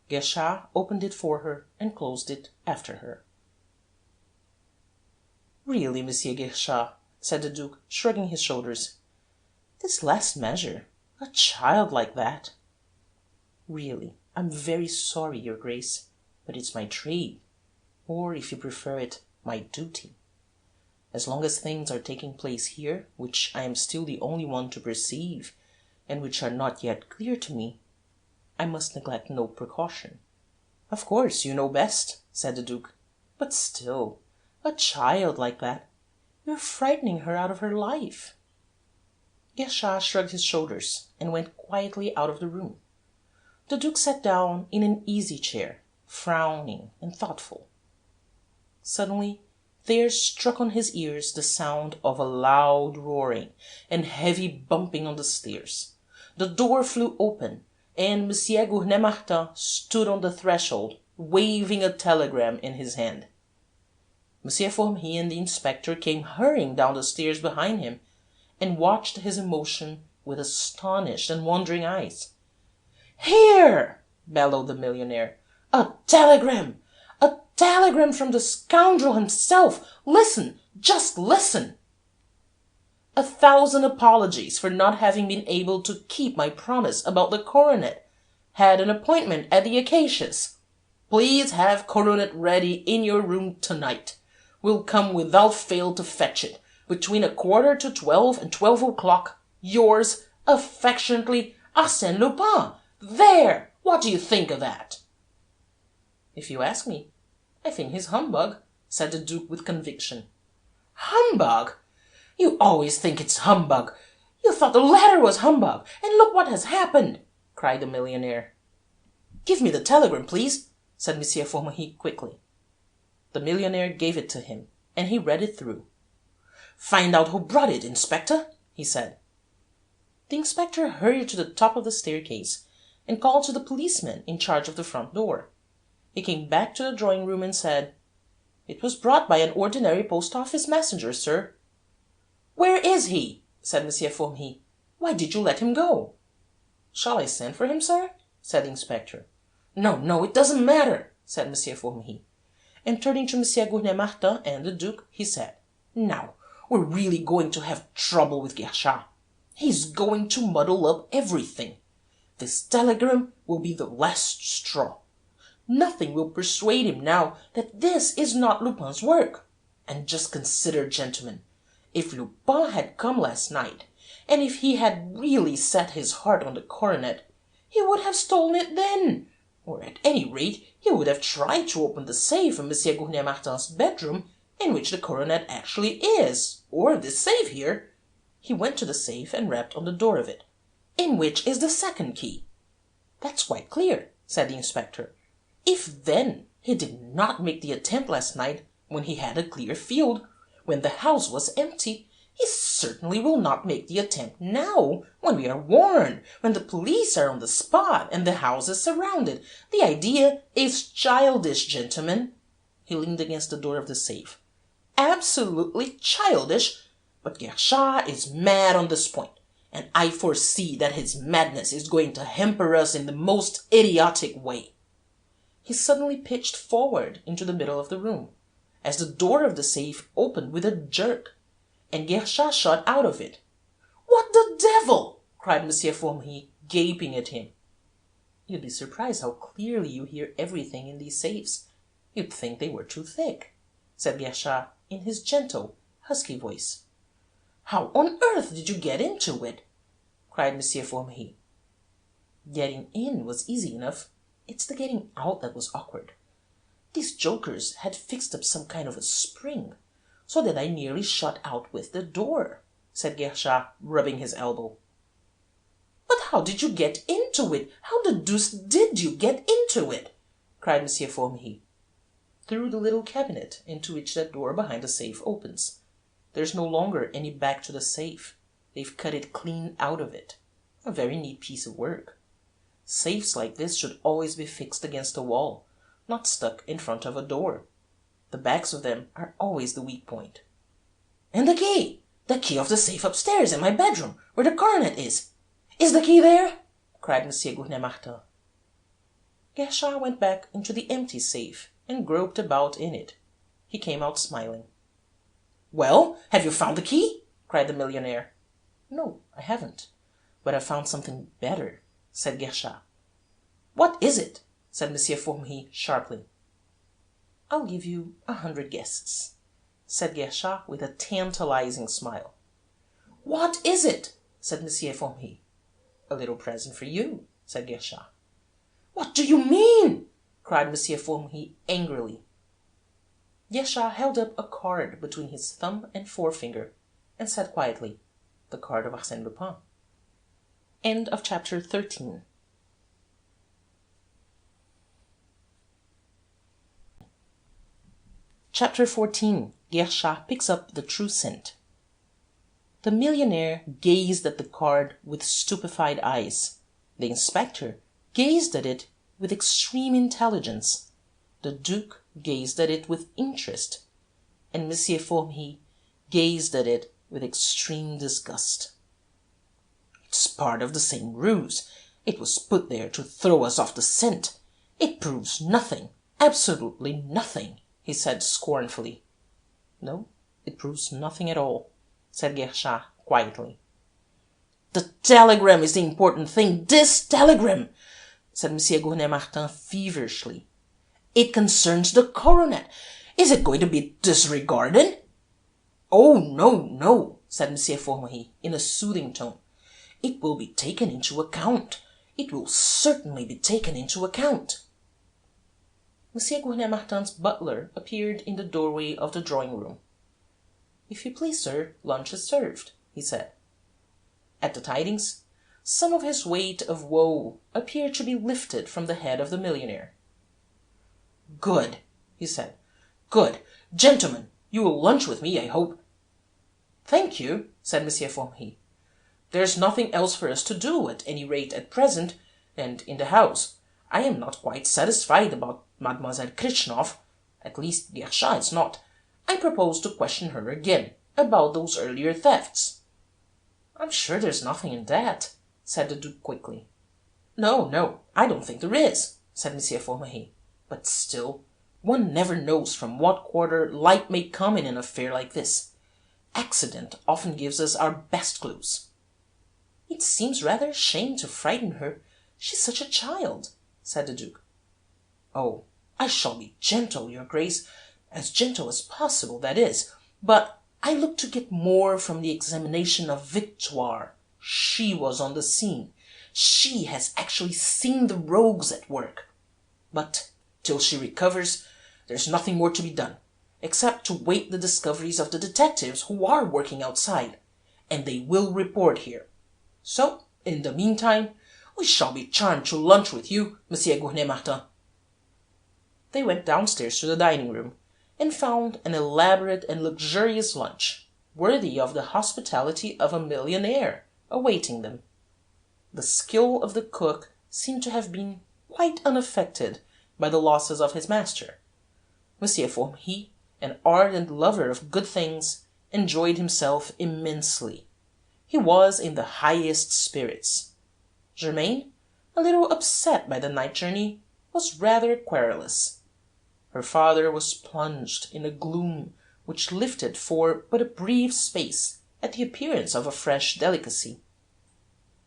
Guerchard opened it for her and closed it after her. "Really, Monsieur Guerchard," said the Duke, shrugging his shoulders, "this last measure, a child like that—" "Really, I'm very sorry, your Grace, but it's my trade, or, if you prefer it, my duty. As long as things are taking place here, which I am still the only one to perceive, and which are not yet clear to me, I must neglect no precaution." "Of course, you know best," said the Duke, "but still, a child like that, you're frightening her out of her life." Guerchard shrugged his shoulders and went quietly out of the room. The Duke sat down in an easy chair, frowning and thoughtful. Suddenly there struck on his ears the sound of a loud roaring and heavy bumping on the stairs. The door flew open, and Monsieur Gournay-Martin stood on the threshold, waving a telegram in his hand. Monsieur Formery and the inspector came hurrying down the stairs behind him, and watched his emotion with astonished and wondering eyes. "Here!" bellowed the millionaire. "A telegram! A telegram from the scoundrel himself! Listen! Just listen! 1,000 apologies for not having been able to keep my promise about the coronet. Had an appointment at the Acacias. Please have coronet ready in your room tonight. Will come without fail to fetch it, between 11:45 and 12 o'clock. Yours affectionately, Arsène Lupin. There! What do you think of that?" "If you ask me, I think he's humbug," said the Duke with conviction. "Humbug! You always think it's humbug. You thought the letter was humbug, and look what has happened," cried the millionaire. "Give me the telegram, please," said Monsieur Formery quickly. The millionaire gave it to him, and he read it through. "Find out who brought it, Inspector," he said. The inspector hurried to the top of the staircase and called to the policeman in charge of the front door. He came back to the drawing-room and said, "It was brought by an ordinary post-office messenger, sir." "Where is he?" said Monsieur Formery. "Why did you let him go?" "Shall I send for him, sir?" said the inspector. "No, no, it doesn't matter," said Monsieur Formery. And turning to Monsieur Gournay-Martin and the Duke, he said, "Now, we're really going to have trouble with Guerchard. He's going to muddle up everything. This telegram will be the last straw. Nothing will persuade him now that this is not Lupin's work. And just consider, gentlemen, if Lupin had come last night, and if he had really set his heart on the coronet, he would have stolen it then, or at any rate he would have tried to open the safe in Monsieur Gournay-Martin's bedroom, in which the coronet actually is, or this safe here." He went to the safe and rapped on the door of it. "In which is the second key." "That's quite clear," said the inspector. "If, then, he did not make the attempt last night, when he had a clear field, when the house was empty, he certainly will not make the attempt now, when we are warned, when the police are on the spot, and the house is surrounded. The idea is childish, gentlemen." He leaned against the door of the safe. "Absolutely childish, but Guerchard is mad on this point, and I foresee that his madness is going to hamper us in the most idiotic way." He suddenly pitched forward into the middle of the room, as the door of the safe opened with a jerk, and Guerchard shot out of it. "What the devil!" cried Monsieur Formery, gaping at him. "You'd be surprised how clearly you hear everything in these safes. You'd think they were too thick," said Guerchard in his gentle, husky voice. "How on earth did you get into it?" cried Monsieur Formery. "Getting in was easy enough. It's the getting out that was awkward. These jokers had fixed up some kind of a spring, so that I nearly shot out with the door," said Guerchard, rubbing his elbow. "But how did you get into it? How the deuce did you get into it?" cried Monsieur Formery. "Through the little cabinet into which that door behind the safe opens. There's no longer any back to the safe. They've cut it clean out of it. A very neat piece of work. Safes like this should always be fixed against a wall, not stuck in front of a door. The backs of them are always the weak point. And the key! The key of the safe upstairs in my bedroom, where the coronet is. Is the key there? Cried M. Gurney-Martin. Guerchard went back into the empty safe and groped about in it. He came out smiling. Well, have you found the key? Cried the millionaire. No, I haven't. But I've found something better, said Guerchard. What is it? Said M. Formery sharply. I'll give you 100 guesses, said Guerchard with a tantalizing smile. What is it? Said M. Formery. A little present for you, said Guerchard. What do you mean? Cried M. Formery angrily. Guerchard held up a card between his thumb and forefinger and said quietly, the card of Arsène Lupin. End of chapter 13. Chapter 14. Guerchard picks up the true scent. The millionaire gazed at the card with stupefied eyes. The inspector gazed at it with extreme intelligence. The Duke gazed at it with interest, and M. Formery gazed at it with extreme disgust. It's part of the same ruse. It was put there to throw us off the scent. It proves nothing, absolutely nothing, he said scornfully. No, it proves nothing at all, said Guerchard quietly. The telegram is the important thing, this telegram, said M. Gurney-Martin feverishly. It concerns the coronet. Is it going to be disregarded? Oh, no, no, said M. Formery in a soothing tone. It will be taken into account. It will certainly be taken into account. M. Gurney-Martin's butler appeared in the doorway of the drawing-room. If you please, sir, lunch is served, he said. At the tidings, some of his weight of woe appeared to be lifted from the head of the millionaire. Good, he said. Good. Gentlemen, you will lunch with me, I hope. Thank you, said M. Formery. There's nothing else for us to do, at any rate at present, and in the house. I am not quite satisfied about Mademoiselle Kritchnoff. At least Guerchard is not. I propose to question her again about those earlier thefts. I'm sure there's nothing in that, said the Duke quickly. No, no, I don't think there is, said M. Formery. But still, one never knows from what quarter light may come in an affair like this. Accident often gives us our best clues. It seems rather a shame to frighten her. She's such a child, said the Duke. Oh, I shall be gentle, your Grace, as gentle as possible, that is, but I look to get more from the examination of Victoire. She was on the scene. She has actually seen the rogues at work. But till she recovers, there's nothing more to be done, except to wait the discoveries of the detectives who are working outside, and they will report here. So, in the meantime, we shall be charmed to lunch with you, M. Gurney-Martin. They went downstairs to the dining-room, and found an elaborate and luxurious lunch, worthy of the hospitality of a millionaire, awaiting them. The skill of the cook seemed to have been quite unaffected by the losses of his master. M. Formery, an ardent lover of good things, enjoyed himself immensely. He was in the highest spirits. Germaine, a little upset by the night journey, was rather querulous. Her father was plunged in a gloom which lifted for but a brief space at the appearance of a fresh delicacy.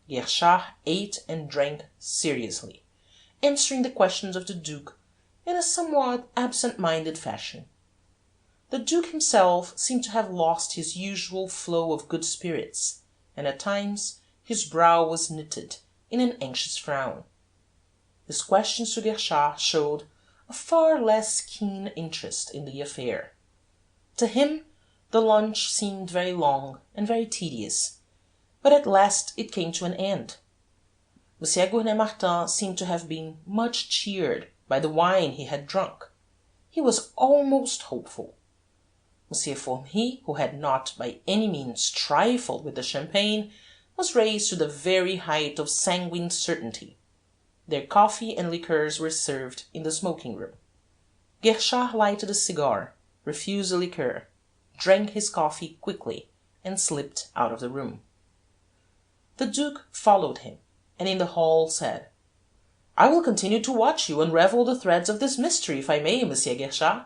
Guerchard ate and drank seriously, answering the questions of the Duke in a somewhat absent-minded fashion. The Duke himself seemed to have lost his usual flow of good spirits, and at times his brow was knitted in an anxious frown. His questions to Guerchard showed a far less keen interest in the affair. To him the lunch seemed very long and very tedious, but at last it came to an end. M. Gurney-Martin seemed to have been much cheered by the wine he had drunk. He was almost hopeful. Monsieur Formery, who had not by any means trifled with the champagne, was raised to the very height of sanguine certainty. Their coffee and liqueurs were served in the smoking-room. Guerchard lighted a cigar, refused the liqueur, drank his coffee quickly, and slipped out of the room. The Duke followed him, and in the hall said, "I will continue to watch you unravel the threads of this mystery, if I may, Monsieur Guerchard."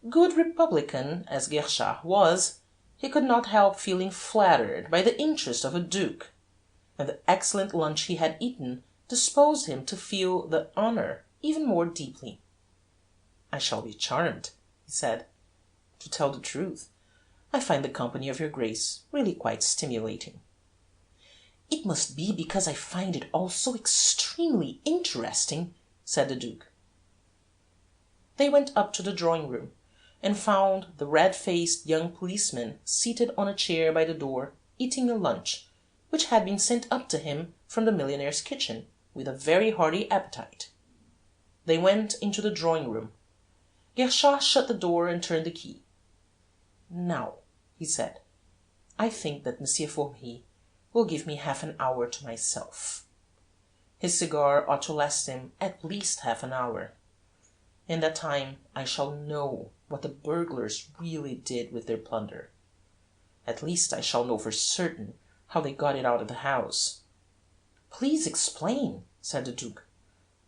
Good republican as Guerchard was, he could not help feeling flattered by the interest of a duke, and the excellent lunch he had eaten disposed him to feel the honour even more deeply. "I shall be charmed," he said. "To tell the truth, I find the company of your Grace really quite stimulating." "It must be because I find it all so extremely interesting," said the Duke. They went up to the drawing-room, and found the red-faced young policeman seated on a chair by the door, eating a lunch, which had been sent up to him from the millionaire's kitchen, with a very hearty appetite. They went into the drawing-room. Guerchard shut the door and turned the key. "Now," he said, "I think that Monsieur Formery will give me half an hour to myself. His cigar ought to last him at least half an hour. In that time I shall know what the burglars really did with their plunder. At least I shall know for certain how they got it out of the house." "Please explain," said the Duke.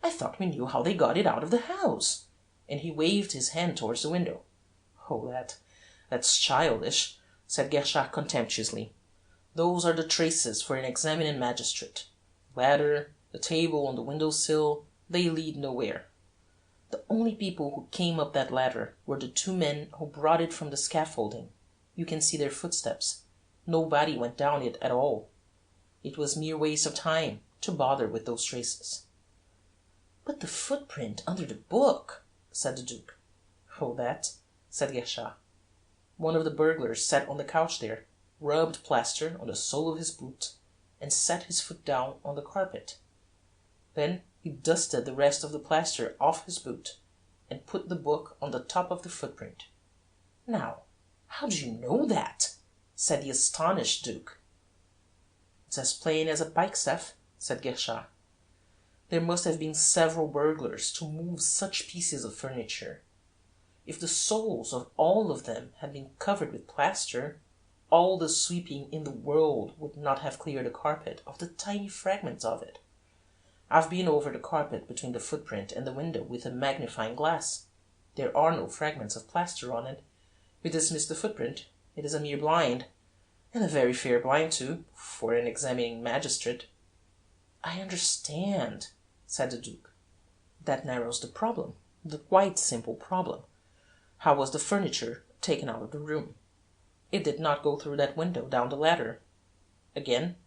"I thought we knew how they got it out of the house." And he waved his hand towards the window. "Oh, that's childish," said Guerchard contemptuously. "Those are the traces for an examining magistrate. The ladder, the table on the window-sill, they lead nowhere. The only people who came up that ladder were the two men who brought it from the scaffolding. You can see their footsteps. Nobody went down it at all. It was mere waste of time to bother with those traces." "But the footprint under the book," said the Duke. "Oh, that," said Guerchard. "One of the burglars sat on the couch there, rubbed plaster on the sole of his boot, and set his foot down on the carpet. Then he dusted the rest of the plaster off his boot, and put the book on the top of the footprint." "Now, how do you know that?" said the astonished Duke. "It's as plain as a pikestaff," said Guerchard. "There must have been several burglars to move such pieces of furniture. If the soles of all of them had been covered with plaster, all the sweeping in the world would not have cleared the carpet of the tiny fragments of it. I've been over the carpet between the footprint and the window with a magnifying glass. There are no fragments of plaster on it. We dismiss the footprint. It is a mere blind, and a very fair blind too, for an examining magistrate." "I understand," said the Duke. "That narrows the problem, the quite simple problem. How was the furniture taken out of the room? It did not go through that window down the ladder. Again,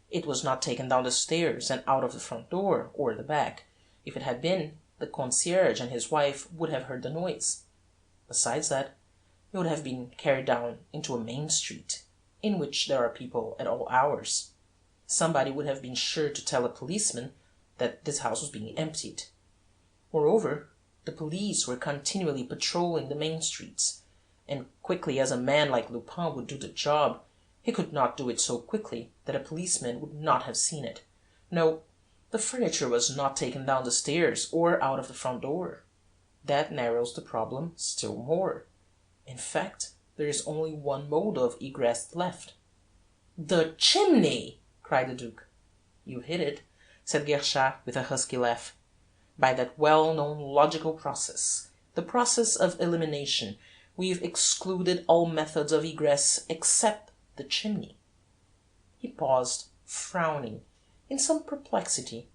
it was not taken down the stairs and out of the front door or the back. If it had been, the concierge and his wife would have heard the noise. Besides that, it would have been carried down into a main street, in which there are people at all hours. Somebody would have been sure to tell a policeman that this house was being emptied. Moreover, the police were continually patrolling the main streets, and quickly as a man like Lupin would do the job, he could not do it so quickly that a policeman would not have seen it. No, the furniture was not taken down the stairs or out of the front door. That narrows the problem still more. In fact, there is only one mode of egress left." "The chimney!" cried the Duke. "You hit it," said Guerchard with a husky laugh. "By that well-known logical process, the process of elimination, we've excluded all methods of egress except the chimney." He paused, frowning, in some perplexity,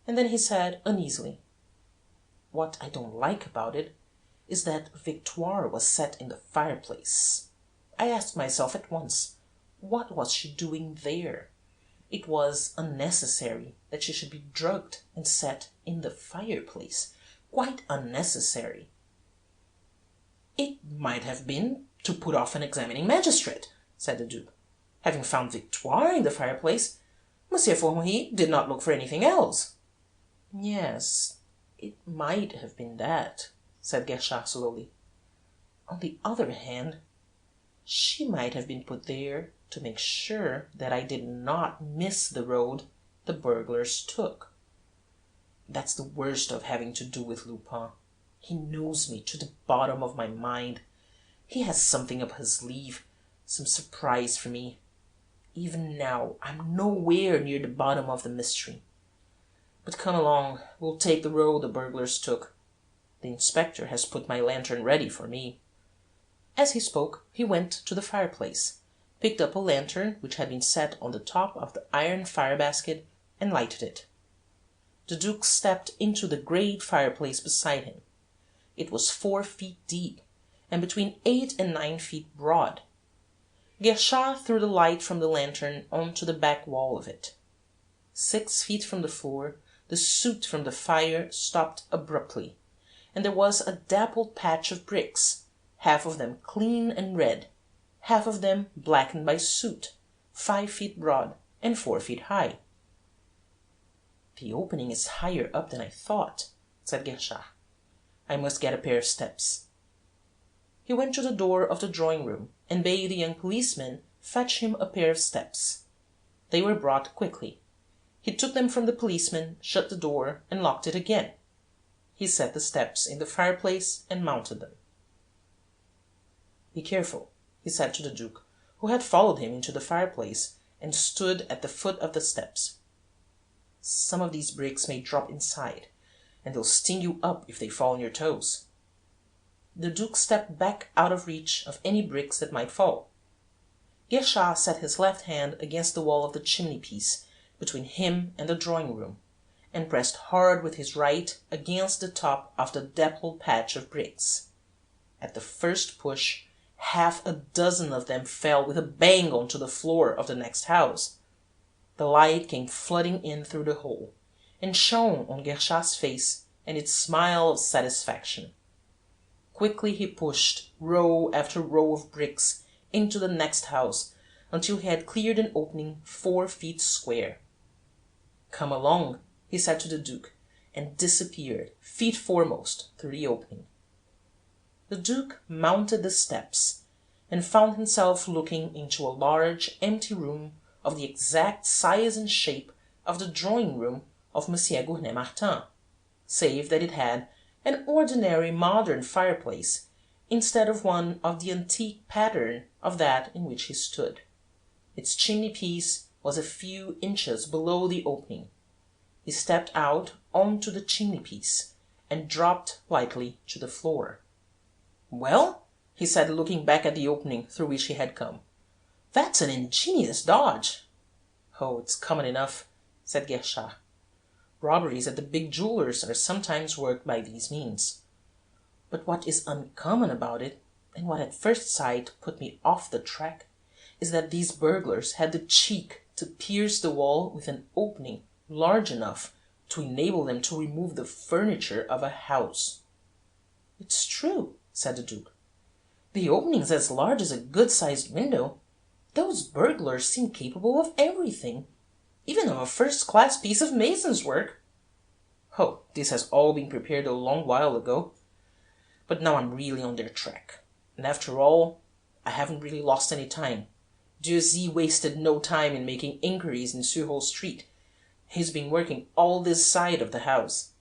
and then he said uneasily, "What I don't like about it is that Victoire was set in the fireplace. I asked myself at once, what was she doing there? It was unnecessary that she should be drugged and set in the fireplace. Quite unnecessary." "It might have been to put off an examining magistrate," said the Duke. "Having found Victoire in the fireplace, Monsieur Formery did not look for anything else." "Yes, it might have been that," said Guerchard slowly. On the other hand, she might have been put there to make sure that I did not miss the road the burglars took. That's the worst of having to do with Lupin. He knows me to the bottom of my mind. He has something up his sleeve, some surprise for me. Even now, I'm nowhere near the bottom of the mystery. But come along, we'll take the road the burglars took. The inspector has put my lantern ready for me. As he spoke, he went to the fireplace, picked up a lantern which had been set on the top of the iron fire-basket, and lighted it. The Duke stepped into the great fireplace beside him. It was 4 feet deep, and between 8 and 9 feet broad. Guerchard threw the light from the lantern on to the back wall of it. 6 feet from the floor, the soot from the fire stopped abruptly, and there was a dappled patch of bricks, half of them clean and red, half of them blackened by soot, 5 feet broad and 4 feet high. "The opening is higher up than I thought," said Guerchard. "I must get a pair of steps." He went to the door of the drawing-room and bade the young policeman fetch him a pair of steps. They were brought quickly. He took them from the policeman, shut the door, and locked it again. He set the steps in the fireplace and mounted them. "Be careful," he said to the Duke, who had followed him into the fireplace and stood at the foot of the steps. "Some of these bricks may drop inside, and they'll sting you up if they fall on your toes." The Duke stepped back out of reach of any bricks that might fall. Guerchard set his left hand against the wall of the chimney-piece between him and the drawing-room, and pressed hard with his right against the top of the dappled patch of bricks. At the first push, half a dozen of them fell with a bang onto the floor of the next house. The light came flooding in through the hole, and shone on Guerchard's face and its smile of satisfaction. Quickly he pushed row after row of bricks into the next house until he had cleared an opening 4 feet square. "Come along," he said to the Duke, and disappeared, feet foremost, through the opening. The Duke mounted the steps, and found himself looking into a large empty room of the exact size and shape of the drawing-room of Monsieur Gournay-Martin, save that it had an ordinary modern fireplace instead of one of the antique pattern of that in which he stood. Its chimney-piece was a few inches below the opening. He stepped out on to the chimney-piece and dropped lightly to the floor. "Well," he said, looking back at the opening through which he had come, "that's an ingenious dodge." "Oh, it's common enough," said Guerchard. "Robberies at the big jewellers' are sometimes worked by these means. But what is uncommon about it, and what at first sight put me off the track, is that these burglars had the cheek to pierce the wall with an opening large enough to enable them to remove the furniture of a house." "It's true," said the Duke. "The opening's as large as a good-sized window. Those burglars seem capable of everything, even of a first-class piece of mason's work." "Oh, this has all been prepared a long while ago. But now I'm really on their track. And after all, I haven't really lost any time. Dueil wasted no time in making inquiries in Sureau Street. He's been working all this side of the house."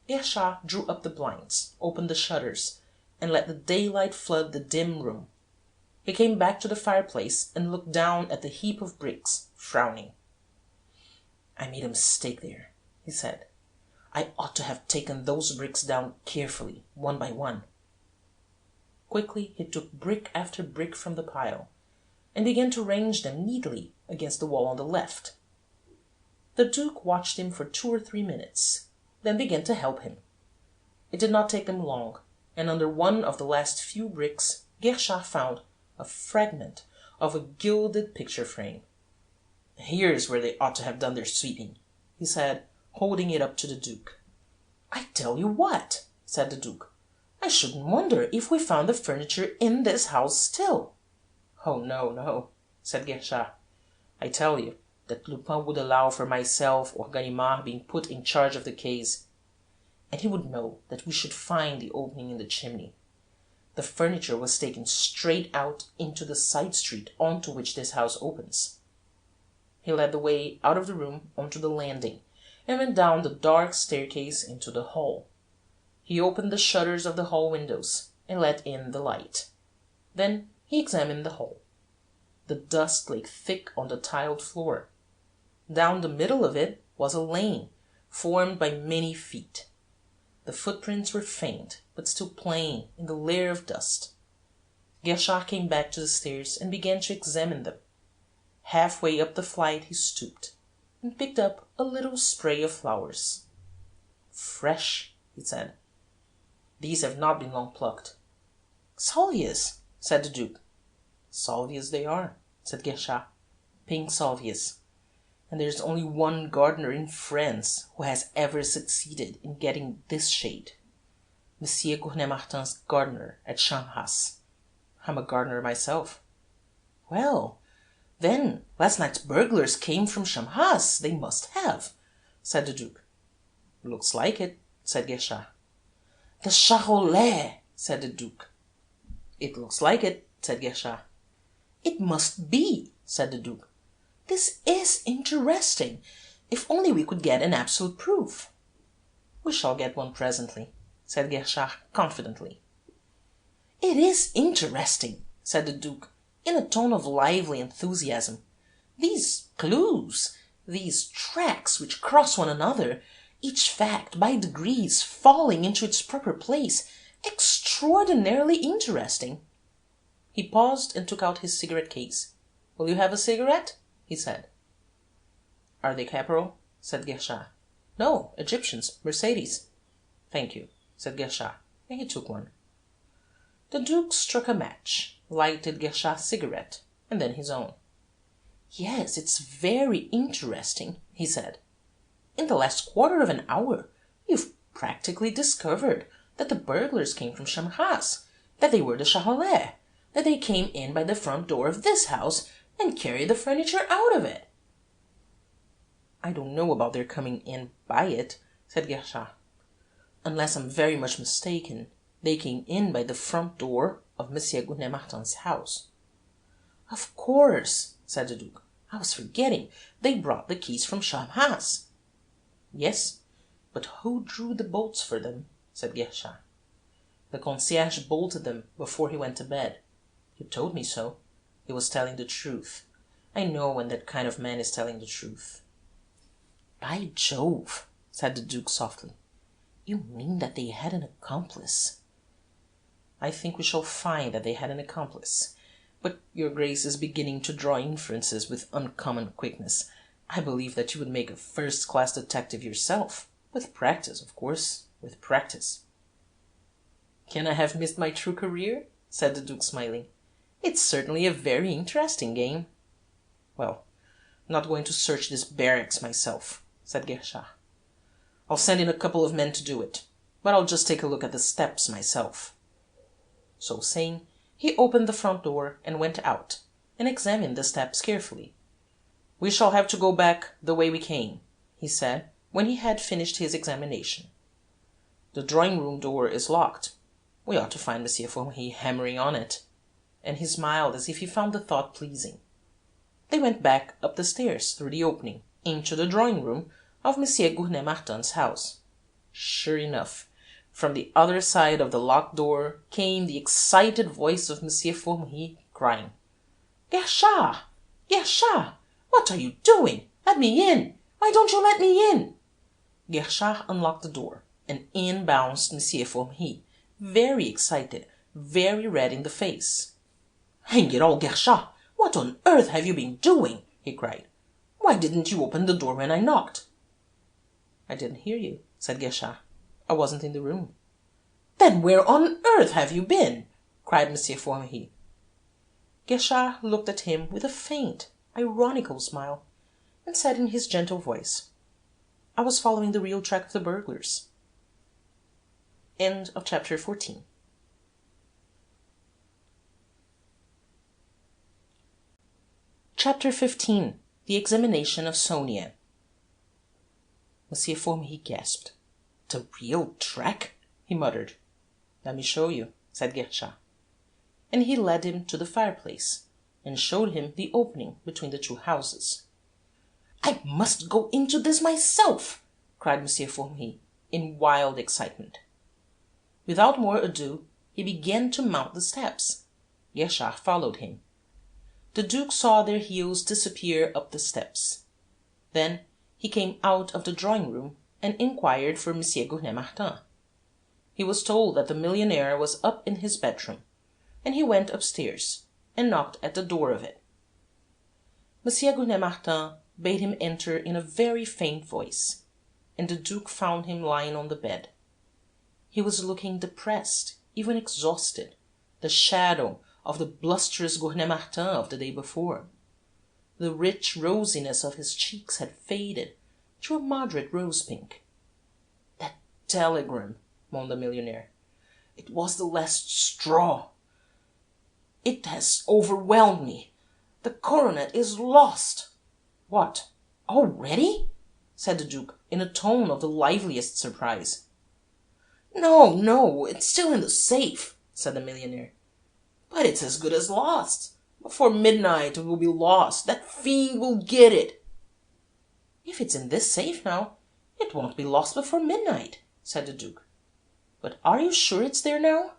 Guerchard drew up the blinds, opened the shutters, and let the daylight flood the dim room. He came back to the fireplace and looked down at the heap of bricks, frowning. "I made a mistake there," he said. "I ought to have taken those bricks down carefully, one by one." Quickly he took brick after brick from the pile, and began to range them neatly against the wall on the left. The Duke watched him for 2 or 3 minutes, then began to help him. It did not take them long, and under one of the last few bricks Guerchard found a fragment of a gilded picture frame. "Here's where they ought to have done their sweeping," he said, holding it up to the Duke. "I tell you what," said the Duke, "I shouldn't wonder if we found the furniture in this house still." "Oh, no, no," said Guerchard. "I tell you that Lupin would allow for myself or Ganimard being put in charge of the case, and he would know that we should find the opening in the chimney. The furniture was taken straight out into the side street onto which this house opens. He led the way out of the room onto the landing, and went down the dark staircase into the hall. He opened the shutters of the hall windows, and let in the light. Then he examined the hall. The dust lay thick on the tiled floor. Down the middle of it was a lane, formed by many feet. The footprints were faint, but still plain in the layer of dust. Guerchard came back to the stairs and began to examine them. Halfway up the flight he stooped, and picked up a little spray of flowers. "Fresh," he said. "These have not been long plucked." "Salvias," said the Duke. "Salvias they are," said Guerchard. "Pink salvias. And there is only one gardener in France who has ever succeeded in getting this shade. Monsieur Gurney-Martin's gardener at Charmerace. I'm a gardener myself." "Well, then, last night's burglars came from Charmerace. They must have," said the Duke. "Looks like it," said Guerchard. "The Charolais," said the Duke. "It looks like it," said Guerchard. "It must be," said the Duke. "This is interesting. If only we could get an absolute proof." "We shall get one presently," said Guerchard confidently. "It is interesting," said the Duke, in a tone of lively enthusiasm. "These clues, these tracks which cross one another, each fact by degrees falling into its proper place, extraordinarily interesting." He paused and took out his cigarette case. "Will you have a cigarette?" he said. "Are they capital?" said Guerchard. "No, Egyptians, Mercedes." "Thank you," said Guerchard, and he took one. The Duke struck a match, lighted Guerchard's cigarette, and then his own. "Yes, it's very interesting," he said. "In the last quarter of an hour you've practically discovered that the burglars came from Charmerace, that they were the Charolais, that they came in by the front door of this house and carried the furniture out of it." "I don't know about their coming in by it," said Guerchard. "Unless I'm very much mistaken, they came in by the front door of Monsieur Gurney-Martin's house." "Of course," said the Duke. "I was forgetting. They brought the keys from Charmerace." "Yes, but who drew the bolts for them?" said Guerchard. "The concierge bolted them before he went to bed. He told me so. He was telling the truth. I know when that kind of man is telling the truth." "By Jove," said the Duke softly. "You mean that they had an accomplice?" "I think we shall find that they had an accomplice. But your Grace is beginning to draw inferences with uncommon quickness. I believe that you would make a first-class detective yourself. With practice, of course, with practice." "Can I have missed my true career?" said the Duke, smiling. "It's certainly a very interesting game." "Well, I'm not going to search this barracks myself," said Guerchard. "I'll send in a couple of men to do it, but I'll just take a look at the steps myself." So saying, he opened the front door and went out, and examined the steps carefully. "We shall have to go back the way we came," he said, when he had finished his examination. "The drawing-room door is locked. We ought to find Monsieur Formery hammering on it." And he smiled as if he found the thought pleasing. They went back up the stairs through the opening, into the drawing-room of Monsieur Gurney-Martin's house. Sure enough, from the other side of the locked door came the excited voice of Monsieur Formery, crying, "Guerchard! Guerchard! What are you doing? Let me in! Why don't you let me in?" Guerchard unlocked the door, and in bounced Monsieur Formery, very excited, very red in the face. "Hang it all, Guerchard! What on earth have you been doing?" he cried. "Why didn't you open the door when I knocked?" "I didn't hear you," said Guerchard. "I wasn't in the room." "Then where on earth have you been?" cried Monsieur Formery. Guerchard looked at him with a faint, ironical smile, and said in his gentle voice, "I was following the real track of the burglars." End of chapter 14. Chapter 15. The Examination of Sonia. Monsieur Formery gasped. "The real track?" he muttered. "Let me show you," said Guerchard. and he led him to the fireplace, and showed him the opening between the two houses. "I must go into this myself," cried M. Formery, in wild excitement. Without more ado, he began to mount the steps. Guerchard followed him. The Duke saw their heels disappear up the steps. Then he came out of the drawing-room and inquired for M. Gurney-Martin. He was told that the millionaire was up in his bedroom, and he went upstairs and knocked at the door of it. M. Gurney-Martin bade him enter in a very faint voice, and the Duke found him lying on the bed. He was looking depressed, even exhausted, the shadow of the blusterous Gurney-Martin of the day before. The rich rosiness of his cheeks had faded to a moderate rose-pink. "That telegram," moaned the millionaire. "It was the last straw. It has overwhelmed me. The coronet is lost." "What, already?" said the Duke, in a tone of the liveliest surprise. "No, no, it's still in the safe," said the millionaire. "But it's as good as lost. Before midnight it will be lost. That fiend will get it." "If it's in this safe now, it won't be lost before midnight," said the Duke. "But are you sure it's there now?"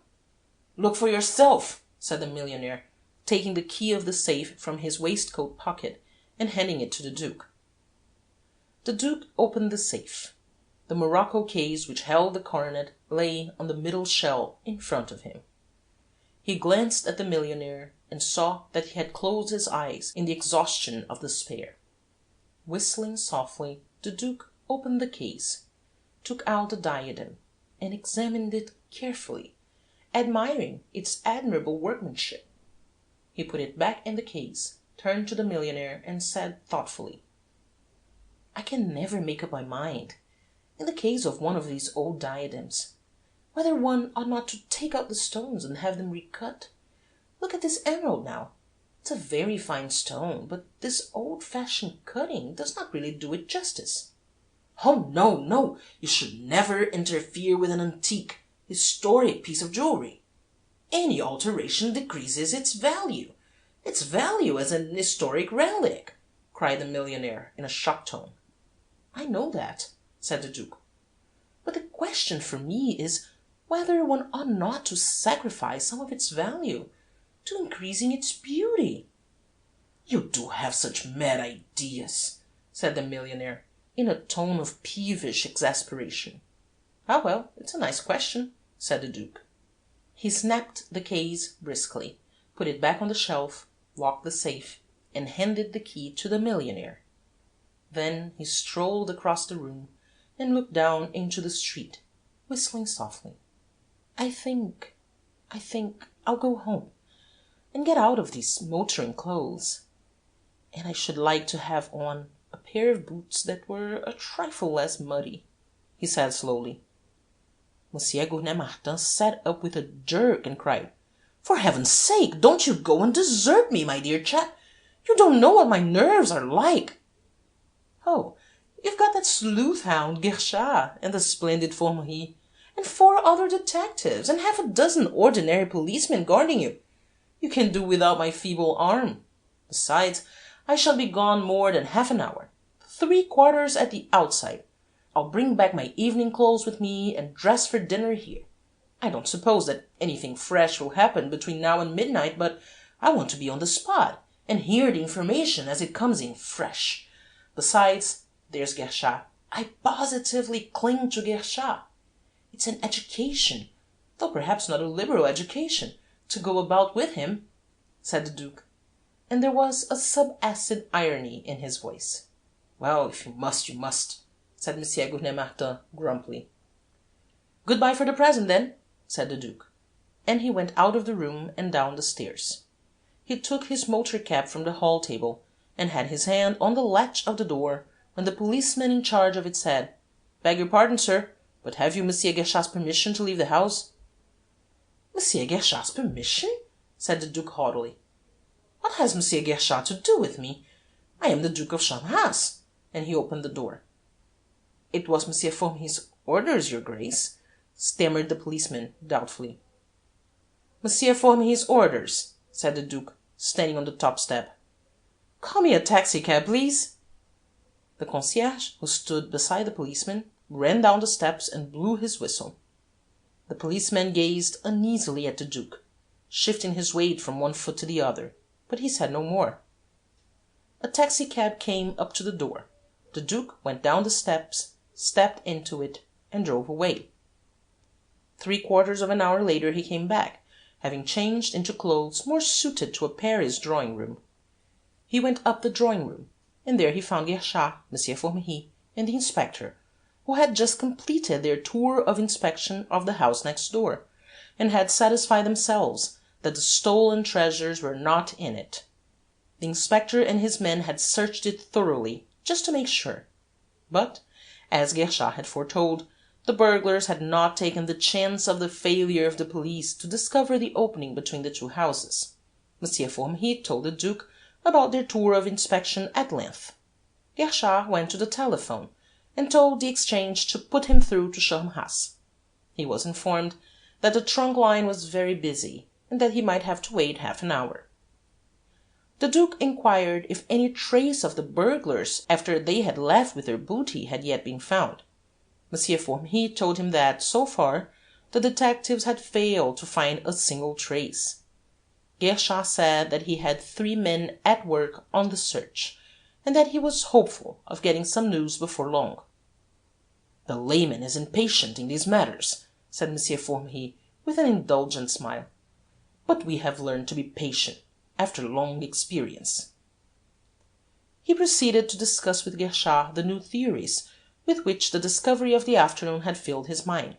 "Look for yourself," said the millionaire, taking the key of the safe from his waistcoat pocket and handing it to the Duke. The Duke opened the safe. The morocco case which held the coronet lay on the middle shelf in front of him. He glanced at the millionaire and saw that he had closed his eyes in the exhaustion of despair. Whistling softly, the Duke opened the case, took out the diadem, and examined it carefully, admiring its admirable workmanship. He put it back in the case, turned to the millionaire, and said thoughtfully, "I can never make up my mind, in the case of one of these old diadems, whether one ought not to take out the stones and have them recut. Look at this emerald now. It's a very fine stone, but this old-fashioned cutting does not really do it justice." "Oh, no, no! You should never interfere with an antique, historic piece of jewelry. Any alteration decreases its value as an historic relic," cried the millionaire in a shocked tone. "I know that," said the Duke. "But the question for me is whether one ought not to sacrifice some of its value to increasing its beauty." "You do have such mad ideas," said the millionaire, in a tone of peevish exasperation. "Ah, well, it's a nice question," said the Duke. He snapped the case briskly, put it back on the shelf, locked the safe, and handed the key to the millionaire. Then he strolled across the room and looked down into the street, whistling softly. I think I'll go home and get out of these motoring clothes. And I should like to have on a pair of boots that were a trifle less muddy," he said slowly. M. Gurney-Martin sat up with a jerk and cried, "For heaven's sake, don't you go and desert me, my dear chap. You don't know what my nerves are like." "Oh, you've got that sleuth-hound Guerchard and the splendid Formery, and 4 other detectives, and half a dozen ordinary policemen guarding you. You can do without my feeble arm. Besides, I shall be gone more than half an hour, 3/4 at the outside. I'll bring back my evening clothes with me and dress for dinner here. I don't suppose that anything fresh will happen between now and midnight, but I want to be on the spot and hear the information as it comes in fresh. Besides, there's Guerchard. I positively cling to Guerchard. It's an education, though perhaps not a liberal education, to go about with him," said the Duke, and there was a subacid irony in his voice. "Well, if you must, you must," said M. Gurney-Martin grumpily. "Good-bye for the present, then," said the Duke, and he went out of the room and down the stairs. He took his motor-cap from the hall-table, and had his hand on the latch of the door, when the policeman in charge of it said, "Beg your pardon, sir, but have you M. Guerchard's permission to leave the house?" "M. Guerchard's permission?" said the Duke haughtily. "What has M. Guerchard to do with me? I am the Duke of Charmerace," and he opened the door. "It was M. Formery's orders, your Grace," stammered the policeman doubtfully. Monsieur Formery's orders, said the Duke, standing on the top step. Call me a taxicab, please. The concierge, who stood beside the policeman, ran down the steps and blew his whistle. The policeman gazed uneasily at the Duke, shifting his weight from one foot to the other, but he said no more. A taxicab came up to the door. The Duke went down the steps, stepped into it, and drove away. 3/4 of an hour later he came back, having changed into clothes more suited to a Paris drawing-room. He went up the drawing-room, and there he found Guerchard, Monsieur Formery, and the inspector, who had just completed their tour of inspection of the house next door, and had satisfied themselves that the stolen treasures were not in it. The inspector and his men had searched it thoroughly, just to make sure. But, as Guerchard had foretold, the burglars had not taken the chance of the failure of the police to discover the opening between the two houses. Monsieur Formery told the Duke about their tour of inspection at length. Guerchard went to the telephone and told the exchange to put him through to Charmerace. He was informed that the trunk line was very busy, and that he might have to wait half an hour. The Duke inquired if any trace of the burglars after they had left with their booty had yet been found. Monsieur Formery told him that, so far, the detectives had failed to find a single trace. Guerchard said that he had 3 men at work on the search, and that he was hopeful of getting some news before long. "The layman is impatient in these matters," said Monsieur Formery, with an indulgent smile. "But we have learned to be patient, after long experience." He proceeded to discuss with Guerchard the new theories with which the discovery of the afternoon had filled his mind.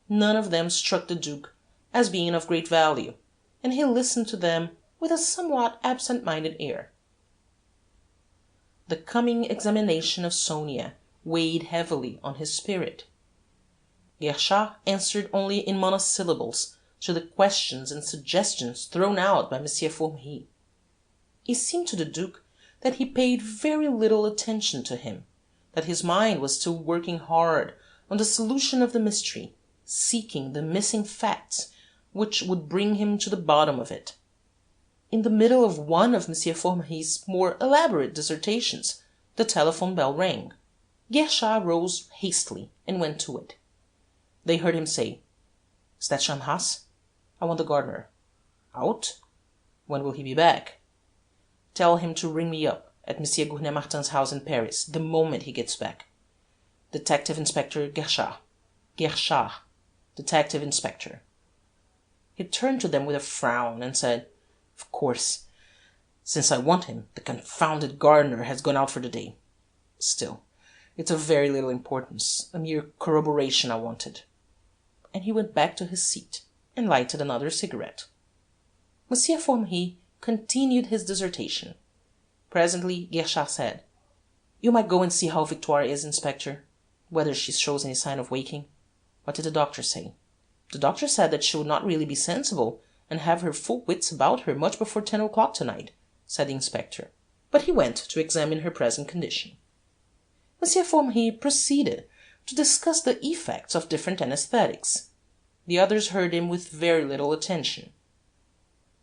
None of them struck the Duke as being of great value, and he listened to them with a somewhat absent-minded air. The coming examination of Sonia weighed heavily on his spirit. Guerchard answered only in monosyllables to the questions and suggestions thrown out by Monsieur Formery. It seemed to the Duke that he paid very little attention to him, that his mind was still working hard on the solution of the mystery, seeking the missing facts which would bring him to the bottom of it. In the middle of one of Monsieur Formery's more elaborate dissertations, the telephone bell rang. Guerchard rose hastily and went to it. They heard him say, "Is that Charmerace? I want the gardener." "Out? When will he be back?" "Tell him to ring me up at Monsieur Gournay-Martin's house in Paris the moment he gets back. Detective Inspector Guerchard. Guerchard, Detective Inspector." He turned to them with a frown and said, "Of course, since I want him, the confounded gardener has gone out for the day. Still, it's of very little importance, a mere corroboration I wanted." And he went back to his seat and lighted another cigarette. Monsieur Formery continued his dissertation. Presently Guerchard said, "You might go and see how Victoire is, Inspector, whether she shows any sign of waking. What did the doctor say?" "The doctor said that she would not really be sensible and have her full wits about her much before 10 o'clock tonight," said the inspector, but he went to examine her present condition. Monsieur Formery proceeded to discuss the effects of different anaesthetics. The others heard him with very little attention.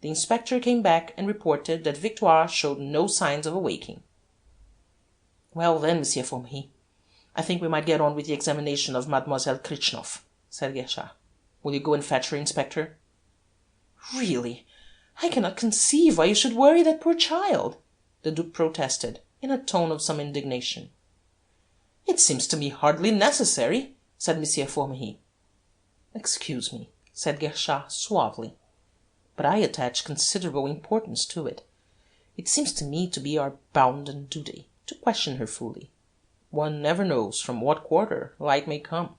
The inspector came back and reported that Victoire showed no signs of awaking. "Well then, Monsieur Formery, I think we might get on with the examination of Mademoiselle Kritchnoff," said Guerchard. "Will you go and fetch her, Inspector?" "Really, I cannot conceive why you should worry that poor child," the Duke protested, in a tone of some indignation. "It seems to me hardly necessary," said Monsieur Formery. "Excuse me," said Guerchard suavely, "but I attach considerable importance to it. It seems to me to be our bounden duty to question her fully. One never knows from what quarter light may come."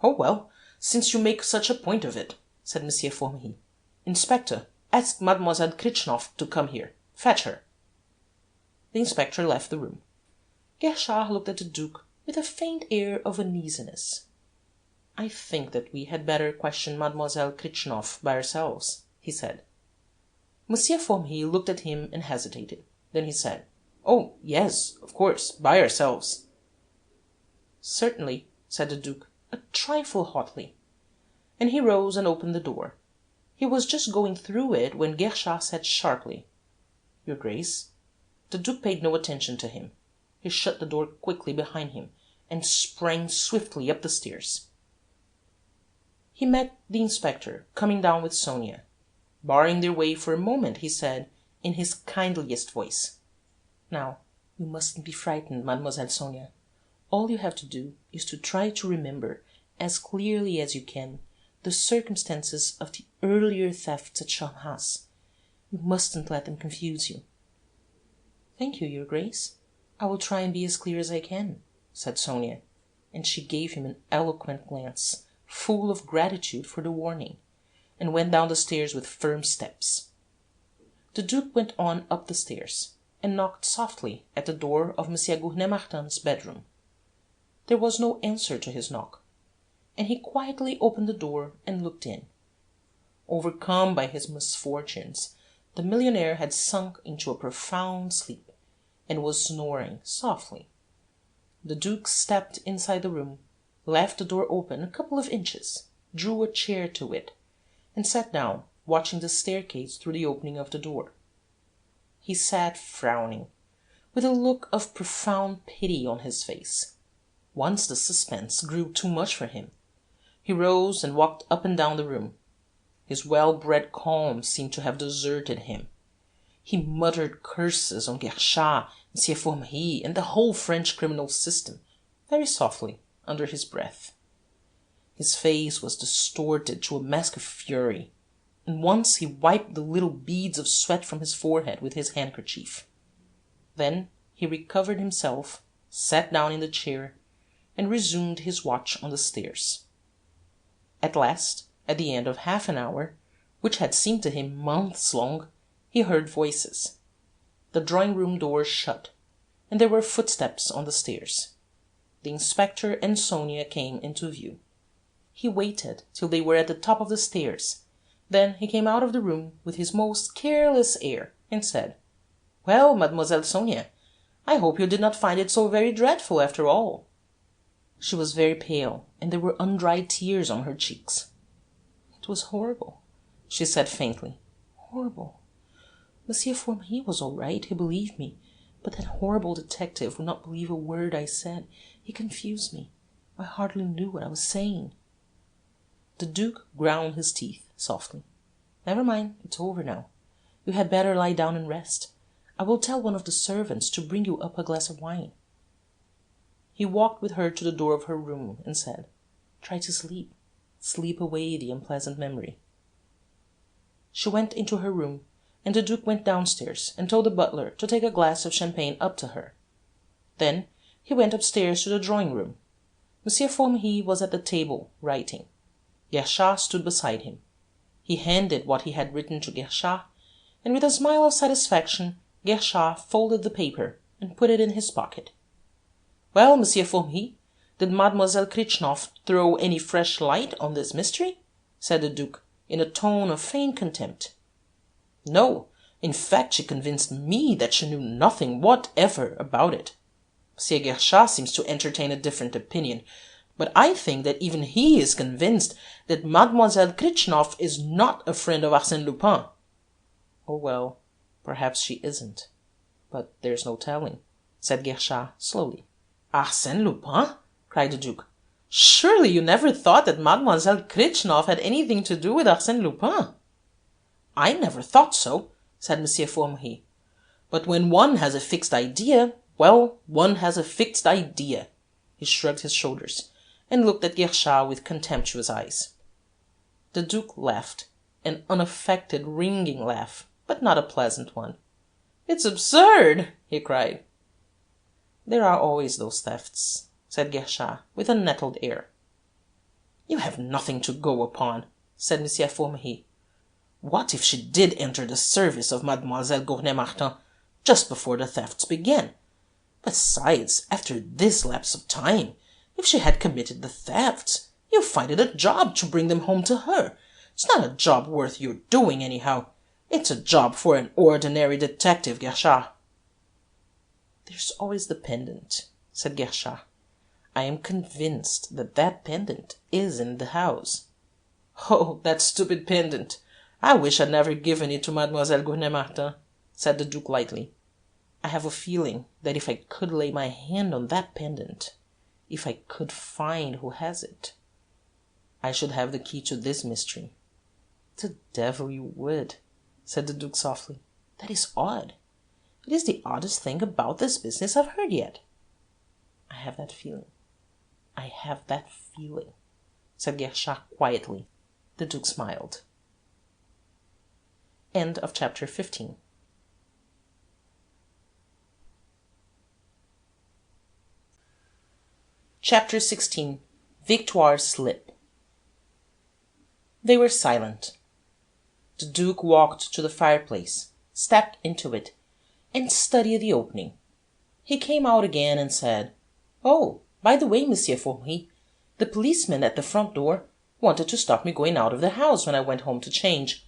"Oh, well, since you make such a point of it," said Monsieur Formery, "Inspector, ask Mademoiselle Kritchnoff to come here. Fetch her." The inspector left the room. Guerchard looked at the Duke with a faint air of uneasiness. "I think that we had better question Mademoiselle Kritchnoff by ourselves," he said. Monsieur Formery looked at him and hesitated. Then he said, "Oh, yes, of course, by ourselves." "Certainly," said the Duke, a trifle hotly, and he rose and opened the door. He was just going through it when Guerchard said sharply, "Your Grace." The Duke paid no attention to him. He shut the door quickly behind him and sprang swiftly up the stairs. He met the inspector coming down with Sonia. Barring their way for a moment, he said, in his kindliest voice, "Now, you mustn't be frightened, Mademoiselle Sonia. All you have to do is to try to remember, as clearly as you can, the circumstances of the earlier thefts at Charmerace. You mustn't let them confuse you." "Thank you, your Grace. I will try and be as clear as I can," said Sonia, and she gave him an eloquent glance, full of gratitude for the warning, and went down the stairs with firm steps. The Duke went on up the stairs, and knocked softly at the door of M. Gouvernet-Martin's bedroom. There was no answer to his knock, and he quietly opened the door and looked in. Overcome by his misfortunes, the millionaire had sunk into a profound sleep, and was snoring softly. The Duke stepped inside the room, left the door open a couple of inches, drew a chair to it, and sat down, watching the staircase through the opening of the door. He sat frowning, with a look of profound pity on his face. Once the suspense grew too much for him. He rose and walked up and down the room. His well-bred calm seemed to have deserted him. He muttered curses on Guerchard, M. Formery, and the whole French criminal system, very softly, under his breath. His face was distorted to a mask of fury, and once he wiped the little beads of sweat from his forehead with his handkerchief. Then he recovered himself, sat down in the chair, and resumed his watch on the stairs. At last, at the end of half an hour, which had seemed to him months long, he heard voices. The drawing-room door shut, and there were footsteps on the stairs. The inspector and Sonia came into view. He waited till they were at the top of the stairs. Then he came out of the room with his most careless air, and said, "Well, Mademoiselle Sonia, I hope you did not find it so very dreadful after all." She was very pale, and there were undried tears on her cheeks. "It was horrible," she said faintly. "Horrible. Monsieur Formery was all right, he believed me, but that horrible detective would not believe a word I said. He confused me. I hardly knew what I was saying." The Duke ground his teeth softly. "Never mind, it's over now. You had better lie down and rest. I will tell one of the servants to bring you up a glass of wine." He walked with her to the door of her room and said, "Try to sleep. Sleep away the unpleasant memory." She went into her room, and the Duke went downstairs and told the butler to take a glass of champagne up to her. Then he went upstairs to the drawing-room. M. Formery was at the table, writing. Guerchard stood beside him. He handed what he had written to Guerchard, and with a smile of satisfaction Guerchard folded the paper and put it in his pocket. "Well, M. Formery, did Mademoiselle Kritchnoff throw any fresh light on this mystery?" said the Duke, in a tone of feigned contempt. "No, in fact she convinced me that she knew nothing whatever about it. M. Guerchard seems to entertain a different opinion, but I think that even he is convinced that Mademoiselle Kritchnoff is not a friend of Arsène Lupin." "Oh, well, perhaps she isn't, but there's no telling," said Guerchard slowly. "Arsène Lupin?" cried the Duke. "Surely you never thought that Mademoiselle Kritchnoff had anything to do with Arsène Lupin?" "I never thought so," said M. Formery. "But when one has a fixed idea, well, one has a fixed idea." He shrugged his shoulders, and looked at Guerchard with contemptuous eyes. The Duke laughed, an unaffected, ringing laugh, but not a pleasant one. "It's absurd!" he cried. "There are always those thefts," said Guerchard, with a nettled air. "You have nothing to go upon," said M. Formery. "What if she did enter the service of Mademoiselle Gouvernet-Martin just before the thefts began? Besides, after this lapse of time, if she had committed the thefts, you find it a job to bring them home to her. It's not a job worth your doing, anyhow. It's a job for an ordinary detective, Guerchard." "There's always the pendant," said Guerchard. "I am convinced that that pendant is in the house." "Oh, that stupid pendant! I wish I'd never given it to Mademoiselle Gournay-Martin, said the Duke lightly. I have a feeling that if I could lay my hand on that pendant, if I could find who has it, I should have the key to this mystery. The devil you would, said the Duke softly. That is odd. It is the oddest thing about this business I've heard yet. I have that feeling. I have that feeling, said Guerchard quietly. The Duke smiled. End of chapter 15. Chapter 16. Victoire's Slip. They were silent. The Duke walked to the fireplace, stepped into it, and studied the opening. He came out again and said, "Oh, by the way, Monsieur Formery, the policeman at the front door wanted to stop me going out of the house when I went home to change.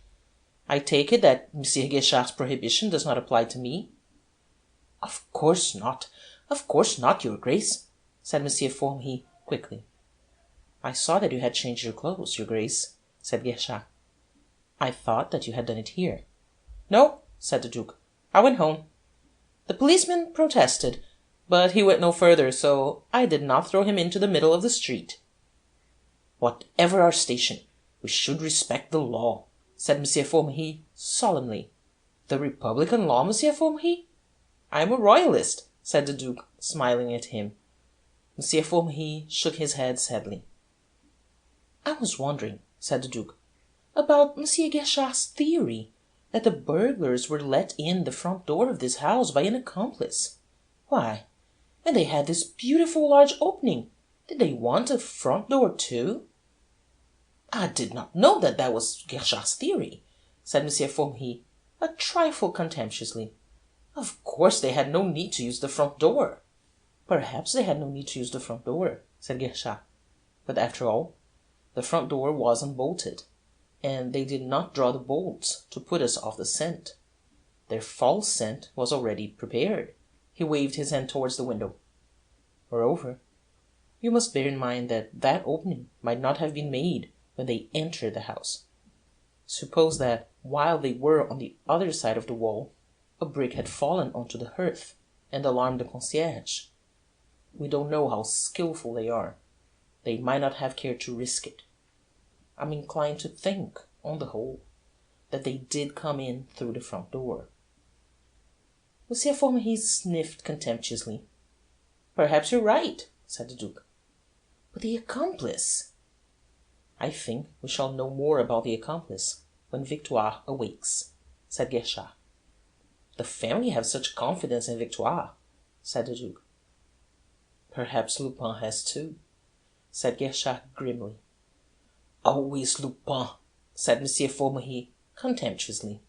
I take it that Monsieur Guerchard's prohibition does not apply to me?" Of course not, your Grace," said Monsieur Formery quickly. "I saw that you had changed your clothes, your Grace," said Guerchard. "I thought that you had done it here." "No," said the Duke. "I went home. The policeman protested, but he went no further, so I did not throw him into the middle of the street." "Whatever our station, we should respect the law," said Monsieur Formery solemnly. "The republican law, Monsieur Formery?" "I am a royalist," said the Duke, smiling at him. Monsieur Formery shook his head sadly. "I was wondering," said the Duke, "about Monsieur Guerchard's theory that the burglars were let in the front door of this house by an accomplice. Why, when they had this beautiful large opening, did they want a front door too?" "I did not know that that was Guerchard's theory," said Monsieur Formery, a trifle contemptuously. "Of course they had no need to use the front door." "Perhaps they had no need to use the front door," said Guerchard. "But after all, the front door was unbolted, and they did not draw the bolts to put us off the scent. Their false scent was already prepared." He waved his hand towards the window. "Moreover, you must bear in mind that that opening might not have been made when they entered the house. Suppose that, while they were on the other side of the wall, a brick had fallen onto the hearth and alarmed the concierge. We don't know how skilful they are. They might not have cared to risk it. I'm inclined to think, on the whole, that they did come in through the front door." Monsieur Formery sniffed contemptuously. "Perhaps you're right," said the Duke. "But the accomplice—" "I think we shall know more about the accomplice when Victoire awakes," said Guerchard. "The family have such confidence in Victoire," said the Duke. "Perhaps Lupin has too," said Guerchard grimly. "Always Lupin," said Monsieur Formery contemptuously.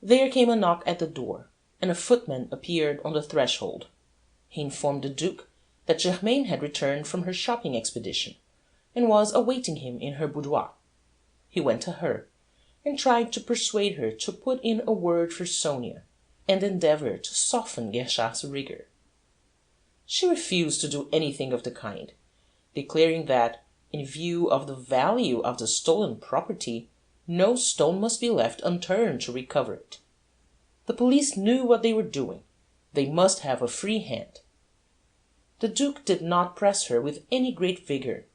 There came a knock at the door, and a footman appeared on the threshold. He informed the Duke that Germaine had returned from her shopping expedition, and was awaiting him in her boudoir. He went to her, and tried to persuade her to put in a word for Sonia, and endeavour to soften Guerchard's rigour. She refused to do anything of the kind, declaring that, in view of the value of the stolen property, no stone must be left unturned to recover it. The police knew what they were doing. They must have a free hand. The Duke did not press her with any great vigour.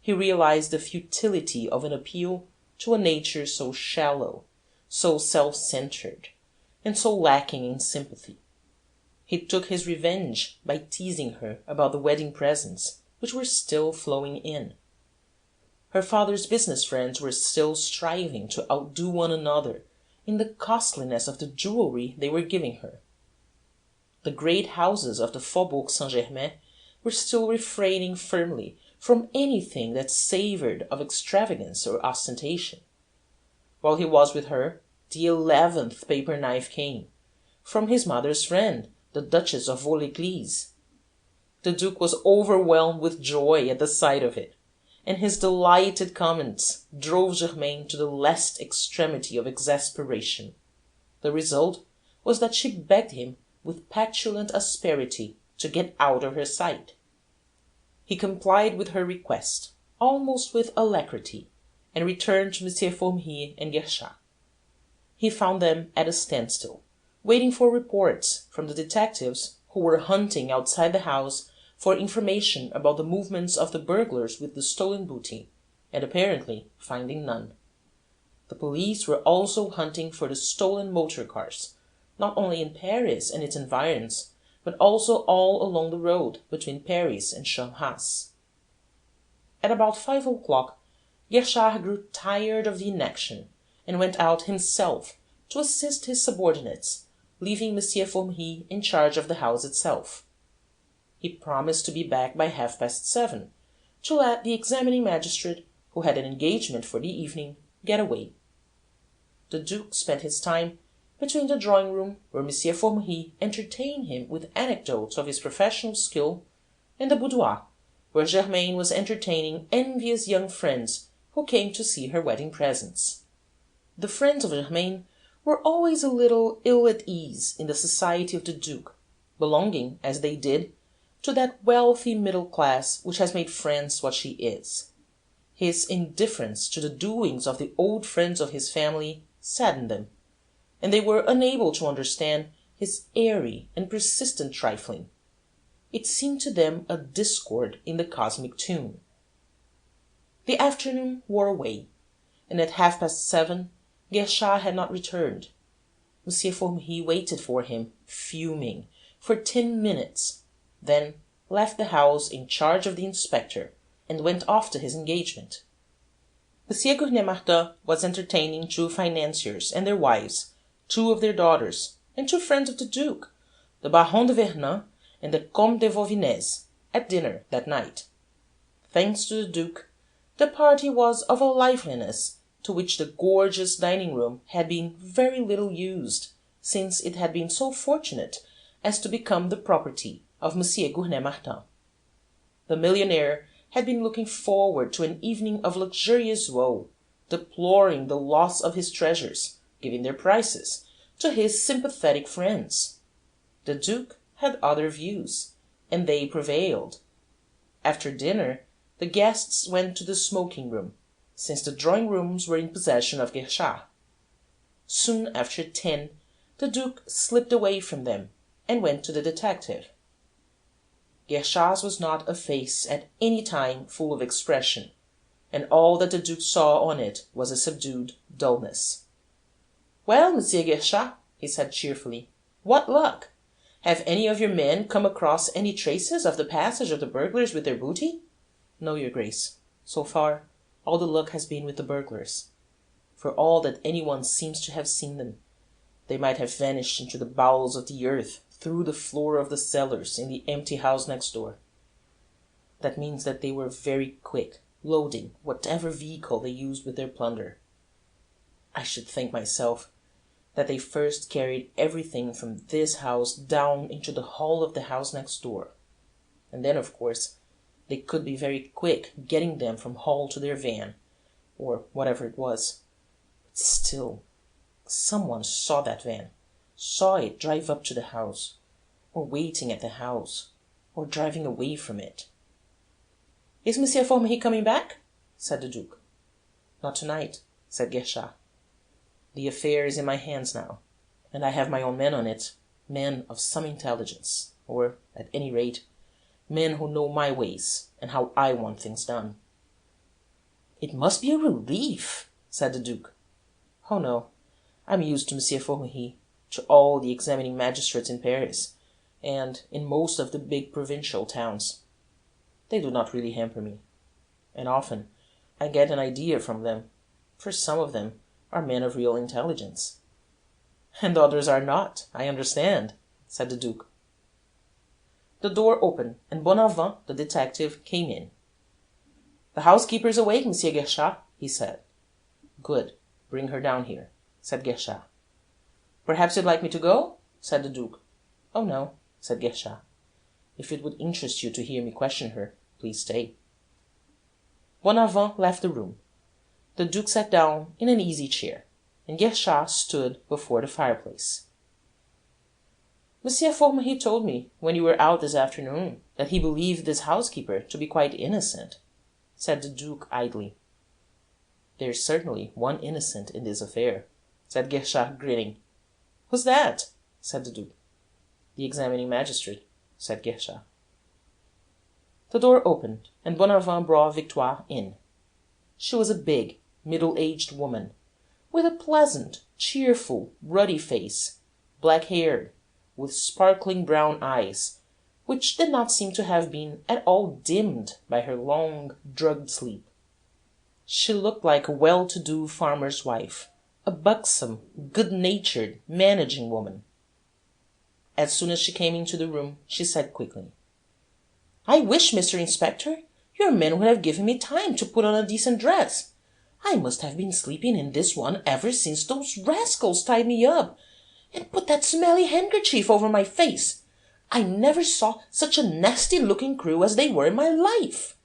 He realized the futility of an appeal to a nature so shallow, so self-centred, and so lacking in sympathy. He took his revenge by teasing her about the wedding presents, which were still flowing in. Her father's business friends were still striving to outdo one another in the costliness of the jewellery they were giving her. The great houses of the Faubourg Saint-Germain were still refraining firmly from anything that savoured of extravagance or ostentation. While he was with her, the 11th paper knife came, from his mother's friend, the Duchess of Vaux-l'Église. The Duke was overwhelmed with joy at the sight of it, and his delighted comments drove Germaine to the last extremity of exasperation. The result was that she begged him with petulant asperity to get out of her sight. He complied with her request, almost with alacrity, and returned to Monsieur Formery and Guerchard. he found them at a standstill, waiting for reports from the detectives who were hunting outside the house for information about the movements of the burglars with the stolen booty, and apparently finding none. The police were also hunting for the stolen motor cars, not only in Paris and its environs, but also all along the road between Paris and Charmerace. At about 5 o'clock, Guerchard grew tired of the inaction, and went out himself to assist his subordinates, leaving Monsieur Formery in charge of the house itself. He promised to be back by 7:30, to let the examining magistrate, who had an engagement for the evening, get away. The Duke spent his time between the drawing-room, where Monsieur Formery entertained him with anecdotes of his professional skill, and the boudoir, where Germaine was entertaining envious young friends who came to see her wedding presents. The friends of Germaine were always a little ill at ease in the society of the Duke, belonging, as they did, to that wealthy middle class which has made France what she is. His indifference to the doings of the old friends of his family saddened them, and they were unable to understand his airy and persistent trifling. It seemed to them a discord in the cosmic tune. The afternoon wore away, and at 7:30 Guerchard had not returned. Monsieur Formery waited for him, fuming, for 10 minutes, then left the house in charge of the inspector, and went off to his engagement. Monsieur Gurney-Martin was entertaining 2 financiers and their wives, 2 of their daughters, and 2 friends of the Duke, the Baron de Vernon and the Comte de Vauvinez, at dinner that night. Thanks to the Duke, the party was of a liveliness to which the gorgeous dining-room had been very little used, since it had been so fortunate as to become the property of Monsieur Gurney-Martin. The millionaire had been looking forward to an evening of luxurious woe, deploring the loss of his treasures, giving their prices to his sympathetic friends. The Duke had other views, and they prevailed. After dinner, the guests went to the smoking-room, since the drawing-rooms were in possession of Guerchard. Soon after 10, the Duke slipped away from them, and went to the detective. Guerchard's was not a face at any time full of expression, and all that the Duke saw on it was a subdued dullness. "Well, Monsieur Guerchard," he said cheerfully, "what luck? Have any of your men come across any traces of the passage of the burglars with their booty?" "No, your Grace. So far, all the luck has been with the burglars. For all that any one seems to have seen them, they might have vanished into the bowels of the earth through the floor of the cellars in the empty house next door. That means that they were very quick, loading whatever vehicle they used with their plunder. I should think myself that they first carried everything from this house down into the hall of the house next door, and then, of course, they could be very quick getting them from hall to their van, or whatever it was. But still, someone saw that van, saw it drive up to the house, or waiting at the house, or driving away from it." "Is Monsieur Formery coming back?" said the Duke. "Not tonight," said Guerchard. "The affair is in my hands now, and I have my own men on it, men of some intelligence, or, at any rate, men who know my ways and how I want things done." "It must be a relief," said the Duke. "Oh, no, I'm used to Monsieur Formery, to all the examining magistrates in Paris, and in most of the big provincial towns. They do not really hamper me, and often I get an idea from them, for some of them are men of real intelligence." "And others are not, I understand," said the Duke. The door opened, and Bonavent, the detective, came in. "The housekeeper is awake, Monsieur Guerchard," he said. "Good. Bring her down here," said Guerchard. "Perhaps you'd like me to go?" said the Duke. "Oh, no," said Guerchard. "If it would interest you to hear me question her, please stay." Bonavent left the room. The Duke sat down in an easy chair, and Guerchard stood before the fireplace. "Monsieur Formery told me, when you were out this afternoon, that he believed this housekeeper to be quite innocent," said the Duke idly. "There is certainly one innocent in this affair," said Guerchard, grinning. "Who's that?" said the Duke. "The examining magistrate," said Guerchard. The door opened, and Bonavent brought Victoire in. She was a big, middle-aged woman, with a pleasant, cheerful, ruddy face, black-haired, with sparkling brown eyes, which did not seem to have been at all dimmed by her long, drugged sleep. She looked like a well-to-do farmer's wife, a buxom, good-natured, managing woman. As soon as she came into the room, she said quickly, "I wish, Mr. Inspector, your men would have given me time to put on a decent dress. I must have been sleeping in this one ever since those rascals tied me up, and put that smelly handkerchief over my face. I never saw such a nasty-looking crew as they were in my life."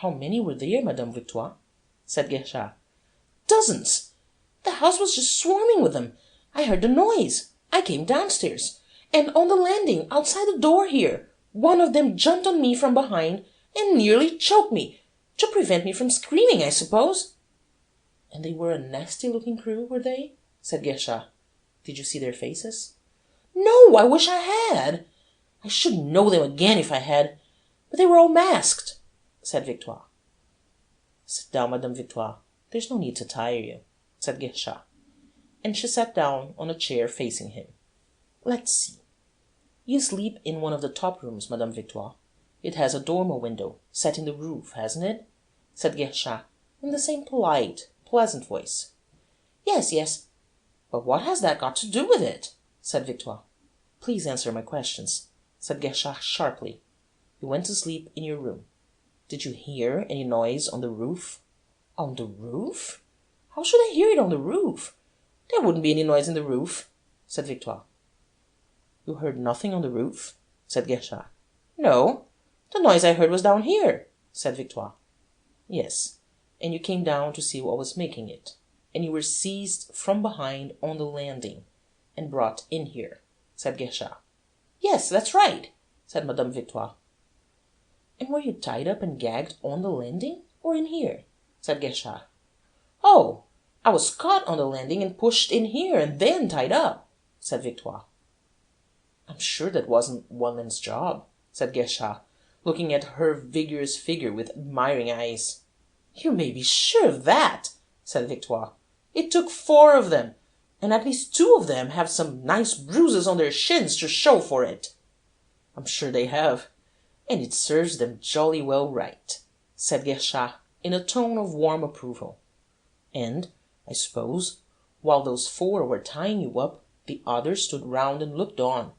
"How many were there, Madame Victoire?" said Guerchard. "Dozens. The house was just swarming with them. I heard the noise. I came downstairs, and on the landing outside the door here, one of them jumped on me from behind and nearly choked me, to prevent me from screaming, I suppose." "And they were a nasty-looking crew, were they?" said Guerchard. "Did you see their faces?" "No, I wish I had. I should know them again if I had. But they were all masked," said Victoire. "Sit down, Madame Victoire. There's no need to tire you," said Guerchard. And she sat down on a chair facing him. "Let's see. You sleep in one of the top rooms, Madame Victoire. It has a dormer window set in the roof, hasn't it?" said Guerchard, in the same polite, pleasant voice. "Yes, yes. But what has that got to do with it?" said Victoire. "Please answer my questions," said Guerchard sharply. "You went to sleep in your room. Did you hear any noise on the roof?" "On the roof? How should I hear it on the roof? There wouldn't be any noise in the roof," said Victoire. "You heard nothing on the roof?" said Guerchard. "No. The noise I heard was down here," said Victoire. "Yes, and you came down to see what was making it, and you were seized from behind on the landing, and brought in here," said Guerchard. "Yes, that's right," said Madame Victoire. "And were you tied up and gagged on the landing, or in here?" said Guerchard. "Oh, I was caught on the landing and pushed in here, and then tied up," said Victoire. "I'm sure that wasn't one man's job," said Guerchard, looking at her vigorous figure with admiring eyes. "You may be sure of that," said Victoire. "It took 4 of them, and at least 2 of them have some nice bruises on their shins to show for it." "I'm sure they have, and it serves them jolly well right," said Guerchard, in a tone of warm approval. "And, I suppose, while those 4 were tying you up, the others stood round and looked on."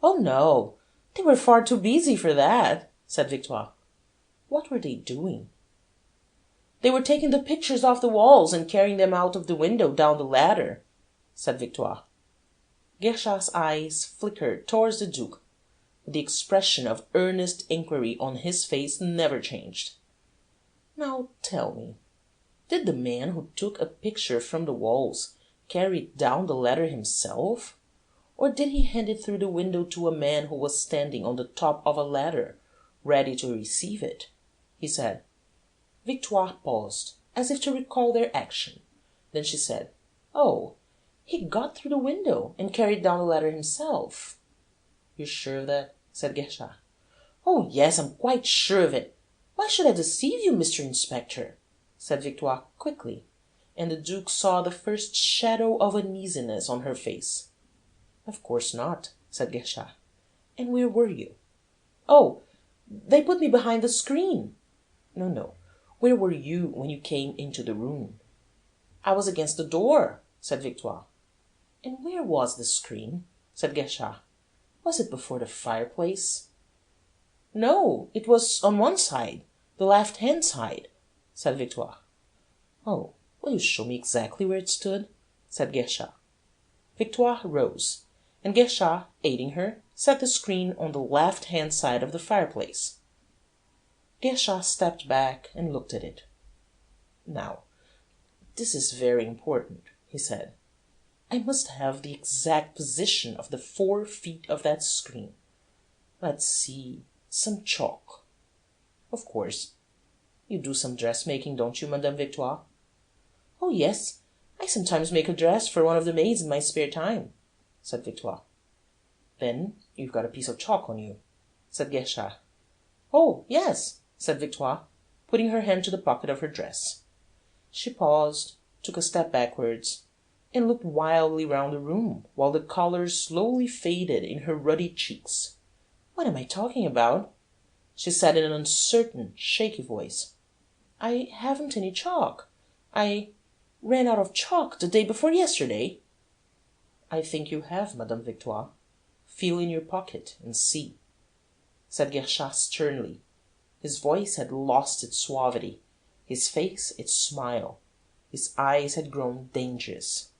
"Oh, no, they were far too busy for that," said Victoire. "What were they doing?" "They were taking the pictures off the walls and carrying them out of the window down the ladder," said Victoire. Guerchard's eyes flickered towards the Duke, but the expression of earnest inquiry on his face never changed. "Now tell me, did the man who took a picture from the walls carry it down the ladder himself, or did he hand it through the window to a man who was standing on the top of a ladder, ready to receive it?" he said. Victoire paused, as if to recall their action. Then she said, "Oh, he got through the window and carried down the ladder himself." "You're sure of that?" said Guerchard. "Oh, yes, I'm quite sure of it. Why should I deceive you, Mr. Inspector?" said Victoire quickly, and the Duke saw the first shadow of uneasiness on her face. "Of course not," said Guerchard. "And where were you?" "Oh, they put me behind the screen." No. Where were you when you came into the room?" "I was against the door," said Victoire. "And where was the screen?" said Guerchard. "Was it before the fireplace?" "No, it was on one side, the left-hand side," said Victoire. "Oh, will you show me exactly where it stood?" said Guerchard. Victoire rose, and Guerchard, aiding her, set the screen on the left-hand side of the fireplace. Guerchard stepped back and looked at it. "Now, this is very important," he said. "I must have the exact position of the 4 feet of that screen. Let's see, some chalk. Of course. You do some dressmaking, don't you, Madame Victoire?" "Oh, yes. I sometimes make a dress for one of the maids in my spare time, said Victoire. Then you've got a piece of chalk on you, said Guerchard. Oh, yes, said Victoire, putting her hand to the pocket of her dress. She paused, took a step backwards, and looked wildly round the room, while the colour slowly faded in her ruddy cheeks. What am I talking about? She said in an uncertain, shaky voice. I haven't any chalk. I ran out of chalk the day before yesterday. I think you have, Madame Victoire. Feel in your pocket and see, said Guerchard sternly. His voice had lost its suavity, his face its smile. His eyes had grown dangerous.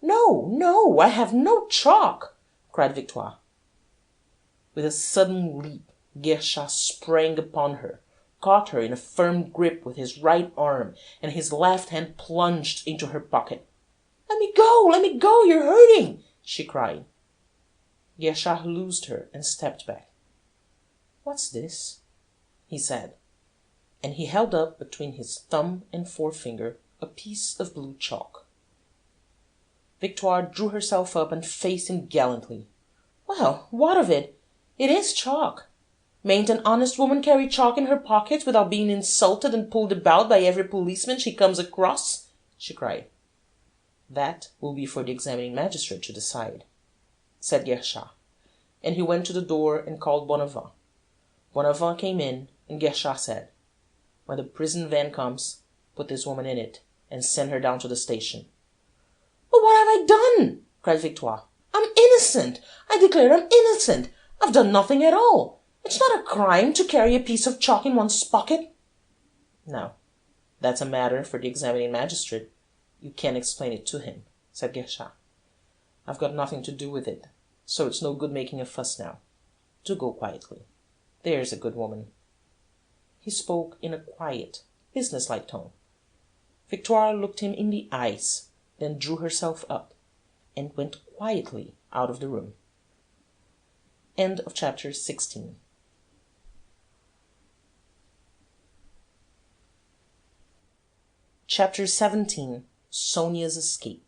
No, no, I have no chalk, cried Victoire. With a sudden leap, Guerchard sprang upon her, caught her in a firm grip with his right arm, and his left hand plunged into her pocket. Let me go, you're hurting, she cried. Guerchard loosed her and stepped back. What's this? He said, and he held up between his thumb and forefinger a piece of blue chalk. Victoire drew herself up and faced him gallantly. Well, what of it? It is chalk. Mayn't an honest woman carry chalk in her pocket without being insulted and pulled about by every policeman she comes across? She cried. That will be for the examining magistrate to decide, said Guerchard, and he went to the door and called Bonavent. Bonavent came in, and Guerchard said, when the prison van comes, put this woman in it, and send her down to the station. But what have I done? Cried Victoire. I'm innocent. I declare I'm innocent. I've done nothing at all. It's not a crime to carry a piece of chalk in one's pocket. Now, that's a matter for the examining magistrate. You can't explain it to him, said Guerchard. I've got nothing to do with it, so it's no good making a fuss now. Do go quietly. There's a good woman. He spoke in a quiet, business-like tone. Victoire looked him in the eyes, then drew herself up, and went quietly out of the room. End of chapter 16. Chapter 17. Sonia's Escape.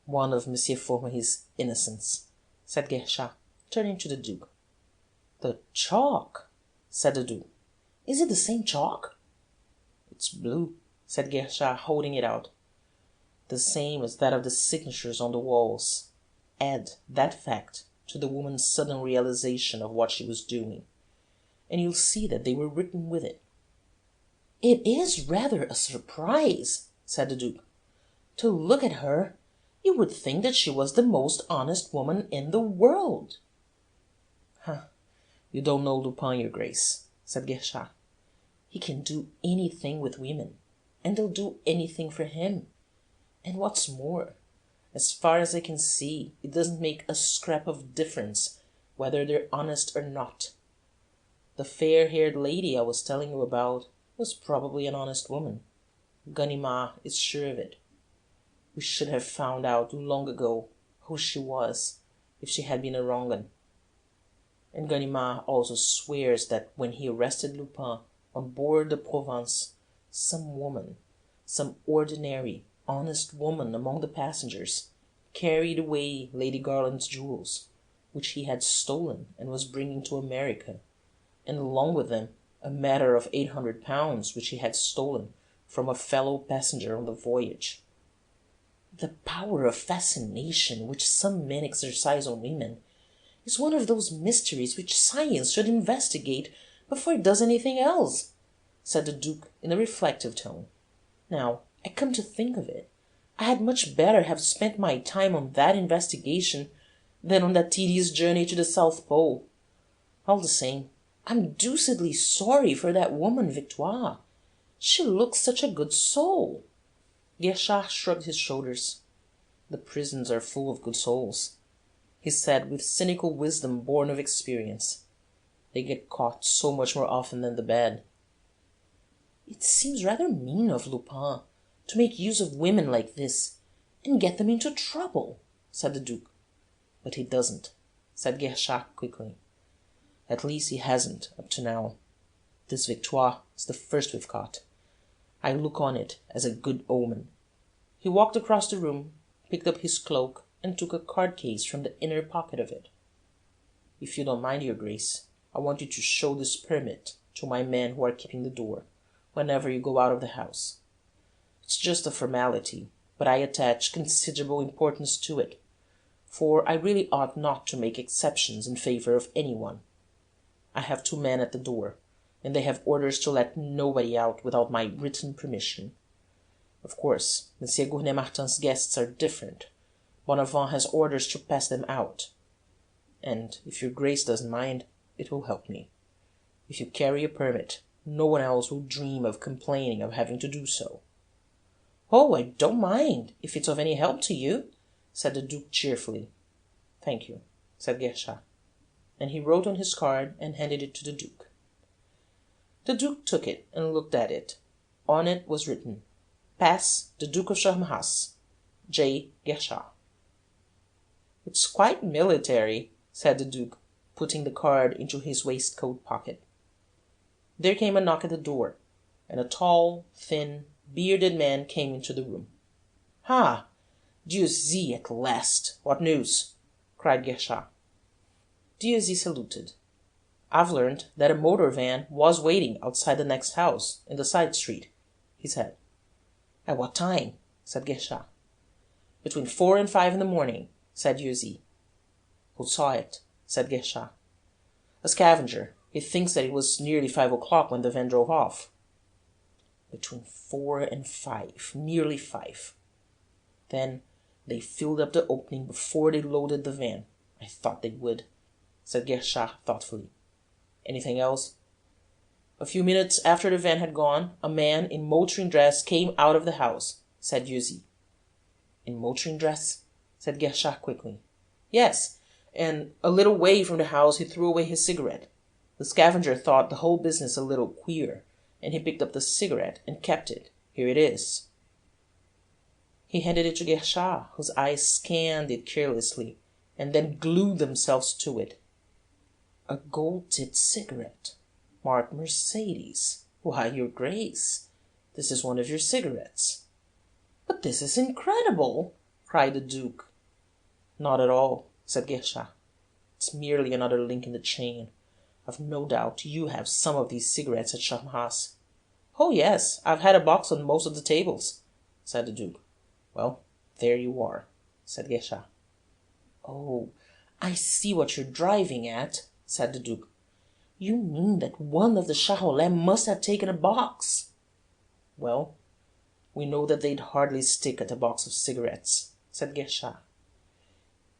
One of Monsieur Formery's innocents, said Guerchard, turning to the Duke. The chalk, said the Duke. Is it the same chalk? It's blue, said Guerchard, holding it out. The same as that of the signatures on the walls. Add that fact to the woman's sudden realization of what she was doing, and you'll see that they were written with it. It is rather a surprise, said the Duke. To look at her, you would think that she was the most honest woman in the world. You don't know Lupin, your Grace, said Guerchard. He can do anything with women, and they'll do anything for him. And what's more, as far as I can see, it doesn't make a scrap of difference whether they're honest or not. The fair-haired lady I was telling you about was probably an honest woman. Ganimard is sure of it. We should have found out long ago who she was if she had been a wrong 'un. And Ganimard also swears that when he arrested Lupin on board the Provence, some woman, some ordinary, honest woman among the passengers, carried away Lady Garland's jewels, which he had stolen and was bringing to America, and along with them a matter of £800 which he had stolen from a fellow passenger on the voyage. The power of fascination which some men exercise on women is one of those mysteries which science should investigate before it does anything else, said the Duke in a reflective tone. Now, I come to think of it, I had much better have spent my time on that investigation than on that tedious journey to the South Pole. All the same, I'm deucedly sorry for that woman Victoire. She looks such a good soul. Guerchard shrugged his shoulders. The prisons are full of good souls, he said with cynical wisdom born of experience. They get caught so much more often than the bad. It seems rather mean of Lupin to make use of women like this and get them into trouble, said the Duke. But he doesn't, said Guerchard quickly. At least he hasn't, up to now. This Victoire is the first we've caught. I look on it as a good omen. He walked across the room, picked up his cloak, and took a card case from the inner pocket of it. "If you don't mind, your Grace, I want you to show this permit to my men who are keeping the door, whenever you go out of the house. It's just a formality, but I attach considerable importance to it, for I really ought not to make exceptions in favour of anyone. I have 2 men at the door, and they have orders to let nobody out without my written permission. Of course, Monsieur Gouvernet-Martin's guests are different. Bonavent has orders to pass them out. And, if your Grace doesn't mind, it will help me. If you carry a permit, no one else will dream of complaining of having to do so." "Oh, I don't mind, if it's of any help to you," said the Duke cheerfully. "Thank you," said Guerchard, and he wrote on his card and handed it to the Duke. The Duke took it and looked at it. On it was written, "Pass the Duke of Charmerace, J. Guerchard." "It's quite military," said the Duke, putting the card into his waistcoat pocket. There came a knock at the door, and a tall, thin, bearded man came into the room. "Ha! Dieuzy at last! What news?" cried Guerchard. Dieuzy saluted. "I've learned that a motor van was waiting outside the next house, in the side street," he said. "At what time?" said Guerchard. "Between 4 and 5 in the morning," said Dieuzy. "Who saw it?" said Guerchard. "A scavenger. He thinks that it was nearly 5 o'clock when the van drove off." "Between 4 and 5, nearly 5. Then they filled up the opening before they loaded the van. I thought they would," said Guerchard thoughtfully. "Anything else?" "A few minutes after the van had gone, a man in motoring dress came out of the house," said Dieuzy. "In motoring dress?" said Guerchard quickly. "Yes, and a little way from the house he threw away his cigarette. The scavenger thought the whole business a little queer, and he picked up the cigarette and kept it. Here it is." He handed it to Guerchard, whose eyes scanned it carelessly, and then glued themselves to it. "A gold-tipped cigarette, marked Mercedes. Why, your Grace, this is one of your cigarettes." "But this is incredible!" cried the Duke. "Not at all," said Guerchard. "It's merely another link in the chain. I've no doubt you have some of these cigarettes at Charmerace." "Oh, yes, I've had a box on most of the tables," said the Duke. "Well, there you are," said Guerchard. "Oh, I see what you're driving at," said the Duke. "You mean that one of the Charolais must have taken a box." "Well, we know that they'd hardly stick at a box of cigarettes," said Guerchard.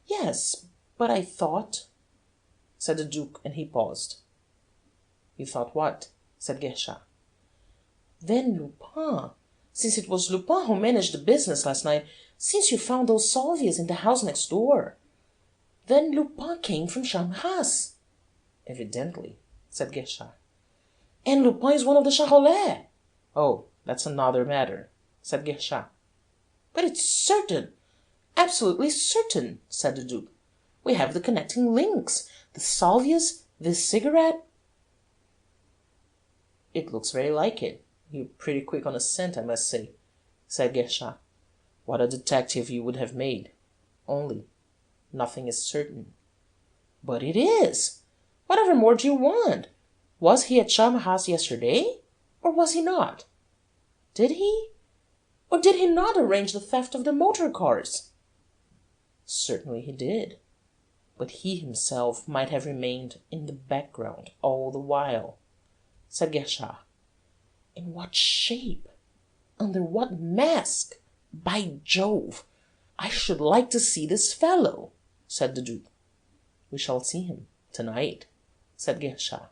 "Yes, but I thought—" said the Duke, and he paused. "You thought what?" said Guerchard. "Then Lupin, since it was Lupin who managed the business last night, since you found those salvias in the house next door, then Lupin came from Charmerace." "Evidently," said Guerchard. "And Lupin is one of the Charolais." "Oh, that's another matter," said Guerchard. "But it's certain, absolutely certain," said the Duke. "We have the connecting links, the salvias, this cigarette." "It looks very like it. You're pretty quick on the scent, I must say," said Guerchard. "What a detective you would have made. Only, nothing is certain." "But it is. Whatever more do you want? Was he at Charmerace yesterday, or was he not? Did he, or did he not arrange the theft of the motor cars?" "Certainly he did. But he himself might have remained in the background all the while," said Guerchard. "In what shape? Under what mask? By Jove! I should like to see this fellow," said the Duke. "We shall see him tonight," said Guerchard.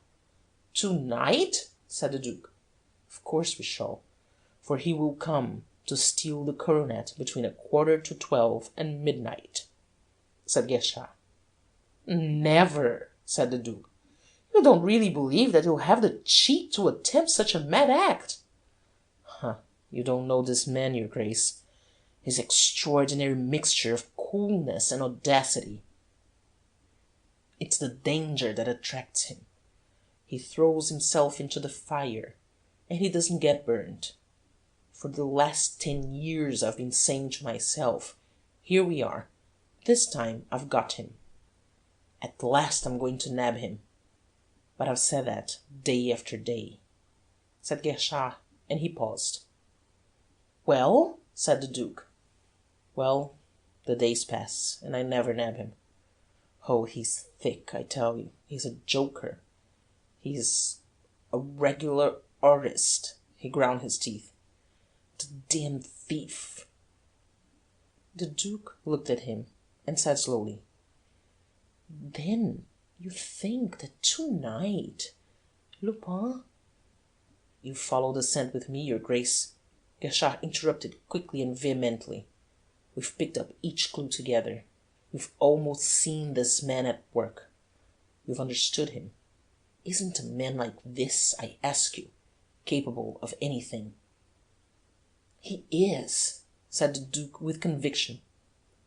"Tonight?" said the Duke. "Of course we shall, for he will come to steal the coronet between 11:45 and midnight," said Guerchard. "Never!" said the Duke. "You don't really believe that he'll have the cheek to attempt such a mad act?" "You don't know this man, your Grace. His extraordinary mixture of coolness and audacity. It's the danger that attracts him. He throws himself into the fire, and he doesn't get burnt. For the last 10 years I've been saying to myself, here we are. This time I've got him. At last I'm going to nab him. But I've said that day after day," said Guerchard, and he paused. "Well?" said the Duke. "Well, the days pass, and I never nab him. Oh, he's thick, I tell you. He's a joker. He's a regular artist." He ground his teeth. "The damned thief!" The Duke looked at him and said slowly, "Then you think that tonight Lupin—" "You follow the scent with me, your Grace," Guerchard interrupted quickly and vehemently. "We've picked up each clue together. We've almost seen this man at work. We've understood him. Isn't a man like this, I ask you, capable of anything?" "He is," said the Duke with conviction.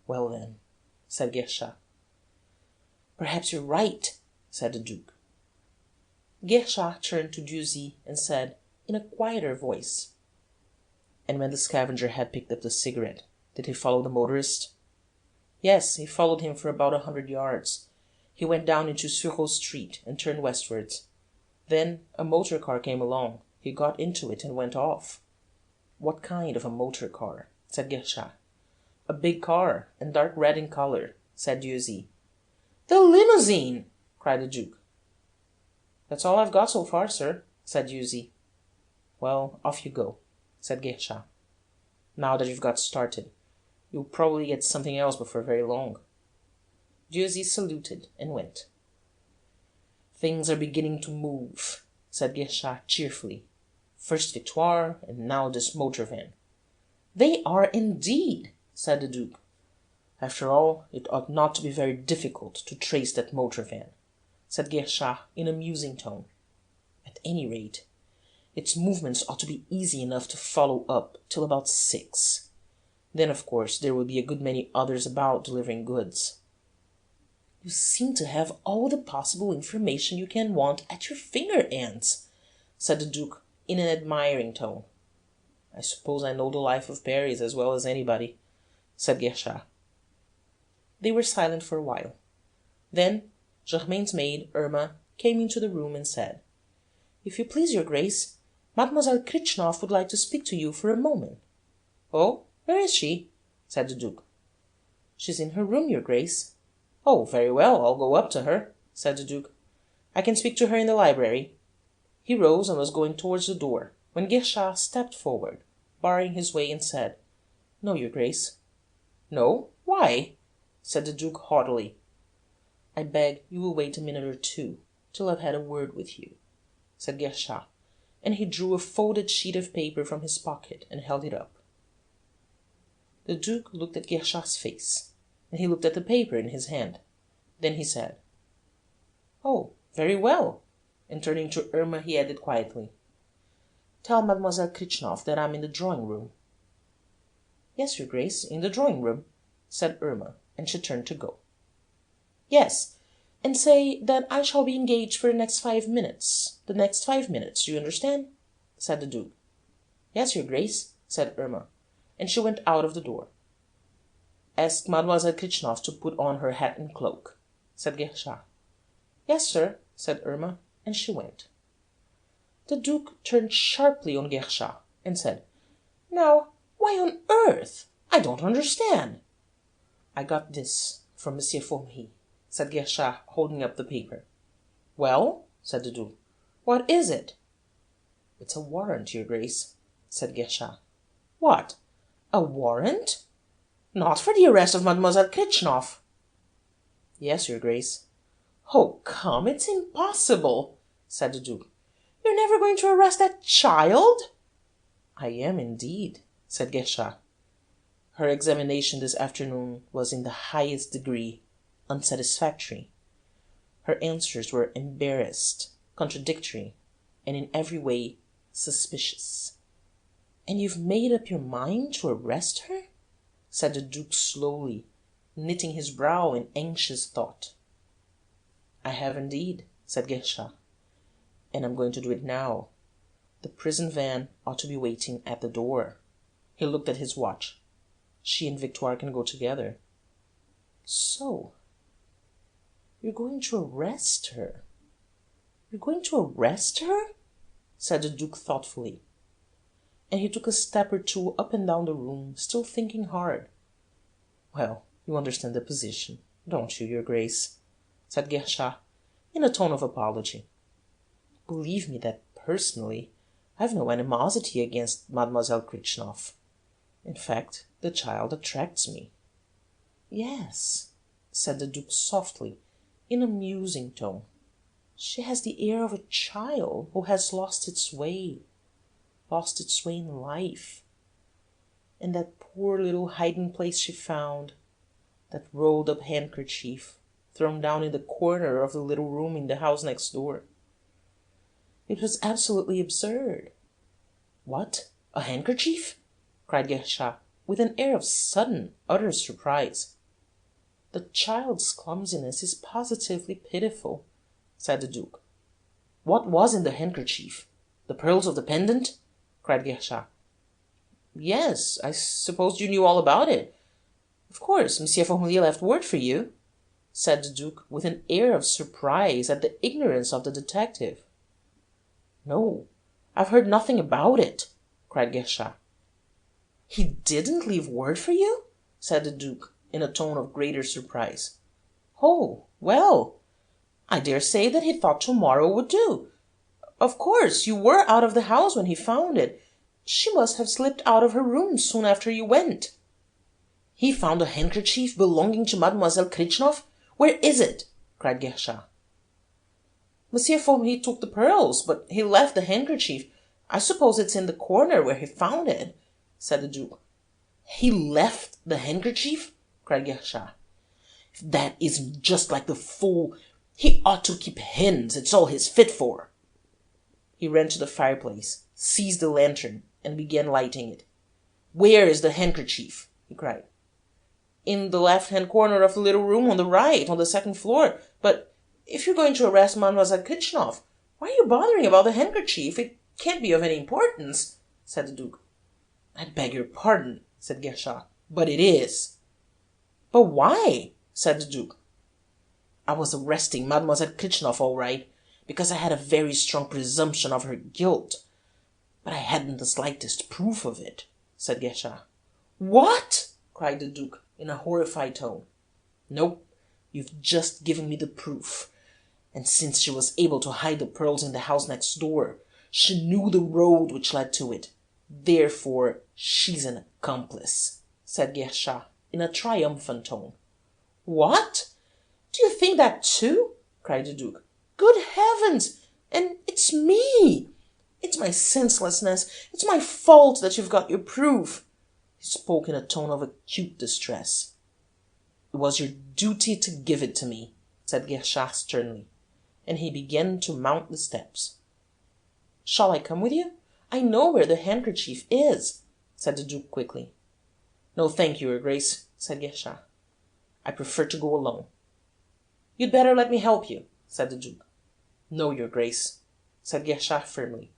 "Well then," said Guerchard. "Perhaps you're right," said the Duke. Guerchard turned to Dieuzy and said, in a quieter voice, "And when the scavenger had picked up the cigarette, did he follow the motorist?" "Yes, he followed him for about 100 yards. He went down into Sureau Street and turned westwards. Then a motor car came along. He got into it and went off." "What kind of a motor car?" said Guerchard. "A big car, and dark red in colour," said Dieuzy. "The limousine!" cried the Duke. "That's all I've got so far, sir," said Dieuzy. "Well, off you go," said Guerchard. "Now that you've got started, you'll probably get something else before very long." Dieuzy saluted and went. "Things are beginning to move," said Guerchard cheerfully. "First Victoire, and now this motor van." "They are indeed," said the Duke. "After all, it ought not to be very difficult to trace that motor van," said Guerchard in a musing tone. "At any rate, its movements ought to be easy enough to follow up till about 6. Then, of course, there will be a good many others about delivering goods." "You seem to have all the possible information you can want at your finger ends," said the Duke in an admiring tone. "I suppose I know the life of Paris as well as anybody," said Guerchard. They were silent for a while. Then Germain's maid, Irma, came into the room and said, "If you please, your Grace, Mademoiselle Kritchnoff would like to speak to you for a moment." "Oh, where is she?" said the Duke. "She's in her room, your Grace." "Oh, very well, I'll go up to her," said the Duke. "I can speak to her in the library." He rose and was going towards the door, when Guerchard stepped forward, barring his way, and said, "No, your Grace." "No? Why?" said the Duke haughtily. "I beg you will wait a minute or two, till I've had a word with you," said Guerchard, and he drew a folded sheet of paper from his pocket and held it up. The Duke looked at Guerchard's face, and he looked at the paper in his hand. Then he said, "Oh, very well," and turning to Irma, he added quietly, "Tell Mademoiselle Kritchnoff that I'm in the drawing-room." "Yes, your Grace, in the drawing-room," said Irma, and she turned to go. "Yes, and say that I shall be engaged for the next 5 minutes. The next 5 minutes, do you understand?" said the Duke. "Yes, your Grace," said Irma, and she went out of the door. "Ask Mademoiselle Kritchnoff to put on her hat and cloak," said Guerchard. "Yes, sir," said Irma, and she went. The Duke turned sharply on Guerchard and said, "Now, why on earth? I don't understand." "I got this from Monsieur Formery," said Guerchard, holding up the paper. "Well?" said the Duke. "What is it?" "It's a warrant, your Grace," said Guerchard. "What? A warrant? Not for the arrest of Mademoiselle Kritchnoff?" "Yes, your Grace." "Oh, come, it's impossible," said the Duke. "You're never going to arrest that child?" "I am, indeed," said Guerchard. "Her examination this afternoon was in the highest degree unsatisfactory. Her answers were embarrassed, contradictory, and in every way suspicious." "And you've made up your mind to arrest her?" said the Duke slowly, knitting his brow in anxious thought. "I have indeed," said Guerchard, "and I'm going to do it now. The prison van ought to be waiting at the door." He looked at his watch. She and Victoire can go together. So, you're going to arrest her? You're going to arrest her? Said the Duke thoughtfully. And he took a step or two up and down the room, still thinking hard. Well, you understand the position, don't you, Your Grace? Said Guerchard, in a tone of apology. Believe me that, personally, I have no animosity against Mademoiselle Kritchnoff. In fact, the child attracts me. Yes, said the Duke softly, in a musing tone. She has the air of a child who has lost its way in life. And that poor little hiding place she found, that rolled up handkerchief, thrown down in the corner of the little room in the house next door. It was absolutely absurd. What? A handkerchief? Cried Guerchard, with an air of sudden, utter surprise. The child's clumsiness is positively pitiful, said the Duke. What was in the handkerchief? The pearls of the pendant? Cried Guerchard. Yes, I supposed you knew all about it. Of course, Monsieur Formery left word for you, said the Duke, with an air of surprise at the ignorance of the detective. No, I've heard nothing about it, cried Guerchard. He didn't leave word for you? Said the Duke, in a tone of greater surprise. Oh, well, I dare say that he thought tomorrow would do. Of course, you were out of the house when he found it. She must have slipped out of her room soon after you went. He found a handkerchief belonging to Mademoiselle Kritchnoff? Where is it? Cried Guerchard. Monsieur Formery took the pearls, but he left the handkerchief. I suppose it's in the corner where he found it, said the Duke. He left the handkerchief? Cried Guerchard. If that isn't just like the fool, he ought to keep hens, it's all he's fit for. He ran to the fireplace, seized the lantern, and began lighting it. Where is the handkerchief? He cried. In the left-hand corner of the little room on the right, on the second floor. But if you're going to arrest Mademoiselle Kritchnoff, why are you bothering about the handkerchief? It can't be of any importance, said the Duke. I beg your pardon, said Guerchard, but it is. But why? Said the Duke. I was arresting Mademoiselle Kritchnoff all right, because I had a very strong presumption of her guilt. But I hadn't the slightest proof of it, said Guerchard. What? Cried the Duke, in a horrified tone. No, you've just given me the proof. And since she was able to hide the pearls in the house next door, she knew the road which led to it. Therefore, she's an accomplice, said Guerchard, in a triumphant tone. What? Do you think that too? Cried the Duke. Good heavens! And it's me! It's my senselessness. It's my fault that you've got your proof. He spoke in a tone of acute distress. It was your duty to give it to me, said Guerchard sternly, and he began to mount the steps. Shall I come with you? I know where the handkerchief is, said the Duke quickly. No, thank you, Your Grace, said Guerchard. I prefer to go alone. You'd better let me help you, said the Duke. No, Your Grace, said Guerchard firmly.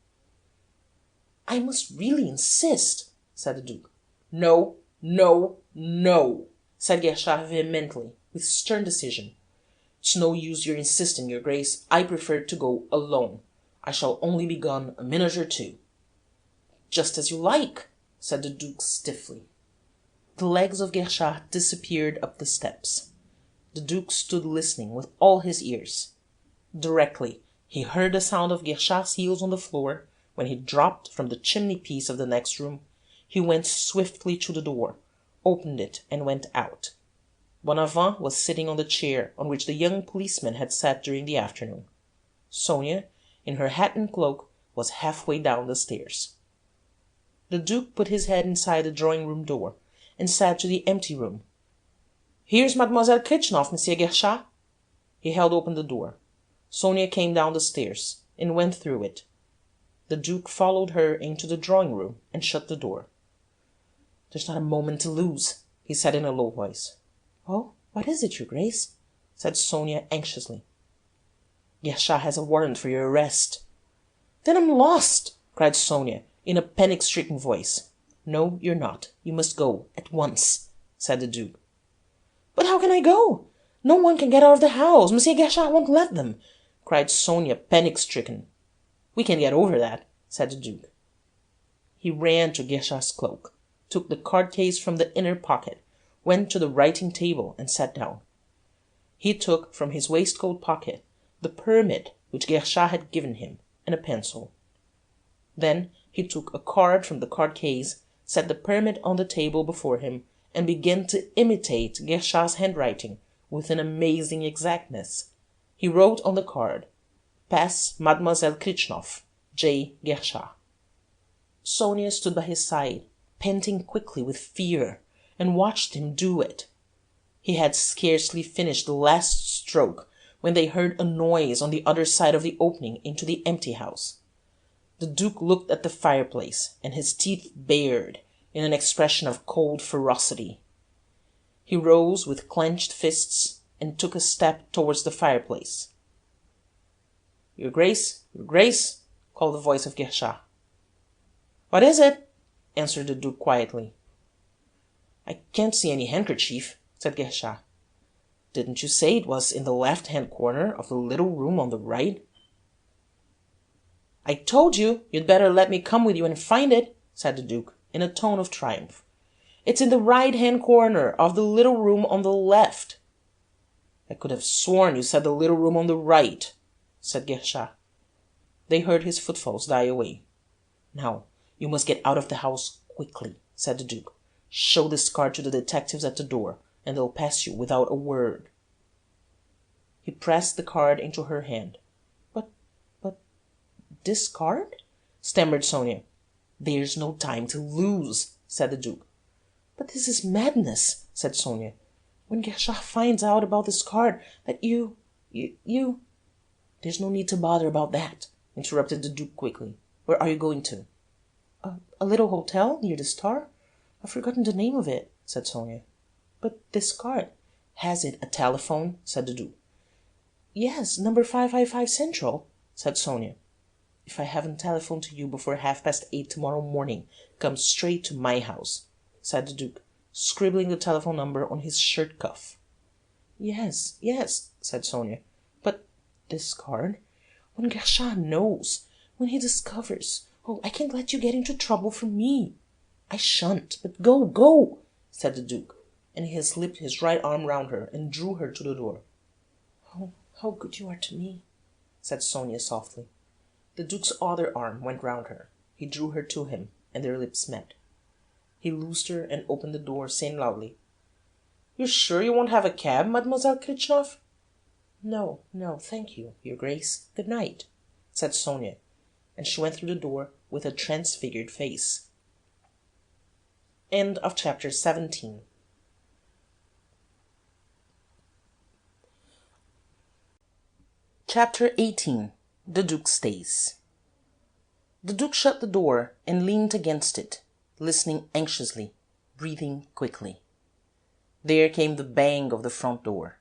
I must really insist, said the Duke. No, no, no, said Guerchard vehemently, with stern decision. It's no use your insisting, Your Grace. I prefer to go alone. I shall only be gone a minute or two. Just as you like, said the Duke stiffly. The legs of Guerchard disappeared up the steps. The Duke stood listening with all his ears. Directly he heard the sound of Guerchard's heels on the floor, when he dropped from the chimney-piece of the next room, he went swiftly to the door, opened it, and went out. Bonavent was sitting on the chair on which the young policeman had sat during the afternoon. Sonia, in her hat and cloak, was halfway down the stairs. The Duke put his head inside the drawing-room door, and said to the empty room, "Here's Mademoiselle Kritchnoff, Monsieur Guerchard." He held open the door. Sonia came down the stairs, and went through it. The Duke followed her into the drawing-room, and shut the door. "There's not a moment to lose," he said in a low voice. "Oh, what is it, Your Grace?" said Sonia anxiously. "Guerchard has a warrant for your arrest." "Then I'm lost!" cried Sonia, in a panic-stricken voice. "No, you're not. You must go, at once," said the Duke. "But how can I go? No one can get out of the house. Monsieur Guerchard won't let them," cried Sonia, panic-stricken. "We can get over that," said the Duke. He ran to Guerchard's cloak, took the card-case from the inner pocket, went to the writing-table, and sat down. He took from his waistcoat pocket the permit which Guerchard had given him, and a pencil. Then he took a card from the card-case, set the permit on the table before him, and began to imitate Guerchard's handwriting with an amazing exactness. He wrote on the card, "Pass Mademoiselle Kritchnoff, J. Guerchard." Sonia stood by his side, panting quickly with fear, and watched him do it. He had scarcely finished the last stroke when they heard a noise on the other side of the opening into the empty house. The Duke looked at the fireplace, and his teeth bared in an expression of cold ferocity. He rose with clenched fists and took a step towards the fireplace. "Your Grace, your Grace," called the voice of Guerchard. "What is it?" answered the Duke quietly. "I can't see any handkerchief," said Guerchard. "Didn't you say it was in the left-hand corner of the little room on the right?" "I told you you'd better let me come with you and find it," said the Duke, in a tone of triumph. "It's in the right-hand corner of the little room on the left." "I could have sworn you said the little room on the right," said Guerchard. They heard his footfalls die away. "Now, you must get out of the house quickly," said the Duke. "Show this card to the detectives at the door, and they'll pass you without a word." He pressed the card into her hand. But, this card?" stammered Sonia. "There's no time to lose," said the Duke. "But this is madness," said Sonia. "When Guerchard finds out about this card, that you... "There's no need to bother about that," interrupted the Duke quickly. "Where are you going to?" A little hotel near the Star. I've forgotten the name of it," said Sonia. "But this card—" "Has it a telephone?" said the Duke. "Yes, number 555 Central," said Sonia. "If I haven't telephoned to you before 8:30 tomorrow morning, come straight to my house," said the Duke, scribbling the telephone number on his shirt cuff. "Yes, yes," said Sonia. "But this card? When Guerchard knows, when he discovers... Oh, I can't let you get into trouble for me." "I shan't, but go, go," said the Duke, and he slipped his right arm round her and drew her to the door. "Oh, how good you are to me," said Sonia softly. The Duke's other arm went round her. He drew her to him, and their lips met. He loosed her and opened the door, saying loudly, "You're sure you won't have a cab, Mademoiselle Kritchnoff?" "No, no, thank you, your Grace. Good night," said Sonia, and she went through the door with a transfigured face. End of chapter 17. Chapter 18. The Duke stays. The Duke shut the door and leaned against it, listening anxiously, breathing quickly. There came the bang of the front door.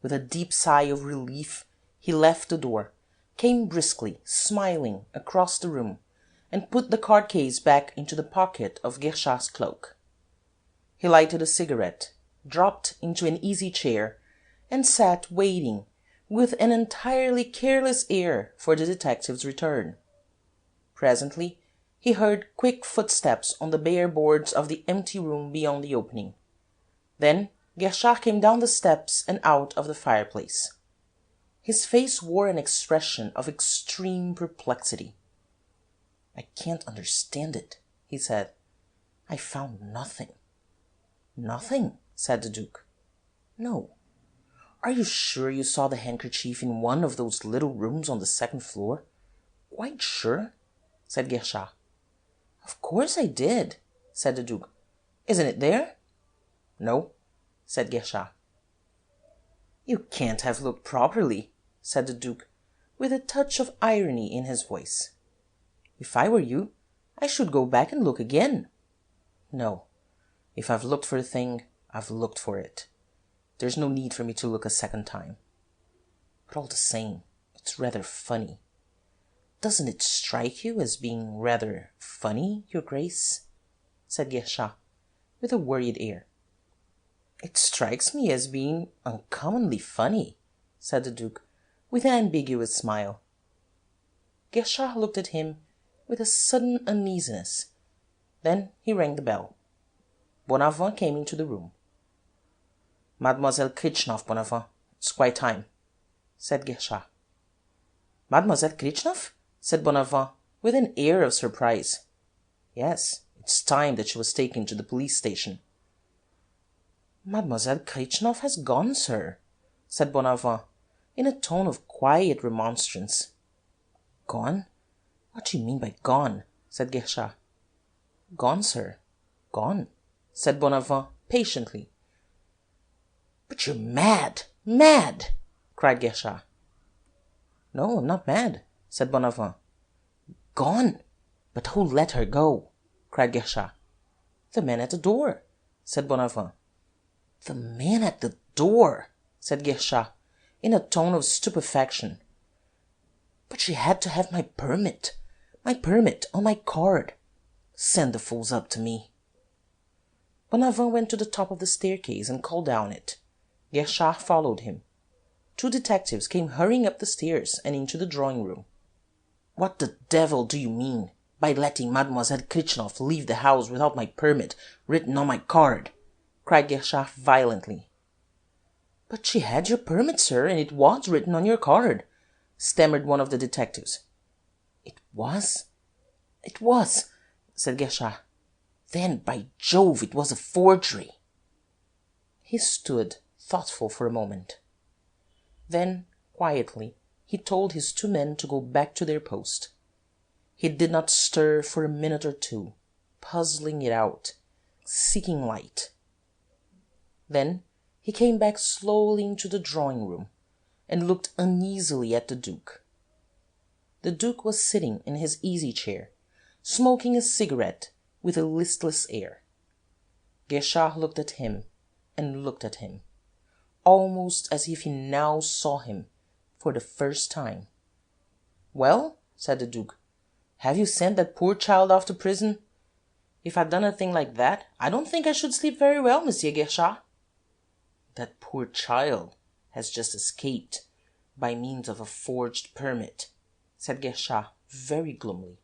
With a deep sigh of relief, he left the door, came briskly, smiling, across the room, and put the card-case back into the pocket of Guerchard's cloak. He lighted a cigarette, dropped into an easy-chair, and sat waiting, with an entirely careless air, for the detective's return. Presently he heard quick footsteps on the bare boards of the empty room beyond the opening. Then Guerchard came down the steps and out of the fireplace. His face wore an expression of extreme perplexity. "I can't understand it," he said. "I found nothing." "Nothing?" said the Duke. "No. Are you sure you saw the handkerchief in one of those little rooms on the second floor?" "Quite sure," said Guerchard. "Of course I did," said the Duke. "Isn't it there?" "No," said Guerchard. "You can't have looked properly," said the Duke, with a touch of irony in his voice. "If I were you, I should go back and look again. No, if I've looked for a thing, I've looked for it. There's no need for me to look a second time. But all the same, it's rather funny. Doesn't it strike you as being rather funny, your Grace?" said Guerchard, with a worried air. "It strikes me as being uncommonly funny," said the Duke, with an ambiguous smile. Guerchard looked at him with a sudden uneasiness. Then he rang the bell. Bonavent came into the room. "Mademoiselle Kritchnoff, Bonavent. It's quite time," said Guerchard. "Mademoiselle Kritchnoff?" said Bonavent, with an air of surprise. "Yes, it's time that she was taken to the police station." "Mademoiselle Kritchnoff has gone, sir," said Bonavent, in a tone of quiet remonstrance. "Gone? What do you mean by gone?" said Guerchard. "Gone, sir, gone," said Bonavent patiently. "But you're mad, mad!" cried Guerchard. "No, I'm not mad," said Bonavent. "Gone? But who let her go?" cried Guerchard. "The man at the door," said Bonavent. "The man at the door!" said Guerchard, in a tone of stupefaction. "But she had to have my permit on my card. Send the fools up to me." Bonavent went to the top of the staircase and called down it. Guerchard followed him. 2 detectives came hurrying up the stairs and into the drawing-room. "What the devil do you mean by letting Mademoiselle Kritchnoff leave the house without my permit written on my card?" cried Guerchard violently. "But she had your permit, sir, and it was written on your card," stammered one of the detectives. "It was? It was?" said Guerchard. "Then, by Jove, it was a forgery." He stood thoughtful for a moment. Then, quietly, he told his 2 men to go back to their post. He did not stir for a minute or two, puzzling it out, seeking light. Then he came back slowly into the drawing-room and looked uneasily at the Duke. The Duke was sitting in his easy-chair, smoking a cigarette with a listless air. Guerchard looked at him and looked at him, almost as if he now saw him for the first time. "Well," said the Duke, "have you sent that poor child off to prison? If I'd done a thing like that, I don't think I should sleep very well, Monsieur Guerchard." "That poor child has just escaped by means of a forged permit," said Guerchard very gloomily.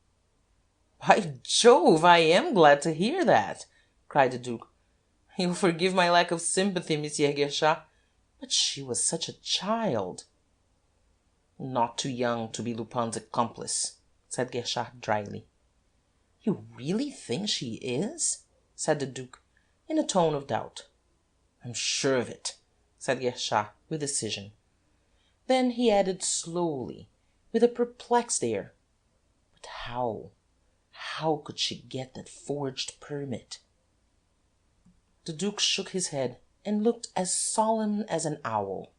"By Jove, I am glad to hear that," cried the Duke. "You'll forgive my lack of sympathy, Monsieur Guerchard, but she was such a child." "Not too young to be Lupin's accomplice," said Guerchard dryly. "You really think she is?" said the Duke, in a tone of doubt. "I'm sure of it," said Guerchard with decision. Then he added slowly, with a perplexed air, "But how could she get that forged permit?" The Duke shook his head and looked as solemn as an owl.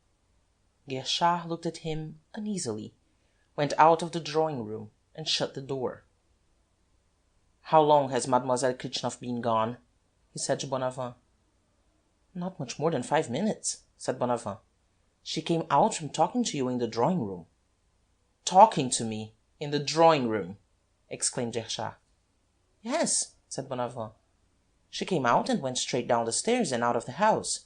Guerchard looked at him uneasily, went out of the drawing-room and shut the door. "How long has Mademoiselle Kritchnoff been gone?" he said to Bonavent. "Not much more than 5 minutes," said Bonavent. "She came out from talking to you in the drawing-room." "Talking to me in the drawing-room!" exclaimed Guerchard. "Yes," said Bonavent. "She came out and went straight down the stairs and out of the house."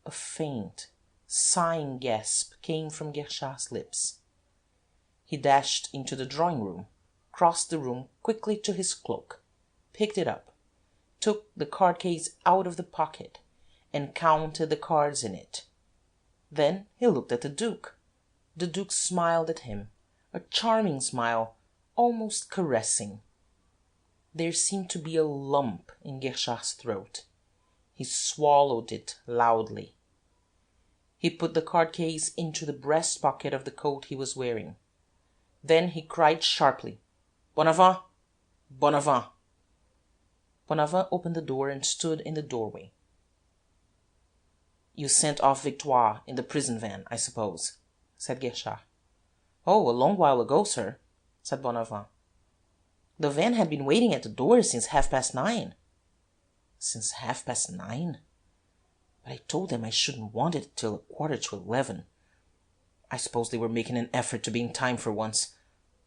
A faint, sighing gasp came from Guerchard's lips. He dashed into the drawing-room, crossed the room quickly to his cloak, picked it up, took the card-case out of the pocket, and counted the cards in it. Then he looked at the Duke. The Duke smiled at him, a charming smile, almost caressing. There seemed to be a lump in Guerchard's throat. He swallowed it loudly. He put the card-case into the breast pocket of the coat he was wearing. Then he cried sharply, "Bonavent! Bonavent!" Bonavent opened the door and stood in the doorway. "You sent off Victoire in the prison van, I suppose?" said Guerchard. "Oh, a long while ago, sir," said Bonavent. "The van had been waiting at the door since 9:30. "Since 9:30? But I told them I shouldn't want it till 11:15. I suppose they were making an effort to be in time for once.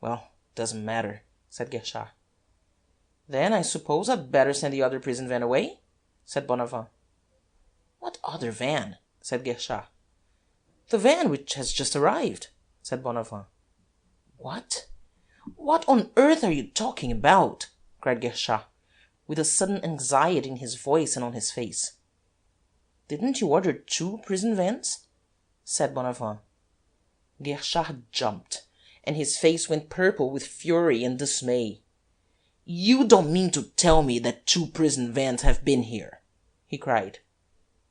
Well, it doesn't matter," said Guerchard. Then I suppose I'd better send the other prison van away, said Bonavent. What other van? said Guerchard. The van which has just arrived, said Bonavent. What? What on earth are you talking about? cried Guerchard, with a sudden anxiety in his voice and on his face. Didn't you order 2 prison vans? said Bonavent. Guerchard jumped, and his face went purple with fury and dismay. You don't mean to tell me that 2 prison vans have been here, he cried.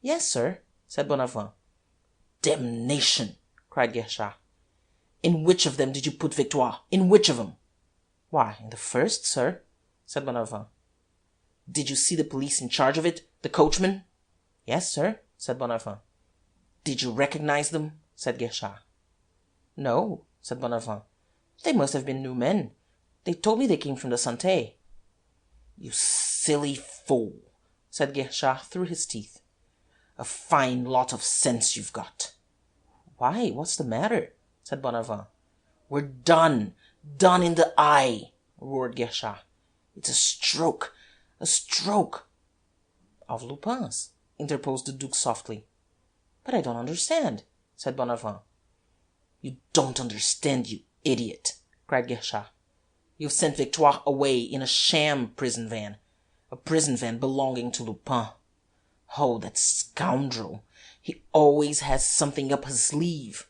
Yes, sir, said Bonavent. Damnation, cried Guerchard. In which of them did you put Victoire? In which of them? Why, in the first, sir, said Bonavent. Did you see the police in charge of it, the coachman? Yes, sir, said Bonavent. Did you recognize them? said Guerchard. No, said Bonavent. They must have been new men. They told me they came from the Santé. You silly fool, said Guerchard through his teeth. A fine lot of sense you've got. Why, what's the matter? said Bonavent. We're done. Done in the eye, roared Guerchard. It's a stroke. A stroke. Of Lupin's, interposed the Duke softly. But I don't understand, said Bonavent. You don't understand, you idiot, cried Guerchard. You've sent Victoire away in a sham prison van, a prison van belonging to Lupin. Oh, that scoundrel! He always has something up his sleeve.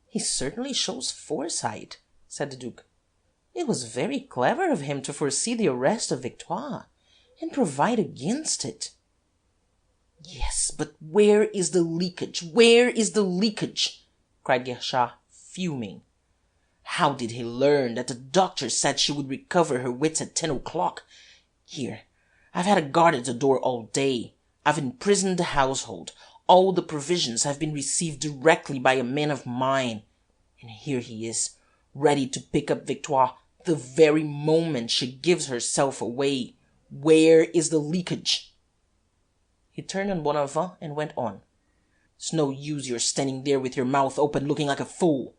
He certainly shows foresight, said the Duke. It was very clever of him to foresee the arrest of Victoire, and provide against it. Yes, but where is the leakage? Where is the leakage? cried Guerchard, fuming. How did he learn that the doctor said she would recover her wits at 10 o'clock? Here, I've had a guard at the door all day. I've imprisoned the household. All the provisions have been received directly by a man of mine. And here he is, ready to pick up Victoire the very moment she gives herself away. Where is the leakage? He turned on Bonavent and went on. It's no use your standing there with your mouth open looking like a fool.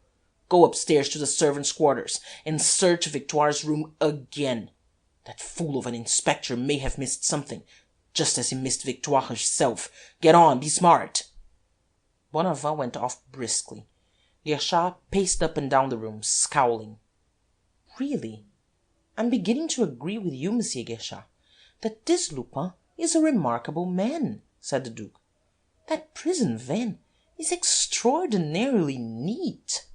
Go upstairs to the servants' quarters and search Victoire's room again. That fool of an inspector may have missed something, just as he missed Victoire herself. Get on, be smart. Bonavent went off briskly. Guerchard paced up and down the room, scowling. Really, I'm beginning to agree with you, Monsieur Guerchard, that this Lupin is a remarkable man, said the Duke. That prison van is extraordinarily neat.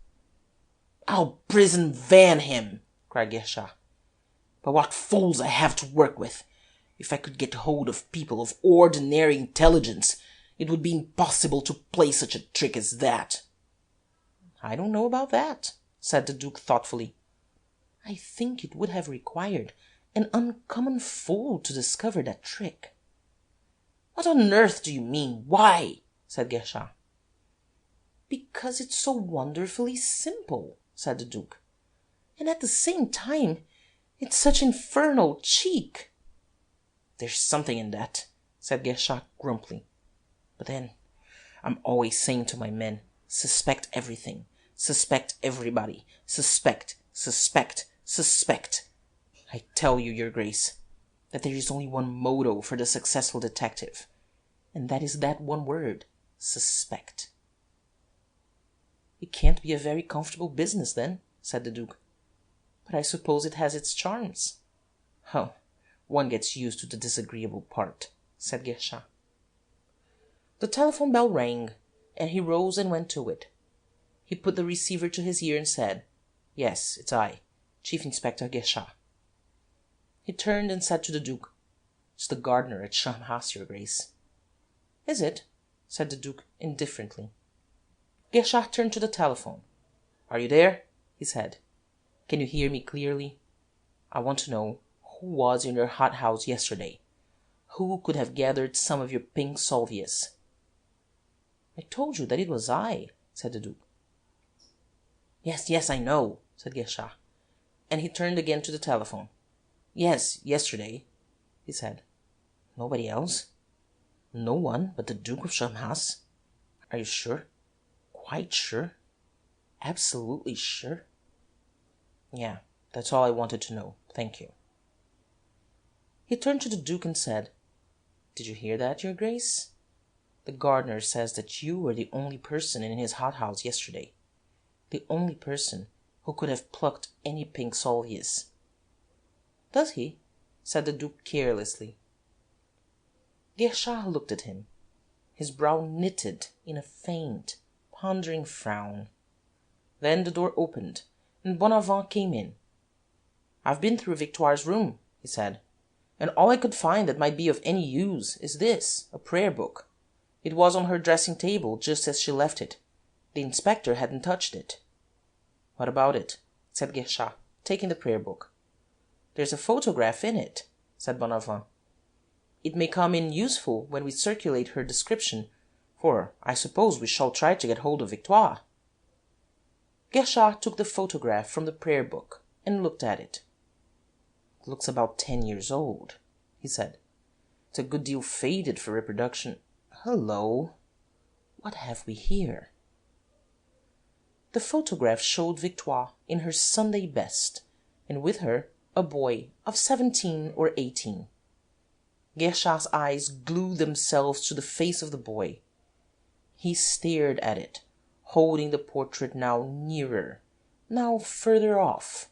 I'll prison van him, cried Guerchard. But what fools I have to work with! If I could get hold of people of ordinary intelligence, it would be impossible to play such a trick as that. I don't know about that, said the Duke thoughtfully. I think it would have required an uncommon fool to discover that trick. What on earth do you mean? Why? said Guerchard. Because it's so wonderfully simple, said the Duke. And at the same time, it's such infernal cheek. There's something in that, said Guerchard grumpily. But then, I'm always saying to my men, suspect everything, suspect everybody, suspect, suspect, suspect. I tell you, Your Grace, that there is only one motto for the successful detective, and that is that one word, suspect. It can't be a very comfortable business, then, said the Duke. But I suppose it has its charms. Oh, one gets used to the disagreeable part, said Guerchard. The telephone bell rang, and he rose and went to it. He put the receiver to his ear and said, Yes, it's I, Chief Inspector Guerchard. He turned and said to the Duke, It's the gardener at Charmerace, Your Grace. Is it? said the Duke indifferently. Guerchard turned to the telephone. Are you there? he said. Can you hear me clearly? I want to know who was in your hothouse yesterday. Who could have gathered some of your pink salvias? I told you that it was I, said the Duke. Yes, yes, I know, said Guerchard. And he turned again to the telephone. Yes, yesterday, he said. Nobody else? No one but the Duke of Charmerace? Are you sure? Quite sure? Absolutely sure? Yeah, that's all I wanted to know. Thank you. He turned to the Duke and said, "Did you hear that, your Grace? The gardener says that you were the only person in his hothouse yesterday, the only person who could have plucked any pink salvias." "Does he?" said the Duke carelessly. Guerchard looked at him, his brow knitted in a faint, pondering frown. Then the door opened, and Bonavent came in. "I've been through Victoire's room," he said, "and all I could find that might be of any use is this, a prayer book. It was on her dressing-table just as she left it. The inspector hadn't touched it." "What about it?" said Guerchard, taking the prayer book. "There's a photograph in it," said Bonavent. "It may come in useful when we circulate her description, for I suppose we shall try to get hold of Victoire." Guerchard took the photograph from the prayer book and looked at it. "It looks about 10 years old," he said. "It's a good deal faded for reproduction. Hullo! What have we here?" The photograph showed Victoire in her Sunday best, and with her a boy of 17 or 18. Guerchard's eyes glued themselves to the face of the boy. He stared at it, holding the portrait now nearer, now further off.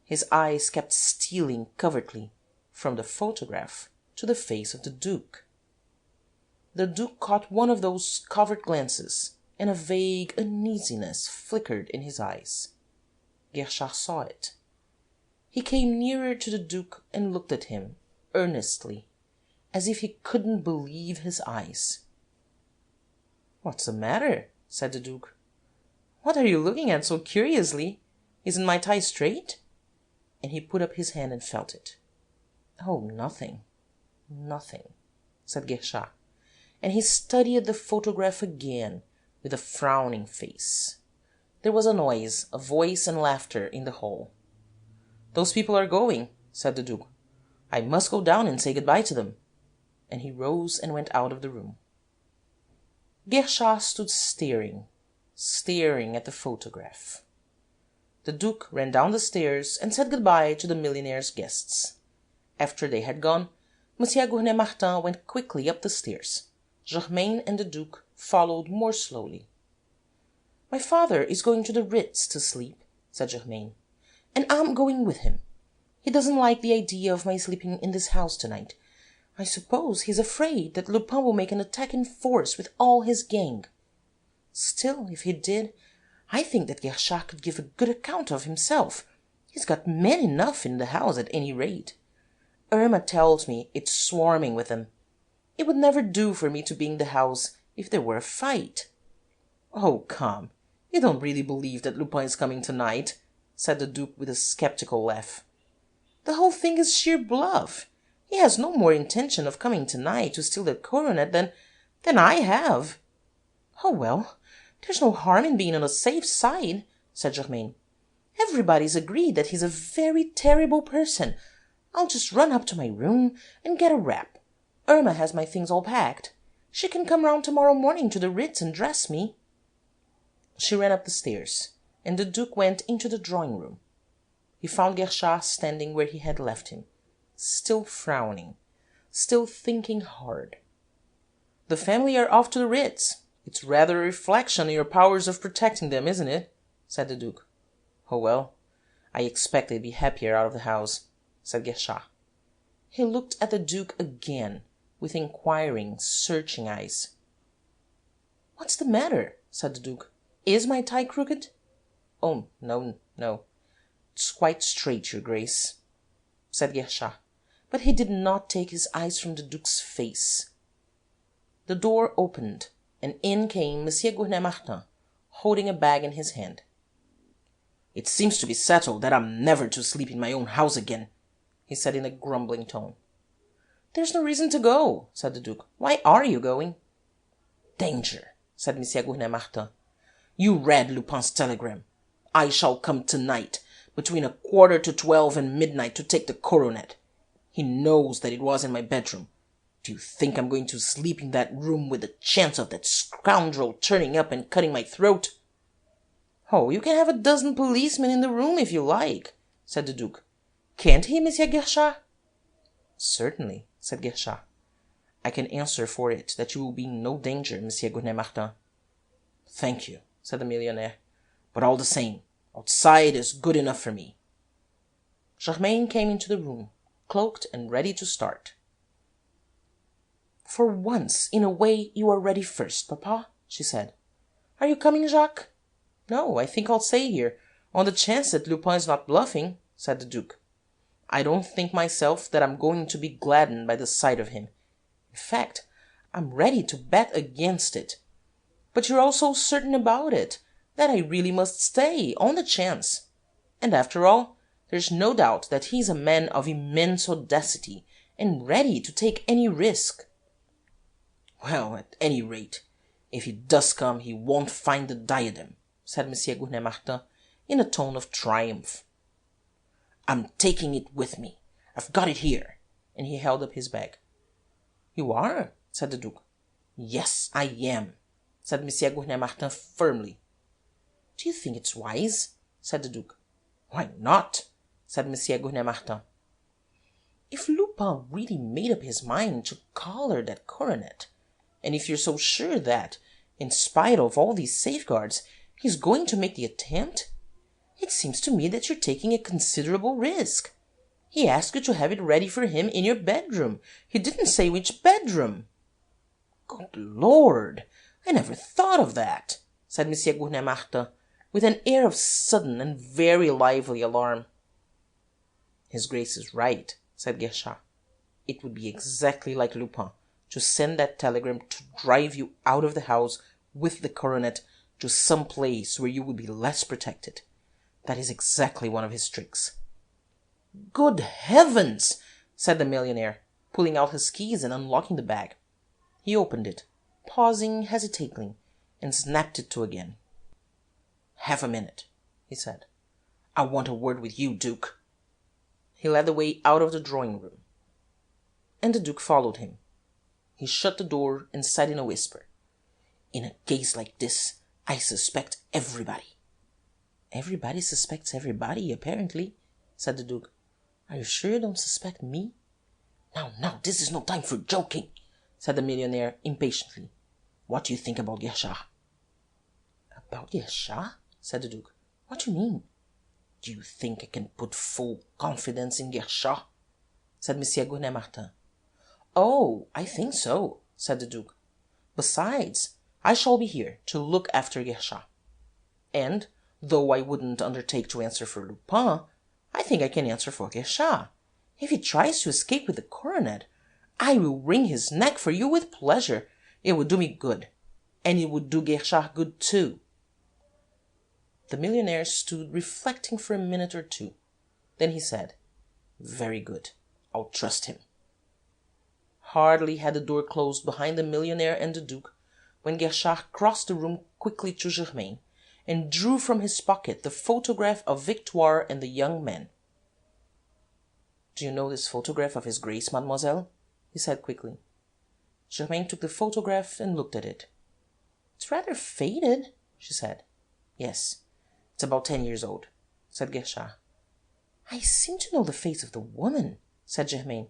His eyes kept stealing covertly from the photograph to the face of the Duke. The Duke caught one of those covert glances, and a vague uneasiness flickered in his eyes. Guerchard saw it. He came nearer to the Duke and looked at him earnestly, as if he couldn't believe his eyes. "What's the matter?" said the Duke. "What are you looking at so curiously? Isn't my tie straight?" And he put up his hand and felt it. "Oh, nothing, nothing," said Guerchard, and he studied the photograph again with a frowning face. There was a noise, a voice and laughter in the hall. "Those people are going," said the Duke. "I must go down and say good-bye to them." And he rose and went out of the room. Guerchard stood staring at the photograph. The Duke ran down the stairs and said good-bye to the millionaire's guests. After they had gone, Monsieur Gournay-Martin went quickly up the stairs. Germain and the Duke followed more slowly. "My father is going to the Ritz to sleep," said Germain, "and I'm going with him. He doesn't like the idea of my sleeping in this house tonight. I suppose he's afraid that Lupin will make an attack in force with all his gang. Still, if he did, I think that Guerchard could give a good account of himself. He's got men enough in the house at any rate. Irma tells me it's swarming with them. It would never do for me to be in the house if there were a fight." "Oh, come, you don't really believe that Lupin is coming tonight?" said the Duke with a sceptical laugh. "The whole thing is sheer bluff. He has no more intention of coming tonight to steal that coronet than I have." "Oh, well, there's no harm in being on the safe side," said Germain. "Everybody's agreed that he's a very terrible person. I'll just run up to my room and get a wrap. Irma has my things all packed. She can come round tomorrow morning to the Ritz and dress me." She ran up the stairs, and the Duke went into the drawing-room. He found Guerchard standing where he had left him, still frowning, still thinking hard. "The family are off to the Ritz. It's rather a reflection on your powers of protecting them, isn't it?" said the Duke. "Oh, well, I expect they'd be happier out of the house," said Guerchard. He looked at the Duke again, with inquiring, searching eyes. "What's the matter?" said the Duke. "Is my tie crooked?" "Oh, no, no. It's quite straight, your Grace," said Guerchard, but he did not take his eyes from the Duke's face. The door opened, and in came Monsieur Gournay-Martin, holding a bag in his hand. "It seems to be settled that I'm never to sleep in my own house again," he said in a grumbling tone. "There's no reason to go," said the Duke. "Why are you going?" "Danger," said Monsieur Gournay-Martin. "You read Lupin's telegram. I shall come tonight, between 11:15 and midnight, to take the coronet. He knows that it was in my bedroom. Do you think I'm going to sleep in that room with the chance of that scoundrel turning up and cutting my throat?" "Oh, you can have a dozen policemen in the room if you like," said the Duke. "Can't he, Monsieur Guerchard?" Certainly, said Guerchard. I can answer for it that you will be in no danger, Monsieur Gournay-Martin. Thank you, said the millionaire, but all the same, outside is good enough for me. Germain came into the room, cloaked and ready to start. For once, in a way, you are ready first, papa, she said. Are you coming, Jacques? No, I think I'll stay here, on the chance that Lupin is not bluffing, said the Duke. I don't think myself that I'm going to be gladdened by the sight of him. In fact, I'm ready to bet against it. But you're all so certain about it, that I really must stay, on the chance. And after all, there's no doubt that he's a man of immense audacity, and ready to take any risk. Well, at any rate, if he does come, he won't find the diadem, said Monsieur Gournay-Martin, in a tone of triumph. I'm taking it with me. I've got it here. And he held up his bag. You are? Said the Duke. Yes, I am, said Monsieur Gournay-Martin firmly. Do you think it's wise? Said the Duke. Why not? Said Monsieur Gournay-Martin. If Lupin really made up his mind to collar that coronet, and if you're so sure that, in spite of all these safeguards, he's going to make the attempt, it seems to me that you're taking a considerable risk. He asked you to have it ready for him in your bedroom. He didn't say which bedroom. Good Lord! I never thought of that, said Monsieur Gournay-Martin, with an air of sudden and very lively alarm. His Grace is right, said Guerchard. It would be exactly like Lupin to send that telegram to drive you out of the house with the coronet to some place where you would be less protected. That is exactly one of his tricks. Good heavens! Said the millionaire, pulling out his keys and unlocking the bag. He opened it, pausing hesitatingly, and snapped it to again. Half a minute, he said. I want a word with you, Duke. He led the way out of the drawing-room, and the Duke followed him. He shut the door and said in a whisper, In a case like this, I suspect everybody. Everybody suspects everybody, apparently, said the Duke. Are you sure you don't suspect me? Now, this is no time for joking, said the millionaire impatiently. What do you think about Guerchard? About Guerchard? Said the Duke. What do you mean? Do you think I can put full confidence in Guerchard? Said Monsieur Gournay-Martin. Oh, I think so, said the Duke. Besides, I shall be here to look after Guerchard. And, though I wouldn't undertake to answer for Lupin, I think I can answer for Guerchard. If he tries to escape with the coronet, I will wring his neck for you with pleasure. It would do me good, and it would do Guerchard good too. The millionaire stood reflecting for a minute or two. Then he said, Very good. I'll trust him. Hardly had the door closed behind the millionaire and the Duke, when Guerchard crossed the room quickly to Germain, and drew from his pocket the photograph of Victoire and the young man. Do you know this photograph of his Grace, mademoiselle? He said quickly. Germain took the photograph and looked at it. It's rather faded, she said. Yes, it's about 10 years old, said Guerchard. I seem to know the face of the woman, said Germain.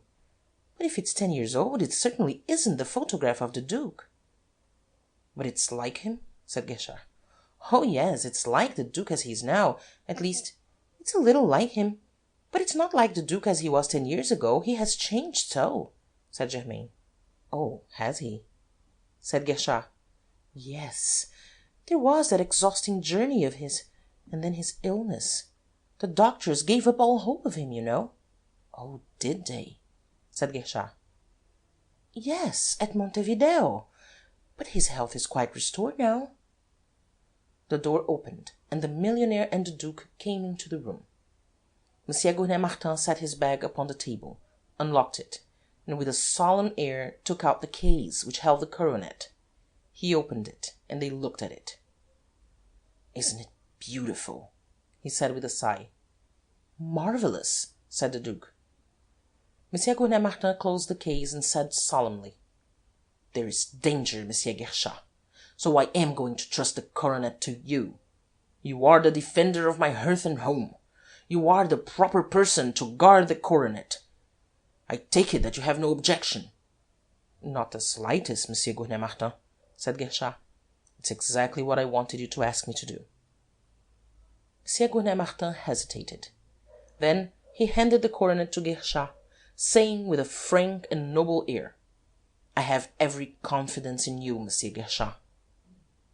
But if it's 10 years old, it certainly isn't the photograph of the Duke. But it's like him, said Guerchard. Oh, yes, it's like the Duke as he is now. At least, it's a little like him. But it's not like the Duke as he was 10 years ago. He has changed so, said Germain. Oh, has he? Said Guerchard. Yes, there was that exhausting journey of his, and then his illness. The doctors gave up all hope of him, you know. Oh, did they? Said Guerchard. Yes, at Montevideo. But his health is quite restored now. The door opened, and the millionaire and the Duke came into the room. Monsieur Gournay-Martin set his bag upon the table, unlocked it, and with a solemn air took out the case which held the coronet. He opened it, and they looked at it. Isn't it beautiful? He said with a sigh. Marvellous, said the Duke. Monsieur Gournay-Martin closed the case and said solemnly, There is danger, Monsieur Guerchard, so I am going to trust the coronet to you. You are the defender of my hearth and home. You are the proper person to guard the coronet. I take it that you have no objection." "Not the slightest, Monsieur Gournay-Martin," said Guerchard. "It's exactly what I wanted you to ask me to do." Monsieur Gournay-Martin hesitated. Then he handed the coronet to Guerchard, saying with a frank and noble air, "I have every confidence in you, Monsieur Guerchard."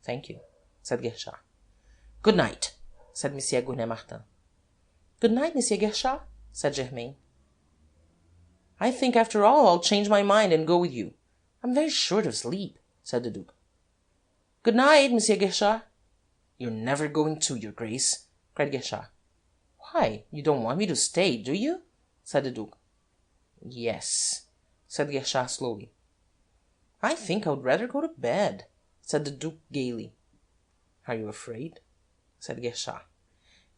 "Thank you," said Guerchard. "Good night," said Monsieur Gournay-Martin. "Good night, Monsieur Guerchard," said Germain. "I think after all I'll change my mind and go with you. I'm very short of sleep," said the Duke. "Good night, Monsieur Guerchard." "You're never going to, your Grace," cried Guerchard. "Why, you don't want me to stay, do you?" said the Duke. "Yes," said Guerchard slowly. "I think I would rather go to bed," said the Duke gaily. "Are you afraid?" said Guerchard,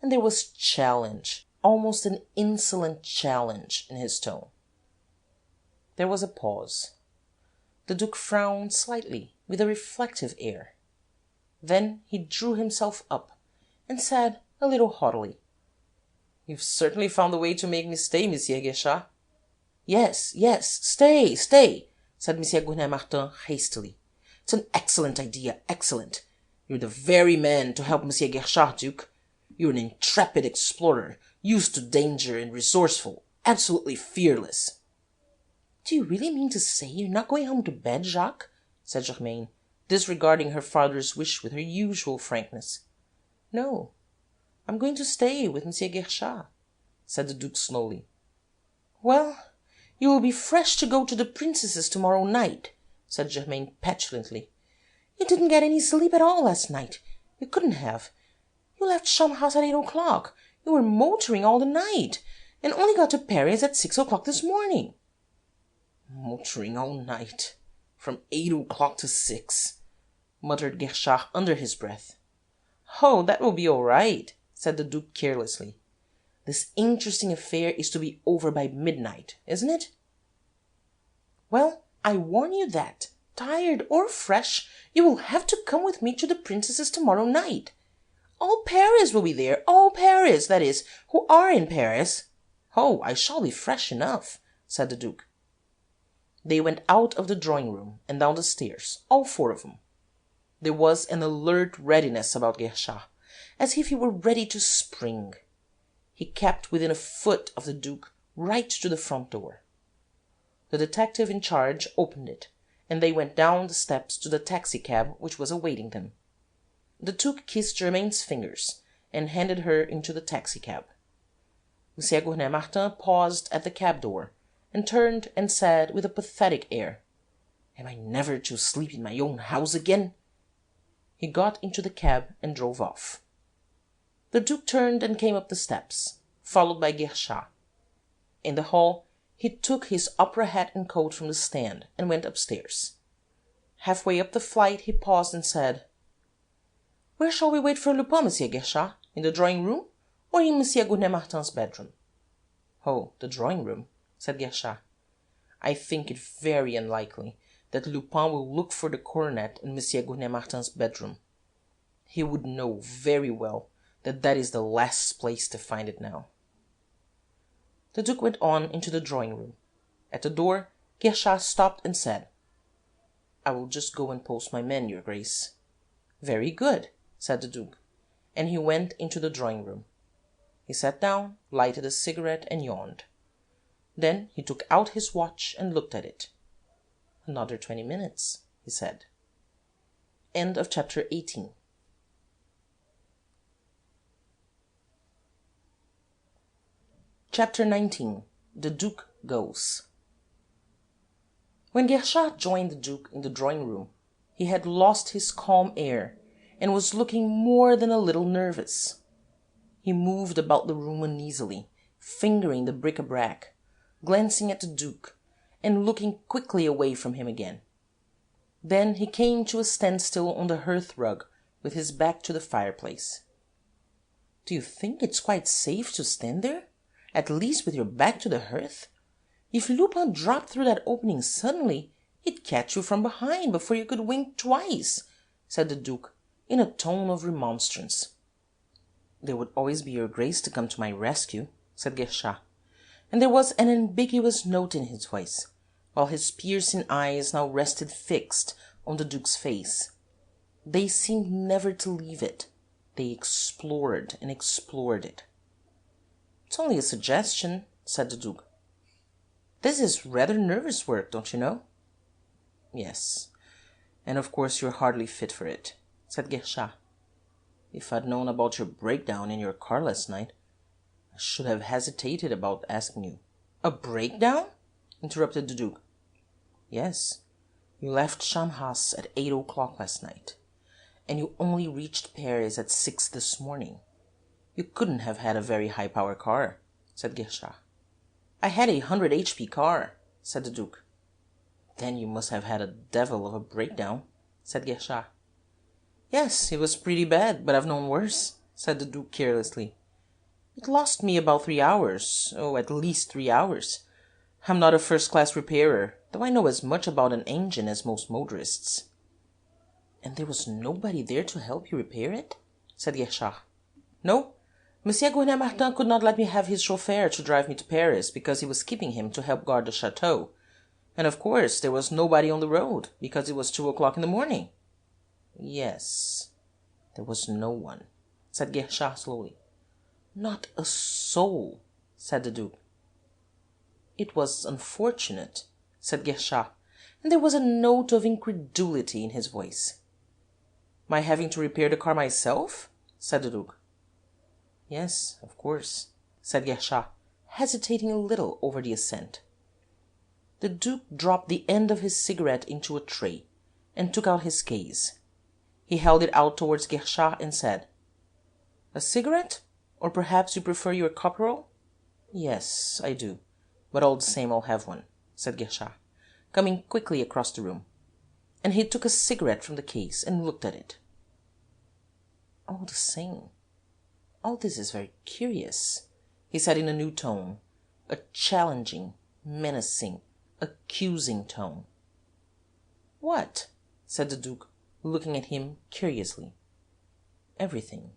and there was challenge, almost an insolent challenge, in his tone. There was a pause. The Duke frowned slightly, with a reflective air. Then he drew himself up, and said, a little haughtily, "You've certainly found a way to make me stay, Monsieur Guerchard." "Yes, yes, stay, stay," said Monsieur Gournay-Martin hastily. "It's an excellent idea, excellent. You're the very man to help Monsieur Guerchard, Duke. You're an intrepid explorer, used to danger and resourceful, absolutely fearless." "Do you really mean to say you're not going home to bed, Jacques?" said Germaine, disregarding her father's wish with her usual frankness. "No, I'm going to stay with Monsieur Guerchard," said the Duke slowly. "Well, you will be fresh to go to the princess's tomorrow night," said Germaine petulantly. "You didn't get any sleep at all last night. You couldn't have. You left Charmerace at 8 o'clock. You were motoring all the night, and only got to Paris at 6 o'clock this morning." "Motoring all night, from 8 o'clock to 6," muttered Guerchard under his breath. "Oh, that will be all right," said the Duke carelessly. "This interesting affair is to be over by midnight, isn't it?" "Well, I warn you that, tired or fresh, you will have to come with me to the princess's tomorrow night. All Paris will be there, all Paris, that is, who are in Paris. Oh, I shall be fresh enough," said the Duke. They went out of the drawing-room and down the stairs, all four of them. There was an alert readiness about Guerchard, as if he were ready to spring. He kept within a foot of the Duke, right to the front door. The detective in charge opened it, and they went down the steps to the taxicab which was awaiting them. The Duke kissed Germaine's fingers, and handed her into the taxicab. Monsieur Gournay-Martin paused at the cab door, and turned and said with a pathetic air, "Am I never to sleep in my own house again?" He got into the cab and drove off. The Duke turned and came up the steps, followed by Guerchard. In the hall he took his opera hat and coat from the stand and went upstairs. Halfway up the flight he paused and said, "Where shall we wait for Lupin, Monsieur Guerchard? In the drawing-room, or in Monsieur Gournay-Martin's bedroom?" "Oh, the drawing-room," said Guerchard. "I think it very unlikely that Lupin will look for the coronet in Monsieur Gournay-Martin's bedroom. He would know very well that that is the last place to find it now." The Duke went on into the drawing-room. At the door, Guerchard stopped and said, "I will just go and post my men, your Grace." "Very good," said the Duke, and he went into the drawing-room. He sat down, lighted a cigarette, and yawned. Then he took out his watch and looked at it. "Another 20 minutes," he said. End of chapter 18. Chapter 19. The Duke Goes. When Guerchard joined the Duke in the drawing-room, he had lost his calm air, and was looking more than a little nervous. He moved about the room uneasily, fingering the bric-a-brac, glancing at the Duke, and looking quickly away from him again. Then he came to a standstill on the hearth-rug, with his back to the fireplace. "Do you think it's quite safe to stand there, at least with your back to the hearth? If Lupin dropped through that opening suddenly, he'd catch you from behind before you could wink twice," said the Duke, in a tone of remonstrance. "There would always be your Grace to come to my rescue," said Guerchard. and there was an ambiguous note in his voice, while his piercing eyes now rested fixed on the Duke's face. They seemed never to leave it. They explored and explored it. "It's only a suggestion," said the Duke. "This is rather nervous work, don't you know?" "Yes, and of course you're hardly fit for it," said Guerchard. "If I'd known about your breakdown in your car last night, I should have hesitated about asking you." "A breakdown?" interrupted the Duke. "Yes, you left Charmerace at 8 o'clock last night, and you only reached Paris at 6 this morning. You couldn't have had a very high-power car," said Guerchard. "I had a 100 HP car," said the Duke. "Then you must have had a devil of a breakdown," said Guerchard. "Yes, it was pretty bad, but I've known worse," said the Duke carelessly. "It lost me about 3 hours. Oh, at least 3 hours. I'm not a first-class repairer, though I know as much about an engine as most motorists." "And there was nobody there to help you repair it?" said Guerchard. "No. Monsieur Martin could not let me have his chauffeur to drive me to Paris, because he was keeping him to help guard the chateau. And of course there was nobody on the road, because it was 2 o'clock in the morning." "Yes, there was no one," said Guerchard slowly. "Not a soul," said the Duke. "It was unfortunate," said Guerchard, and there was a note of incredulity in his voice. "My having to repair the car myself?" said the Duke. "Yes, of course," said Guerchard, hesitating a little over the assent. The Duke dropped the end of his cigarette into a tray, and took out his case. He held it out towards Guerchard and said, "A cigarette? Or perhaps you prefer your copperole?" "Yes, I do, but all the same I'll have one," said Guerchard, coming quickly across the room. And he took a cigarette from the case and looked at it. "All the same, all this is very curious," he said in a new tone, a challenging, menacing, accusing tone. "What?" said the Duke, looking at him curiously. "Everything.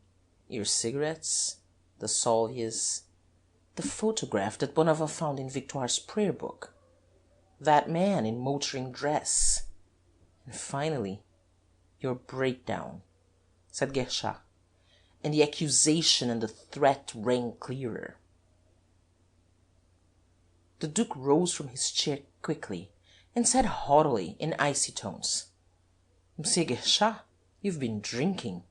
Your cigarettes, the salvias, the photograph that Bonavent found in Victoire's prayer book, that man in motoring dress, and finally, your breakdown," said Guerchard, and the accusation and the threat rang clearer. The Duke rose from his chair quickly, and said haughtily in icy tones, "Monsieur Guerchard, you've been drinking."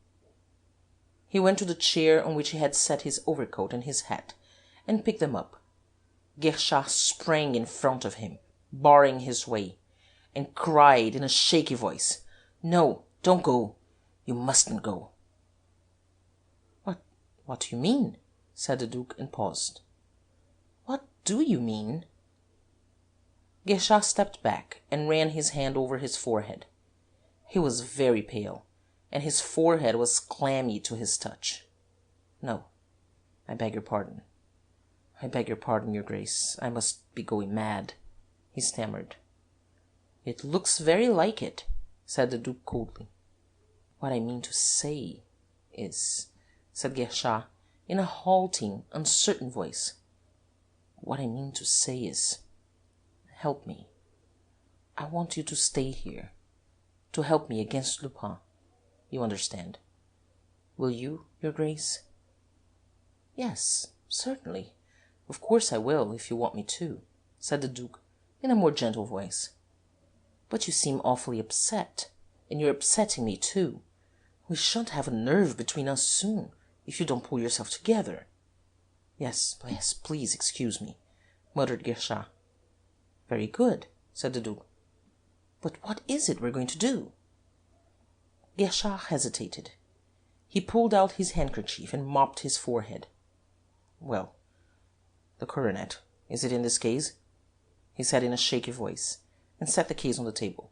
He went to the chair on which he had set his overcoat and his hat, and picked them up. Guerchard sprang in front of him, barring his way, and cried in a shaky voice, "No, don't go. You mustn't go." What do you mean?" said the Duke, and paused. "What do you mean?" Guerchard stepped back and ran his hand over his forehead. He was very pale, and his forehead was clammy to his touch. "No, I beg your pardon. I beg your pardon, your Grace. I must be going mad," he stammered. "It looks very like it," said the Duke coldly. "What I mean to say is," said Guerchard, in a halting, uncertain voice, "what I mean to say is, help me. I want you to stay here, to help me against Lupin. You understand. Will you, your Grace?" "Yes, certainly. Of course I will, if you want me to," said the Duke, in a more gentle voice. "But you seem awfully upset, and you're upsetting me too. We shan't have a nerve between us soon, if you don't pull yourself together." Yes, please excuse me," muttered Guerchard. "Very good," said the Duke. "But what is it we're going to do?" Guerchard hesitated. He pulled out his handkerchief and mopped his forehead. "Well, the coronet, is it in this case?" he said in a shaky voice, and set the case on the table.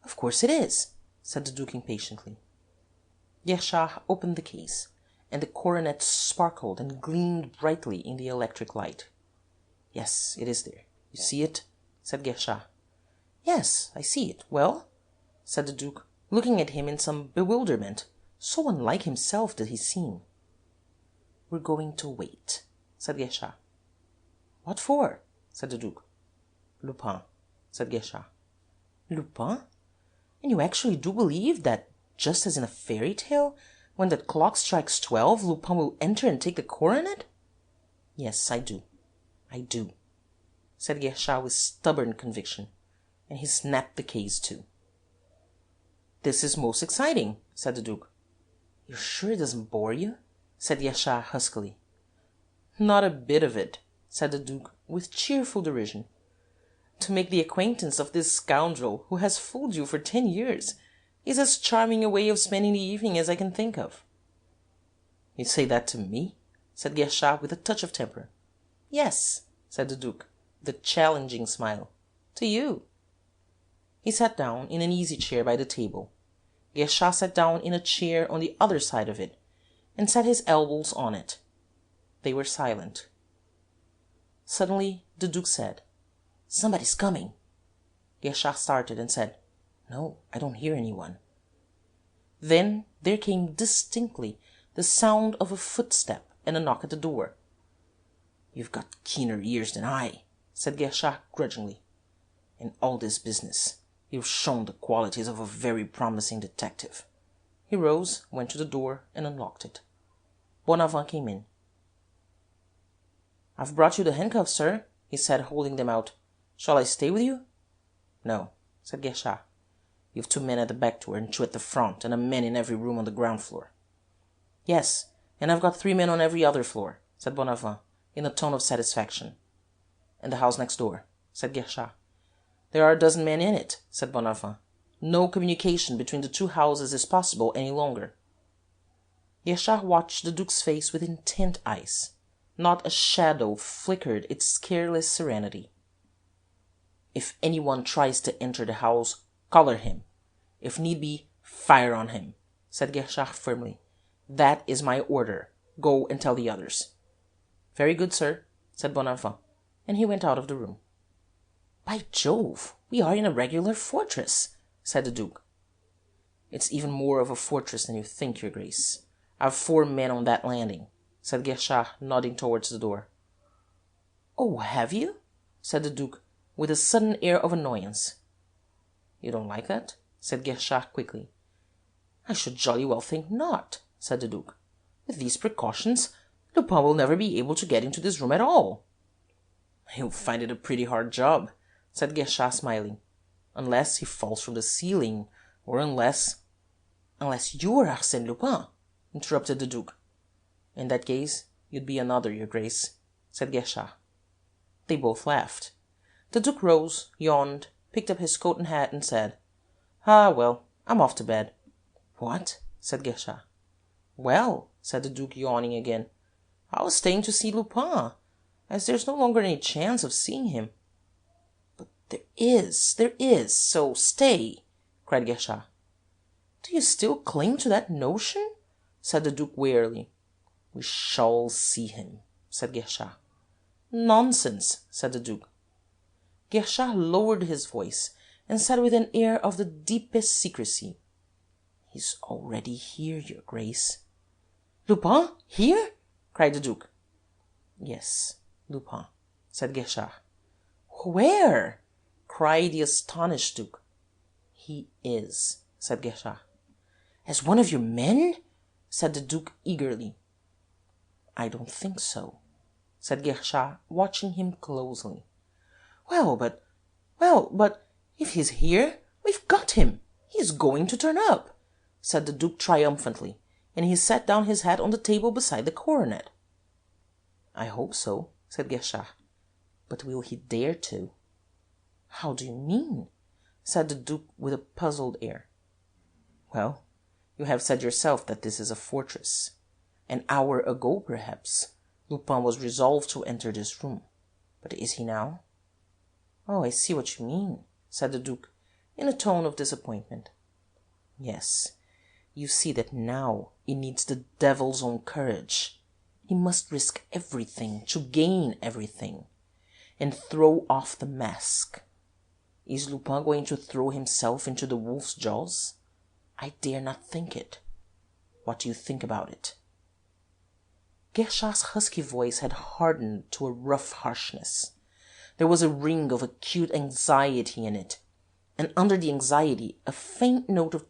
"Of course it is," said the Duke impatiently. Guerchard opened the case, and the coronet sparkled and gleamed brightly in the electric light. "Yes, it is there. You see it?" said Guerchard. "Yes, I see it. Well?" said the Duke, looking at him in some bewilderment, so unlike himself did he seem. "We're going to wait," said Guerchard. What for? Said the Duke. Lupin, said Guerchard. Lupin? And you actually do believe that, just as in a fairy tale, when the clock strikes 12, Lupin will enter and take the coronet? Yes, I do. I do, said Guerchard with stubborn conviction, and he snapped the case too. This is most exciting, said the Duke. You're sure it doesn't bore you? Said Guerchard huskily. Not a bit of it, said the Duke with cheerful derision. To make the acquaintance of this scoundrel who has fooled you for 10 years is as charming a way of spending the evening as I can think of. You say that to me? Said Guerchard with a touch of temper. Yes, said the Duke, with a challenging smile. To you. He sat down in an easy chair by the table. Guerchard sat down in a chair on the other side of it, and set his elbows on it. They were silent. Suddenly the Duke said, Somebody's coming. Guerchard started and said, No, I don't hear anyone. Then there came distinctly the sound of a footstep and a knock at the door. You've got keener ears than I, said Guerchard grudgingly. In all this business, you've shown the qualities of a very promising detective. He rose, went to the door, and unlocked it. Bonavent came in. I've brought you the handcuffs, sir, he said, holding them out. Shall I stay with you? No, said Guerchard. You've 2 men at the back door and 2 at the front, and a man in every room on the ground floor. Yes, and I've got 3 men on every other floor, said Bonavent, in a tone of satisfaction. And the house next door, said Guerchard. There are 12 men in it, said Bonavent. No communication between the 2 houses is possible any longer. Guerchard watched the Duke's face with intent eyes. Not a shadow flickered its careless serenity. If anyone tries to enter the house, collar him. If need be, fire on him, said Guerchard firmly. That is my order. Go and tell the others. Very good, sir, said Bonavent, and he went out of the room. By Jove, we are in a regular fortress, said the Duke. It's even more of a fortress than you think, your Grace. I've 4 men on that landing, said Guerchard, nodding towards the door. Oh, have you? Said the Duke, with a sudden air of annoyance. You don't like that? Said Guerchard quickly. I should jolly well think not, said the Duke. With these precautions, Lupin will never be able to get into this room at all. He'll find it a pretty hard job, said Guerchard, smiling. Unless he falls from the ceiling, or unless... Unless you're Arsène Lupin, interrupted the Duke. In that case, you'd be another, your Grace, said Guerchard. They both laughed. The Duke rose, yawned, picked up his coat and hat, and said, Ah, well, I'm off to bed. What? Said Guerchard. Well, said the Duke, yawning again, I was staying to see Lupin, as there's no longer any chance of seeing him. But there is, so stay, cried Guerchard. Do you still cling to that notion? Said the Duke wearily. We shall see him, said Guerchard. Nonsense, said the Duke. Guerchard lowered his voice, and said with an air of the deepest secrecy, He's already here, your Grace. Lupin? Here? Cried the Duke. Yes, Lupin, said Guerchard. Where? Cried the astonished Duke. He is, said Guerchard. As one of your men? Said the Duke eagerly. I don't think so, said Guerchard, watching him closely. Well, but, if he's here, we've got him. He's going to turn up, said the Duke triumphantly, and he set down his hat on the table beside the coronet. I hope so, said Guerchard. But will he dare to? How do you mean? Said the Duke with a puzzled air. Well, you have said yourself that this is a fortress. An hour ago, perhaps, Lupin was resolved to enter this room. But is he now? Oh, I see what you mean, said the Duke, in a tone of disappointment. Yes, you see that now he needs the devil's own courage. He must risk everything to gain everything, and throw off the mask. Is Lupin going to throw himself into the wolf's jaws? I dare not think it. What do you think about it? Guerchar's husky voice had hardened to a rough harshness. There was a ring of acute anxiety in it, and under the anxiety a faint note of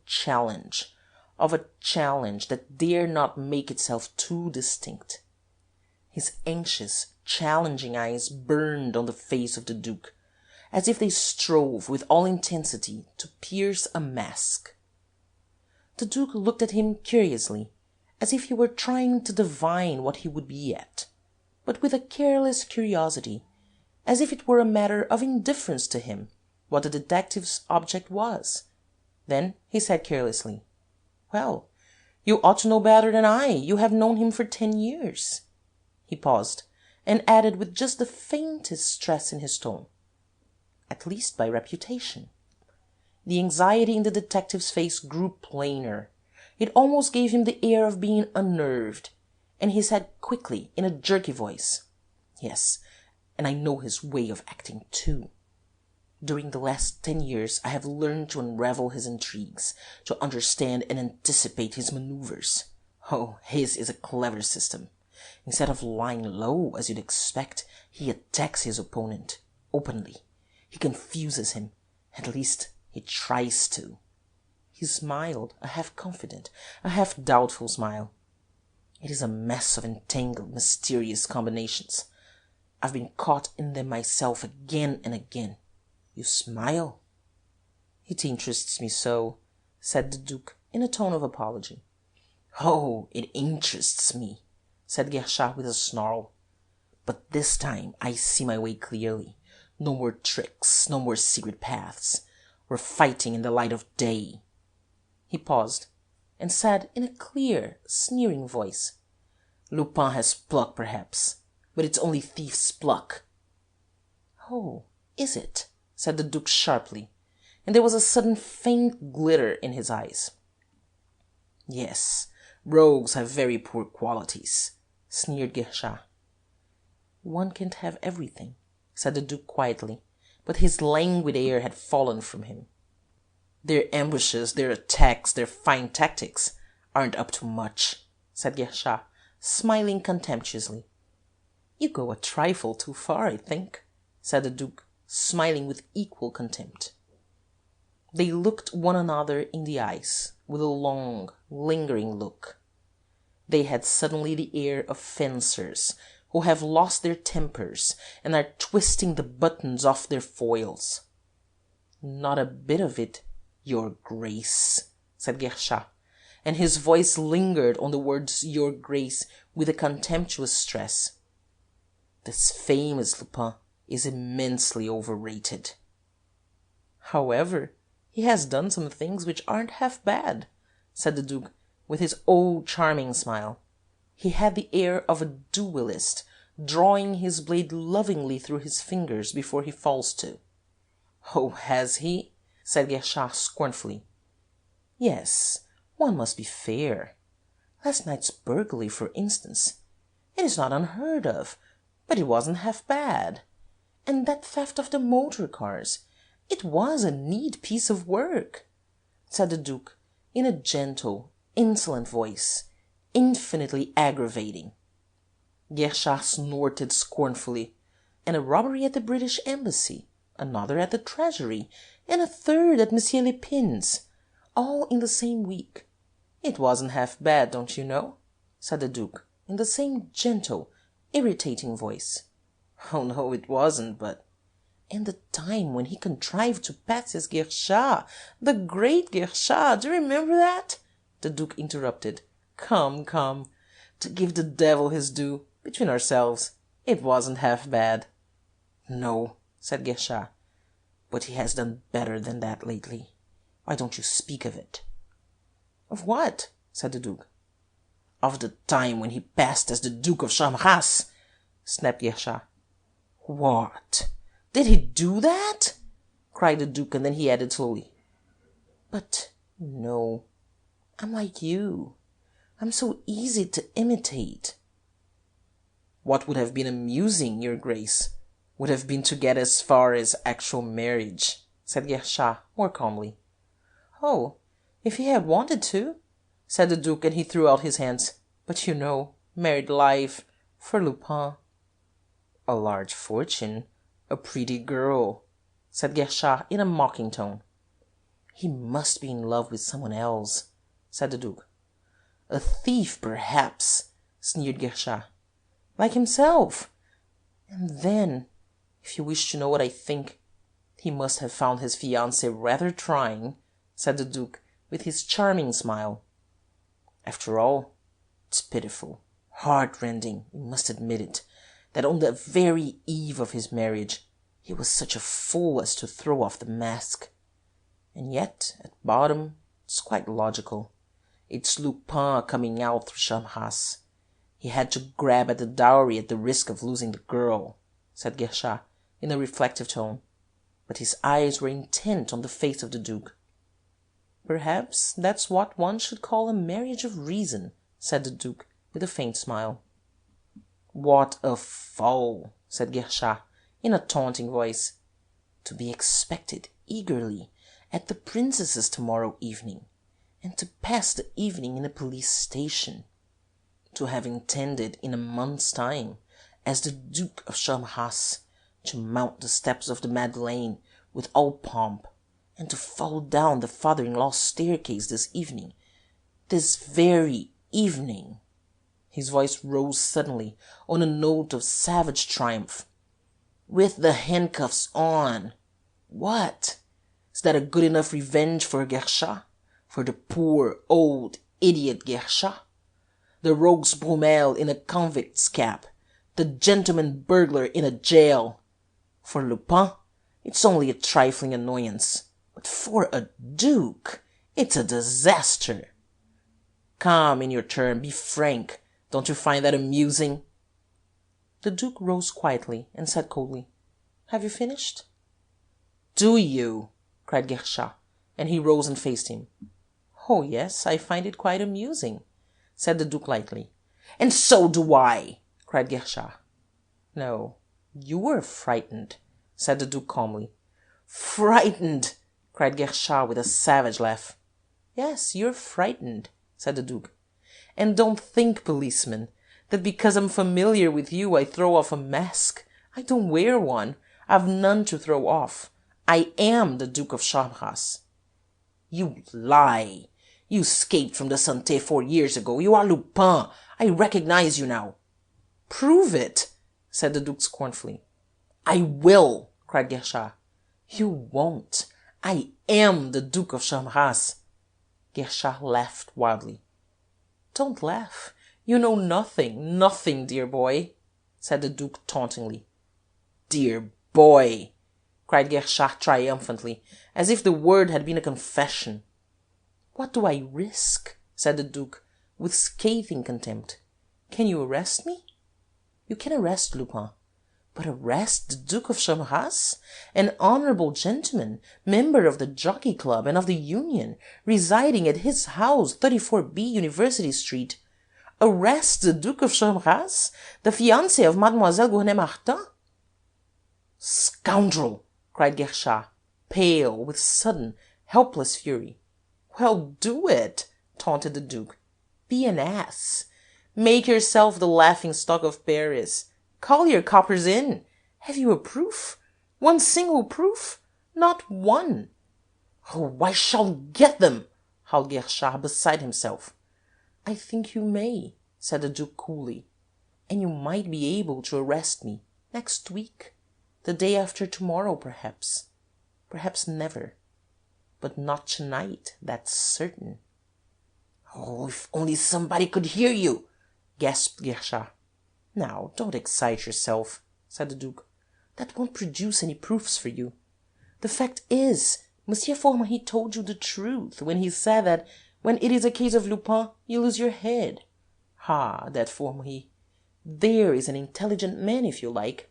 a challenge that dare not make itself too distinct. His anxious, challenging eyes burned on the face of the Duke, as if they strove with all intensity to pierce a mask. The Duke looked at him curiously, as if he were trying to divine what he would be yet, but with a careless curiosity, as if it were a matter of indifference to him what the detective's object was. Then he said carelessly, "Well, you ought to know better than I. You have known him for 10 years." He paused, and added with just the faintest stress in his tone, "At least by reputation." The anxiety in the detective's face grew plainer. It almost gave him the air of being unnerved, and he said quickly, in a jerky voice, "Yes, and I know his way of acting too. During the last 10 years I have learned to unravel his intrigues, to understand and anticipate his manoeuvres. Oh, his is a clever system. Instead of lying low, as you'd expect, he attacks his opponent, openly. He confuses him. At least, he tries to." He smiled, a half-confident, a half-doubtful smile. "It is a mess of entangled, mysterious combinations. I've been caught in them myself again and again. You smile?" "It interests me so," said the Duke, in a tone of apology. "Oh, it interests me," said Guerchard with a snarl. "But this time I see my way clearly. No more tricks, no more secret paths. We're fighting in the light of day." He paused, and said in a clear, sneering voice, "Lupin has pluck, perhaps, but it's only thief's pluck." "Oh, is it?" said the Duke sharply, and there was a sudden faint glitter in his eyes. "Yes, rogues have very poor qualities," sneered Guerchard. "One can't have everything," said the Duke quietly, but his languid air had fallen from him. "Their ambushes, their attacks, their fine tactics aren't up to much," said Guerchard, smiling contemptuously. "You go a trifle too far, I think," said the Duke, smiling with equal contempt. They looked one another in the eyes, with a long, lingering look. They had suddenly the air of fencers who have lost their tempers and are twisting the buttons off their foils. "Not a bit of it, your Grace," said Guerchard, and his voice lingered on the words "your Grace" with a contemptuous stress. "This famous Lupin is immensely overrated." "However, he has done some things which aren't half bad," said the Duke, with his old charming smile. He had the air of a duellist drawing his blade lovingly through his fingers before he falls to. "Oh, has he?" said Guerchard scornfully. "Yes, one must be fair. Last night's burglary, for instance. It is not unheard of, but it wasn't half bad. And that theft of the motor cars, it was a neat piece of work," said the Duke, in a gentle, insolent voice, infinitely aggravating. Guerchard snorted scornfully. "And a robbery at the British Embassy, another at the Treasury, and a third at Monsieur Lupin's, all in the same week. It wasn't half bad, don't you know?" said the Duke, in the same gentle, irritating voice. "Oh, no, it wasn't, but—" "And the time when he contrived to pass as Guerchard, the great Guerchard, do you remember that?" the Duke interrupted. "Come, come, to give the devil his due, between ourselves, it wasn't half bad." "No," said Guerchard, "but he has done better than that lately. Why don't you speak of it?" "Of what?" said the Duke. "Of the time when he passed as the Duke of Charmerace," snapped Guerchard. "What? Did he do that?" cried the Duke, and then he added slowly, "But no, I'm like you. I'm so easy to imitate." "What would have been amusing, your Grace, would have been to get as far as actual marriage," said Guerchard, more calmly. "Oh, if he had wanted to," said the Duke, and he threw out his hands. "But you know, married life, for Lupin. A large fortune, a pretty girl, said Guerchard in a mocking tone. He must be in love with someone else, said the Duke. A thief, perhaps, sneered Guerchard. Like himself. And then, if you wish to know what I think, he must have found his fiancée rather trying, said the Duke, with his charming smile. After all, it's pitiful, heart-rending, you must admit it, that on the very eve of his marriage he was such a fool as to throw off the mask. And yet, at bottom, it's quite logical. It's Lupin coming out through Charmerace. He had to grab at the dowry at the risk of losing the girl, said Guerchard in a reflective tone, but his eyes were intent on the face of the Duke. Perhaps that's what one should call a marriage of reason, said the Duke with a faint smile. What a fall, said Guerchard in a taunting voice. To be expected eagerly at the princess's tomorrow evening, and to pass the evening in a police station. To have intended in a month's time, as the Duke of Charmerace, to mount the steps of the Madeleine with all pomp, and to fall down the father-in-law's staircase this evening, this very evening. His voice rose suddenly on a note of savage triumph. With the handcuffs on. What? Is that a good enough revenge for Guerchard? For the poor, old, idiot Guerchard? The rogue's Brummel in a convict's cap, the gentleman-burglar in a jail. For Lupin, it's only a trifling annoyance, but for a duke, it's a disaster. Come, in your turn, be frank. Don't you find that amusing? The Duke rose quietly and said coldly, Have you finished? Do you? Cried Guerchard, and he rose and faced him. Oh, yes, I find it quite amusing, said the Duke lightly. And so do I, cried Guerchard. No, you were frightened, said the Duke calmly. Frightened, cried Guerchard with a savage laugh. Yes, you're frightened, said the Duke. And don't think, policeman, that because I'm familiar with you I throw off a mask. I don't wear one. I've none to throw off. I am the Duke of Charmerace. You lie. You escaped from the Santé 4 years ago. You are Lupin. I recognize you now. Prove it, said the Duke scornfully. I will, cried Guerchard. You won't. I am the Duke of Charmerace. Guerchard laughed wildly. Don't laugh. You know nothing, nothing, dear boy, said the Duke tauntingly. Dear boy, cried Guerchard triumphantly, as if the word had been a confession. What do I risk? Said the Duke, with scathing contempt. Can you arrest me? You can arrest Lupin, but arrest the Duke of Charmerace, an honourable gentleman, member of the Jockey Club and of the Union, residing at his house, 34B University Street. Arrest the Duke of Charmerace, the fiancé of Mademoiselle Gournay-Martin? Scoundrel! Cried Guerchard, pale with sudden, helpless fury. Well, do it, taunted the Duke. Be an ass. Make yourself the laughing-stock of Paris. Call your coppers in. Have you a proof? One single proof? Not one. Oh, I shall get them, howled Guerchard, beside himself. I think you may, said the Duke coolly, and you might be able to arrest me next week, the day after tomorrow, perhaps. Perhaps never. But not tonight, that's certain. Oh, if only somebody could hear you, gasped Guerchard. Now, don't excite yourself, said the Duke. That won't produce any proofs for you. The fact is, Monsieur Formery told you the truth when he said that when it is a case of Lupin, you lose your head. Ah, that Formery. There is an intelligent man, if you like.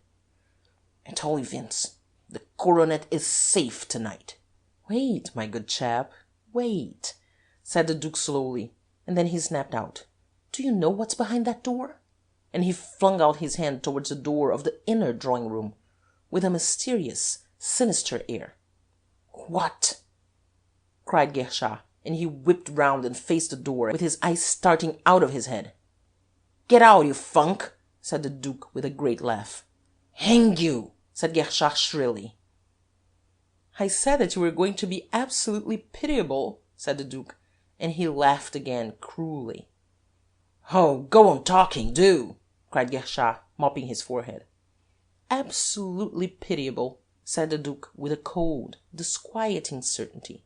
At all events, the coronet is safe tonight. Wait, my good chap, wait, said the Duke slowly, and then he snapped out. Do you know what's behind that door? And he flung out his hand towards the door of the inner drawing-room, with a mysterious, sinister air. What? Cried Guerchard, and he whipped round and faced the door, with his eyes starting out of his head. "Get out, you funk!" said the Duke with a great laugh. "Hang you!" said Guerchard shrilly. "I said that you were going to be absolutely pitiable," said the Duke, and he laughed again cruelly. "Oh, go on talking, do!" cried Guerchard, mopping his forehead. "Absolutely pitiable," said the Duke with a cold, disquieting certainty.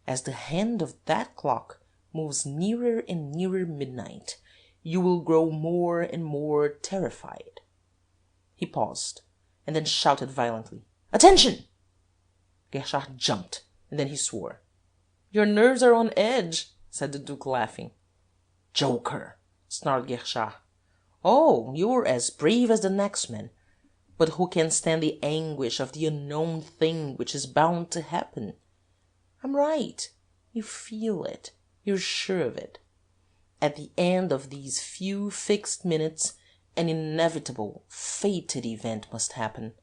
"As the hand of that clock moves nearer and nearer midnight, you will grow more and more terrified." He paused, and then shouted violently, "Attention!" Guerchard jumped, and then he swore. "Your nerves are on edge," said the Duke, laughing. "Joker!" snarled Guerchard. "Oh, you're as brave as the next man. But who can stand the anguish of the unknown thing which is bound to happen? I'm right. You feel it. You're sure of it. At the end of these few fixed minutes, an inevitable, fated event must happen.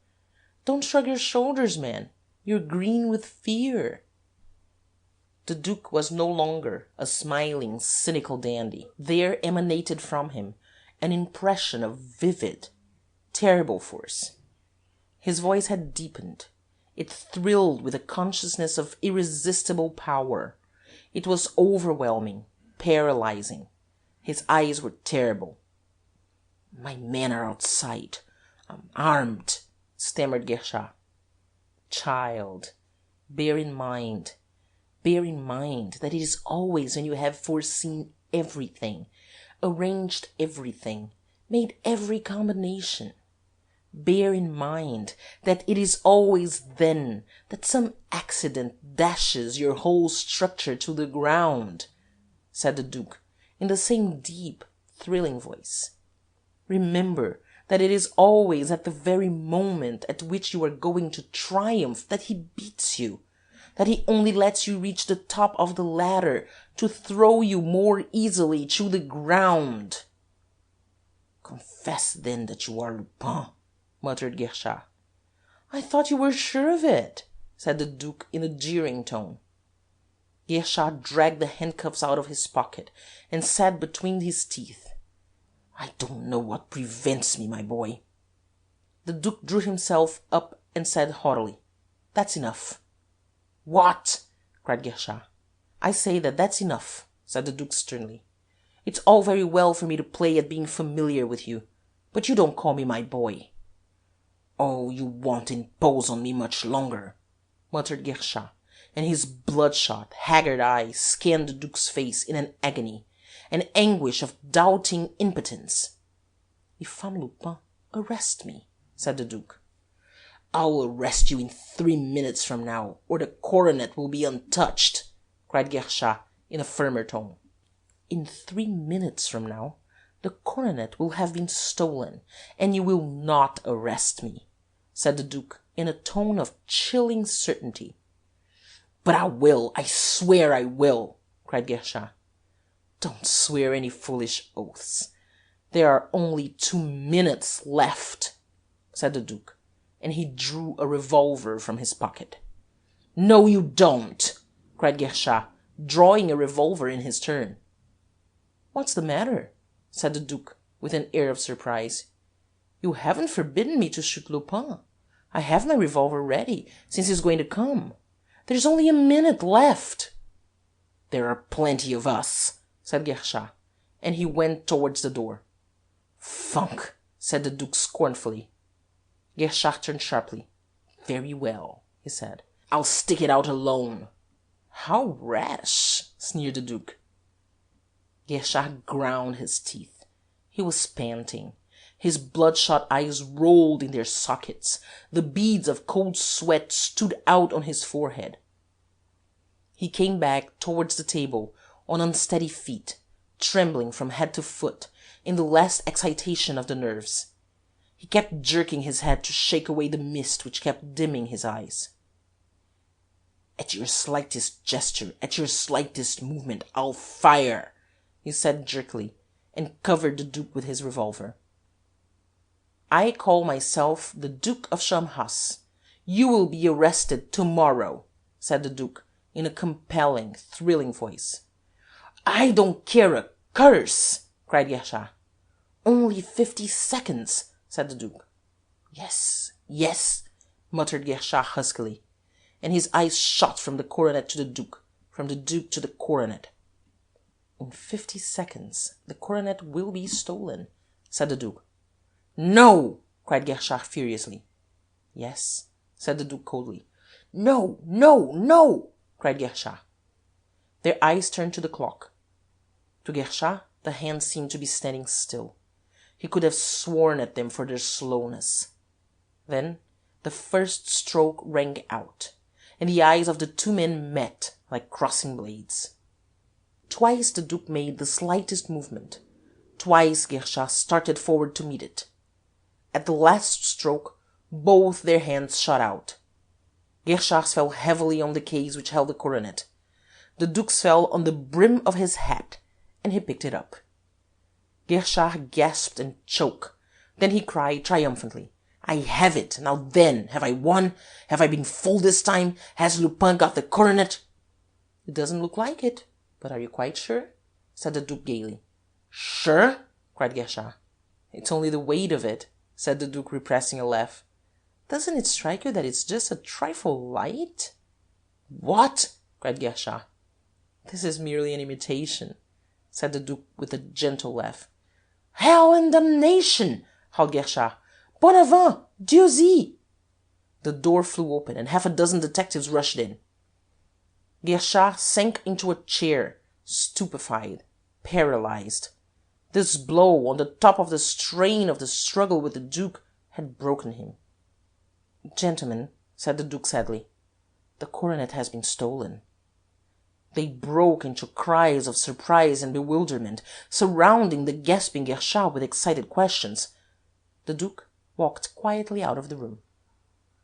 Don't shrug your shoulders, man. You're green with fear." The Duke was no longer a smiling, cynical dandy. There emanated from him an impression of vivid, terrible force. His voice had deepened. It thrilled with a consciousness of irresistible power. It was overwhelming, paralyzing. His eyes were terrible. "My men are outside. I'm armed," stammered Guerchard. "Child, bear in mind that it is always when you have foreseen everything, arranged everything, made every combination. Bear in mind that it is always then that some accident dashes your whole structure to the ground," said the Duke, in the same deep, thrilling voice. "Remember that it is always at the very moment at which you are going to triumph that he beats you, that he only lets you reach the top of the ladder to throw you more easily to the ground." "Confess, then, that you are Lupin," muttered Guerchard. "I thought you were sure of it," said the Duke in a jeering tone. Guerchard dragged the handcuffs out of his pocket and said between his teeth, "I don't know what prevents me, my boy." The Duke drew himself up and said haughtily, "That's enough." "What?" cried Guerchard. "I say that that's enough," said the Duke sternly. "It's all very well for me to play at being familiar with you, but you don't call me my boy." "Oh, you won't impose on me much longer," muttered Guerchard, and his bloodshot, haggard eyes scanned the Duke's face in an agony, an anguish of doubting impotence. "If I'm Lupin, arrest me," said the Duke. "I'll arrest you in 3 minutes from now, or the coronet will be untouched," cried Guerchard in a firmer tone. "In 3 minutes from now, the coronet will have been stolen, and you will not arrest me," said the Duke in a tone of chilling certainty. "But I will, I swear I will," cried Guerchard. "Don't swear any foolish oaths. There are only 2 minutes left," said the Duke, and he drew a revolver from his pocket. "No, you don't," cried Guerchard, drawing a revolver in his turn. "What's the matter?" said the Duke with an air of surprise. "You haven't forbidden me to shoot Lupin. I have my revolver ready, since he's going to come. There's only a minute left." "There are plenty of us," said Guerchard, and he went towards the door. "Funk," said the Duke scornfully. Guerchard turned sharply. "Very well," he said. "I'll stick it out alone." "How rash!" sneered the Duke. Guerchard ground his teeth. He was panting. His bloodshot eyes rolled in their sockets. The beads of cold sweat stood out on his forehead. He came back towards the table on unsteady feet, trembling from head to foot in the last excitation of the nerves. He kept jerking his head to shake away the mist which kept dimming his eyes. "At your slightest gesture, at your slightest movement, I'll fire," he said jerkily, and covered the Duke with his revolver. "I call myself the Duke of Charmerace. You will be arrested tomorrow," said the Duke in a compelling, thrilling voice. "I don't care a curse," cried Guerchard. Only 50 seconds, said the Duke. Yes, yes, muttered Guerchard huskily, and his eyes shot from the coronet to the Duke, from the Duke to the coronet. In 50 seconds the coronet will be stolen, said the Duke. No, cried Guerchard furiously. Yes, said the Duke coldly. No, no, no, cried Guerchard. Their eyes turned to the clock. To Guerchard the hands seemed to be standing still. He could have sworn at them for their slowness. Then the first stroke rang out, and the eyes of the two men met like crossing blades. Twice the Duke made the slightest movement. Twice Guerchard started forward to meet it. At the last stroke both their hands shot out. Guerchard's fell heavily on the case which held the coronet. The Duke's fell on the brim of his hat, and he picked it up. Guerchard gasped and choked. Then he cried triumphantly, I have it! Now then, have I won? Have I been fooled this time? Has Lupin got the coronet? It doesn't look like it, but are you quite sure? Said the Duke gaily. Sure? Cried Guerchard. It's only the weight of it, said the Duke, repressing a laugh. Doesn't it strike you that it's just a trifle light? What? Cried Guerchard. This is merely an imitation, said the Duke with a gentle laugh. Hell and damnation! Howled Guerchard. Bon avant! Dieuzy! The door flew open, and half a dozen detectives rushed in. Guerchard sank into a chair, stupefied, paralyzed. This blow, on the top of the strain of the struggle with the Duke, had broken him. Gentlemen, said the Duke sadly, the coronet has been stolen. They broke into cries of surprise and bewilderment, surrounding the gasping Guerchard with excited questions. The Duke walked quietly out of the room.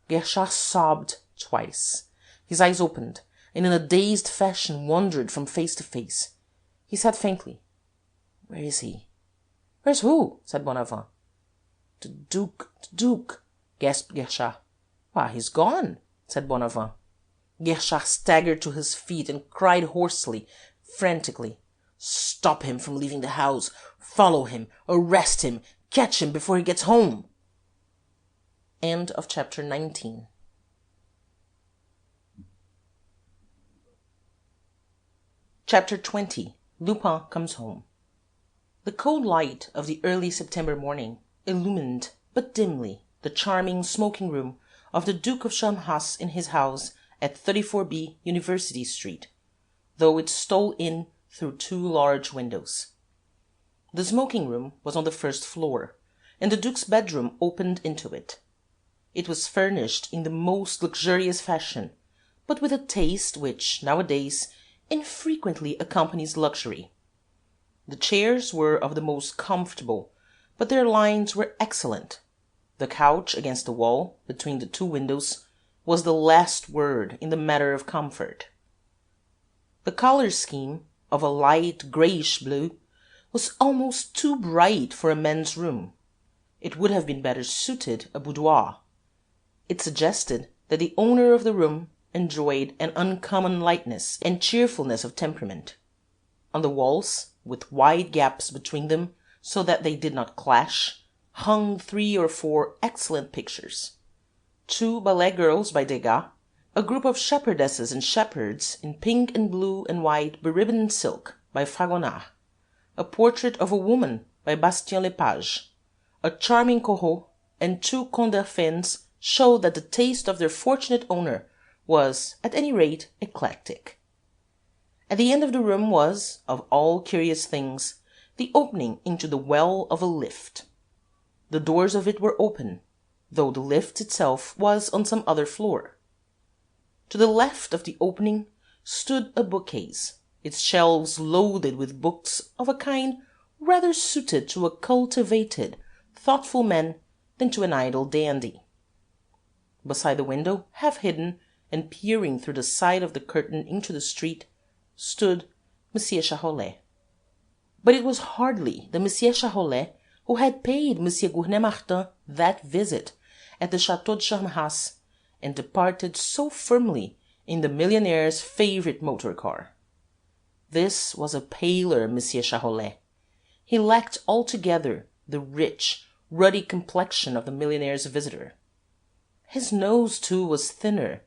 Guerchard sobbed twice. His eyes opened, and in a dazed fashion wandered from face to face. He said faintly, Where is he? Where's who? Said Bonavent. The Duke, gasped Guerchard. Why, he's gone, said Bonavent. Guerchard staggered to his feet and cried hoarsely, frantically, Stop him from leaving the house! Follow him! Arrest him! Catch him before he gets home! End of chapter 19. Chapter 20. Lupin comes home. The cold light of the early September morning illumined, but dimly, the charming smoking room of the Duke of Charmerace in his house at 34B University Street, though it stole in through two large windows. The smoking room was on the first floor, and the Duke's bedroom opened into it. It was furnished in the most luxurious fashion, but with a taste which, nowadays, infrequently accompanies luxury. The chairs were of the most comfortable, but their lines were excellent. The couch against the wall, between the two windows, was the last word in the matter of comfort. The colour scheme, of a light greyish-blue, was almost too bright for a man's room. It would have been better suited a boudoir. It suggested that the owner of the room enjoyed an uncommon lightness and cheerfulness of temperament. On the walls, with wide gaps between them so that they did not clash, hung 3 or 4 excellent pictures. 2 ballet girls by Degas, a group of shepherdesses and shepherds in pink and blue and white beribboned silk by Fragonard, a portrait of a woman by Bastien Lepage, a charming Corot, and 2 Contes d'Arfens showed that the taste of their fortunate owner was, at any rate, eclectic. At the end of the room was, of all curious things, the opening into the well of a lift. The doors of it were open, though the lift itself was on some other floor. To the left of the opening stood a bookcase, its shelves loaded with books of a kind rather suited to a cultivated, thoughtful man than to an idle dandy. Beside the window, half hidden, and peering through the side of the curtain into the street, stood Monsieur Charolais. But it was hardly the Monsieur Charolais who had paid Monsieur Gournay-Martin that visit at the Château de Charmerace, and departed so firmly in the millionaire's favourite motor car. This was a paler Monsieur Charolais. He lacked altogether the rich, ruddy complexion of the millionaire's visitor. His nose, too, was thinner,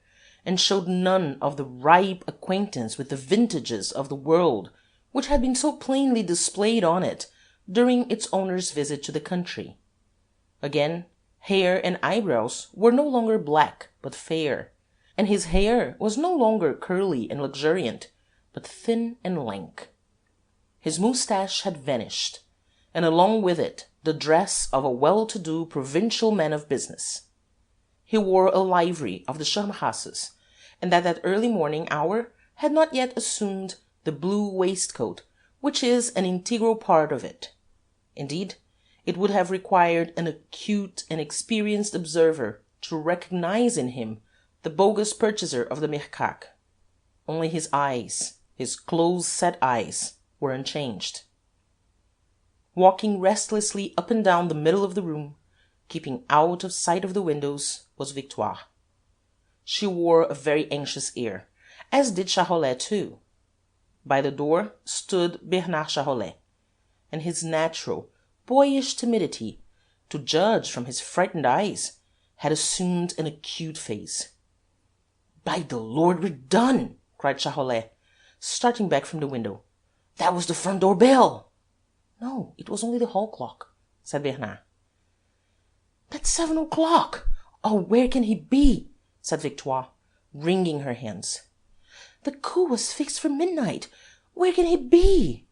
and showed none of the ripe acquaintance with the vintages of the world which had been so plainly displayed on it during its owner's visit to the country. Again, hair and eyebrows were no longer black but fair, and his hair was no longer curly and luxuriant, but thin and lank. His moustache had vanished, and along with it the dress of a well-to-do provincial man of business. He wore a livery of the Charmeraces, and at that early morning hour had not yet assumed the blue waistcoat which is an integral part of it. Indeed, it would have required an acute and experienced observer to recognize in him the bogus purchaser of the Mercac. Only his eyes, his close-set eyes, were unchanged. Walking restlessly up and down the middle of the room, keeping out of sight of the windows, was Victoire. She wore a very anxious air, as did Charolais too. By the door stood Bernard Charolais, and his natural, boyish timidity, to judge from his frightened eyes, had assumed an acute face. "By the Lord, we're done!" cried Charolais, starting back from the window. "That was the front door bell." "No, it was only the hall clock," said Bernard. "That's 7 o'clock! Oh, where can he be?" said Victoire, wringing her hands. "The coup was fixed for midnight. Where can he be?"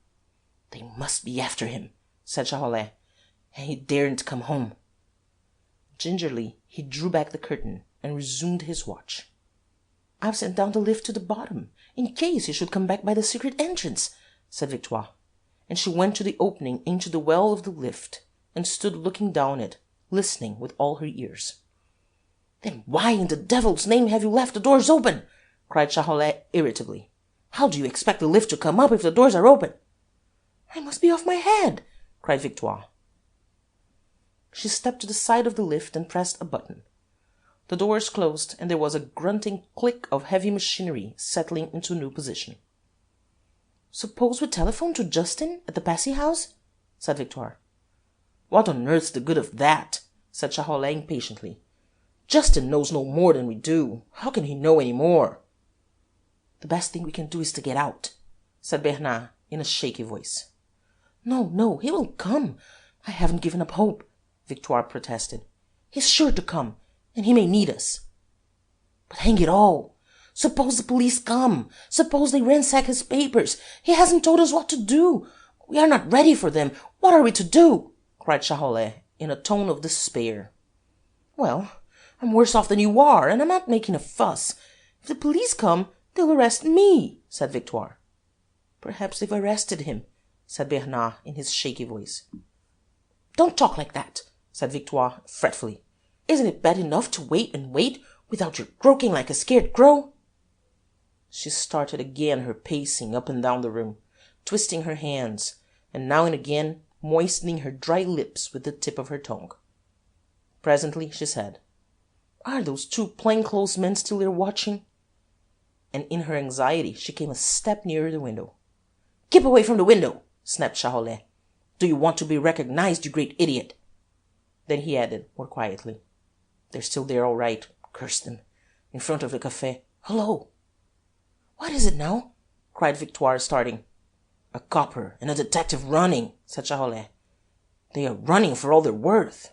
"They must be after him," said Charolais, "and he daren't come home." Gingerly he drew back the curtain and resumed his watch. "I've sent down the lift to the bottom, in case he should come back by the secret entrance," said Victoire, and she went to the opening into the well of the lift, and stood looking down it, listening with all her ears. "Then why in the devil's name have you left the doors open?" cried Charolais irritably. "How do you expect the lift to come up if the doors are open?" "I must be off my head!" cried Victoire. She stepped to the side of the lift and pressed a button. The doors closed, and there was a grunting click of heavy machinery settling into a new position. "Suppose we telephone to Justin at the Passy house?" said Victoire. "What on earth's the good of that?" said Charolais impatiently. "Justin knows no more than we do. How can he know any more?" "The best thing we can do is to get out," said Bernard in a shaky voice. "No, no, he will come. I haven't given up hope," Victoire protested. "He's sure to come, and he may need us." "But hang it all! Suppose the police come! Suppose they ransack his papers! He hasn't told us what to do! We are not ready for them! What are we to do?" cried Charolais in a tone of despair. "Well, I'm worse off than you are, and I'm not making a fuss. If the police come, they'll arrest me," said Victoire. "Perhaps they've arrested him," said Bernard in his shaky voice. "Don't talk like that," said Victoire fretfully. "Isn't it bad enough to wait and wait without your croaking like a scared crow?" She started again her pacing up and down the room, twisting her hands, and now and again moistening her dry lips with the tip of her tongue. Presently she said, "Are those two plainclothes men still there watching?" And in her anxiety she came a step nearer the window. "Keep away from the window!" snapped Charolais. "Do you want to be recognized, you great idiot?" Then he added, more quietly, "They're still there all right, curse them, in front of the café. Hullo!" "What is it now?" cried Victoire, starting. "A copper and a detective running," said Charolais. "They are running for all they're worth."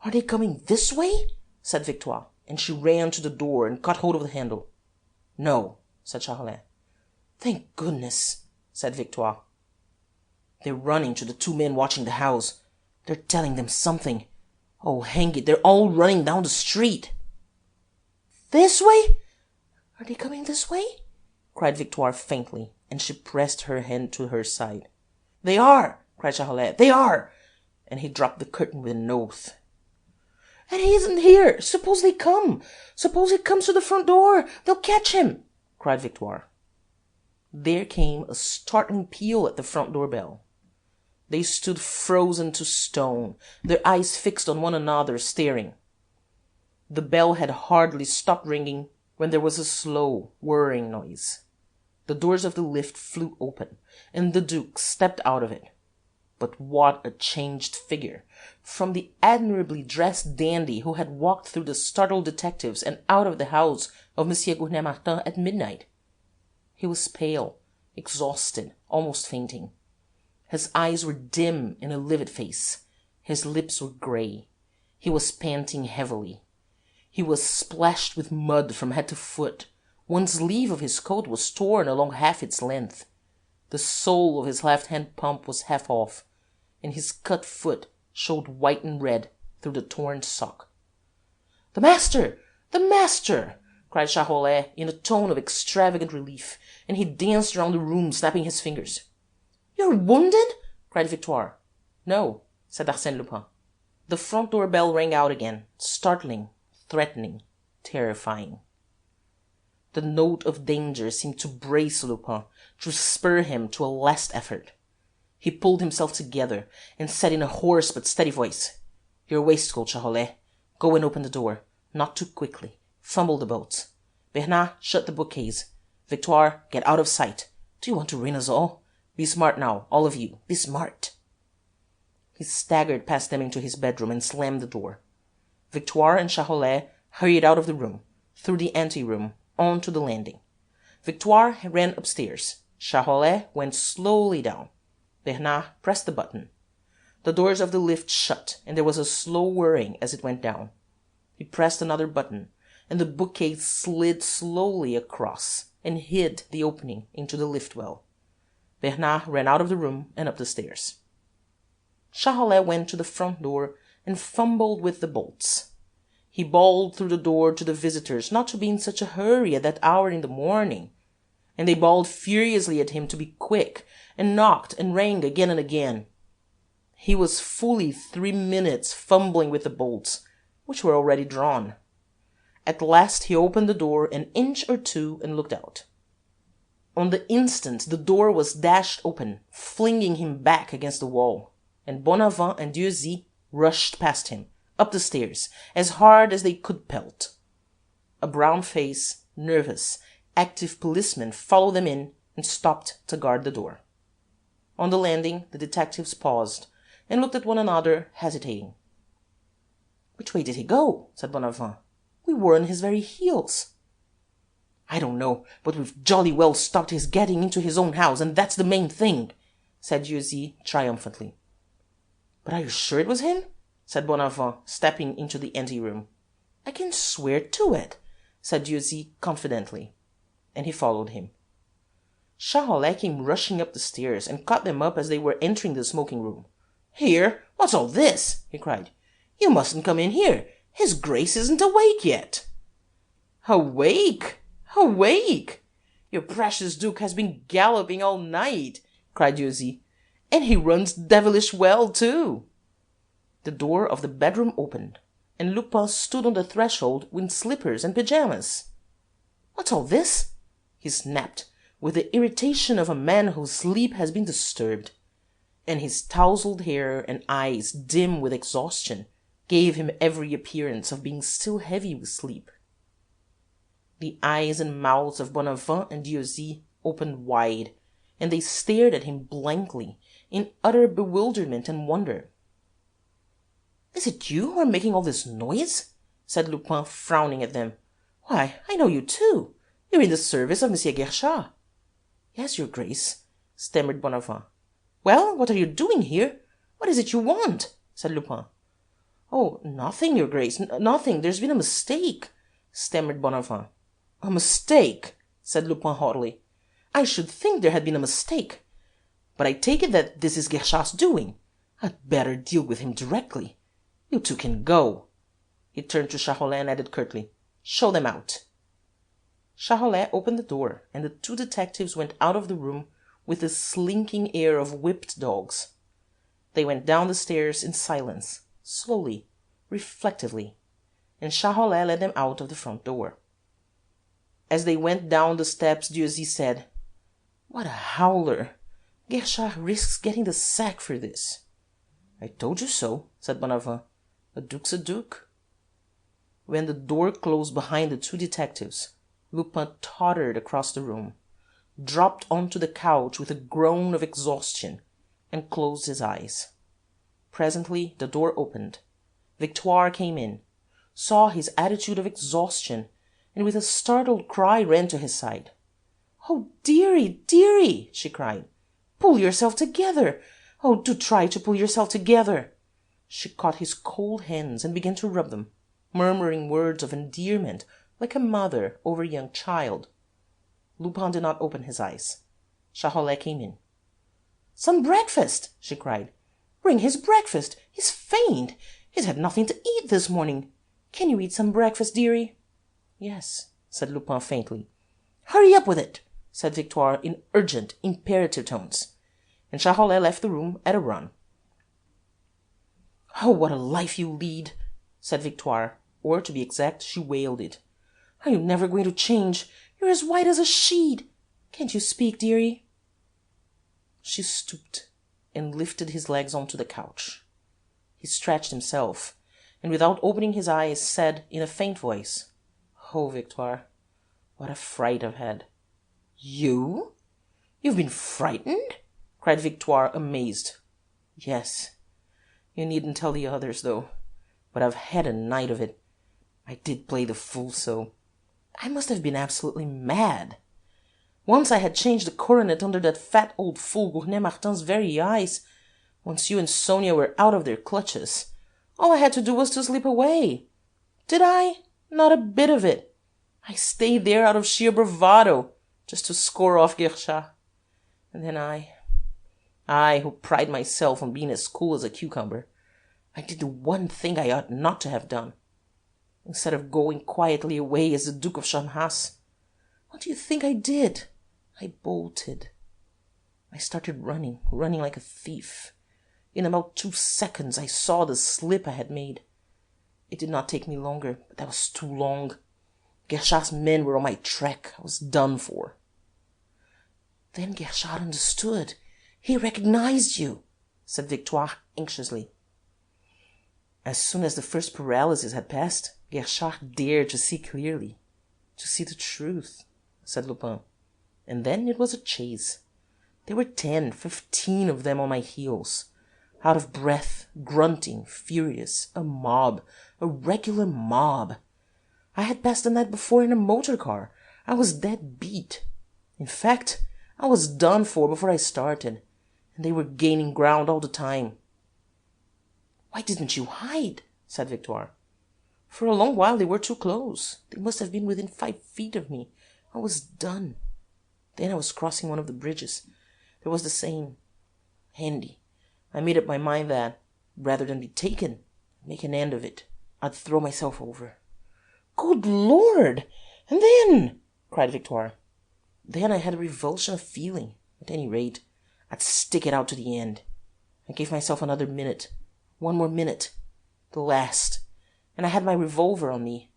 "Are they coming this way?" said Victoire, and she ran to the door and caught hold of the handle. "No," said Charolais. "Thank goodness," said Victoire. "They're running to the two men watching the house. They're telling them something. Oh, hang it, they're all running down the street." "This way? Are they coming this way?" cried Victoire faintly, and she pressed her hand to her side. "They are!" cried Charolais. "They are!" And he dropped the curtain with an oath. "And he isn't here! Suppose they come! Suppose he comes to the front door! They'll catch him!" cried Victoire. There came a startling peal at the front door bell. They stood frozen to stone, their eyes fixed on one another, staring. The bell had hardly stopped ringing when there was a slow, whirring noise. The doors of the lift flew open, and the Duke stepped out of it. But what a changed figure! From the admirably dressed dandy who had walked through the startled detectives and out of the house of M. Gouvernet-Martin at midnight. He was pale, exhausted, almost fainting. His eyes were dim in a livid face. His lips were grey. He was panting heavily. He was splashed with mud from head to foot. One sleeve of his coat was torn along half its length. The sole of his left-hand pump was half off, and his cut foot showed white and red through the torn sock. "The master! The master!" cried Charolais in a tone of extravagant relief, and he danced round the room, snapping his fingers. "You're wounded?" cried Victoire. "No," said Arsène Lupin. The front door bell rang out again, startling, threatening, terrifying. The note of danger seemed to brace Lupin, to spur him to a last effort. He pulled himself together and said in a hoarse but steady voice, "Your waistcoat, Charolais. Go and open the door. Not too quickly. Fumble the bolts. Bernard, shut the bookcase. Victoire, get out of sight. Do you want to ruin us all? Be smart now, all of you. Be smart." He staggered past them into his bedroom and slammed the door. Victoire and Charolais hurried out of the room, through the ante-room, on to the landing. Victoire ran upstairs. Charolais went slowly down. Bernard pressed the button. The doors of the lift shut, and there was a slow whirring as it went down. He pressed another button, and the bookcase slid slowly across and hid the opening into the lift well. Bernard ran out of the room and up the stairs. Charolais went to the front door and fumbled with the bolts. He bawled through the door to the visitors not to be in such a hurry at that hour in the morning, and they bawled furiously at him to be quick, and knocked and rang again and again. He was fully 3 minutes fumbling with the bolts, which were already drawn. At last he opened the door an inch or two and looked out. On the instant the door was dashed open, flinging him back against the wall, and Bonavent and Dieuzy rushed past him, up the stairs, as hard as they could pelt. A brown-faced, nervous, active policeman followed them in and stopped to guard the door. On the landing the detectives paused and looked at one another, hesitating. "Which way did he go?" said Bonavent. "We were on his very heels." "I don't know, but we've jolly well stopped his getting into his own house, and that's the main thing," said Dieuzy triumphantly. "But are you sure it was him?" said Bonavent, stepping into the ante-room. "I can swear to it," said Dieuzy confidently, and he followed him. Charolais came rushing up the stairs and caught them up as they were entering the smoking-room. "Here! What's all this?" he cried. "You mustn't come in here. His Grace isn't awake yet." "Awake? Awake? Your precious Duke has been galloping all night," cried Dieuzy, "and he runs devilish well, too." The door of the bedroom opened, and Lupin stood on the threshold in slippers and pyjamas. "What's all this?" he snapped, with the irritation of a man whose sleep has been disturbed, and his tousled hair and eyes, dim with exhaustion, gave him every appearance of being still heavy with sleep. The eyes and mouths of Bonavent and Dieuzy opened wide, and they stared at him blankly, in utter bewilderment and wonder. "Is it you who are making all this noise?" said Lupin, frowning at them. "Why, I know you too. You're in the service of M. Guerchard." "Yes, your Grace," stammered Bonavent. "Well, what are you doing here? What is it you want?" said Lupin. "Oh, nothing, your Grace, nothing. There's been a mistake," stammered Bonavent. "A mistake?" said Lupin haughtily. "I should think there had been a mistake. But I take it that this is Guerchard's doing. I'd better deal with him directly. You two can go." He turned to Charolais and added curtly, "Show them out." Charolais opened the door, and the two detectives went out of the room with the slinking air of whipped dogs. They went down the stairs in silence, slowly, reflectively, and Charolais led them out of the front door. As they went down the steps, Dieuzy said, "What a howler! Guerchard risks getting the sack for this." "I told you so," said Bonavent. "A duke's a duke." When the door closed behind the two detectives, Lupin tottered across the room, dropped onto the couch with a groan of exhaustion, and closed his eyes. Presently the door opened. Victoire came in, saw his attitude of exhaustion, and with a startled cry ran to his side. "Oh, dearie, dearie!" she cried. "Pull yourself together! Oh, do try to pull yourself together!" She caught his cold hands and began to rub them, murmuring words of endearment like a mother over a young child. Lupin did not open his eyes. Charolais came in. "Some breakfast!" she cried. "Bring his breakfast! He's faint! He's had nothing to eat this morning. Can you eat some breakfast, dearie?" "Yes," said Lupin faintly. "Hurry up with it!" said Victoire in urgent, imperative tones. And Charolais left the room at a run. "Oh, what a life you lead!" said Victoire, or, to be exact, she wailed it. "Are you never going to change? You're as white as a sheet. Can't you speak, dearie?" She stooped and lifted his legs onto the couch. He stretched himself, and without opening his eyes said in a faint voice, "Oh, Victoire, what a fright I've had." "You? You've been frightened?" cried Victoire, amazed. "Yes. You needn't tell the others, though. But I've had a night of it. I did play the fool so. I must have been absolutely mad. Once I had changed the coronet under that fat old fool Gournay Martin's very eyes. Once you and Sonia were out of their clutches. All I had to do was to slip away. Did I? Not a bit of it. I stayed there out of sheer bravado, just to score off Guerchard. And then I, who pride myself on being as cool as a cucumber, I did the one thing I ought not to have done. Instead of going quietly away as the Duke of Charmerace, what do you think I did? I bolted. I started running like a thief. In about 2 seconds I saw the slip I had made. It did not take me longer, but that was too long. Guerchard's men were on my track. I was done for. Then Guerchard understood. He recognized you, said Victoire anxiously. As soon as the first paralysis had passed, Guerchard dared to see clearly, to see the truth, said Lupin. And then it was a chase. There were 10, 15 of them on my heels, out of breath, grunting, furious, a mob, a regular mob. I had passed the night before in a motor car. I was dead beat. In fact, I was done for before I started, and they were gaining ground all the time. Why didn't you hide? Said Victoire. For a long while they were too close. They must have been within 5 feet of me. I was done. Then I was crossing one of the bridges. There was the same. Handy. I made up my mind that, rather than be taken, make an end of it, I'd throw myself over. Good Lord! And then? Cried Victoire. Then I had a revulsion of feeling. At any rate, I'd stick it out to the end. I gave myself another minute. 1 more minute. The last. And I had my revolver on me.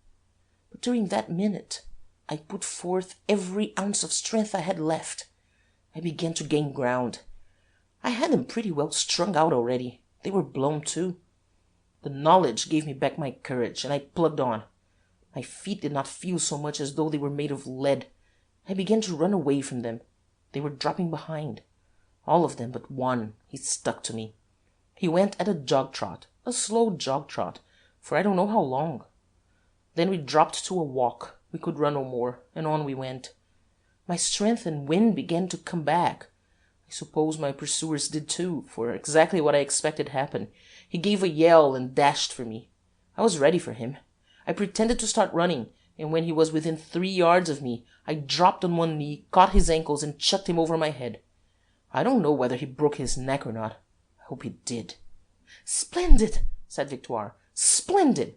But during that minute, I put forth every ounce of strength I had left. I began to gain ground. I had them pretty well strung out already. They were blown too. The knowledge gave me back my courage, and I plugged on. My feet did not feel so much as though they were made of lead. I began to run away from them. They were dropping behind. All of them but one. He stuck to me. He went at a jog trot, a slow jog trot, for I don't know how long. Then we dropped to a walk. We could run no more, and on we went. My strength and wind began to come back. I suppose my pursuers did too, for exactly what I expected happened. He gave a yell and dashed for me. I was ready for him. I pretended to start running, and when he was within 3 yards of me, I dropped on one knee, caught his ankles, and chucked him over my head. I don't know whether he broke his neck or not. I hope he did. Splendid, said Victoire. Splendid.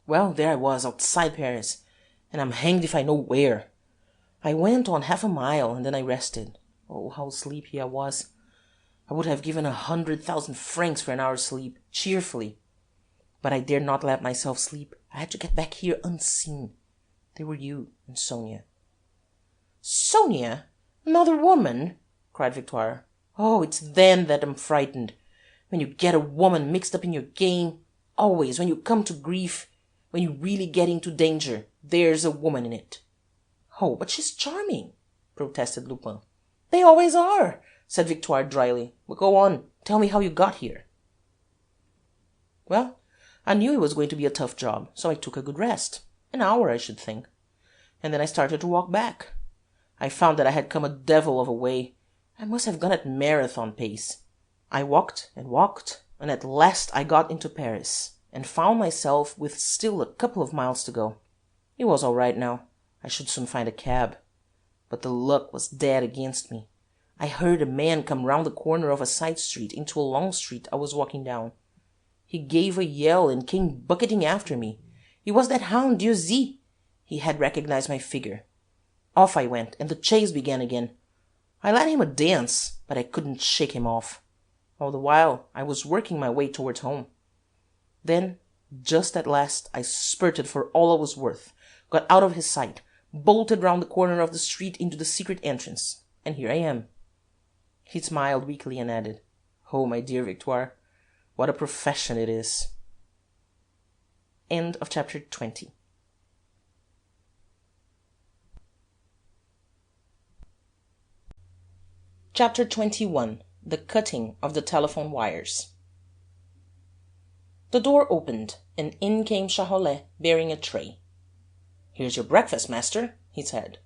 Well, there I was, outside Paris, and I'm hanged if I know where. I went on half a mile, and then I rested. Oh, how sleepy I was. I would have given 100,000 francs for an hour's sleep, cheerfully. But I dared not let myself sleep. I had to get back here unseen. There were you and Sonia. Sonia? Another woman? Cried Victoire. Oh, it's then that I'm frightened. When you get a woman mixed up in your game, always, when you come to grief, when you really get into danger, there's a woman in it. Oh, but she's charming, protested Lupin. They always are. said Victoire dryly. "But go on, tell me how you got here." "Well, I knew it was going to be a tough job, so I took a good rest. An hour, I should think. And then I started to walk back. I found that I had come a devil of a way. I must have gone at marathon pace. I walked, and at last I got into Paris, and found myself with still a couple of miles to go. It was all right now. I should soon find a cab. But the luck was dead against me. I heard a man come round the corner of a side street into a long street I was walking down. He gave a yell and came bucketing after me. It was that hound Dueil. He had recognized my figure. Off I went, and the chase began again. I led him a dance, but I couldn't shake him off. All the while I was working my way towards home. Then, just at last, I spurted for all I was worth, got out of his sight, bolted round the corner of the street into the secret entrance, and here I am." He smiled weakly and added, "Oh, my dear Victoire, what a profession it is." End of chapter 20. Chapter 21. The Cutting of the Telephone Wires. The door opened, and in came Charolais bearing a tray. "Here's your breakfast, master," he said.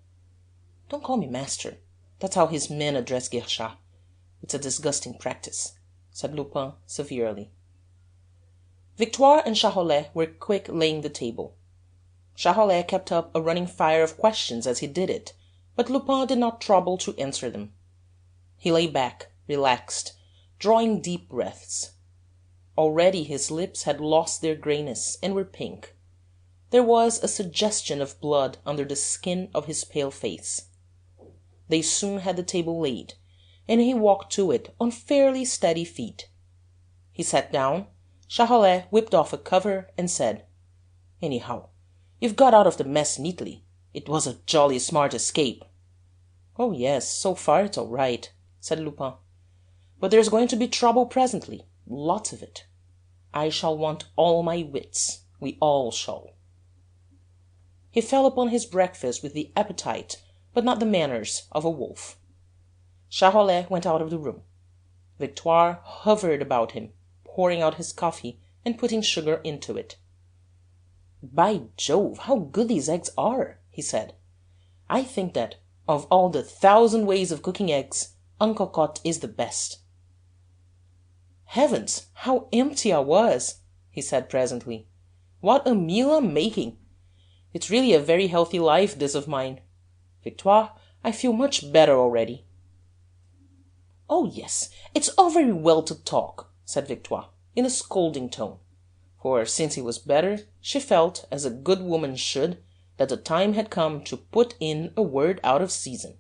"Don't call me master. That's how his men address Guerchard. It's a disgusting practice," said Lupin severely. Victoire and Charolais were quick laying the table. Charolais kept up a running fire of questions as he did it, but Lupin did not trouble to answer them. He lay back, relaxed, drawing deep breaths. Already his lips had lost their greyness and were pink. There was a suggestion of blood under the skin of his pale face. They soon had the table laid, and he walked to it on fairly steady feet. He sat down, Charolais whipped off a cover, and said, "Anyhow, you've got out of the mess neatly. It was a jolly smart escape." "Oh, yes, so far it's all right," said Lupin. "But there's going to be trouble presently, lots of it. I shall want all my wits. We all shall." He fell upon his breakfast with the appetite, but not the manners, of a wolf. Charolais went out of the room. Victoire hovered about him, pouring out his coffee and putting sugar into it. "By Jove, how good these eggs are!" he said. "I think that, of all the 1,000 ways of cooking eggs, uncocotte is the best." "Heavens, how empty I was!" he said presently. "What a meal I'm making! It's really a very healthy life, this of mine. Victoire, I feel much better already." "Oh, yes, it's all very well to talk," said Victoire, in a scolding tone, for since he was better, she felt, as a good woman should, that the time had come to put in a word out of season.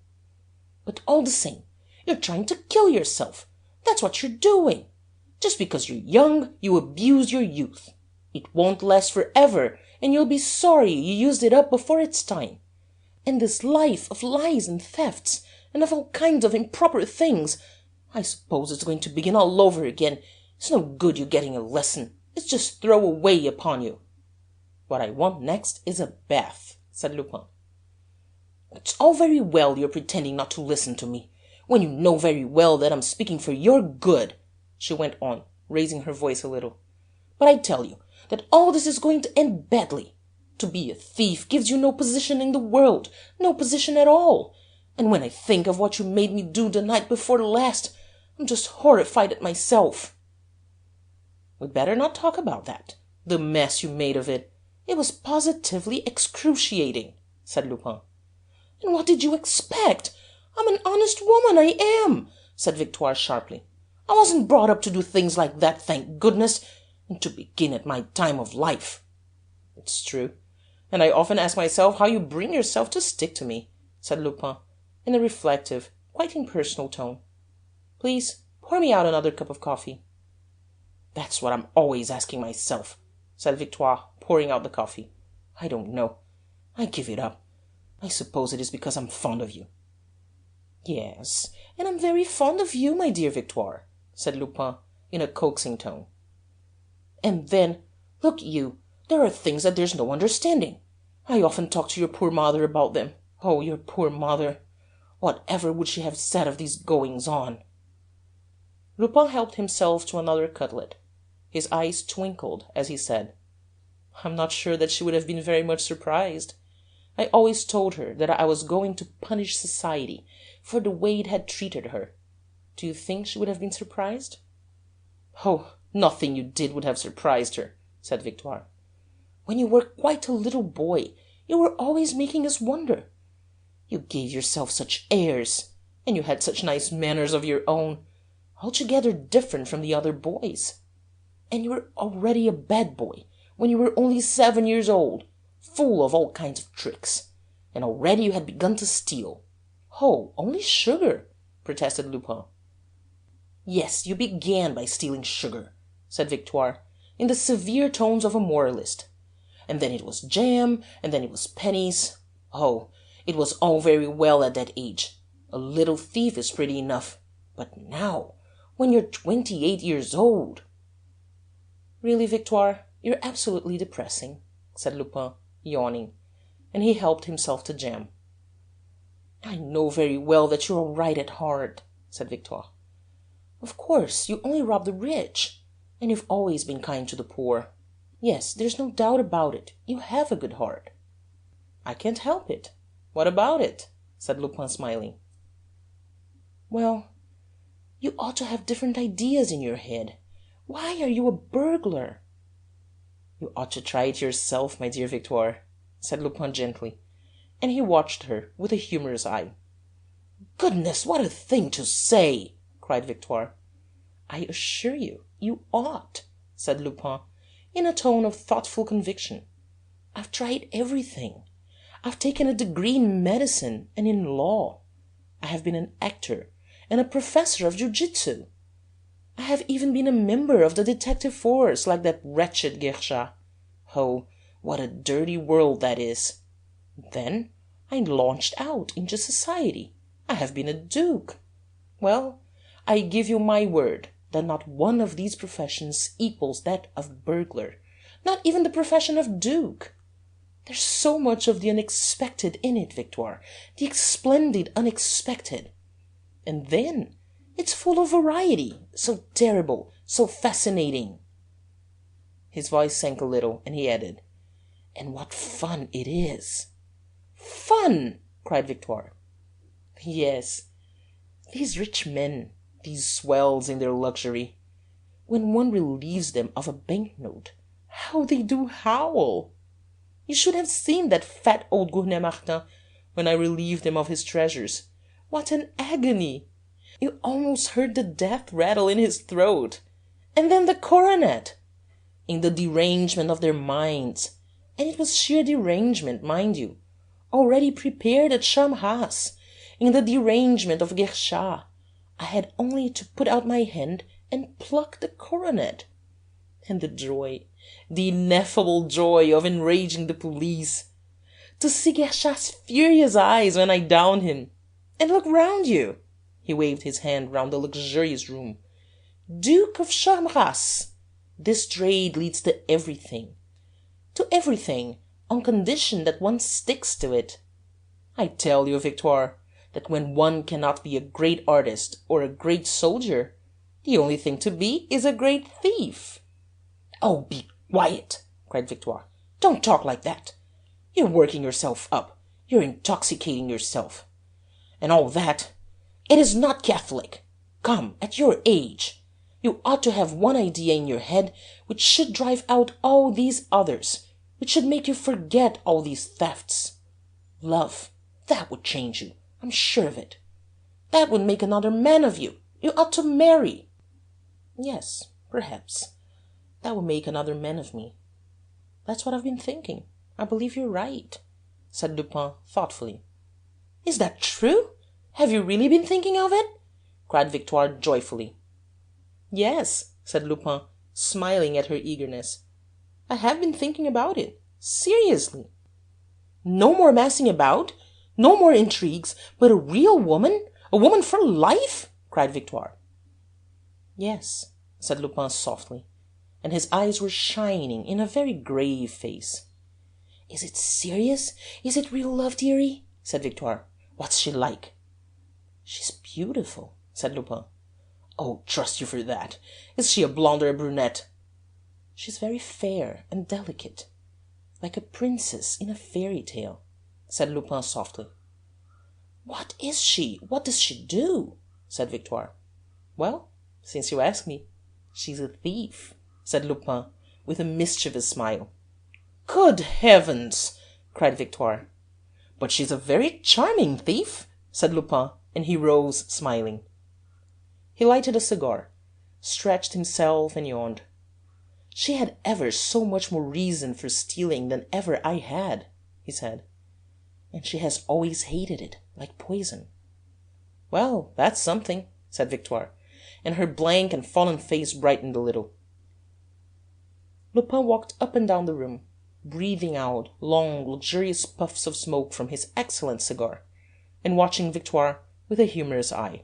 "But all the same, you're trying to kill yourself. That's what you're doing. Just because you're young, you abuse your youth. It won't last forever, and you'll be sorry you used it up before its time. And this life of lies and thefts, and of all kinds of improper things, I suppose it's going to begin all over again. It's no good you getting a lesson. It's just throw away upon you." "What I want next is a bath," said Lupin. "It's all very well your pretending not to listen to me, when you know very well that I'm speaking for your good," she went on, raising her voice a little. "But I tell you that all this is going to end badly. To be a thief gives you no position in the world, no position at all. And when I think of what you made me do the night before last, I'm just horrified at myself." "We'd better not talk about that. The mess you made of it. It was positively excruciating," said Lupin. "And what did you expect? I'm an honest woman, I am," said Victoire sharply. "I wasn't brought up to do things like that, thank goodness, and to begin at my time of life." "It's true, and I often ask myself how you bring yourself to stick to me," said Lupin, in a reflective, quite impersonal tone. "Please pour me out another cup of coffee." "That's what I'm always asking myself," said Victoire, pouring out the coffee. "I don't know. I give it up. I suppose it is because I'm fond of you." "Yes, and I'm very fond of you, my dear Victoire," said Lupin, in a coaxing tone. "And then, look you, there are things that there's no understanding. I often talk to your poor mother about them. Oh, your poor mother! Whatever would she have said of these goings-on?" Lupin helped himself to another cutlet. His eyes twinkled as he said, "I'm not sure that she would have been very much surprised. I always told her that I was going to punish society for the way it had treated her. Do you think she would have been surprised?" "Oh, nothing you did would have surprised her," said Victoire. "When you were quite a little boy, you were always making us wonder. You gave yourself such airs, and you had such nice manners of your own, altogether different from the other boys. And you were already a bad boy when you were only 7 years old, full of all kinds of tricks, and already you had begun to steal." "Oh, only sugar," protested Lupin. "Yes, you began by stealing sugar," said Victoire, in the severe tones of a moralist. "And then it was jam, and then it was pennies. Oh, it was all very well at that age. A little thief is pretty enough. But now, when you're 28 years old—" "Really, Victoire, you're absolutely depressing," said Lupin, yawning, and he helped himself to jam. "I know very well that you're all right at heart," said Victoire. "Of course, you only rob the rich, and you've always been kind to the poor. Yes, there's no doubt about it, you have a good heart." "I can't help it. What about it?" said Lupin, smiling. "Well, you ought to have different ideas in your head. Why are you a burglar?" "You ought to try it yourself, my dear Victoire," said Lupin gently, and he watched her with a humorous eye. "Goodness, what a thing to say!" cried Victoire. "I assure you, you ought," said Lupin, in a tone of thoughtful conviction. "I've tried everything. I've taken a degree in medicine and in law. I have been an actor and a professor of jiu-jitsu. I have even been a member of the detective force like that wretched Guerchard. Oh, what a dirty world that is! Then I launched out into society. I have been a duke. Well, I give you my word that not one of these professions equals that of burglar, not even the profession of duke. There's so much of the unexpected in it, Victoire, the splendid unexpected. And then it's full of variety, so terrible, so fascinating." His voice sank a little, and he added, "And what fun it is!" "Fun!" cried Victoire. "Yes, these rich men, these swells in their luxury, when one relieves them of a banknote, how they do howl! You should have seen that fat old Gournay Martin when I relieved him of his treasures. What an agony! You almost heard the death rattle in his throat. And then the coronet! In the derangement of their minds, and it was sheer derangement, mind you, already prepared at Charmerace, in the derangement of Guerchard, I had only to put out my hand and pluck the coronet. And the joy, the ineffable joy of enraging the police! To see Guerchard's furious eyes when I downed him! And look round you!" He waved his hand round the luxurious room. "Duke of Charmerace! This trade leads to everything, on condition that one sticks to it. I tell you, Victoire, that when one cannot be a great artist or a great soldier, the only thing to be is a great thief." "Oh, be quiet!" cried Victoire. "Don't talk like that. You're working yourself up. You're intoxicating yourself. And all that, it is not Catholic. Come, at your age, you ought to have one idea in your head which should drive out all these others, which should make you forget all these thefts. Love, that would change you, I'm sure of it. That would make another man of you. You ought to marry." "Yes, perhaps. That would make another man of me. That's what I've been thinking. I believe you're right," said Lupin thoughtfully. "Is that true? Have you really been thinking of it?" cried Victoire joyfully. "Yes," said Lupin, smiling at her eagerness. "I have been thinking about it. Seriously." "No more messing about? No more intrigues, but a real woman? A woman for life?" cried Victoire. "Yes," said Lupin softly, and his eyes were shining in a very grave face. "Is it serious? Is it real love, dearie?" said Victoire. "What's she like?" "She's beautiful," said Lupin. Oh, trust you for that. Is she a blonde or a brunette? She's very fair and delicate, like a princess in a fairy tale, said Lupin softly. What is she? What does she do? Said Victoire. Well, since you ask me, she's a thief, said Lupin, with a mischievous smile. Good heavens! cried Victoire. But she's a very charming thief, said Lupin, and he rose, smiling. He lighted a cigar, stretched himself, and yawned. She had ever so much more reason for stealing than ever I had, he said. And she has always hated it, like poison. Well, that's something, said Victoire, and her blank and fallen face brightened a little. Lupin walked up and down the room, breathing out long, luxurious puffs of smoke from his excellent cigar, and watching Victoire with a humorous eye.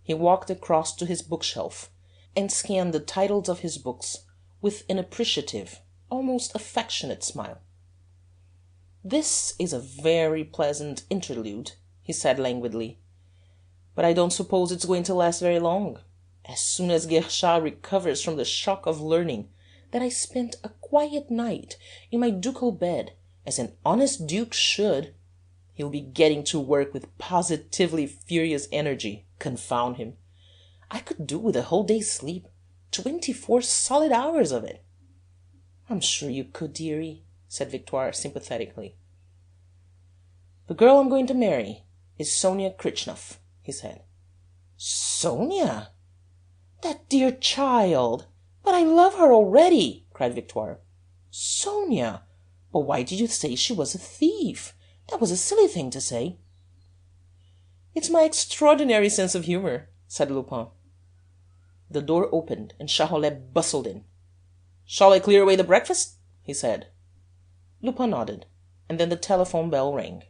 He walked across to his bookshelf, and scanned the titles of his books with an appreciative, almost affectionate smile. "This is a very pleasant interlude," he said languidly, "but I don't suppose it's going to last very long. As soon as Guerchard recovers from the shock of learning that I spent a quiet night in my ducal bed, as an honest duke should, he'll be getting to work with positively furious energy, confound him. I could do with a whole day's sleep, 24 solid hours of it." "I'm sure you could, dearie," said Victoire sympathetically. "The girl I'm going to marry is Sonia Kritchnoff," he said. "Sonia? That dear child! But I love her already," cried Victoire. "Sonia? But why did you say she was a thief? That was a silly thing to say." "It's my extraordinary sense of humour," said Lupin. The door opened, and Charolais bustled in. "Shall I clear away the breakfast?" he said. Lupin nodded, and then the telephone bell rang.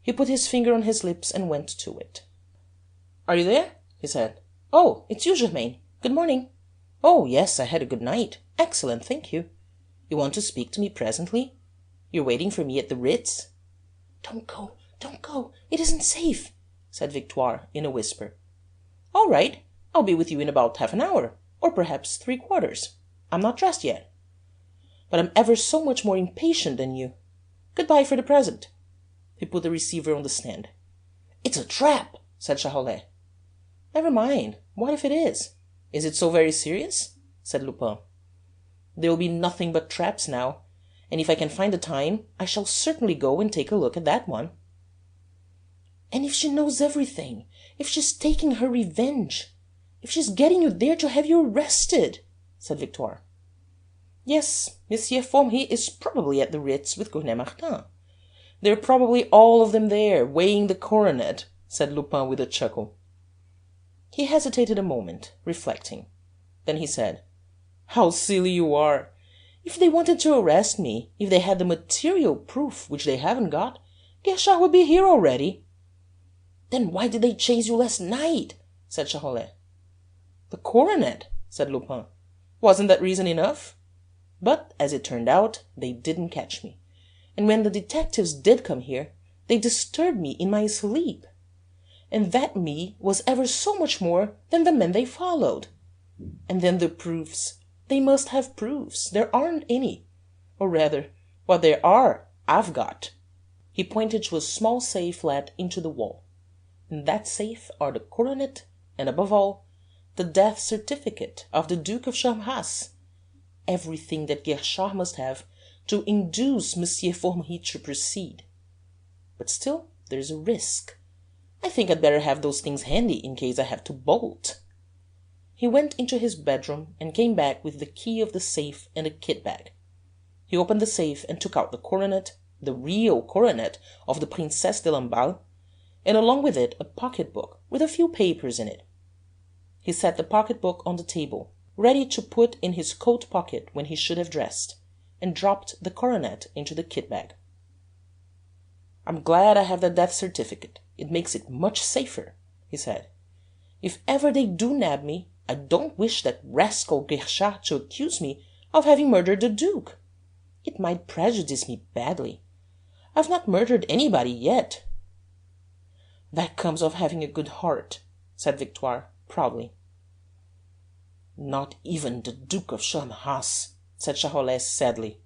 He put his finger on his lips and went to it. "Are you there?" he said. "Oh, it's you, Germain. Good morning." "Oh, yes, I had a good night. Excellent, thank you. You want to speak to me presently? You're waiting for me at the Ritz?" "Don't go, don't go. It isn't safe," said Victoire in a whisper. "All right. I'll be with you in about half an hour, or perhaps 3/4. I'm not dressed yet. But I'm ever so much more impatient than you. Good-bye for the present." He put the receiver on the stand. "It's a trap," said Charolais. "Never mind. What if it is? Is it so very serious?" said Lupin. "There will be nothing but traps now, and if I can find the time, I shall certainly go and take a look at that one." "And if she knows everything, if she's taking her revenge, if she's getting you there to have you arrested," said Victoire. "Yes, Monsieur Formery is probably at the Ritz with Gournay Martin. They're probably all of them there, weighing the coronet," said Lupin with a chuckle. He hesitated a moment, reflecting. Then he said, "How silly you are! If they wanted to arrest me, if they had the material proof, which they haven't got, Guerchard would be here already." "Then why did they chase you last night?" said Charolais. "The coronet," said Lupin. "Wasn't that reason enough? But, as it turned out, they didn't catch me, and when the detectives did come here, they disturbed me in my sleep. And that me was ever so much more than the men they followed. And then the proofs. They must have proofs. There aren't any. Or rather, what there are, I've got." He pointed to a small safe let into the wall. In that safe are the coronet, and above all, the death certificate of the Duke of Charmerace. Everything that Guerchard must have to induce Monsieur Formery to proceed. But still, there's a risk. I think I'd better have those things handy in case I have to bolt." He went into his bedroom and came back with the key of the safe and a kit bag. He opened the safe and took out the coronet, the real coronet of the Princesse de Lamballe, and along with it a pocket-book with a few papers in it. He set the pocket-book on the table, ready to put in his coat pocket when he should have dressed, and dropped the coronet into the kit bag. "I'm glad I have that death certificate. It makes it much safer," he said. "If ever they do nab me, I don't wish that rascal Guerchard to accuse me of having murdered the Duke. It might prejudice me badly. I've not murdered anybody yet." "That comes of having a good heart," said Victoire, proudly. Not even the Duke of Charmerace, said Charolais sadly.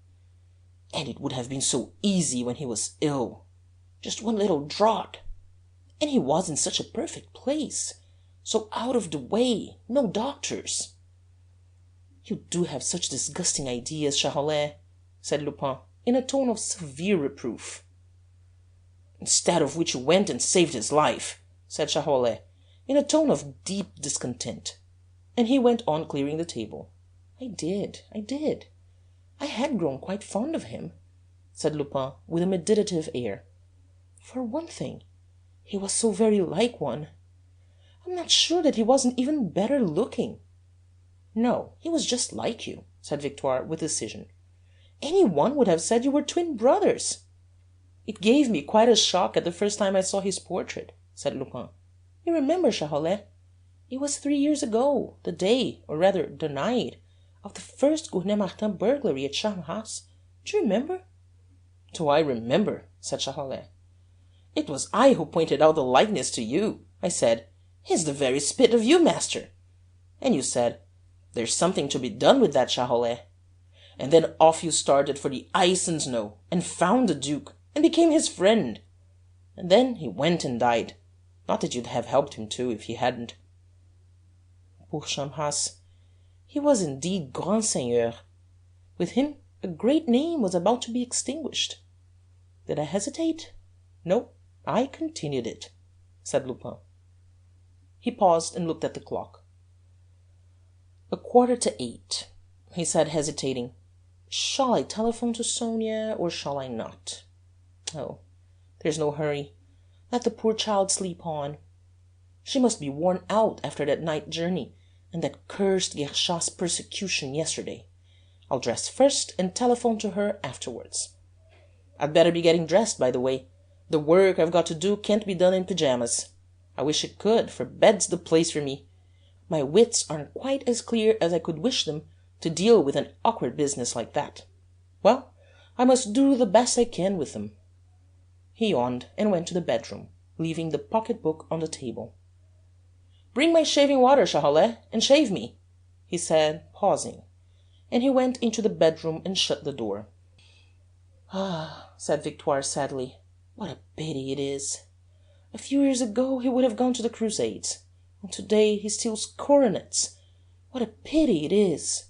And it would have been so easy when he was ill. Just one little draught. And he was in such a perfect place, so out of the way, no doctors. You do have such disgusting ideas, Charolais, said Lupin, in a tone of severe reproof. Instead of which you went and saved his life, said Charolais, in a tone of deep discontent. And he went on clearing the table. I did. I had grown quite fond of him, said Lupin, with a meditative air. For one thing, he was so very like one. I'm not sure that he wasn't even better looking. No, he was just like you, said Victoire with decision. Any one would have said you were twin brothers. It gave me quite a shock at the first time I saw his portrait, said Lupin. You remember, Charolais? It was 3 years ago, the day, or rather the night, of the first Gournay-Martin burglary at Charmerace. Do you remember? Do I remember? Said Charolais. It was I who pointed out the likeness to you. I said, He's the very spit of you, master. And you said, There's something to be done with that, Charolais. And then off you started for the ice and snow, and found the Duke, and became his friend. And then he went and died. Not that you'd have helped him too, if he hadn't. Poor Charmerace. He was indeed grand seigneur. With him, a great name was about to be extinguished. Did I hesitate? No, I continued it, said Lupin. He paused and looked at the clock. 8:15, he said, hesitating. Shall I telephone to Sonia, or shall I not? Oh, there's no hurry. Let the poor child sleep on. She must be worn out after that night journey, and that cursed Guerchard's persecution yesterday. I'll dress first and telephone to her afterwards. I'd better be getting dressed, by the way. The work I've got to do can't be done in pyjamas. I wish it could, for bed's the place for me. My wits aren't quite as clear as I could wish them to deal with an awkward business like that. Well, I must do the best I can with them. He yawned and went to the bedroom, leaving the pocket-book on the table. Bring my shaving water, Charolais, and shave me, he said, pausing, and he went into the bedroom and shut the door. Ah, said Victoire sadly, what a pity it is. A few years ago he would have gone to the Crusades, and today he steals coronets. What a pity it is.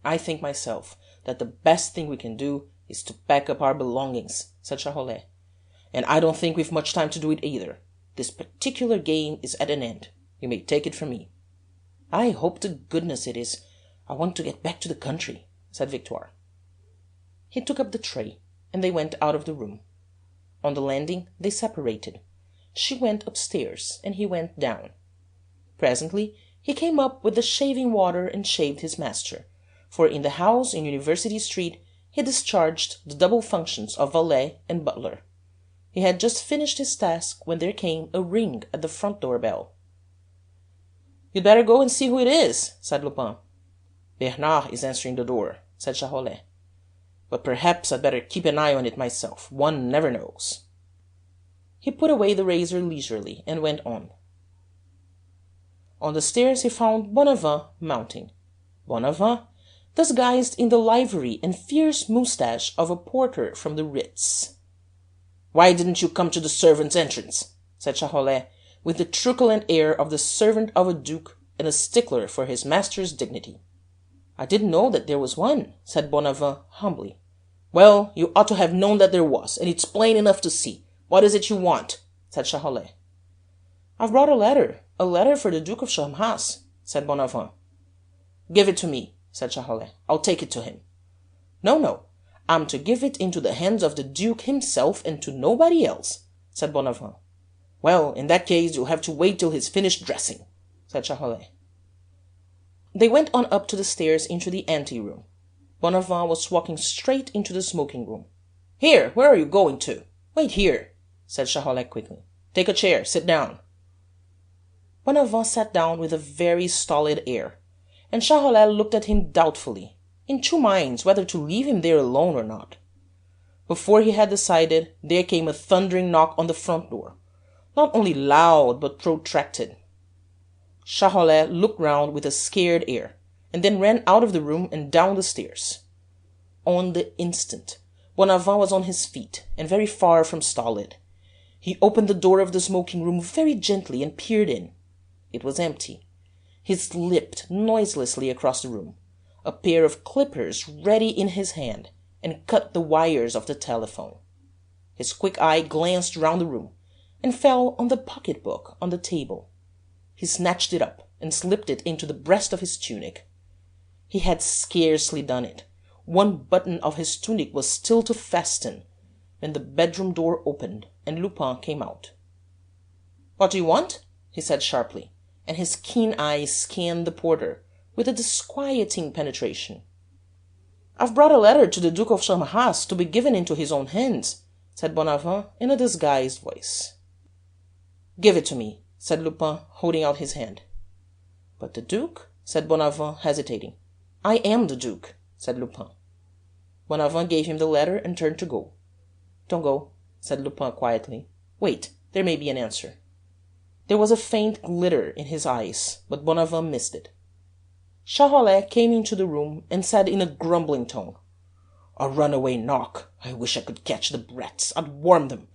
I think myself that the best thing we can do is to pack up our belongings, said Charolais. And I don't think we've much time to do it either. This particular game is at an end. You may take it from me. I hope to goodness it is. I want to get back to the country, said Victoire. He took up the tray, and they went out of the room. On the landing they separated. She went upstairs, and he went down. Presently he came up with the shaving water and shaved his master, for in the house in University Street he discharged the double functions of valet and butler. He had just finished his task when there came a ring at the front door bell. You'd better go and see who it is, said Lupin. Bernard is answering the door, said Charolais. But perhaps I'd better keep an eye on it myself. One never knows. He put away the razor leisurely and went on. On the stairs he found Bonavent mounting. Bonavent, disguised in the livery and fierce moustache of a porter from the Ritz. Why didn't you come to the servants' entrance? Said Charolais, with the truculent air of the servant of a duke and a stickler for his master's dignity. I didn't know that there was one, said Bonavent humbly. Well, you ought to have known that there was, and it's plain enough to see. What is it you want? Said Charolais. I've brought a letter for the Duke of Charmerace, said Bonavent. Give it to me, said Charolais. I'll take it to him. No, I'm to give it into the hands of the Duke himself and to nobody else, said Bonavent. Well, in that case you'll have to wait till he's finished dressing, said Charolais. They went on up to the stairs into the ante-room. Bonavent was walking straight into the smoking-room. Here, where are you going to? Wait here, said Charolais quickly. Take a chair, sit down. Bonavent sat down with a very stolid air, and Charolais looked at him doubtfully, in two minds whether to leave him there alone or not. Before he had decided, there came a thundering knock on the front door, not only loud but protracted. Charolais looked round with a scared air, and then ran out of the room and down the stairs. On the instant, Bonavent was on his feet, and very far from stolid. He opened the door of the smoking room very gently and peered in. It was empty. He slipped noiselessly across the room, a pair of clippers ready in his hand, and cut the wires of the telephone. His quick eye glanced round the room, and fell on the pocket-book on the table. He snatched it up and slipped it into the breast of his tunic. He had scarcely done it. One button of his tunic was still to fasten, when the bedroom door opened and Lupin came out. "What do you want?" he said sharply, and his keen eyes scanned the porter with a disquieting penetration. "I've brought a letter to the Duke of Charmerace to be given into his own hands," said Bonavent in a disguised voice. "Give it to me," said Lupin, holding out his hand. "But the Duke?" said Bonavent, hesitating. "I am the Duke," said Lupin. Bonavent gave him the letter and turned to go. "Don't go," said Lupin quietly. "Wait, there may be an answer." There was a faint glitter in his eyes, but Bonavent missed it. Charolais came into the room and said in a grumbling tone, "A runaway knock. I wish I could catch the brats. I'd warm them.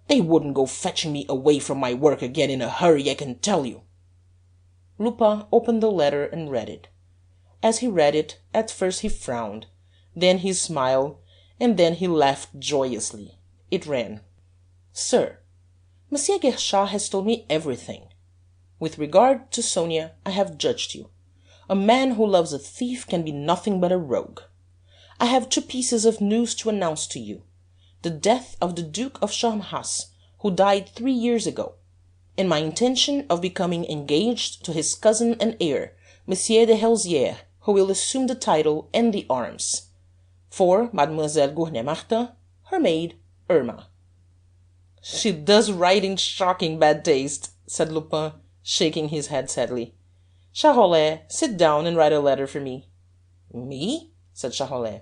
They wouldn't go fetching me away from my work again in a hurry, I can tell you." Lupin opened the letter and read it. As he read it, at first he frowned, then he smiled, and then he laughed joyously. It ran, "Sir, Monsieur Guerchard has told me everything. With regard to Sonia, I have judged you. A man who loves a thief can be nothing but a rogue. I have 2 pieces of news to announce to you. The death of the Duke of Charmerace, who died 3 years ago, and my intention of becoming engaged to his cousin and heir, Monsieur de Helzières, who will assume the title and the arms. For Mademoiselle Gournay-Martin, her maid, Irma." "She does write in shocking bad taste," said Lupin, shaking his head sadly. "Charolais, sit down and write a letter for me." "Me?" said Charolais.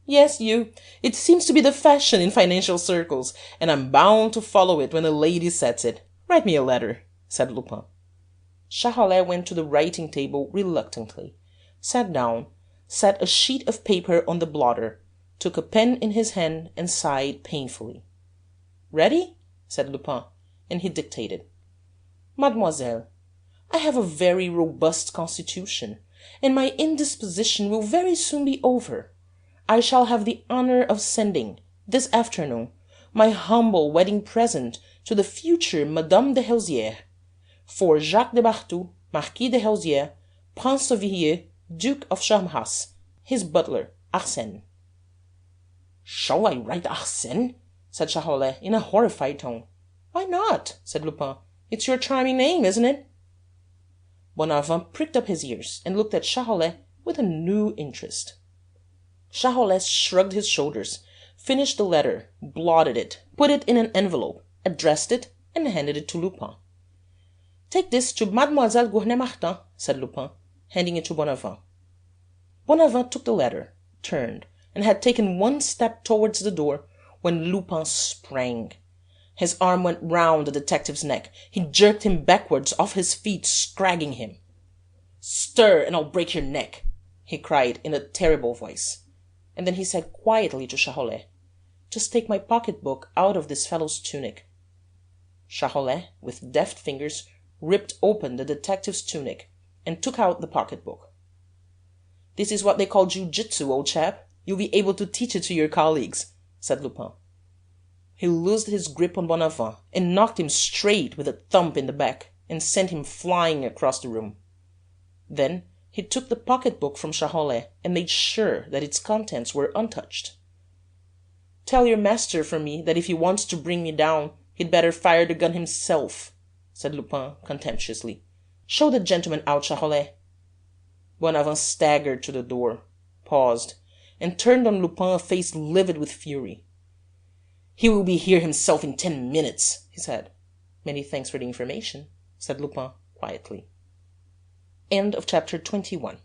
"Yes, you. It seems to be the fashion in financial circles, and I'm bound to follow it when a lady sets it. Write me a letter," said Lupin. Charolais went to the writing table reluctantly, sat down, set a sheet of paper on the blotter, took a pen in his hand, and sighed painfully. "Ready?" said Lupin, and he dictated. "Mademoiselle, I have a very robust constitution, and my indisposition will very soon be over. I shall have the honor of sending, this afternoon, my humble wedding present to the future Madame de Helzières, for Jacques de Barthou, Marquis de Helzières, Prince of VIII, Duke of Charmerace, his butler, Arsène." "Shall I write Arsène?" said Charolais in a horrified tone. "Why not?" said Lupin. "It's your charming name, isn't it?" Bonavent pricked up his ears and looked at Charolais with a new interest. Charolais shrugged his shoulders, finished the letter, blotted it, put it in an envelope, addressed it, and handed it to Lupin. "Take this to Mademoiselle Gournay-Martin," said Lupin, handing it to Bonavent. Bonavent took the letter, turned, and had taken 1 step towards the door, when Lupin sprang. His arm went round the detective's neck. He jerked him backwards off his feet, scragging him. "Stir, and I'll break your neck," he cried in a terrible voice. And then he said quietly to Charolais, "Just take my pocket-book out of this fellow's tunic." Charolais, with deft fingers, ripped open the detective's tunic and took out the pocket-book. "This is what they call jiu-jitsu, old chap. You'll be able to teach it to your colleagues," said Lupin. He loosed his grip on Bonavent and knocked him straight with a thump in the back and sent him flying across the room. Then he took the pocket-book from Charolais and made sure that its contents were untouched. "Tell your master for me that if he wants to bring me down, he'd better fire the gun himself," said Lupin contemptuously. "Show the gentleman out, Charolais." Bonavent staggered to the door, paused, and turned on Lupin a face livid with fury. "He will be here himself in 10 minutes," he said. "Many thanks for the information," said Lupin quietly. End of chapter 21.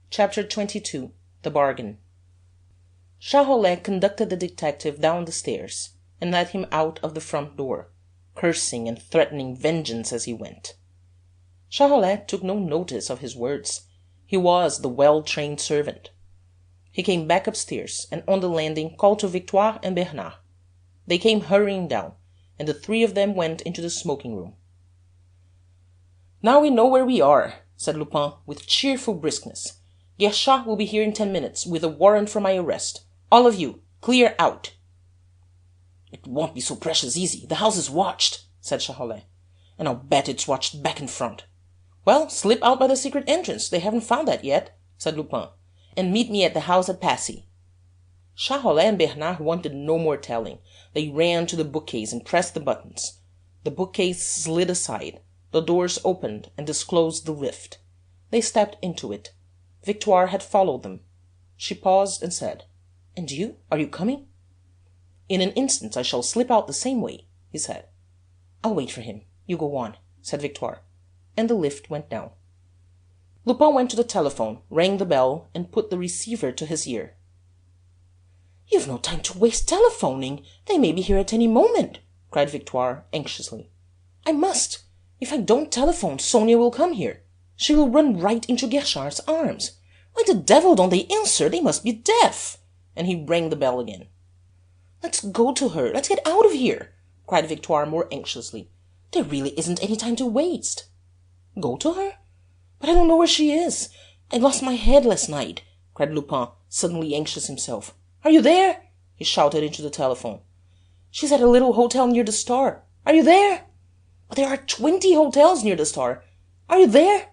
Chapter 22. The Bargain. Charolais conducted the detective down the stairs, and led him out of the front door, cursing and threatening vengeance as he went. Charolais took no notice of his words. He was the well-trained servant. He came back upstairs, and on the landing called to Victoire and Bernard. They came hurrying down, and the three of them went into the smoking-room. "Now we know where we are," said Lupin, with cheerful briskness. "Guerchard will be here in 10 minutes, with a warrant for my arrest. All of you, clear out." "It won't be so precious easy. The house is watched," said Charolais. "And I'll bet it's watched back and front." "Well, slip out by the secret entrance. They haven't found that yet," said Lupin. "And meet me at the house at Passy." Charolais and Bernard wanted no more telling. They ran to the bookcase and pressed the buttons. The bookcase slid aside. The doors opened and disclosed the lift. They stepped into it. Victoire had followed them. She paused and said, "And you? Are you coming?" "In an instant I shall slip out the same way," he said. "I'll wait for him. You go on," said Victoire, and the lift went down. Lupin went to the telephone, rang the bell, and put the receiver to his ear. "You've no time to waste telephoning. They may be here at any moment," cried Victoire anxiously. "I must. If I don't telephone, Sonia will come here. She will run right into Guerchard's arms. Why the devil don't they answer? They must be deaf." And he rang the bell again. "Let's go to her. Let's get out of here," cried Victoire more anxiously. "There really isn't any time to waste." "Go to her? But I don't know where she is. I lost my head last night," cried Lupin, suddenly anxious himself. "Are you there?" he shouted into the telephone. "She's at a little hotel near the Star. Are you there? But there are 20 hotels near the Star. Are you there?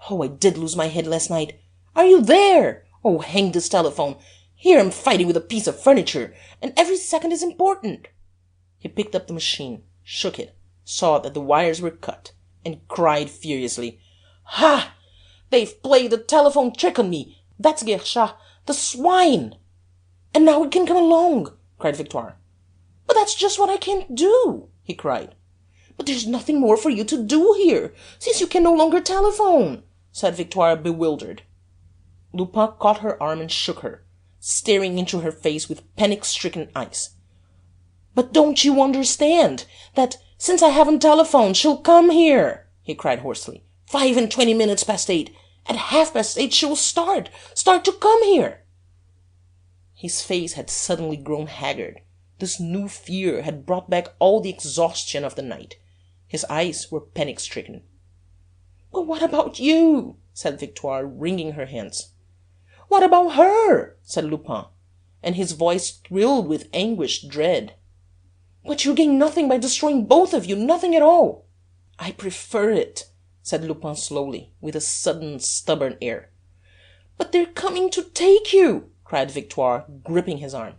Oh, I did lose my head last night. Are you there? Oh, hang this telephone. Here I'm fighting with a piece of furniture, and every second is important." He picked up the machine, shook it, saw that the wires were cut, and cried furiously, "Ha! They've played a telephone trick on me. That's Guerchard, the swine!" "And now we can come along," cried Victoire. "But that's just what I can't do," he cried. "But there's nothing more for you to do here, since you can no longer telephone," said Victoire, bewildered. Lupin caught her arm and shook her, staring into her face with panic-stricken eyes. "But don't you understand that, since I haven't telephoned, she'll come here?" he cried hoarsely. 5:20 past 8. At 8:30 she will start to come here." His face had suddenly grown haggard. This new fear had brought back all the exhaustion of the night. His eyes were panic-stricken. "But what about you?" said Victoire, wringing her hands. "What about her?" said Lupin, and his voice thrilled with anguished dread. "But you gain nothing by destroying both of you, nothing at all." "I prefer it," said Lupin slowly, with a sudden stubborn air. "But they're coming to take you," cried Victoire, gripping his arm.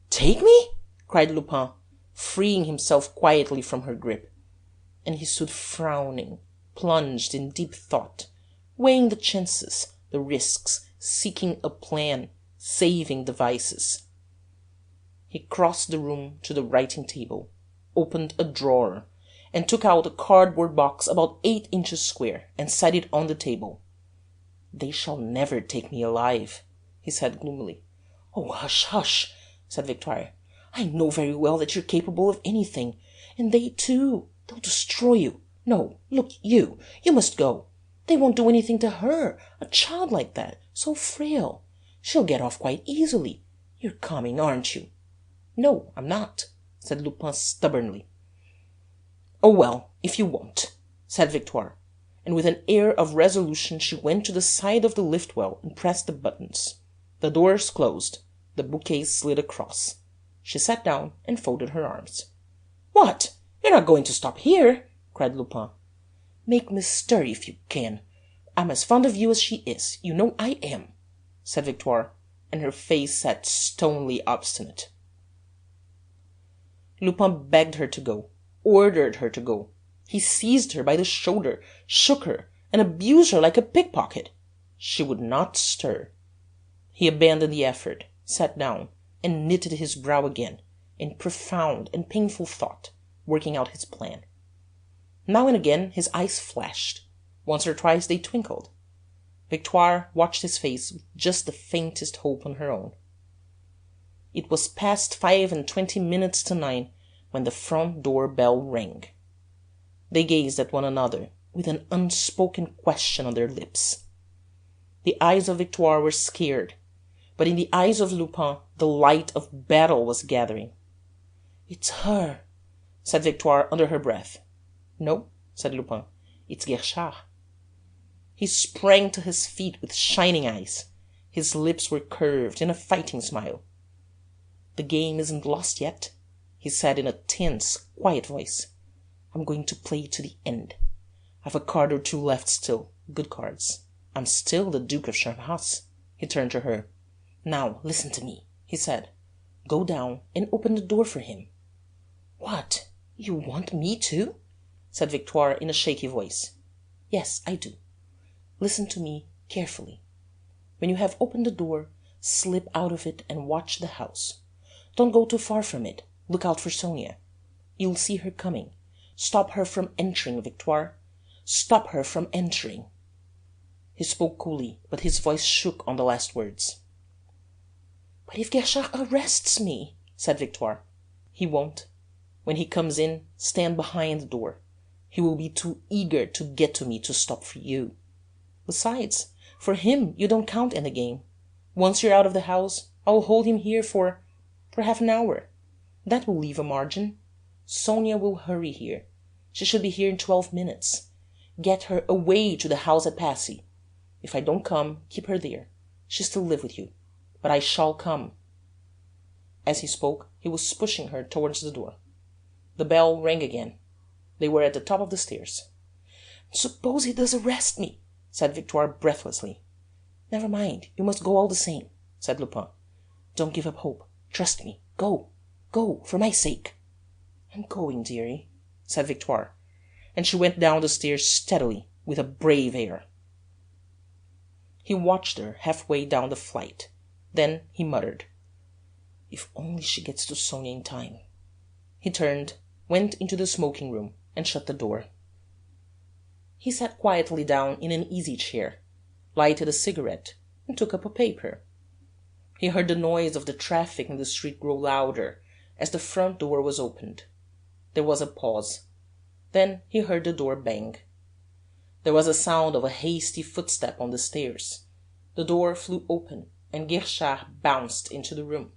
"Take me?" cried Lupin, freeing himself quietly from her grip. And he stood frowning, plunged in deep thought, weighing the chances, the risks, seeking a plan, saving devices. He crossed the room to the writing table, opened a drawer, and took out a cardboard box about 8 inches square, and set it on the table. "They shall never take me alive," he said gloomily. "Oh, hush, hush," said Victoire. "I know very well that you're capable of anything, and they too. They'll destroy you. No, look, you must go. They won't do anything to her, a child like that, so frail. She'll get off quite easily. You're coming, aren't you?" "No, I'm not," said Lupin stubbornly. "Oh, well, if you won't," said Victoire, and with an air of resolution she went to the side of the lift-well and pressed the buttons. The doors closed. The bookcase slid across. She sat down and folded her arms. "What? You're not going to stop here?" cried Lupin. "Make me stir if you can. I'm as fond of you as she is. You know I am," said Victoire, and her face sat stonily obstinate. Lupin begged her to go, ordered her to go. He seized her by the shoulder, shook her, and abused her like a pickpocket. She would not stir. He abandoned the effort, sat down, and knitted his brow again, in profound and painful thought, working out his plan. Now and again his eyes flashed. Once or twice they twinkled. Victoire watched his face with just the faintest hope on her own. It was past 25 to 9 when the front door bell rang. They gazed at one another with an unspoken question on their lips. The eyes of Victoire were scared, but in the eyes of Lupin the light of battle was gathering. "It's her," said Victoire under her breath. "No," said Lupin, "it's Guerchard." He sprang to his feet with shining eyes. His lips were curved in a fighting smile. "The game isn't lost yet," he said in a tense, quiet voice. "I'm going to play to the end. I've a card or two left still, good cards. I'm still the Duke of Charmerace." He turned to her. "Now listen to me," he said. "Go down and open the door for him." "What? You want me to?" said Victoire in a shaky voice. "Yes, I do. Listen to me carefully. When you have opened the door, slip out of it and watch the house. Don't go too far from it. Look out for Sonia. You'll see her coming. Stop her from entering, Victoire. Stop her from entering." He spoke coolly, but his voice shook on the last words. "But if Guerchard arrests me?" said Victoire. "He won't. When he comes in, stand behind the door. He will be too eager to get to me to stop for you. Besides, for him you don't count in the game. Once you're out of the house, I will hold him here for half an hour. That will leave a margin. Sonia will hurry here. She should be here in 12 minutes. Get her away to the house at Passy. If I don't come, keep her there. She still live with you. But I shall come." As he spoke, he was pushing her towards the door. The bell rang again. They were at the top of the stairs. "Suppose he does arrest me?" said Victoire breathlessly. "Never mind, you must go all the same," said Lupin. "Don't give up hope. Trust me. Go. Go, for my sake." "I'm going, dearie," said Victoire, and she went down the stairs steadily, with a brave air. He watched her halfway down the flight. Then he muttered, "If only she gets to Sonia in time." He turned, went into the smoking room, and shut the door. He sat quietly down in an easy chair, lighted a cigarette, and took up a paper. He heard the noise of the traffic in the street grow louder as the front door was opened. There was a pause. Then he heard the door bang. There was a sound of a hasty footstep on the stairs. The door flew open, and Guerchard bounced into the room.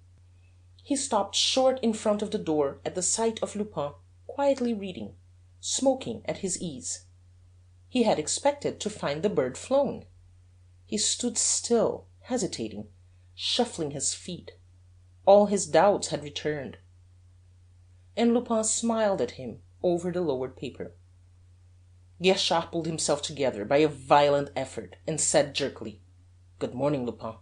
He stopped short in front of the door at the sight of Lupin quietly reading, smoking at his ease. He had expected to find the bird flown. He stood still, hesitating, shuffling his feet. All his doubts had returned. And Lupin smiled at him over the lowered paper. Guerchard pulled himself together by a violent effort and said jerkily, "Good morning, Lupin."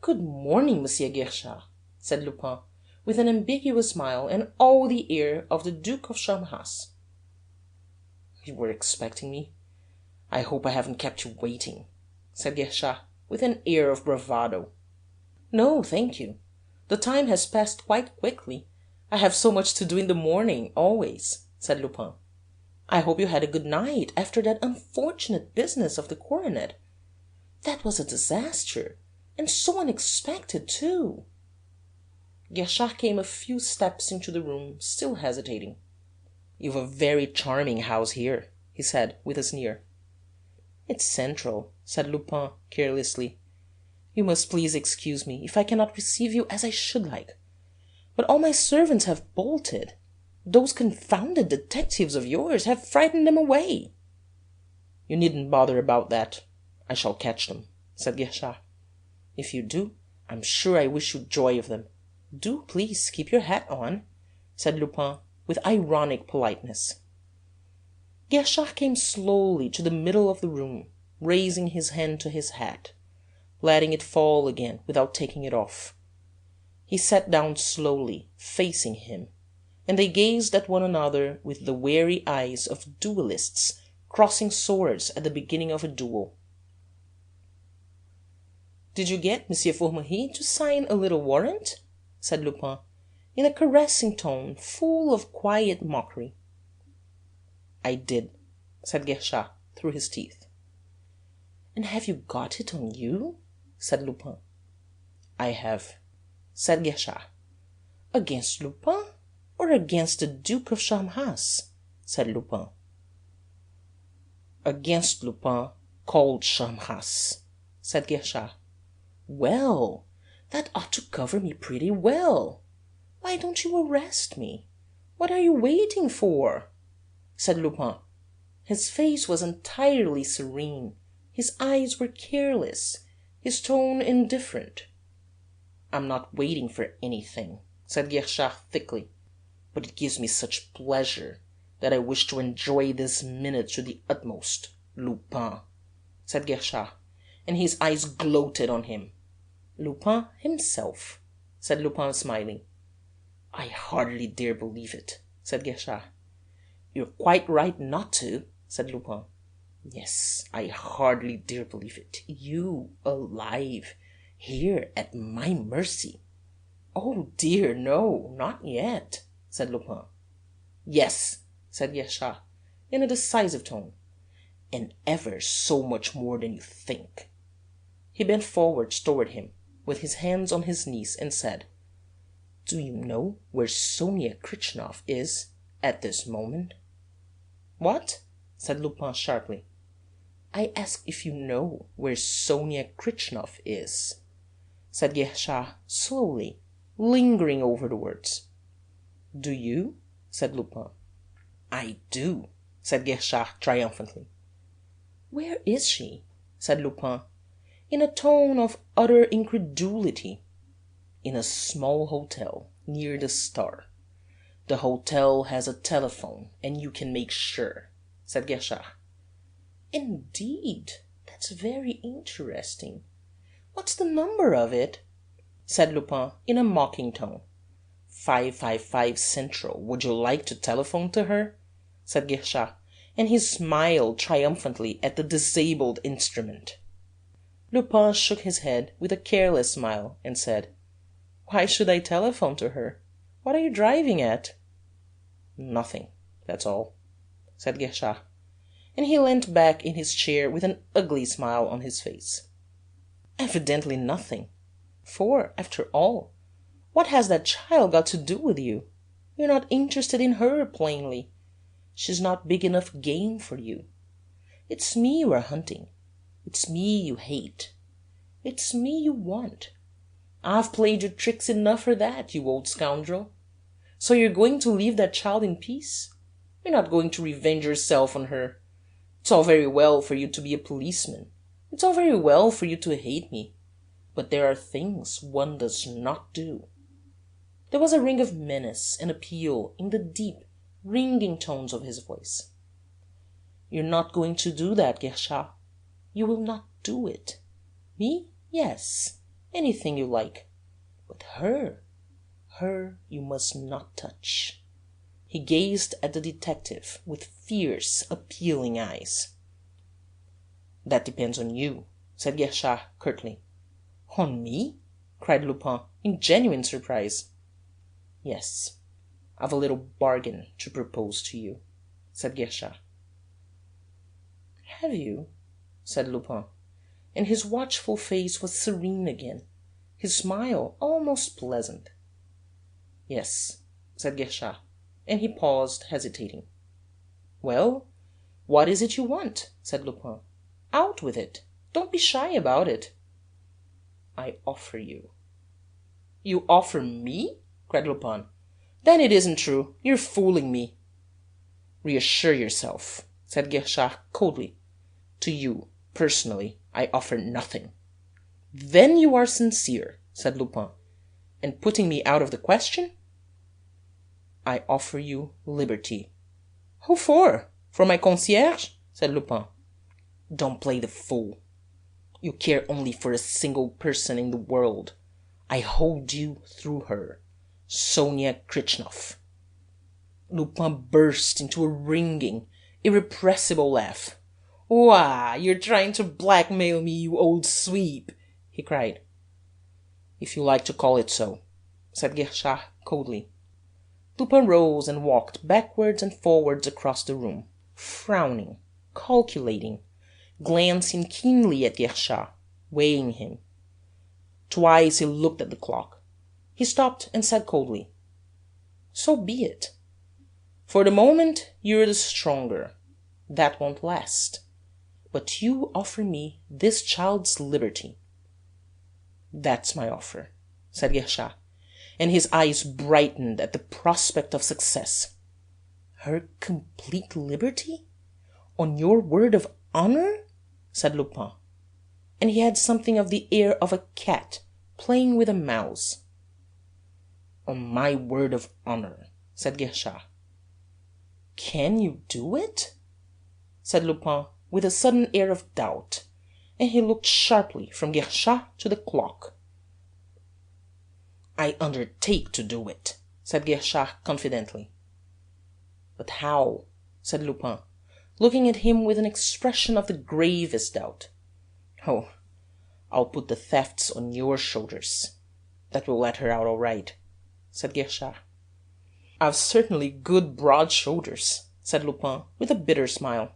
"Good morning, Monsieur Guerchard," said Lupin, with an ambiguous smile and all the air of the Duke of Charmerace. "You were expecting me? I hope I haven't kept you waiting," said Guerchard, with an air of bravado. "No, thank you. The time has passed quite quickly. I have so much to do in the morning, always," said Lupin. "I hope you had a good night after that unfortunate business of the coronet. That was a disaster, and so unexpected, too." Guerchard came a few steps into the room, still hesitating. "You've a very charming house here," he said, with a sneer. "It's central," said Lupin, carelessly. "You must please excuse me if I cannot receive you as I should like. But all my servants have bolted. Those confounded detectives of yours have frightened them away." "You needn't bother about that. I shall catch them," said Guerchard. "If you do, I'm sure I wish you joy of them. Do please keep your hat on," said Lupin, with ironic politeness. Guerchard came slowly to the middle of the room, raising his hand to his hat, letting it fall again without taking it off. He sat down slowly, facing him, and they gazed at one another with the wary eyes of duelists crossing swords at the beginning of a duel. "Did you get Monsieur Formery to sign a little warrant?" said Lupin, in a caressing tone full of quiet mockery. "I did," said Guerchard through his teeth. "And have you got it on you?" said Lupin. "I have." said Guerchard. "Against Lupin, or against the Duke of Charmerace?" said Lupin. "Against Lupin, called Charmerace," said Guerchard. "Well, that ought to cover me pretty well. Why don't you arrest me? What are you waiting for?" said Lupin. His face was entirely serene, his eyes were careless, his tone indifferent. "I'm not waiting for anything," said Guerchard thickly, "but it gives me such pleasure that I wish to enjoy this minute to the utmost. Lupin," said Guerchard, and his eyes gloated on him. "Lupin himself," said Lupin, smiling. "I hardly dare believe it," said Guerchard. "You're quite right not to," said Lupin. "Yes, I hardly dare believe it. You, alive, here at my mercy." "Oh dear, no, not yet," said Lupin. "Yes," said Guerchard, in a decisive tone, "and ever so much more than you think." He bent forwards toward him, with his hands on his knees, and said, "Do you know where Sonia Kritchnoff is at this moment?" "What?" said Lupin sharply. "I ask if you know where Sonia Kritchnoff is," said Guerchard slowly, lingering over the words. "Do you?" said Lupin. "I do," said Guerchard triumphantly. "Where is she?" said Lupin, in a tone of utter incredulity. "In a small hotel near the Star. The hotel has a telephone, and you can make sure," said Guerchard. "Indeed, that's very interesting. What's the number of it?" said Lupin, in a mocking tone. 555 Central. Would you like to telephone to her?" said Guerchard, and he smiled triumphantly at the disabled instrument. Lupin shook his head with a careless smile, and said, "Why should I telephone to her? What are you driving at?" "Nothing, that's all," said Guerchard, and he leant back in his chair with an ugly smile on his face. "Evidently nothing. For, after all, what has that child got to do with you? You're not interested in her, plainly. She's not big enough game for you. It's me you are hunting. It's me you hate. It's me you want. I've played your tricks enough for that, you old scoundrel. So you're going to leave that child in peace? You're not going to revenge yourself on her. It's all very well for you to be a policeman. It's all very well for you to hate me. But there are things one does not do." There was a ring of menace and appeal in the deep, ringing tones of his voice. "You're not going to do that, Guerchard. You will not do it. Me? Yes, anything you like. But her you must not touch." He gazed at the detective with fierce, appealing eyes. "That depends on you," said Guerchard curtly. "On me?" cried Lupin, in genuine surprise. "Yes, I've a little bargain to propose to you," said Guerchard. "Have you?" said Lupin, and his watchful face was serene again, his smile almost pleasant. "Yes," said Guerchard, and he paused, hesitating. "Well, what is it you want?" said Lupin. "Out with it. Don't be shy about it." "I offer you." "You offer me?" cried Lupin. "Then it isn't true. You're fooling me." "Reassure yourself," said Guerchard coldly. "To you, personally, I offer nothing." "Then you are sincere," said Lupin. "And putting me out of the question?" "I offer you liberty." "Who for? For my concierge?" said Lupin. "Don't play the fool. You care only for a single person in the world. I hold you through her. Sonia Kritchnoff." Lupin burst into a ringing, irrepressible laugh. "Why, you're trying to blackmail me, you old sweep!" he cried. "If you like to call it so," said Guerchard coldly. Lupin rose and walked backwards and forwards across the room, frowning, calculating, glancing keenly at Guerchard, weighing him. Twice he looked at the clock. He stopped and said coldly, "So be it. For the moment you're the stronger. That won't last. But you offer me this child's liberty." "That's my offer," said Guerchard, and his eyes brightened at the prospect of success. "Her complete liberty? On your word of honor?" said Lupin, and he had something of the air of a cat playing with a mouse. "On my word of honor," said Guerchard. "Can you do it?" said Lupin, with a sudden air of doubt, and he looked sharply from Guerchard to the clock. "I undertake to do it," said Guerchard confidently. "But how?" said Lupin, looking at him with an expression of the gravest doubt. "Oh, I'll put the thefts on your shoulders. That will let her out all right," said Guerchard. "I've certainly good broad shoulders," said Lupin, with a bitter smile.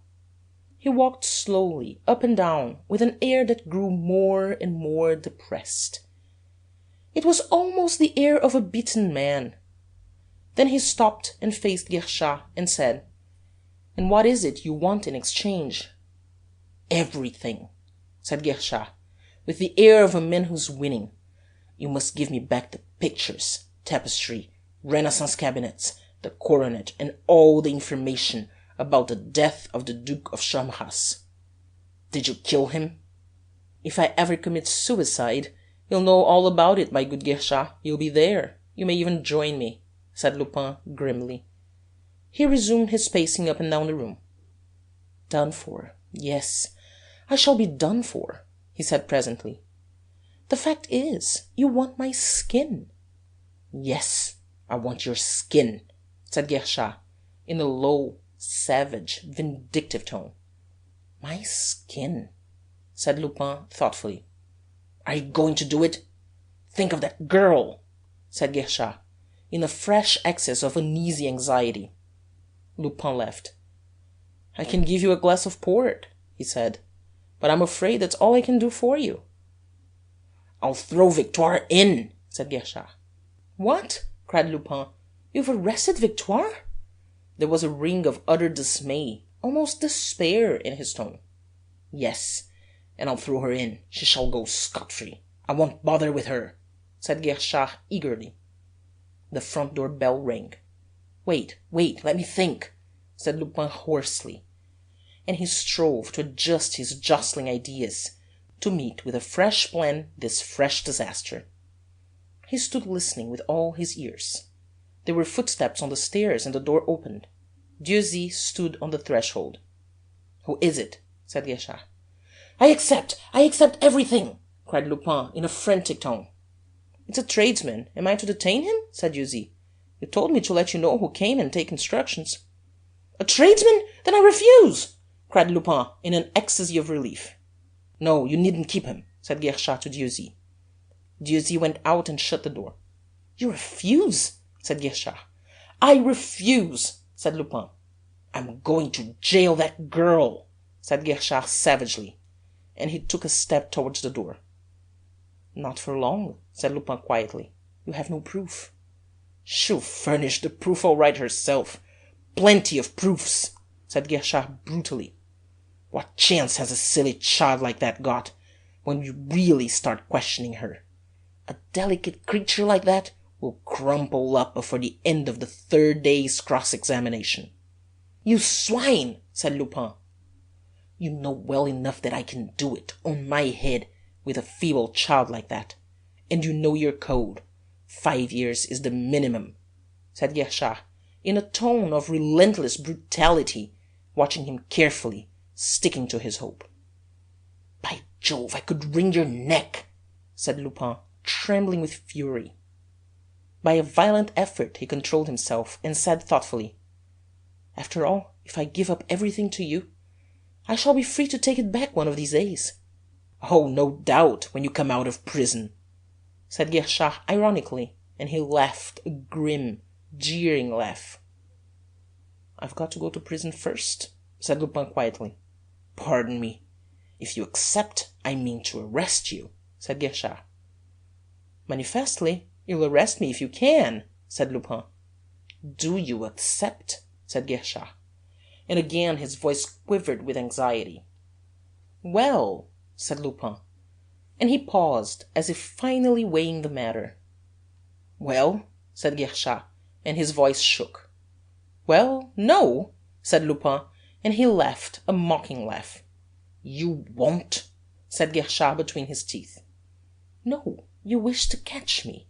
He walked slowly up and down with an air that grew more and more depressed. It was almost the air of a beaten man. Then he stopped and faced Guerchard and said, "And what is it you want in exchange?" "Everything," said Guerchard, with the air of a man who's winning. "You must give me back the pictures, tapestry, Renaissance cabinets, the coronet, and all the information about the death of the Duke of Charmerace. Did you kill him?" "If I ever commit suicide, you'll know all about it, my good Guerchard. You'll be there. You may even join me," said Lupin grimly. He resumed his pacing up and down the room. "Done for. Yes, I shall be done for," he said presently. "The fact is, you want my skin." "Yes, I want your skin," said Guerchard, in a low, savage, vindictive tone. "My skin," said Lupin thoughtfully. "Are you going to do it? Think of that girl," said Guerchard, in a fresh access of uneasy anxiety. Lupin laughed. "I can give you a glass of port," he said, "but I'm afraid that's all I can do for you." "I'll throw Victoire in," said Guerchard. "What?" cried Lupin. "You've arrested Victoire?" There was a ring of utter dismay, almost despair, in his tone. "Yes, and I'll throw her in. She shall go scot-free. I won't bother with her," said Guerchard eagerly. The front door bell rang. Wait, let me think," said Lupin hoarsely, and he strove to adjust his jostling ideas, to meet with a fresh plan this fresh disaster. He stood listening with all his ears. There were footsteps on the stairs and the door opened. Dieuzy stood on the threshold. "Who is it?" said Guerchard. I accept everything," cried Lupin in a frantic tone. "It's a tradesman. Am I to detain him?" said Dieuzy. "You told me to let you know who came and take instructions." "A tradesman? Then I refuse!" cried Lupin in an ecstasy of relief. "No, you needn't keep him," said Guerchard to Dieuzy. Dieuzy went out and shut the door. "You refuse?" said Guerchard. "I refuse," said Lupin. "I'm going to jail that girl," said Guerchard savagely, and he took a step towards the door. "Not for long," said Lupin quietly. "You have no proof." "She'll furnish the proof all right herself. Plenty of proofs," said Guerchard brutally. "What chance has a silly child like that got, when we really start questioning her? A delicate creature like that will crumple up before the end of the 3rd day's cross-examination." "You swine!" said Lupin. "You know well enough that I can do it, on my head, with a feeble child like that. And you know your code. 5 years is the minimum," said Guerchard, in a tone of relentless brutality, watching him carefully, sticking to his hope. "By Jove, I could wring your neck," said Lupin, trembling with fury. By a violent effort he controlled himself, and said thoughtfully, "After all, if I give up everything to you, I shall be free to take it back one of these days." "Oh, no doubt, when you come out of prison," said Guerchard ironically, and he laughed a grim, jeering laugh. "I've got to go to prison first," said Lupin quietly. "Pardon me. If you accept, I mean to arrest you," said Guerchard. "Manifestly, You'll arrest me if you can, said Lupin. Do you accept? Said Guerchard, and again his voice quivered with anxiety. Well, said Lupin, and he paused, as if finally weighing the matter. Well, said Guerchard, and his voice shook. Well, no, said Lupin, and he laughed, a mocking laugh. You won't? Said Guerchard between his teeth. No, you wish to catch me.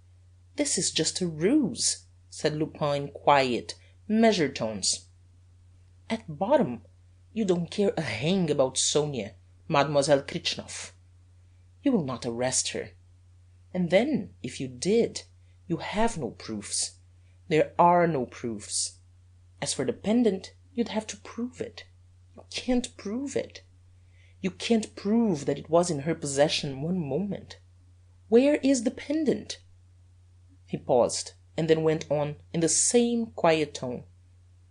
This is just a ruse, said Lupin in quiet, measured tones. At bottom, you don't care a hang about Sonia, Mademoiselle Kritchnoff. You will not arrest her. And then, if you did, you have no proofs. There are no proofs. As for the pendant, you'd have to prove it. You can't prove it. You can't prove that it was in her possession one moment. Where is the pendant? He paused, and then went on in the same quiet tone.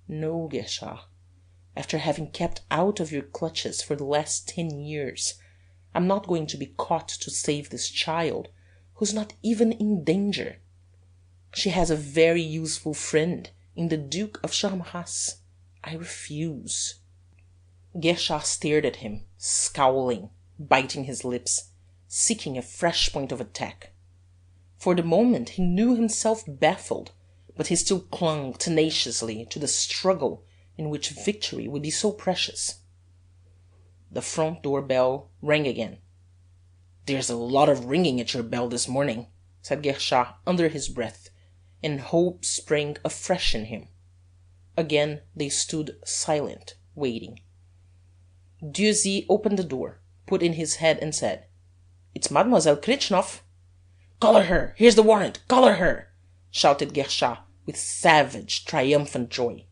No, Guerchard. After having kept out of your clutches for the last 10 years, I'm not going to be caught to save this child, who's not even in danger. She has a very useful friend in the Duke of Charmerace. I refuse. Guerchard stared at him, scowling, biting his lips, seeking a fresh point of attack. For the moment he knew himself baffled, but he still clung tenaciously to the struggle in which victory would be so precious. The front door bell rang again. There's a lot of ringing at your bell this morning, said Guerchard under his breath, and hope sprang afresh in him. Again they stood silent, waiting. Dieuzy opened the door, put in his head, and said, "It's Mademoiselle Kritchnoff." "Collar her! Here's the warrant! Collar her!" shouted Guerchard with savage, triumphant joy.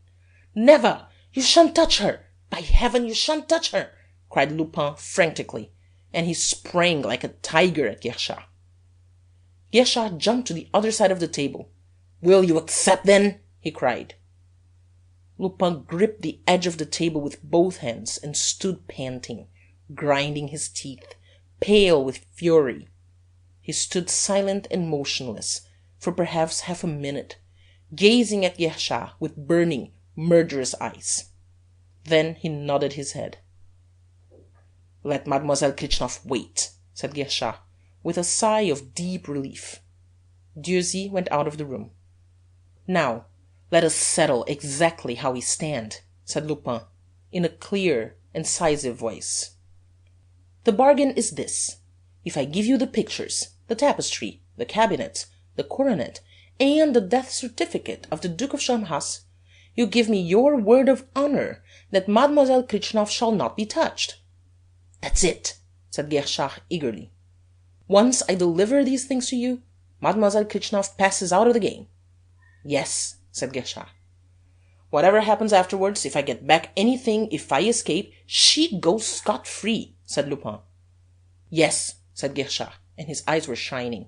"Never! You shan't touch her! By heaven, you shan't touch her!" cried Lupin frantically, and he sprang like a tiger at Guerchard. Guerchard jumped to the other side of the table. "Will you accept, then?" he cried. Lupin gripped the edge of the table with both hands and stood panting, grinding his teeth, pale with fury. He stood silent and motionless for perhaps half a minute, gazing at Guerchard with burning, murderous eyes. Then he nodded his head. "Let Mademoiselle Kritchnoff wait," said Guerchard, with a sigh of deep relief. Dieuzy went out of the room. "Now, let us settle exactly how we stand," said Lupin, in a clear, incisive voice. "The bargain is this. If I give you the pictures, the tapestry, the cabinet, the coronet, and the death certificate of the Duke of Charmerace, you give me your word of honor that Mademoiselle Kritchnoff shall not be touched." "That's it," said Guerchard eagerly. "Once I deliver these things to you, Mademoiselle Kritchnoff passes out of the game." "Yes," said Guerchard. "Whatever happens afterwards, if I get back anything, if I escape, she goes scot-free," said Lupin. "Yes," said Guerchard, and his eyes were shining.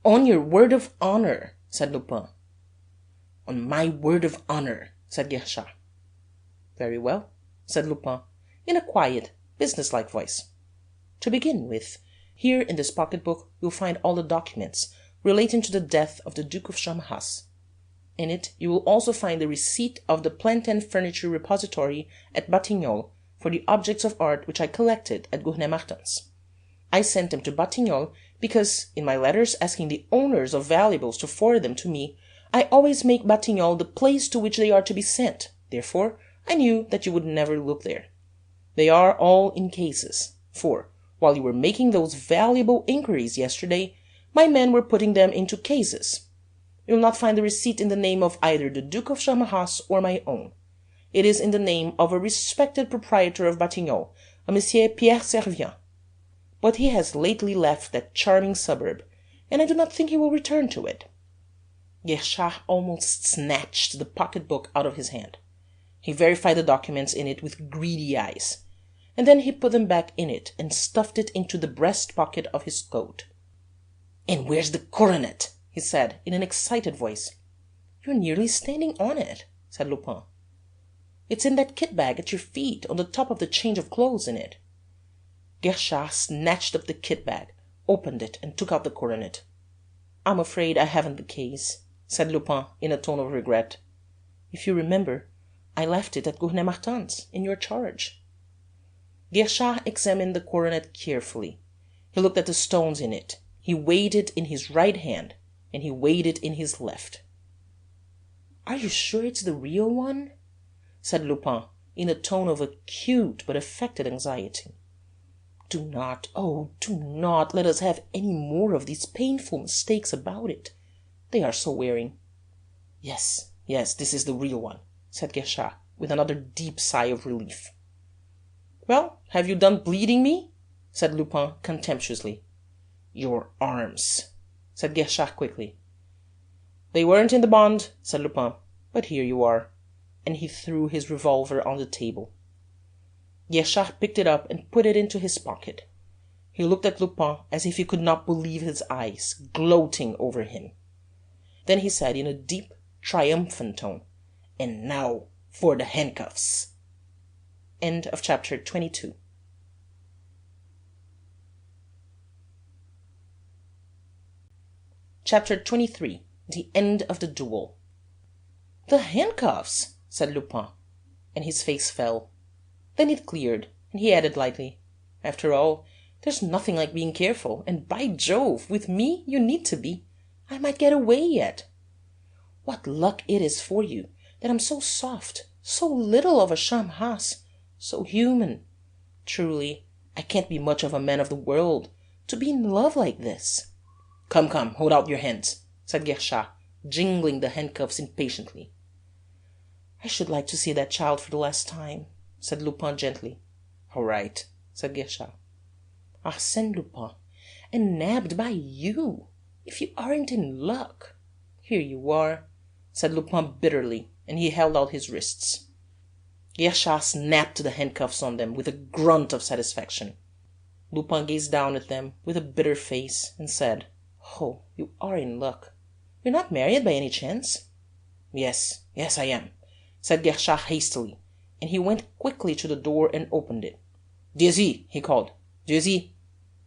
"On your word of honor," said Lupin. "On my word of honor," said Guerchard. "Very well," said Lupin, in a quiet, business-like voice. "To begin with, here in this pocket-book you'll find all the documents relating to the death of the Duke of Charmerace. In it you will also find the receipt of the Plantain Furniture Repository at Batignolles for the objects of art which I collected at Gournay-Martin's. I sent them to Batignolles because, in my letters asking the owners of valuables to forward them to me, I always make Batignolles the place to which they are to be sent. Therefore, I knew that you would never look there. They are all in cases, for, while you were making those valuable inquiries yesterday, my men were putting them into cases. You will not find the receipt in the name of either the Duke of Charmerace or my own. It is in the name of a respected proprietor of Batignolles, a Monsieur Pierre Servien. But he has lately left that charming suburb, and I do not think he will return to it." Guerchard almost snatched the pocket-book out of his hand. He verified the documents in it with greedy eyes, and then he put them back in it and stuffed it into the breast-pocket of his coat. "And where's the coronet?" he said in an excited voice. "You're nearly standing on it," said Lupin. "It's in that kit-bag at your feet, on the top of the change of clothes in it." Guerchard snatched up the kit-bag, opened it, and took out the coronet. I'm afraid I haven't the case, said Lupin in a tone of regret. If you remember, I left it at Gouvernet-Martin's in your charge. Guerchard examined the coronet carefully. He looked at the stones in it. He weighed it in his right hand, and he weighed it in his left. Are you sure it's the real one? Said Lupin, in a tone of acute but affected anxiety. Do not, oh, do not let us have any more of these painful mistakes about it. They are so wearing. Yes, yes, this is the real one, said Guerchard, with another deep sigh of relief. Well, have you done bleeding me? Said Lupin contemptuously. Your arms, said Guerchard quickly. They weren't in the bond, said Lupin, but here you are. And he threw his revolver on the table. Guerchard picked it up and put it into his pocket. He looked at Lupin as if he could not believe his eyes, gloating over him. Then he said in a deep, triumphant tone, And now for the handcuffs. End of chapter 22. Chapter 23. The End of the Duel. The handcuffs, said Lupin, and his face fell. Then it cleared, and he added lightly, After all, there's nothing like being careful, and by Jove, with me you need to be. I might get away yet. What luck it is for you that I'm so soft, so little of a Charmerace, so human. Truly, I can't be much of a man of the world to be in love like this. Come, come, hold out your hands, said Guerchard, jingling the handcuffs impatiently. I should like to see that child for the last time, said Lupin gently. All right, said Guerchard. Arsène Lupin, and nabbed by you, if you aren't in luck. Here you are, said Lupin bitterly, and he held out his wrists. Guerchard snapped the handcuffs on them with a grunt of satisfaction. Lupin gazed down at them with a bitter face and said, Oh, you are in luck. You're not married by any chance? Yes, yes, I am, said Guerchard hastily, and he went quickly to the door and opened it. Dieuzy, he called. Dieuzy,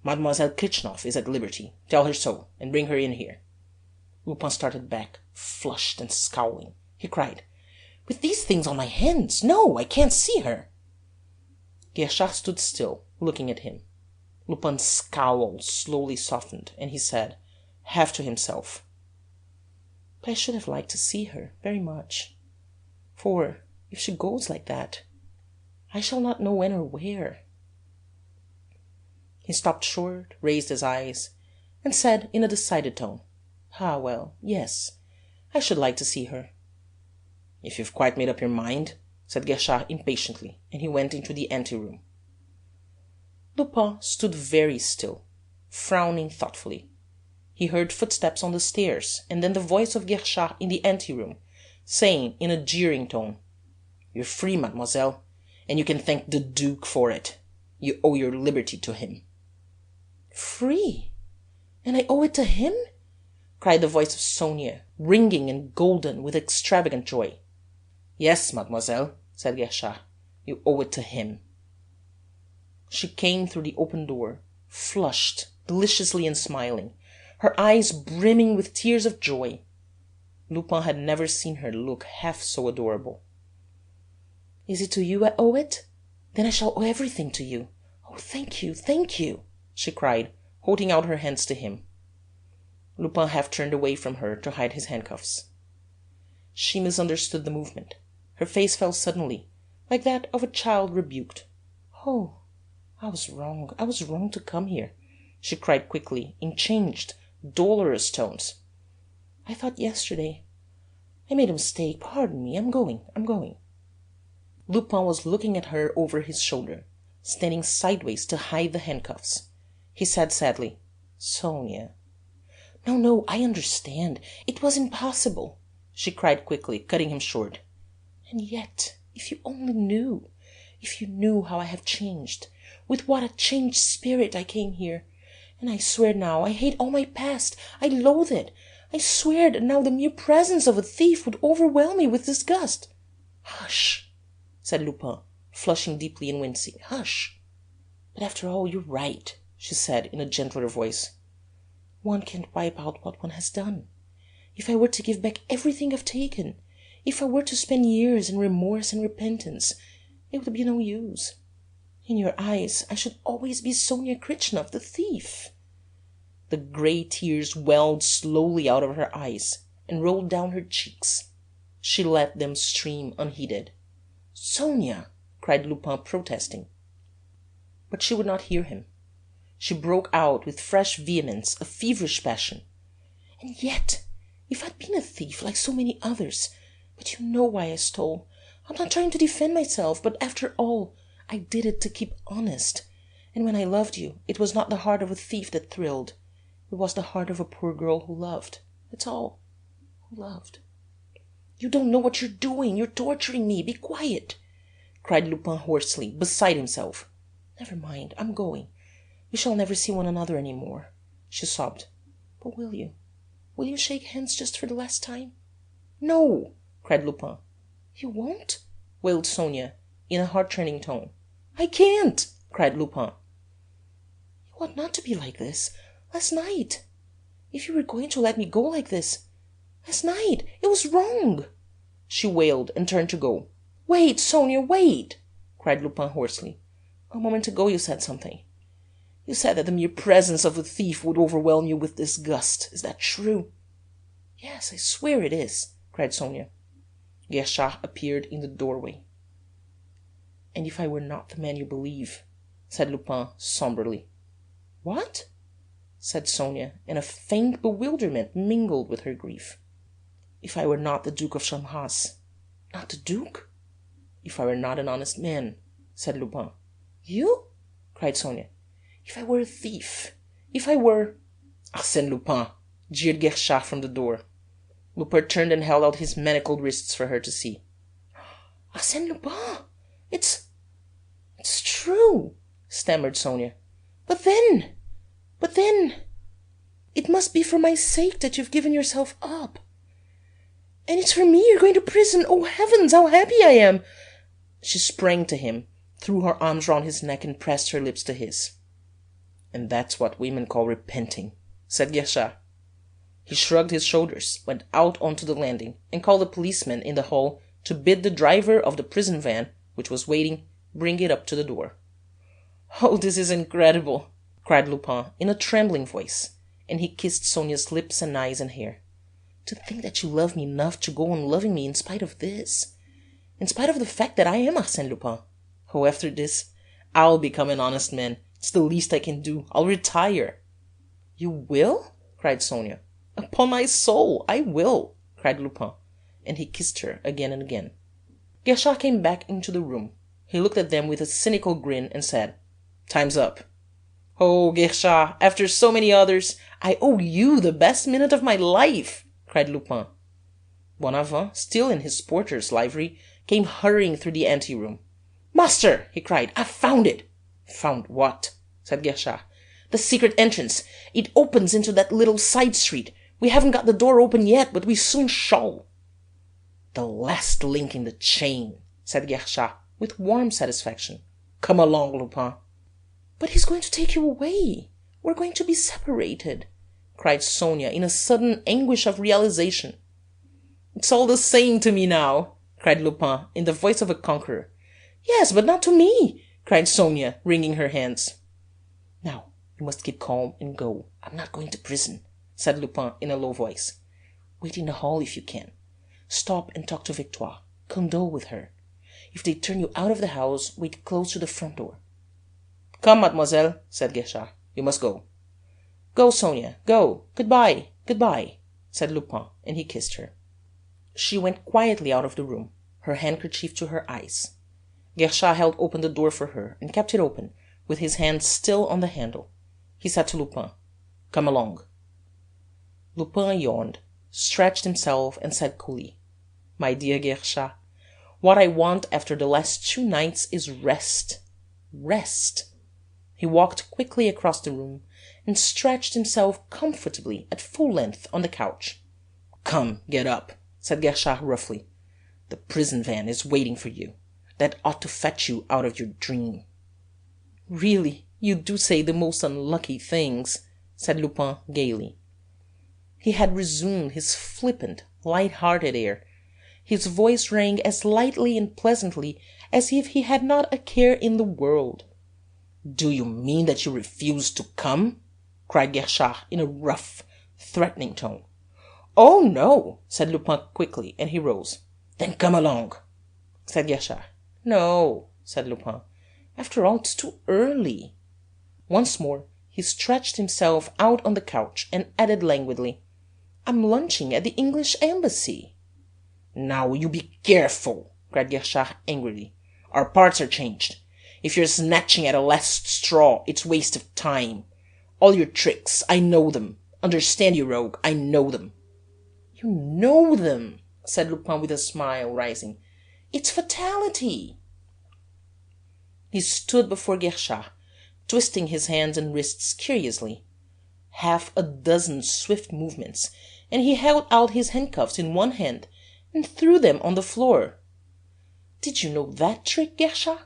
Mademoiselle Kritchnoff is at liberty. Tell her so, and bring her in here. Lupin started back, flushed and scowling. He cried, With these things on my hands, no, I can't see her. Guerchard stood still, looking at him. Lupin's scowl slowly softened, and he said, half to himself, But I should have liked to see her, very much. For, if she goes like that, I shall not know when or where. He stopped short, raised his eyes, and said in a decided tone, Ah, well, yes, I should like to see her. If you've quite made up your mind, said Guerchard impatiently, and he went into the ante-room. Lupin stood very still, frowning thoughtfully. He heard footsteps on the stairs, and then the voice of Guerchard in the ante-room, saying in a jeering tone, You're free, mademoiselle, and you can thank the Duke for it. You owe your liberty to him. Free? And I owe it to him? Cried the voice of Sonia, ringing and golden with extravagant joy. Yes, mademoiselle, said Guerchard, you owe it to him. She came through the open door, flushed, deliciously and smiling, her eyes brimming with tears of joy. Lupin had never seen her look half so adorable. Is it to you I owe it? Then I shall owe everything to you. Oh, thank you, she cried, holding out her hands to him. Lupin half turned away from her to hide his handcuffs. She misunderstood the movement. Her face fell suddenly, like that of a child rebuked. Oh, I was wrong to come here, she cried quickly, in changed, dolorous tones. I thought yesterday. I made a mistake. Pardon me. I'm going. Lupin was looking at her over his shoulder, standing sideways to hide the handcuffs. He said sadly, Sonia. No, I understand. It was impossible, she cried quickly, cutting him short. And yet, if you only knew, if you knew how I have changed, with what a changed spirit I came here. And I swear now, I hate all my past. I loathe it. I swear that now the mere presence of a thief would overwhelm me with disgust. Hush, said Lupin, flushing deeply and wincing. Hush. But after all, you're right, she said in a gentler voice. One can't wipe out what one has done. If I were to give back everything I've taken, if I were to spend years in remorse and repentance, it would be no use. In your eyes, I should always be Sonia Kritchnov, the thief." The grey tears welled slowly out of her eyes and rolled down her cheeks. She let them stream unheeded. "Sonia!" cried Lupin, protesting. But she would not hear him. She broke out with fresh vehemence, a feverish passion. "And yet, if I'd been a thief like so many others, but you know why I stole. I'm not trying to defend myself, but after all, I did it to keep honest. And when I loved you, it was not the heart of a thief that thrilled. It was the heart of a poor girl who loved. That's all. Who loved." "You don't know what you're doing. You're torturing me. Be quiet," cried Lupin hoarsely, beside himself. "Never mind. I'm going. We shall never see one another any more," she sobbed. "But will you? Will you shake hands just for the last time?" "No!" cried Lupin. "You won't?" wailed Sonia, in a heart-rending tone. "I can't!" cried Lupin. "You ought not to be like this. Last night, if you were going to let me go like this, last night, it was wrong," she wailed and turned to go. "Wait, Sonia, wait!" cried Lupin hoarsely. "A moment ago you said something. You said that the mere presence of a thief would overwhelm you with disgust. Is that true?" "Yes, I swear it is," cried Sonia. Guerchard appeared in the doorway. "And if I were not the man you believe?" said Lupin sombrely. "What?" said Sonia, and a faint bewilderment mingled with her grief. "If I were not the Duke of Charmerace." "Not the Duke?" "If I were not an honest man," said Lupin. "You?" cried Sonia. "If I were a thief, if I were—" "Arsène Lupin!" jeered Guerchard from the door. Lupin turned and held out his manacled wrists for her to see. "Arsène Lupin! It's true," stammered Sonia. But then, it must be for my sake that you've given yourself up. And it's for me you're going to prison. Oh, heavens, how happy I am!" She sprang to him, threw her arms round his neck and pressed her lips to his. "And that's what women call repenting," said Guerchard. He shrugged his shoulders, went out onto the landing, and called a policeman in the hall to bid the driver of the prison van, which was waiting, bring it up to the door. "Oh, this is incredible!" cried Lupin in a trembling voice, and he kissed Sonia's lips and eyes and hair. "To think that you love me enough to go on loving me in spite of this, in spite of the fact that I am Arsène Lupin. Oh, after this, I'll become an honest man. It's the least I can do. I'll retire." "You will?" cried Sonia. "Upon my soul, I will," cried Lupin, and he kissed her again and again. Guerchard came back into the room. He looked at them with a cynical grin and said, "Time's up." "Oh, Guerchard, after so many others, I owe you the best minute of my life," cried Lupin. Bonavent, still in his porter's livery, came hurrying through the ante-room. "Master," he cried, "I've found it." "Found what?" said Guerchard. "The secret entrance. It opens into that little side street. We haven't got the door open yet, but we soon shall." "The last link in the chain," said Guerchard, with warm satisfaction. "Come along, Lupin." "But he's going to take you away. We're going to be separated," cried Sonia in a sudden anguish of realization. "It's all the same to me now," cried Lupin in the voice of a conqueror. "Yes, but not to me," cried Sonia, wringing her hands. "Now, you must keep calm and go. I'm not going to prison," said Lupin in a low voice. "Wait in the hall if you can. Stop and talk to Victoire. Condole with her. If they turn you out of the house, wait close to the front door." "Come, mademoiselle," said Guerchard. "You must go." "Go, Sonia, go. Goodbye, goodbye," said Lupin, and he kissed her. She went quietly out of the room, her handkerchief to her eyes. Guerchard held open the door for her and kept it open, with his hand still on the handle. He said to Lupin, "Come along." Lupin yawned, stretched himself, and said coolly, "My dear Guerchard, what I want after the last 2 nights is rest. Rest." He walked quickly across the room and stretched himself comfortably at full length on the couch. "Come, get up," said Guerchard roughly. "The prison van is waiting for you. That ought to fetch you out of your dream." "Really, you do say the most unlucky things," said Lupin gaily. He had resumed his flippant, light-hearted air. His voice rang as lightly and pleasantly as if he had not a care in the world. "Do you mean that you refuse to come?" cried Guerchard in a rough, threatening tone. "Oh, no," said Lupin quickly, and he rose. "Then come along," said Guerchard. "No," said Lupin. "After all, it's too early." Once more he stretched himself out on the couch and added languidly, "I'm lunching at the English Embassy." "Now you be careful," cried Guerchard angrily. "Our parts are changed. If you're snatching at a last straw, it's waste of time. All your tricks, I know them. Understand, you rogue, I know them." "You know them," said Lupin with a smile, rising. "It's fatality." He stood before Guerchard, twisting his hands and wrists curiously. Half a dozen swift movements, and he held out his handcuffs in one hand and threw them on the floor. "Did you know that trick, Guerchard?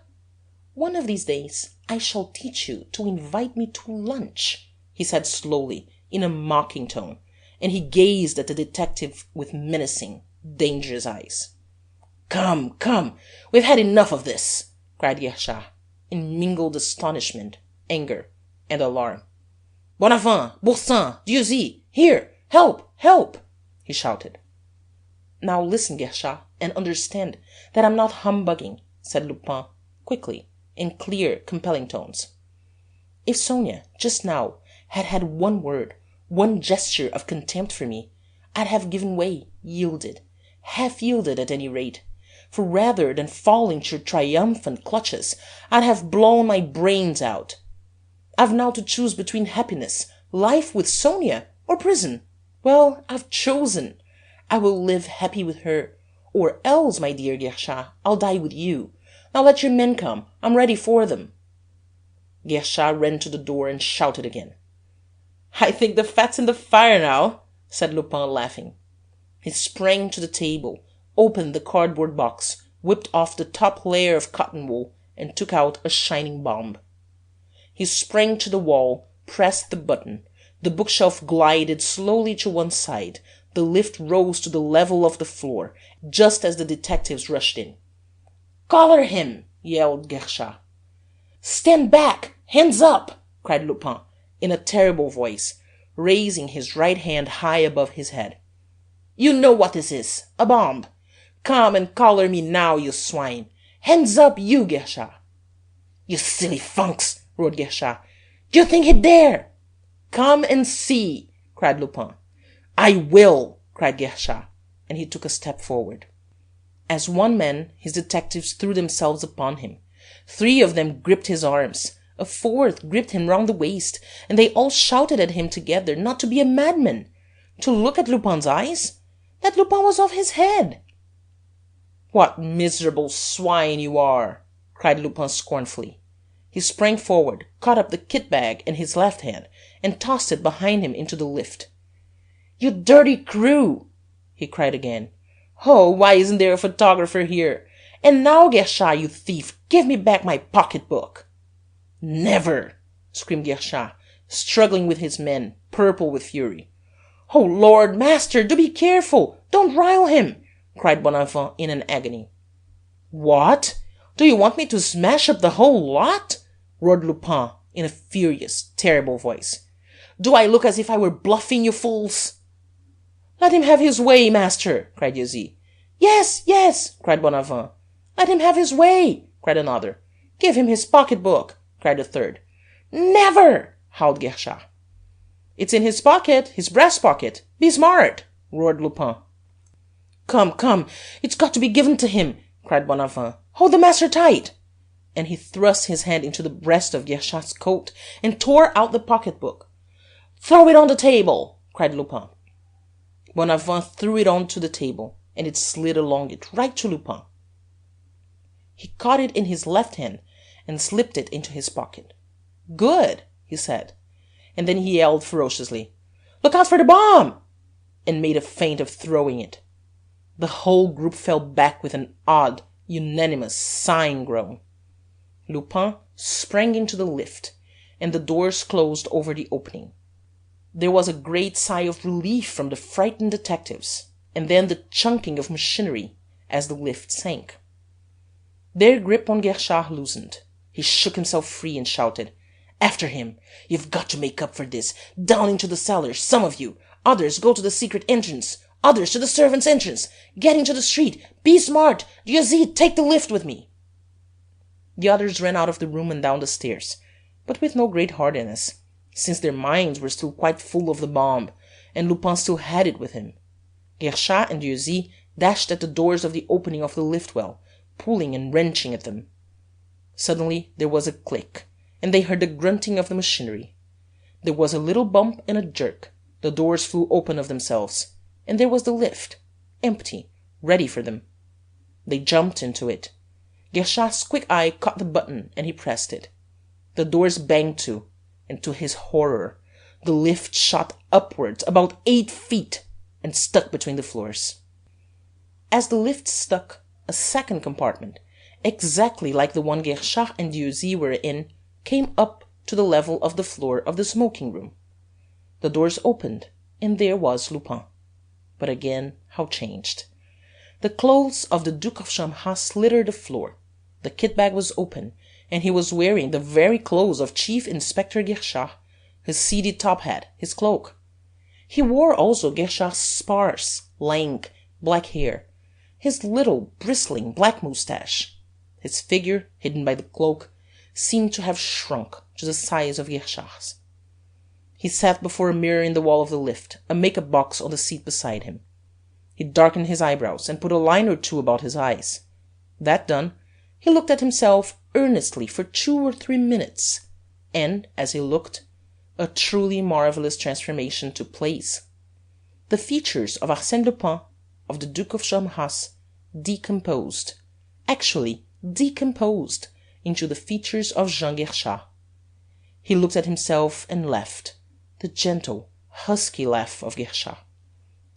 One of these days I shall teach you to invite me to lunch," he said slowly, in a mocking tone, and he gazed at the detective with menacing, dangerous eyes. "Come, come, we've had enough of this," cried Guerchard, in mingled astonishment, anger, and alarm. "Bonavent, Boursin, Dieuzy, here, help, help!" he shouted. "Now listen, Guerchard, and understand that I'm not humbugging," said Lupin, quickly, in clear, compelling tones. "If Sonia, just now, had had one word, one gesture of contempt for me, I'd have given way, yielded, half yielded at any rate, for rather than fall into your triumphant clutches, I'd have blown my brains out. I've now to choose between happiness, life with Sonia, or prison. Well, I've chosen. I will live happy with her, or else, my dear Guerchard, I'll die with you. Now let your men come. I'm ready for them." Guerchard ran to the door and shouted again. "I think the fat's in the fire now," said Lupin, laughing. He sprang to the table, opened the cardboard box, whipped off the top layer of cotton wool, and took out a shining bomb. He sprang to the wall, pressed the button. The bookshelf glided slowly to one side. The lift rose to the level of the floor, just as the detectives rushed in. "Collar him!" yelled Guerchard. "Stand back! Hands up!" cried Lupin, in a terrible voice, raising his right hand high above his head. "You know what this is, a bomb. Come and collar me now, you swine. Hands up, you, Guerchard." "You silly funks!" roared Guerchard. "Do you think he'd dare?" "Come and see!" cried Lupin. "I will!" cried Guerchard, and he took a step forward. As one man, his detectives threw themselves upon him. 3 of them gripped his arms. A 4th gripped him round the waist, and they all shouted at him together not to be a madman, to look at Lupin's eyes, that Lupin was off his head. "What miserable swine you are!" cried Lupin scornfully. He sprang forward, caught up the kit-bag in his left hand, and tossed it behind him into the lift. "You dirty crew!" he cried again. "Oh, why isn't there a photographer here? And now, Guerchard, you thief, give me back my pocket-book." "Never!" screamed Guerchard, struggling with his men, purple with fury. "Oh, Lord, master, do be careful! Don't rile him!" cried Bonavent in an agony. "What? Do you want me to smash up the whole lot?" roared Lupin in a furious, terrible voice. "Do I look as if I were bluffing, you fools?" "Let him have his way, master!" cried Dieuzy. "Yes, yes!" cried Bonavent. "Let him have his way!" cried another. "Give him his pocket-book!" cried a third. "Never!" howled Guerchard. "It's in his pocket, his breast pocket. Be smart!" roared Lupin. "Come, come, it's got to be given to him!" cried Bonavent. "Hold the master tight!" And he thrust his hand into the breast of Guerchard's coat and tore out the pocket-book. "Throw it on the table!" cried Lupin. Bonavent threw it on to the table, and it slid along it, right to Lupin. He caught it in his left hand and slipped it into his pocket. "Good!" he said, and then he yelled ferociously, "Look out for the bomb!" and made a feint of throwing it. The whole group fell back with an odd, unanimous sighing groan. Lupin sprang into the lift, and the doors closed over the opening. There was a great sigh of relief from the frightened detectives, and then the chunking of machinery as the lift sank. Their grip on Guerchard loosened. He shook himself free and shouted, "After him! You've got to make up for this! Down into the cellars, some of you! Others go to the secret entrance! Others to the servants' entrance! Get into the street! Be smart! Dieuzy, take the lift with me!" The others ran out of the room and down the stairs, but with no great heartiness, since their minds were still quite full of the bomb, and Lupin still had it with him. Guerchard and Dieuzy dashed at the doors of the opening of the lift well, pulling and wrenching at them. Suddenly there was a click, and they heard the grunting of the machinery. There was a little bump and a jerk. The doors flew open of themselves, and there was the lift, empty, ready for them. They jumped into it. Guerchard's quick eye caught the button, and he pressed it. The doors banged to, and to his horror, the lift shot upwards about 8 feet and stuck between the floors. As the lift stuck, a second compartment, exactly like the one Guerchard and Dieuzy were in, came up to the level of the floor of the smoking room. The doors opened, and there was Lupin. But again, how changed! The clothes of the Duke of Charmerace littered the floor. The kit-bag was open, and he was wearing the very clothes of Chief Inspector Guerchard, his seedy top hat, his cloak. He wore also Guerchard's sparse, lank, black hair, his little, bristling, black moustache. His figure, hidden by the cloak, seemed to have shrunk to the size of Guerchard's. He sat before a mirror in the wall of the lift, a make-up box on the seat beside him. He darkened his eyebrows and put a line or two about his eyes. That done, he looked at himself earnestly for 2 or 3 minutes, and, as he looked, a truly marvellous transformation took place. The features of Arsène Lupin, of the Duke of Charmerace, decomposed, actually decomposed, into the features of Jean Guerchard. He looked at himself and laughed, the gentle, husky laugh of Guerchard.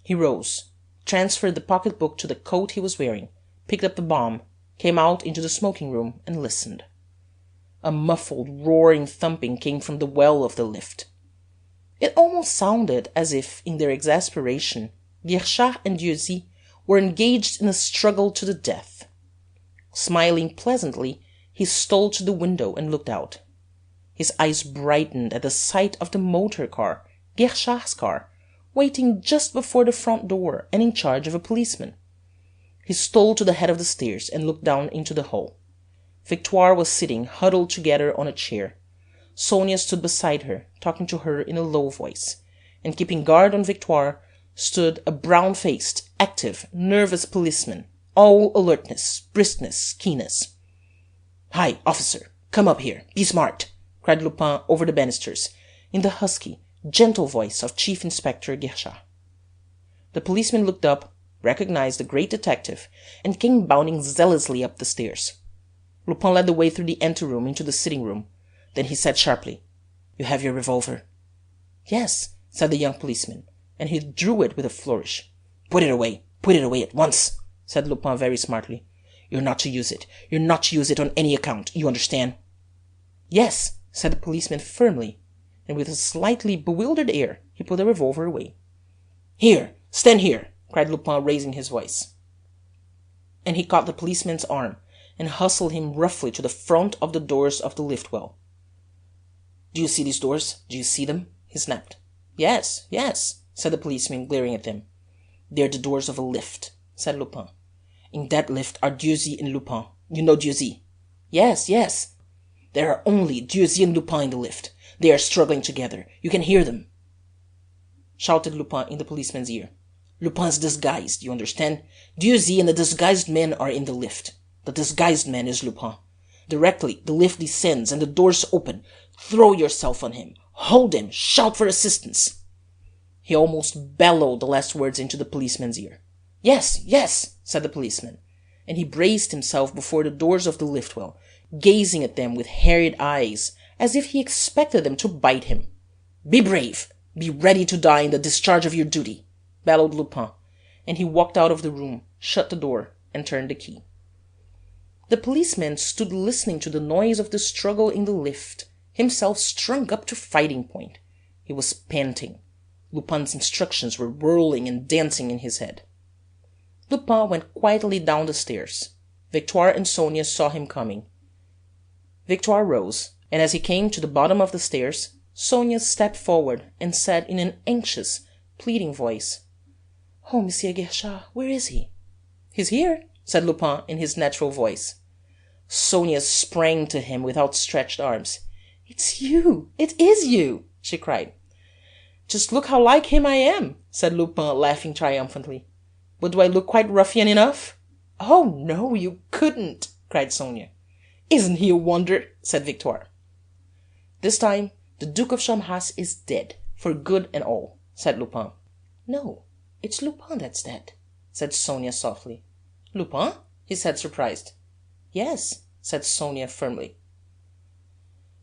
He rose, transferred the pocket-book to the coat he was wearing, picked up the bomb, came out into the smoking room, and listened. A muffled, roaring thumping came from the well of the lift. It almost sounded as if, in their exasperation, Guerchard and Dieuzy were engaged in a struggle to the death. Smiling pleasantly, he stole to the window and looked out. His eyes brightened at the sight of the motor car, Guerchard's car, waiting just before the front door and in charge of a policeman. He stole to the head of the stairs and looked down into the hall. Victoire was sitting huddled together on a chair. Sonia stood beside her, talking to her in a low voice, and keeping guard on Victoire stood a brown-faced, active, nervous policeman, all alertness, briskness, keenness. "Hi, officer, come up here, be smart," cried Lupin over the banisters, in the husky, gentle voice of Chief Inspector Guerchard. The policeman looked up, recognized the great detective, and came bounding zealously up the stairs. Lupin led the way through the anteroom into the sitting-room. Then he said sharply, "You have your revolver?" "Yes," said the young policeman, and he drew it with a flourish. Put it away at once," said Lupin very smartly. "You're not to use it. You're not to use it on any account. You understand?" "Yes," said the policeman firmly, and with a slightly bewildered air he put the revolver away. "Here, stand here," cried Lupin, raising his voice. And he caught the policeman's arm and hustled him roughly to the front of the doors of the lift well. "Do you see these doors? Do you see them?" he snapped. "Yes, yes," said the policeman, glaring at them. "They're the doors of a lift," said Lupin. "In that lift are Dieuzy and Lupin. You know Dieuzy?" "Yes, yes." "There are only Dieuzy and Lupin in the lift. They are struggling together. You can hear them," shouted Lupin in the policeman's ear. "Lupin's disguised, you understand? Dieuzy and the disguised man are in the lift. The disguised man is Lupin. Directly the lift descends and the doors open, throw yourself on him, hold him, shout for assistance." He almost bellowed the last words into the policeman's ear. "Yes, yes," said the policeman, and he braced himself before the doors of the lift well, gazing at them with harried eyes, as if he expected them to bite him. "Be brave! Be ready to die in the discharge of your duty!" bellowed Lupin, and he walked out of the room, shut the door, and turned the key. The policeman stood listening to the noise of the struggle in the lift, himself strung up to fighting point. He was panting, Lupin's instructions were whirling and dancing in his head. Lupin went quietly down the stairs. Victoire and Sonia saw him coming. Victoire rose, and as he came to the bottom of the stairs, Sonia stepped forward and said in an anxious, pleading voice, "Oh, Monsieur Guerchard, where is he?" "He's here," said Lupin in his natural voice. Sonia sprang to him with outstretched arms. "It's you! It is you!" she cried. "Just look how like him I am," said Lupin, laughing triumphantly. "But do I look quite ruffian enough?" "Oh, no, you couldn't," cried Sonia. "Isn't he a wonder?" said Victoire. "This time the Duke of Charmerace is dead, for good and all," said Lupin. "No, it's Lupin that's dead," said Sonia softly. "Lupin?" he said, surprised. "Yes," said Sonia firmly.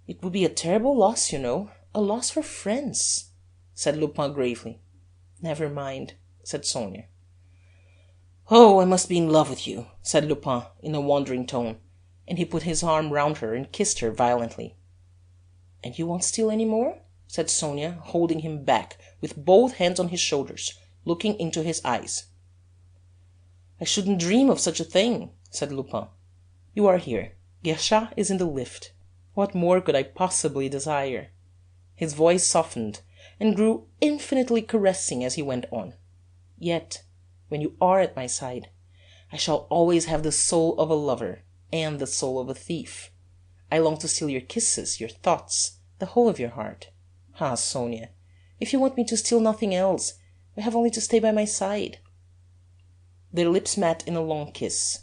"It would be a terrible loss, you know, a loss for France," said Lupin gravely. "Never mind," said Sonia. "Oh, I must be in love with you," said Lupin in a wandering tone, and he put his arm round her and kissed her violently. "And you won't steal any more?" said Sonia, holding him back with both hands on his shoulders, looking into his eyes. "I shouldn't dream of such a thing," said Lupin. "You are here. Guerchard is in the lift. What more could I possibly desire?" His voice softened and grew infinitely caressing as he went on. "Yet, when you are at my side, I shall always have the soul of a lover and the soul of a thief. I long to steal your kisses, your thoughts, the whole of your heart. Ah, Sonia, if you want me to steal nothing else, you have only to stay by my side." Their lips met in a long kiss.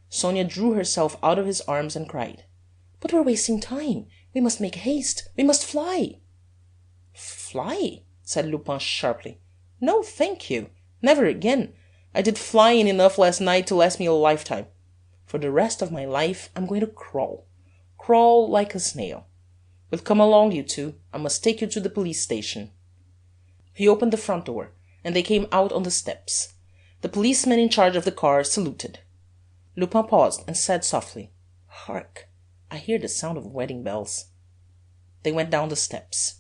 Sonia drew herself out of his arms and cried, "But we're wasting time. We must make haste. We must fly." "Fly?" said Lupin sharply. "No, thank you. Never again. I did flying enough last night to last me a lifetime. For the rest of my life I'm going to crawl. Crawl like a snail. But come along, you two. I must take you to the police station." He opened the front door, and they came out on the steps. The policeman in charge of the car saluted. Lupin paused and said softly, "Hark! I hear the sound of wedding bells." They went down the steps.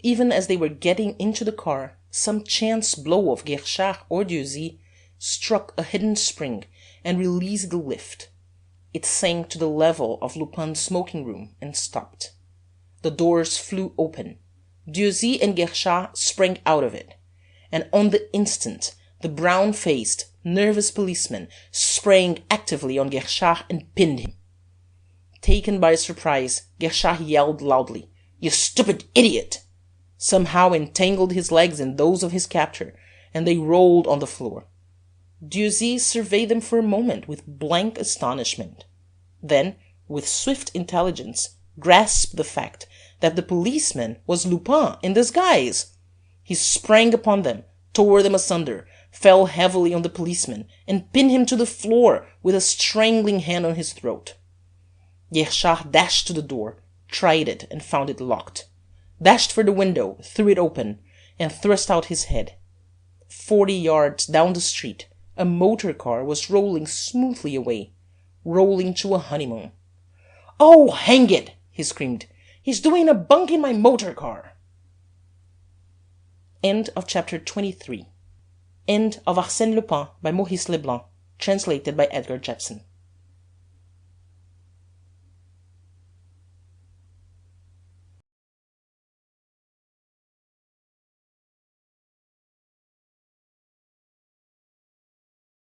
Even as they were getting into the car, some chance blow of Guerchard or Dueil struck a hidden spring and released the lift. It sank to the level of Lupin's smoking room and stopped. The doors flew open. Dueil and Guerchard sprang out of it, and on the instant the brown-faced, nervous policeman sprang actively on Guerchard and pinned him. Taken by surprise, Guerchard yelled loudly, "You stupid idiot!" somehow entangled his legs in those of his captor, and they rolled on the floor. Dueil surveyed them for a moment with blank astonishment. Then, with swift intelligence, grasped the fact that the policeman was Lupin in disguise. He sprang upon them, tore them asunder, fell heavily on the policeman, and pinned him to the floor with a strangling hand on his throat. Guerchard dashed to the door, tried it, and found it locked, dashed for the window, threw it open, and thrust out his head. 40 yards down the street, a motor car was rolling smoothly away, rolling to a honeymoon. "Oh, hang it!" he screamed. "He's doing a bunk in my motor car!" End of chapter 23. End of Arsène Lupin by Maurice Leblanc, translated by Edgar Jepson.